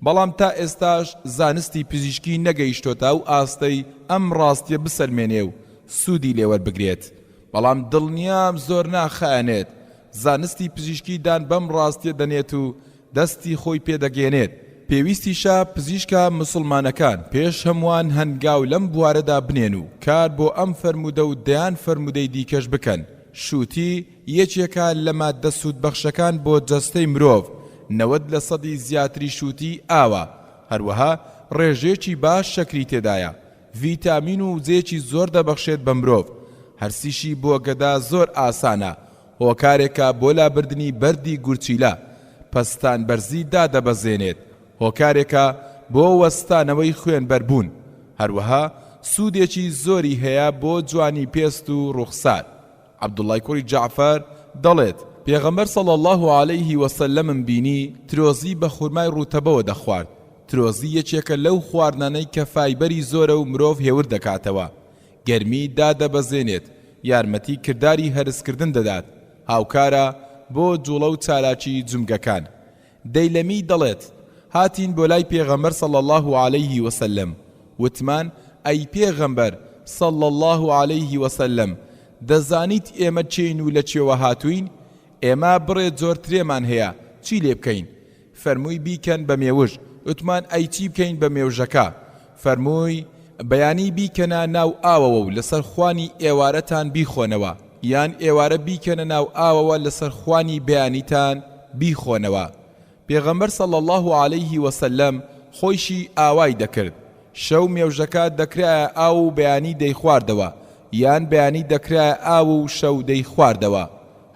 بەڵام تا ئێستاش زانستی پزیشکی نەگەیشتۆتە و ئاستەی ئەم ڕاستیە بسەلمێنێ و سوودی لێوەربگرێت. بەڵام دڵنیام زۆر ناخایەنێت زانستی پزیشکیدان بەم ڕاستیە دەنێت و دەستی خۆی پێدەگێنێت. پێویستیشە پزیشکە مسلمانەکان پێش هەمووان هەنگاو لەم بوارەدا بنێن و کار بۆ ئەم فەرمودە و دەیان فەرمودەی دیکەش بکەن. شووتی یەکێکە لە ماددە سوودبەخشەکان بۆ جەستەی مرۆڤ، 90% زیاتری شووتی ئاوە. هەروەها ڕێژێکی باش شەکری تێدایە، ڤیتامین و وزەیەکی زۆر دەبەخشێت بە مرۆڤ. هەرسیشی بۆ گەدا زۆر ئاسانە، هۆکارێکە بۆ لابردنی بەردی گورچیلە، پەستان بەرزی دادەبەزێنێت، هۆکارێکە بۆ وەستانەوەی خوێنبەربوون. هەروەها سوودێکی زۆری هەیە بۆ جوانی پێست و ڕوخسار. عەبدوڵای کوڕی جەعفەر دەڵێت پێغەمبەر صلی الله عليه وسلم بینی ترۆزی بە خورمای ڕوتەبەوە دەخوارد. ترۆزی یەکێکە لەو خواردنانەی کە فایبەری زۆرە و مرۆڤ هێور دەکاتەوە، گەرمی دادەبەزێنێت، یارمەتی کردداری هەرسکردن دەدات، هاوکارە بۆ جوڵە و چالاکی جومگەکان. دەیلەمی دەڵێت هاتین بۆ لای پێغەمبەر صلی الله عليه وسلم، وتمان ئەی پێغەمبەر صلی الله عليه وسلم، دەزانیت ئێمە چین و لە چێوە هاتوین؟ ئێمە بڕێ زۆرترێمان هەیە، چی لێ بکەین؟ فەرمووی بیکەن بە مێوژ. وتمان ئەی چی بکەین بە مێوژەکە؟ فەرمووی بەیانی بیکەنە ناو ئاوەوە و لەسەر خوانی ئێوارەتان بیخۆنەوە، یان ئێوارە بیکەنە ناو ئاوەوە لەسەر خوانی بەیانیتان بیخۆنەوە. پێغەمبەر صلی الله عليه وسلم خۆیشی ئاوای دەکرد. شەو مێوژەکە دەکرایە ئاو و بەیانی دەیخواردەوە، یان بەیانی دەکرایە ئاو و شەو دەیخواردەوە.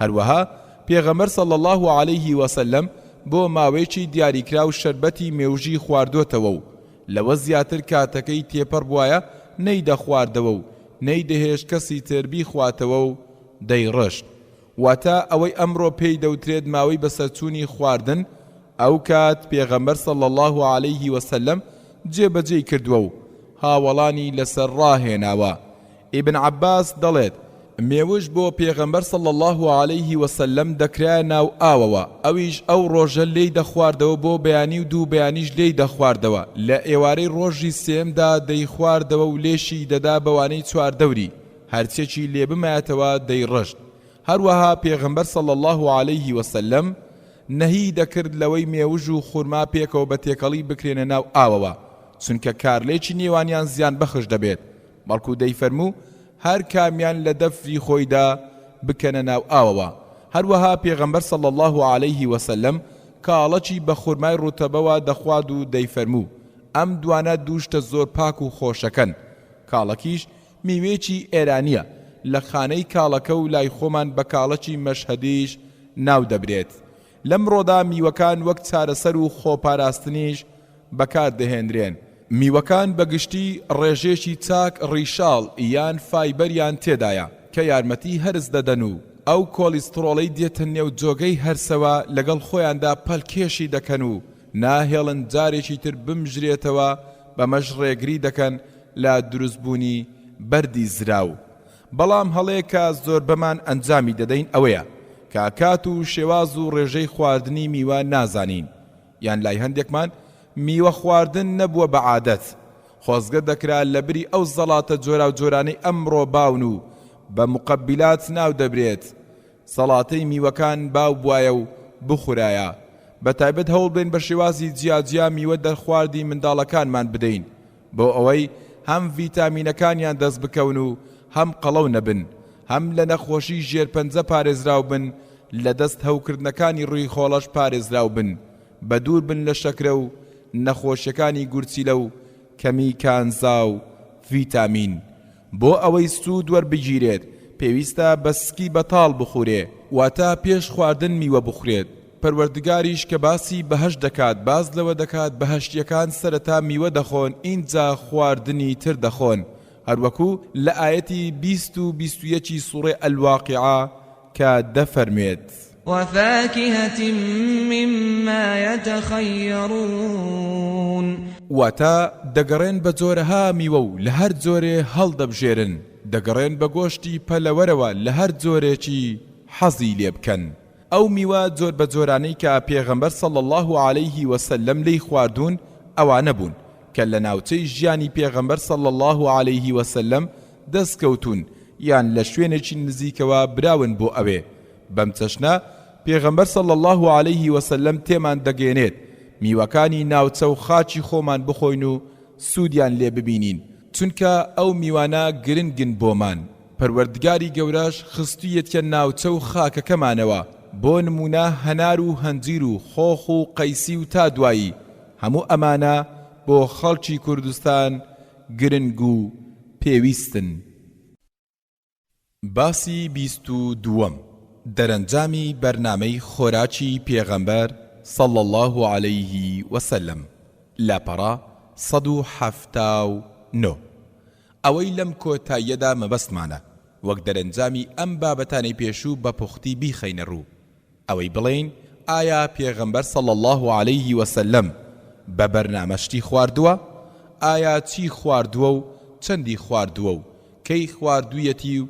هەروەها پێغەمبەر صلی الله عليه وسلم بۆ ماوەیەکی دیاریکرا و شەربەتی مێوژی خواردوتەوە و لەوە زیاتر کاتەکەی تێپەڕ بووایە نەیدەخواردەوە و نەیدەهێش کەسی تر بیخواتەوە و دەیڕشت. واتە ئەوەی ئەمڕۆ پێی دەوترێت ماوەی بەسەرچوونی خواردن، ئەو کات پێغەمبەر صلی الله عليه وسلم جێبەجێی کردووە و هاوڵانی لەسەر ڕاهێناوە. ئیبن عەباس دەڵێت مێوش بۆ پێغەمبەر صلی الله عليه وسلم دەکرایە ناو ئاوەوە، ئەویش ئەو ڕۆژە لێی دەخواردەوە بۆ بەیانی و دوو بەیانیش لێی دەخواردەوە. لە ئێوارەی ڕۆژی سێمدا دەیخواردەوە و لێشی دەدا بەوانەی چواردەوری، هەرچێکی لێ بمایەتەوە دەیڕشت. هەروەها پێغەمبەر صلی الله عليه وسلم نەهی دەکرد لەوەی مێوژ و خورما پێکەوە بە تێکەڵی بکرێنە ناو ئاوەوە، چونکە کارلێکی نێوانیان زیان بەخش دەبێت، بەڵکو دەیفەرموو هەر کامیان لە دەفری خۆیدا بکەنە ناو ئاوەوە. هەروەها پێغەمبەر صلی الله عليه وسلم کاڵەکی بە خورمای ڕوتەبەوە دەخواد و دەیفەرموو ئەم دوانە دووشتە زۆر پاک و خۆشەکەن. کاڵەکیش میوێکی ئێرانیە، لە خانەی کاڵەکە و لای خۆمان بە کاڵەکی مەشهەدیش ناو دەبرێت. لەم ڕۆدا میوەکان وەک چارەسەر و خۆپاراستنیش بەکار دەهێنرێن. میوەکان بەگشتی ڕێژێکی چاک ڕیشاڵ یان فایبەریان تێدایە کە یارمەتی هەرس دەدەن و ئەو کۆلیسترۆڵەی دێتە نێو جۆگەی هەرسەوە لەگەڵ خۆیاندا پەلکێشی دەکەن و ناهێڵن جارێکی تر بمژرێتەوە، بەمەش ڕێگری دەکەن لە دروستبوونی بەردی زراو. بەڵام هەڵەیەکە زۆر بەمان ئەنجامی دەدەین ئەوەیە کە کات و شێواز و ڕێژەی خواردنی میوە نازانین، یان لای هەندێکمان میوە خواردن نەبووە بە عادەت. خۆزگە دەکرا لە بری ئەو زەڵاتە جۆرا و جۆرانەی ئەمڕۆ باون و بە مقەبیلات ناو دەبرێت. سەڵاتەی میوەکان باو بوایە و بخورایە. بەتایبەت هەوڵ بێن بە شێوازی جیاجیا میوە دەرخواردی منداڵەکانمان بدەین بۆ ئەوەی هەم ڤیتامینەکانیان دەست بکەون و هەم قەڵەو نەبن، هەم لە نەخۆشی ژێرپەنجە پارێزراو بن، لە دەست هەوکردنەکانی ڕووی خۆڵەش پارێزراو بن، بە دوور بن لە شەکرە و نەخۆشیەکانی گورچیلە و کەمی کانزا و ڤیتامین. بۆ ئەوەی سوود وەربگیرێت پێویستە بەسکی بەتاڵ بخورێ، واتە پێش خواردن میوە بخورێت. پەروەردگاریش کە باسی بەهەشت دەکات باز لەوە دەکات بەهەشتیەکان سەرەتا میوە دەخۆن، اینجا خواردنی تر دەخۆن، هەروەکو لە ئاەتی 20 و 21 سوڕەی ئەلواقیعە کە دەفەرمێت وفاكهة مما يتخيرون. واتە دەگەڕێن بە جۆرەها میوە و لە هەر جۆرێ هەڵدەبژێرن، دەگەڕێن بە گۆشتی پەلەوەرەوە لە هەر جۆرێکی حەزی لێ بکەن. ئەو میوە جۆر بە جۆرانەی کە پێغەمبەر صلی الله عليه وسلم لی خواردون ئەوانە بوون کە لە ناوچەی ژیانی پێغەمبەر صلی الله عليه وسلم دەستکەوتون یان لە شوێنێکی نزیکەوە براون بۆ ئەوێ. بەم چەشنە پێغەمبەر صلی الله عليه وسلم تێمان دەگەێنێت میوەکانی ناوچە و خاچی خۆمان بخۆین و سوودیان لێ ببینین، چونکە ئەو میوانە گرنگن بۆمان. پەروەردگاری گەورەش خستوویەتکە ناوچە و خاکەکەمانەوە، بۆ نمونە هەنار و هەنجیر و خۆخ و قەیسی و تا دوایی، هەموو ئەمانە بۆ خەڵکی کوردستان گرنگ و پێویستن. باسی 22 دەرەنجامی بەرنامەی خۆراکی پێغەمبەر صلى الله عليه وسلم لاپەڕا 179. ئەوەی لەم کۆتاییەدا مەبەستمانە وەک دەرەنجامی ئەم بابەتانەی پێشوو بە پوختی بیخەینە ڕوو، ئەوەی بڵێین ئایا پێغەمبەر صلى الله عليه وسلم بە بەرنامەشتی خواردووە؟ ئایا چی خواردووە و چەندی خواردووە و کەی خواردوویەتی و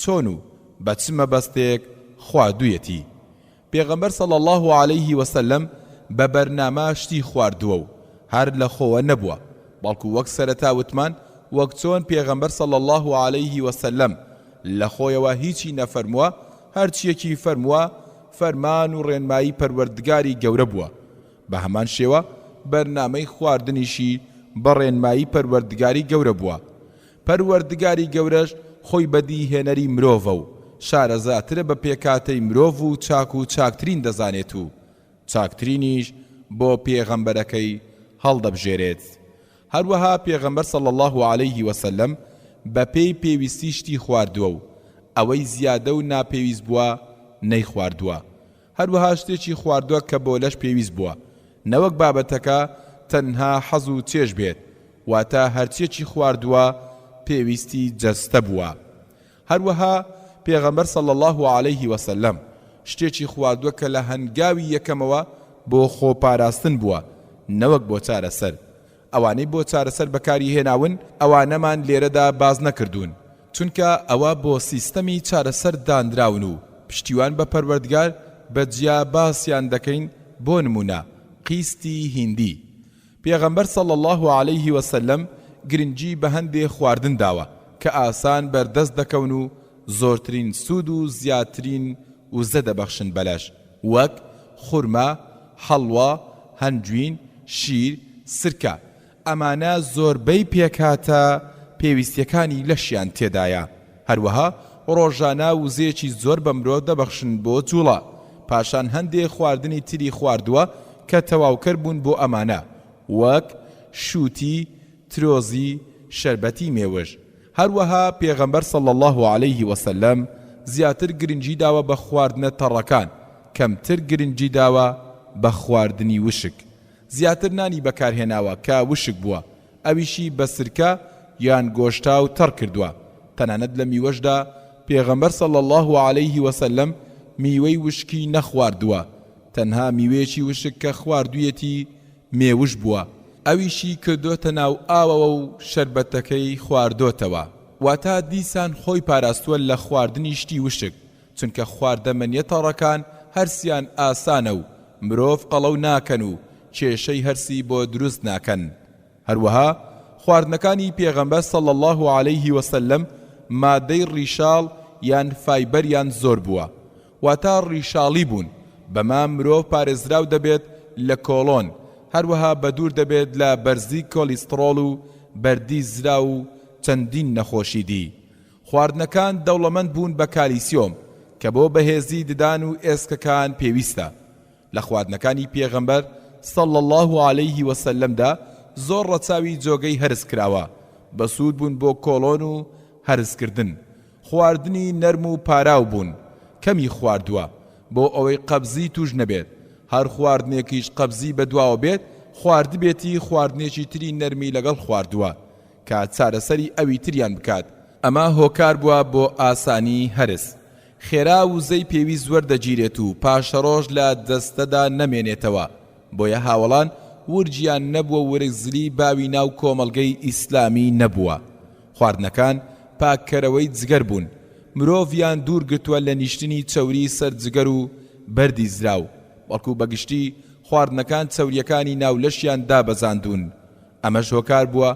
چۆن و بە چ مەبەستێک خواردوویەتی؟ پێغەمبەر صلى الله عليه وسلم بە بەرنامە شتی خواردووە و هەر لە خۆوە نەبووە، بەڵکو وەک سەرەتا وتمان وەک چۆن پێغەمبەر صلى الله عليه وسلم لە خۆیەوە هیچی نەفەرمووە، هەرچیەکی فەرمووە فەرمان و ڕێنمایی پەروەردگاری گەورە بووە. بە هەمان شێوە بەرنامەی خواردنیشی بە ڕێنمایی پەروەردگاری گەورە بووە. پەروەردگاری گەورەش خۆی بەدیهێنەری مرۆڤە و شارەزاترە بە پێکاتەی مرۆڤ و چاک و چاکترین دەزانێت و چاکترینیش بۆ پێغەمبەرەکەی هەڵدەبژێرێت. هەروەها پێغەمبەر صلى الله عليه وسلم بە پێی پێویستی شتی خواردووە و ئەوەی زیادە و ناپێویست بووە نەی خواردووە. هەروەها شتێکی خواردووە کە بۆ لەش پێویست بووە، نەوەک بابەتەکە تەنها حەز و چێژ بێت، واتە هەرچیەکی خواردووە پێویستی جەستە بووە. هەروەها پێغەمبەر صلى الله عليه وسلم شتێکی خواردووە کە لە هەنگاوی یەکەمەوە بۆ خۆپاراستن بووە، نەوەک بۆ چارەسەر. ئەوانەی بۆ چارەسەر بەکاری هێناون ئەوانەمان لێرەدا باز نەکردوون، چونکە ئەوە بۆ سیستەمی چارەسەر دانراون و پشتیوان بە پەروەردگار بەجیا باسییان دەکەین. بۆ نمونە قیستی هیندی پێغەمبەر صلى الله عليه وسلم گرنگی بە هەندێ خواردن داوە کە ئاسان بەردەست دەکەون و زۆرترین سوود و زیاترین وزە دەبەخشن بەلەش، وەک خورما، هەڵوا، هەنجوین، شیر، سرکە. ئەمانە زۆربەی پێکاتە پێویستیەکانی لەشیان تێدایە. هەروەها ڕۆژانە وزەیەکی زۆر بە مرۆڤ دەبەخشن بۆ جوڵە. پاشان هەندێ خواردنی تری خواردووە کە تەواوکەر بوون بۆ ئەمانە، وەک شووتی، ترۆزی، شەربەتی مێوەش. هەروەها پێغەمبەر صلى الله عليه وسلم زیاتر گرنگی داوە بە خواردنە تەڕەکان، کەمتر گرنگی داوە بە خواردنی وشک. زیاتر نانی بەکارهێناوە کە وشک بووە، ئەویشی بە سرکە یان گۆشتا و تەڕ کردووە. تەنانەت لە میوەشدا پێغەمبەر صلى الله عليه وسلم میوەی وشکی نەخواردووە، تەنها میوەیەکی وشک کە خواردوویەتی مێوش بووە، ئەویشی کردۆتە ناو ئاوەوە و شەربەتەکەی خواردۆتەوە. واتە دیسان خۆی پاراستووە لە خواردنی شتی وشک، چونکە خواردەمەنیە تەڕەکان هەرسیان ئاسانە و مرۆڤ قەڵەو ناکەن و کێشەی هەرسی بۆ دروست ناکەن. هەروەها خواردنەکانی پێغەمبەر صلى الله عليه وسلم مادەی ڕیشاڵ یان فایبەریان زۆر بووە، واتە ڕیشاڵی بوون، بەما مرۆڤ پارێزراو دەبێت لە کۆڵۆن، هەروەها بەدوور دەبێت لە بەرزی کۆلیسترۆڵ و بەردی زرا و چەندین نەخۆشی دی. خواردنەکان دەوڵەمەند بوون بە کالیسیۆم کە بۆ بەهێزی ددان و ئێسکەکان پێویستە. لە خواردنەکانی پێغەمبەر صلى الله عليه وسلمدا زۆر ڕەچاوی جۆگەی هەرس کراوە، بەسوود بوون بۆ کۆڵۆن و هەرسکردن. خواردنی نەرم و پاراو بوون، کەمی خواردووە بۆ ئەوەی قەبزی توش نەبێت. هەر خواردنێکیش قەبزی بەدواوە بێت خواردی بێتی خواردنێکی تری نەرمی لەگەڵ خواردووە کە چارەسەری ئەوی تریان بکات. ئەمە هۆکار بووە بۆ ئاسانی هەرس. خێرا وزەی پێویست وەردەگیرێت و پاشەڕۆژ لە دەستەدا نەمێنێتەوە، بۆیە هاوڵان ورجیان نەبووە ورگزلی باوی ناو کۆمەڵگەی ئیسلامی نەبووە. خواردنەکان پاککەرەوەی جگەر بوون، مرۆڤیان دوور گرتووە لە نیشتنی چەوری سەر جگەر و بەردی زراو، بەڵکو بەگشتی خواردنەکان چەوریەکانی ناولەشیان دابەزاندون. ئەمەش هۆکار بووە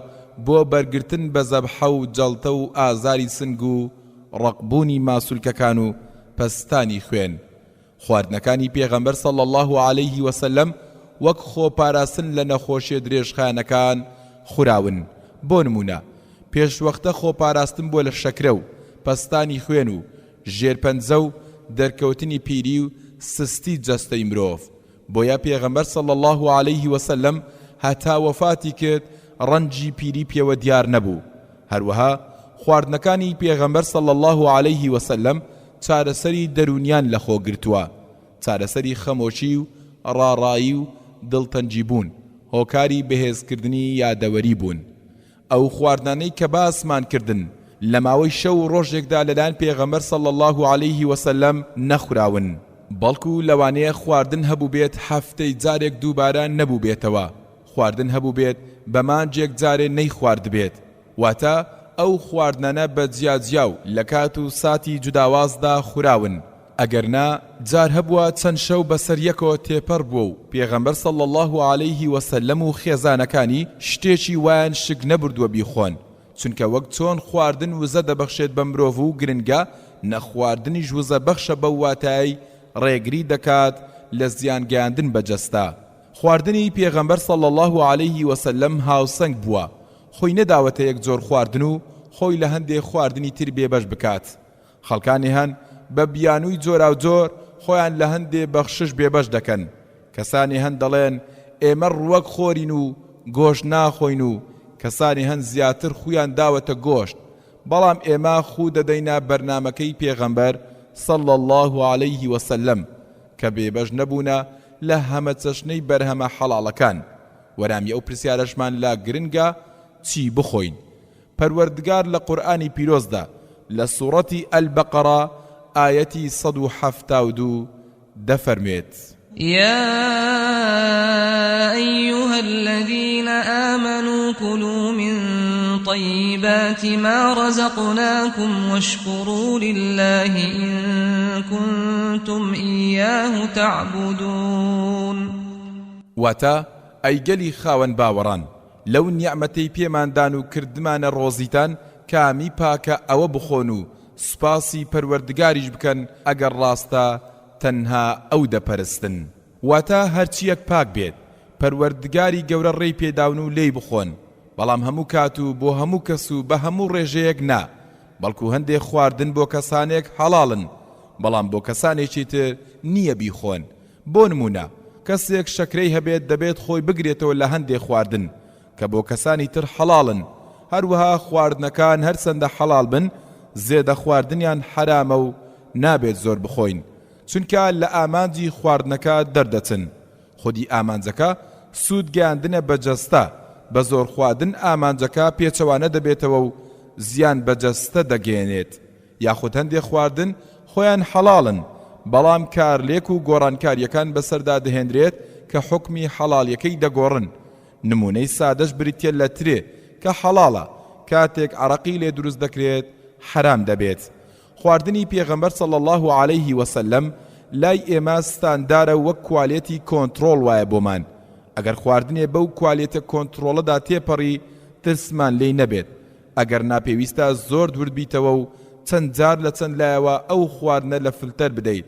بۆ بەرگرتن بە زەبحە و جەڵتە و ئازاری سنگ و ڕقبوونی ماسوولکەکان و پەستانی خوێن. خواردنەکانی پێغەمبەر صلی الله عليه وسلم وەک خۆپاراستن لە نەخۆشیە درێژخانەکان خوراون. بۆ نمونە پێشوەختە خۆپاراستن بۆ لە شەکرە و پەستانی خوێن و ژێرپەنجە و دەرکەوتنی پیری و سستی جەستەی مرۆڤ. بۆیە پێغەمبەر صلی الله عليه وسلم هەتا وەفاتی کرد ڕەنجی پیری پێوە دیار نەبوو. هەروەها خواردنەکانی پێغەمبەر صلی الله عليه وسلم چارەسەری دەرونیان لەخۆ گرتووە، چارەسەری خەمۆشی و ڕاڕایی و دڵتەنجی بوون، هۆکاری بەهێزکردنی یادەوەری بوون. ئەو خواردنانەی کە باسمان کردن لە ماوەی شەو و ڕۆژێکدا لەلایەن پێغەمبەر صلی الله عليه وسلم نەخوراون، بەڵکو لەوانەیە خواردن هەبوو بێت هەفتەی جارێک دووبارە نەبوو بێتەوە، خواردن هەبوو بێت بە مانجێک جارێ نەیخوارد بێت، واتە ئەو خواردنانە بە جیاجیا و لە کات و ساتی جوداوازدا خوراون. ئەگەرنا جار هەبووە چەند شەو بەسەر یەکەوە تێپەڕ بووە و پێغەمبەر صلی الله عليه وسلم و خێزانەکانی شتێکی وایان شک نەبردووە بیخۆن، چونکە وەک چۆن خواردن وزە دەبەخشێت بە مرۆڤ و گرنگە، نەخواردنیش وزە بەخشە بە واتای ڕێگری دەکات لە زیان گەیاندن بەجەستا. خواردنی پێغەمبەر صلی الله عليه وسلم هاوسەنگ بووە، خۆی نەداوەتە یەک جۆر خواردن و خۆی لە هەندێک خواردنی تر بێبەش بکات. خەڵکانی هەن بە بیانووی جۆرا و جۆر خۆیان لە هەندێ بەخشش بێبەش دەکەن. کەسانی هەن دەڵێن ئێمە ڕوەک خۆرین و گۆشت ناخۆین و کەسانی هەن زیاتر خویان داوەتە گۆشت، بەڵام ئێمە خو دەدەینە بەرنامەکەی پێغەمبەر صلی الله عليه وسلم کە بێبەش نەبوونە لە هەمە چەشنەی بەرهەمە حەڵاڵەکان. وەرامی ئەو پرسیارەشمان لا گرنگە چی بخۆین. پەروەردگار لە قورئانی پیرۆزدا لە سوورەتی ئەلبەقەرە ئایەتی 172 دەفەرمێت: يا أيها الذين آمنوا كلوا من طيبات ما رزقناكم واشكروا لله إن كنتم إياه تعبدون. واتا أي گەلی خاوەن باوەڕان لەو نیعمەتەی پێماندان و کردمانە ڕۆزیتان کامی پاکە ئەوە بخۆن و سوپاسی پەروەردگاریش بکەن ئەگەر ڕاستە تەنها ئەو دەپەرستن. واتە هەرچیەک پاک بێت پەروەردگاری گەورە ڕێی پێداون و لێی بخۆن، بەڵام هەموو کات و بۆ هەموو کەس و بە هەموو ڕێژەیەک نا، بەڵکو هەندێک خواردن بۆ کەسانێک حەڵاڵن بەڵام بۆ کەسانێکی تر نییە بیخۆن. بۆ نمونە کەسێک شەکرەی هەبێت دەبێت خۆی بگرێتەوە لە هەندێک خواردن کە بۆ کەسانی تر حەڵاڵن. هەروەها خواردنەکان هەرچەندە حەڵاڵ بن زێدە خواردنیان حرامە و نابێت زۆر بخۆین، چونکە لە ئامانجی خواردنەکە دەردەچن. خودی ئامانجەکە سوود گەیاندنە بەجەستە، بە زۆر خواردن ئامانجەکە پێچەوانە دەبێتەوە و زیان بەجەستە دەگەێنێت. یاخود هەندێک خواردن خۆیان حەڵاڵن بەڵام کارلێک و گۆڕانکاریەکان بەسەردا دەهێنرێت کە حوکمی حەڵاڵیەکەی دەگۆڕن. نمونەی سادەش بریتە لە ترێ کە حەڵاڵە، کاتێک عەرەقی لێ دروست دەکرێت حرام دەبێت. خواردنی پێغەمبەر صلی الله عليه وسلم لای ئێمە ستاندارە وەک کوالێتی کۆنتڕۆڵ وایە بۆمان. ئەگەر خواردنێ بەو کوالێتە کۆنتڕۆڵەدا تێپەڕی ترسمان لێی نەبێت. ئەگەر ناپێویستە زۆر دوور بیتەوە و چەند جار لە چەند لایەوە ئەو خواردنە لە فلتەر بدەیت،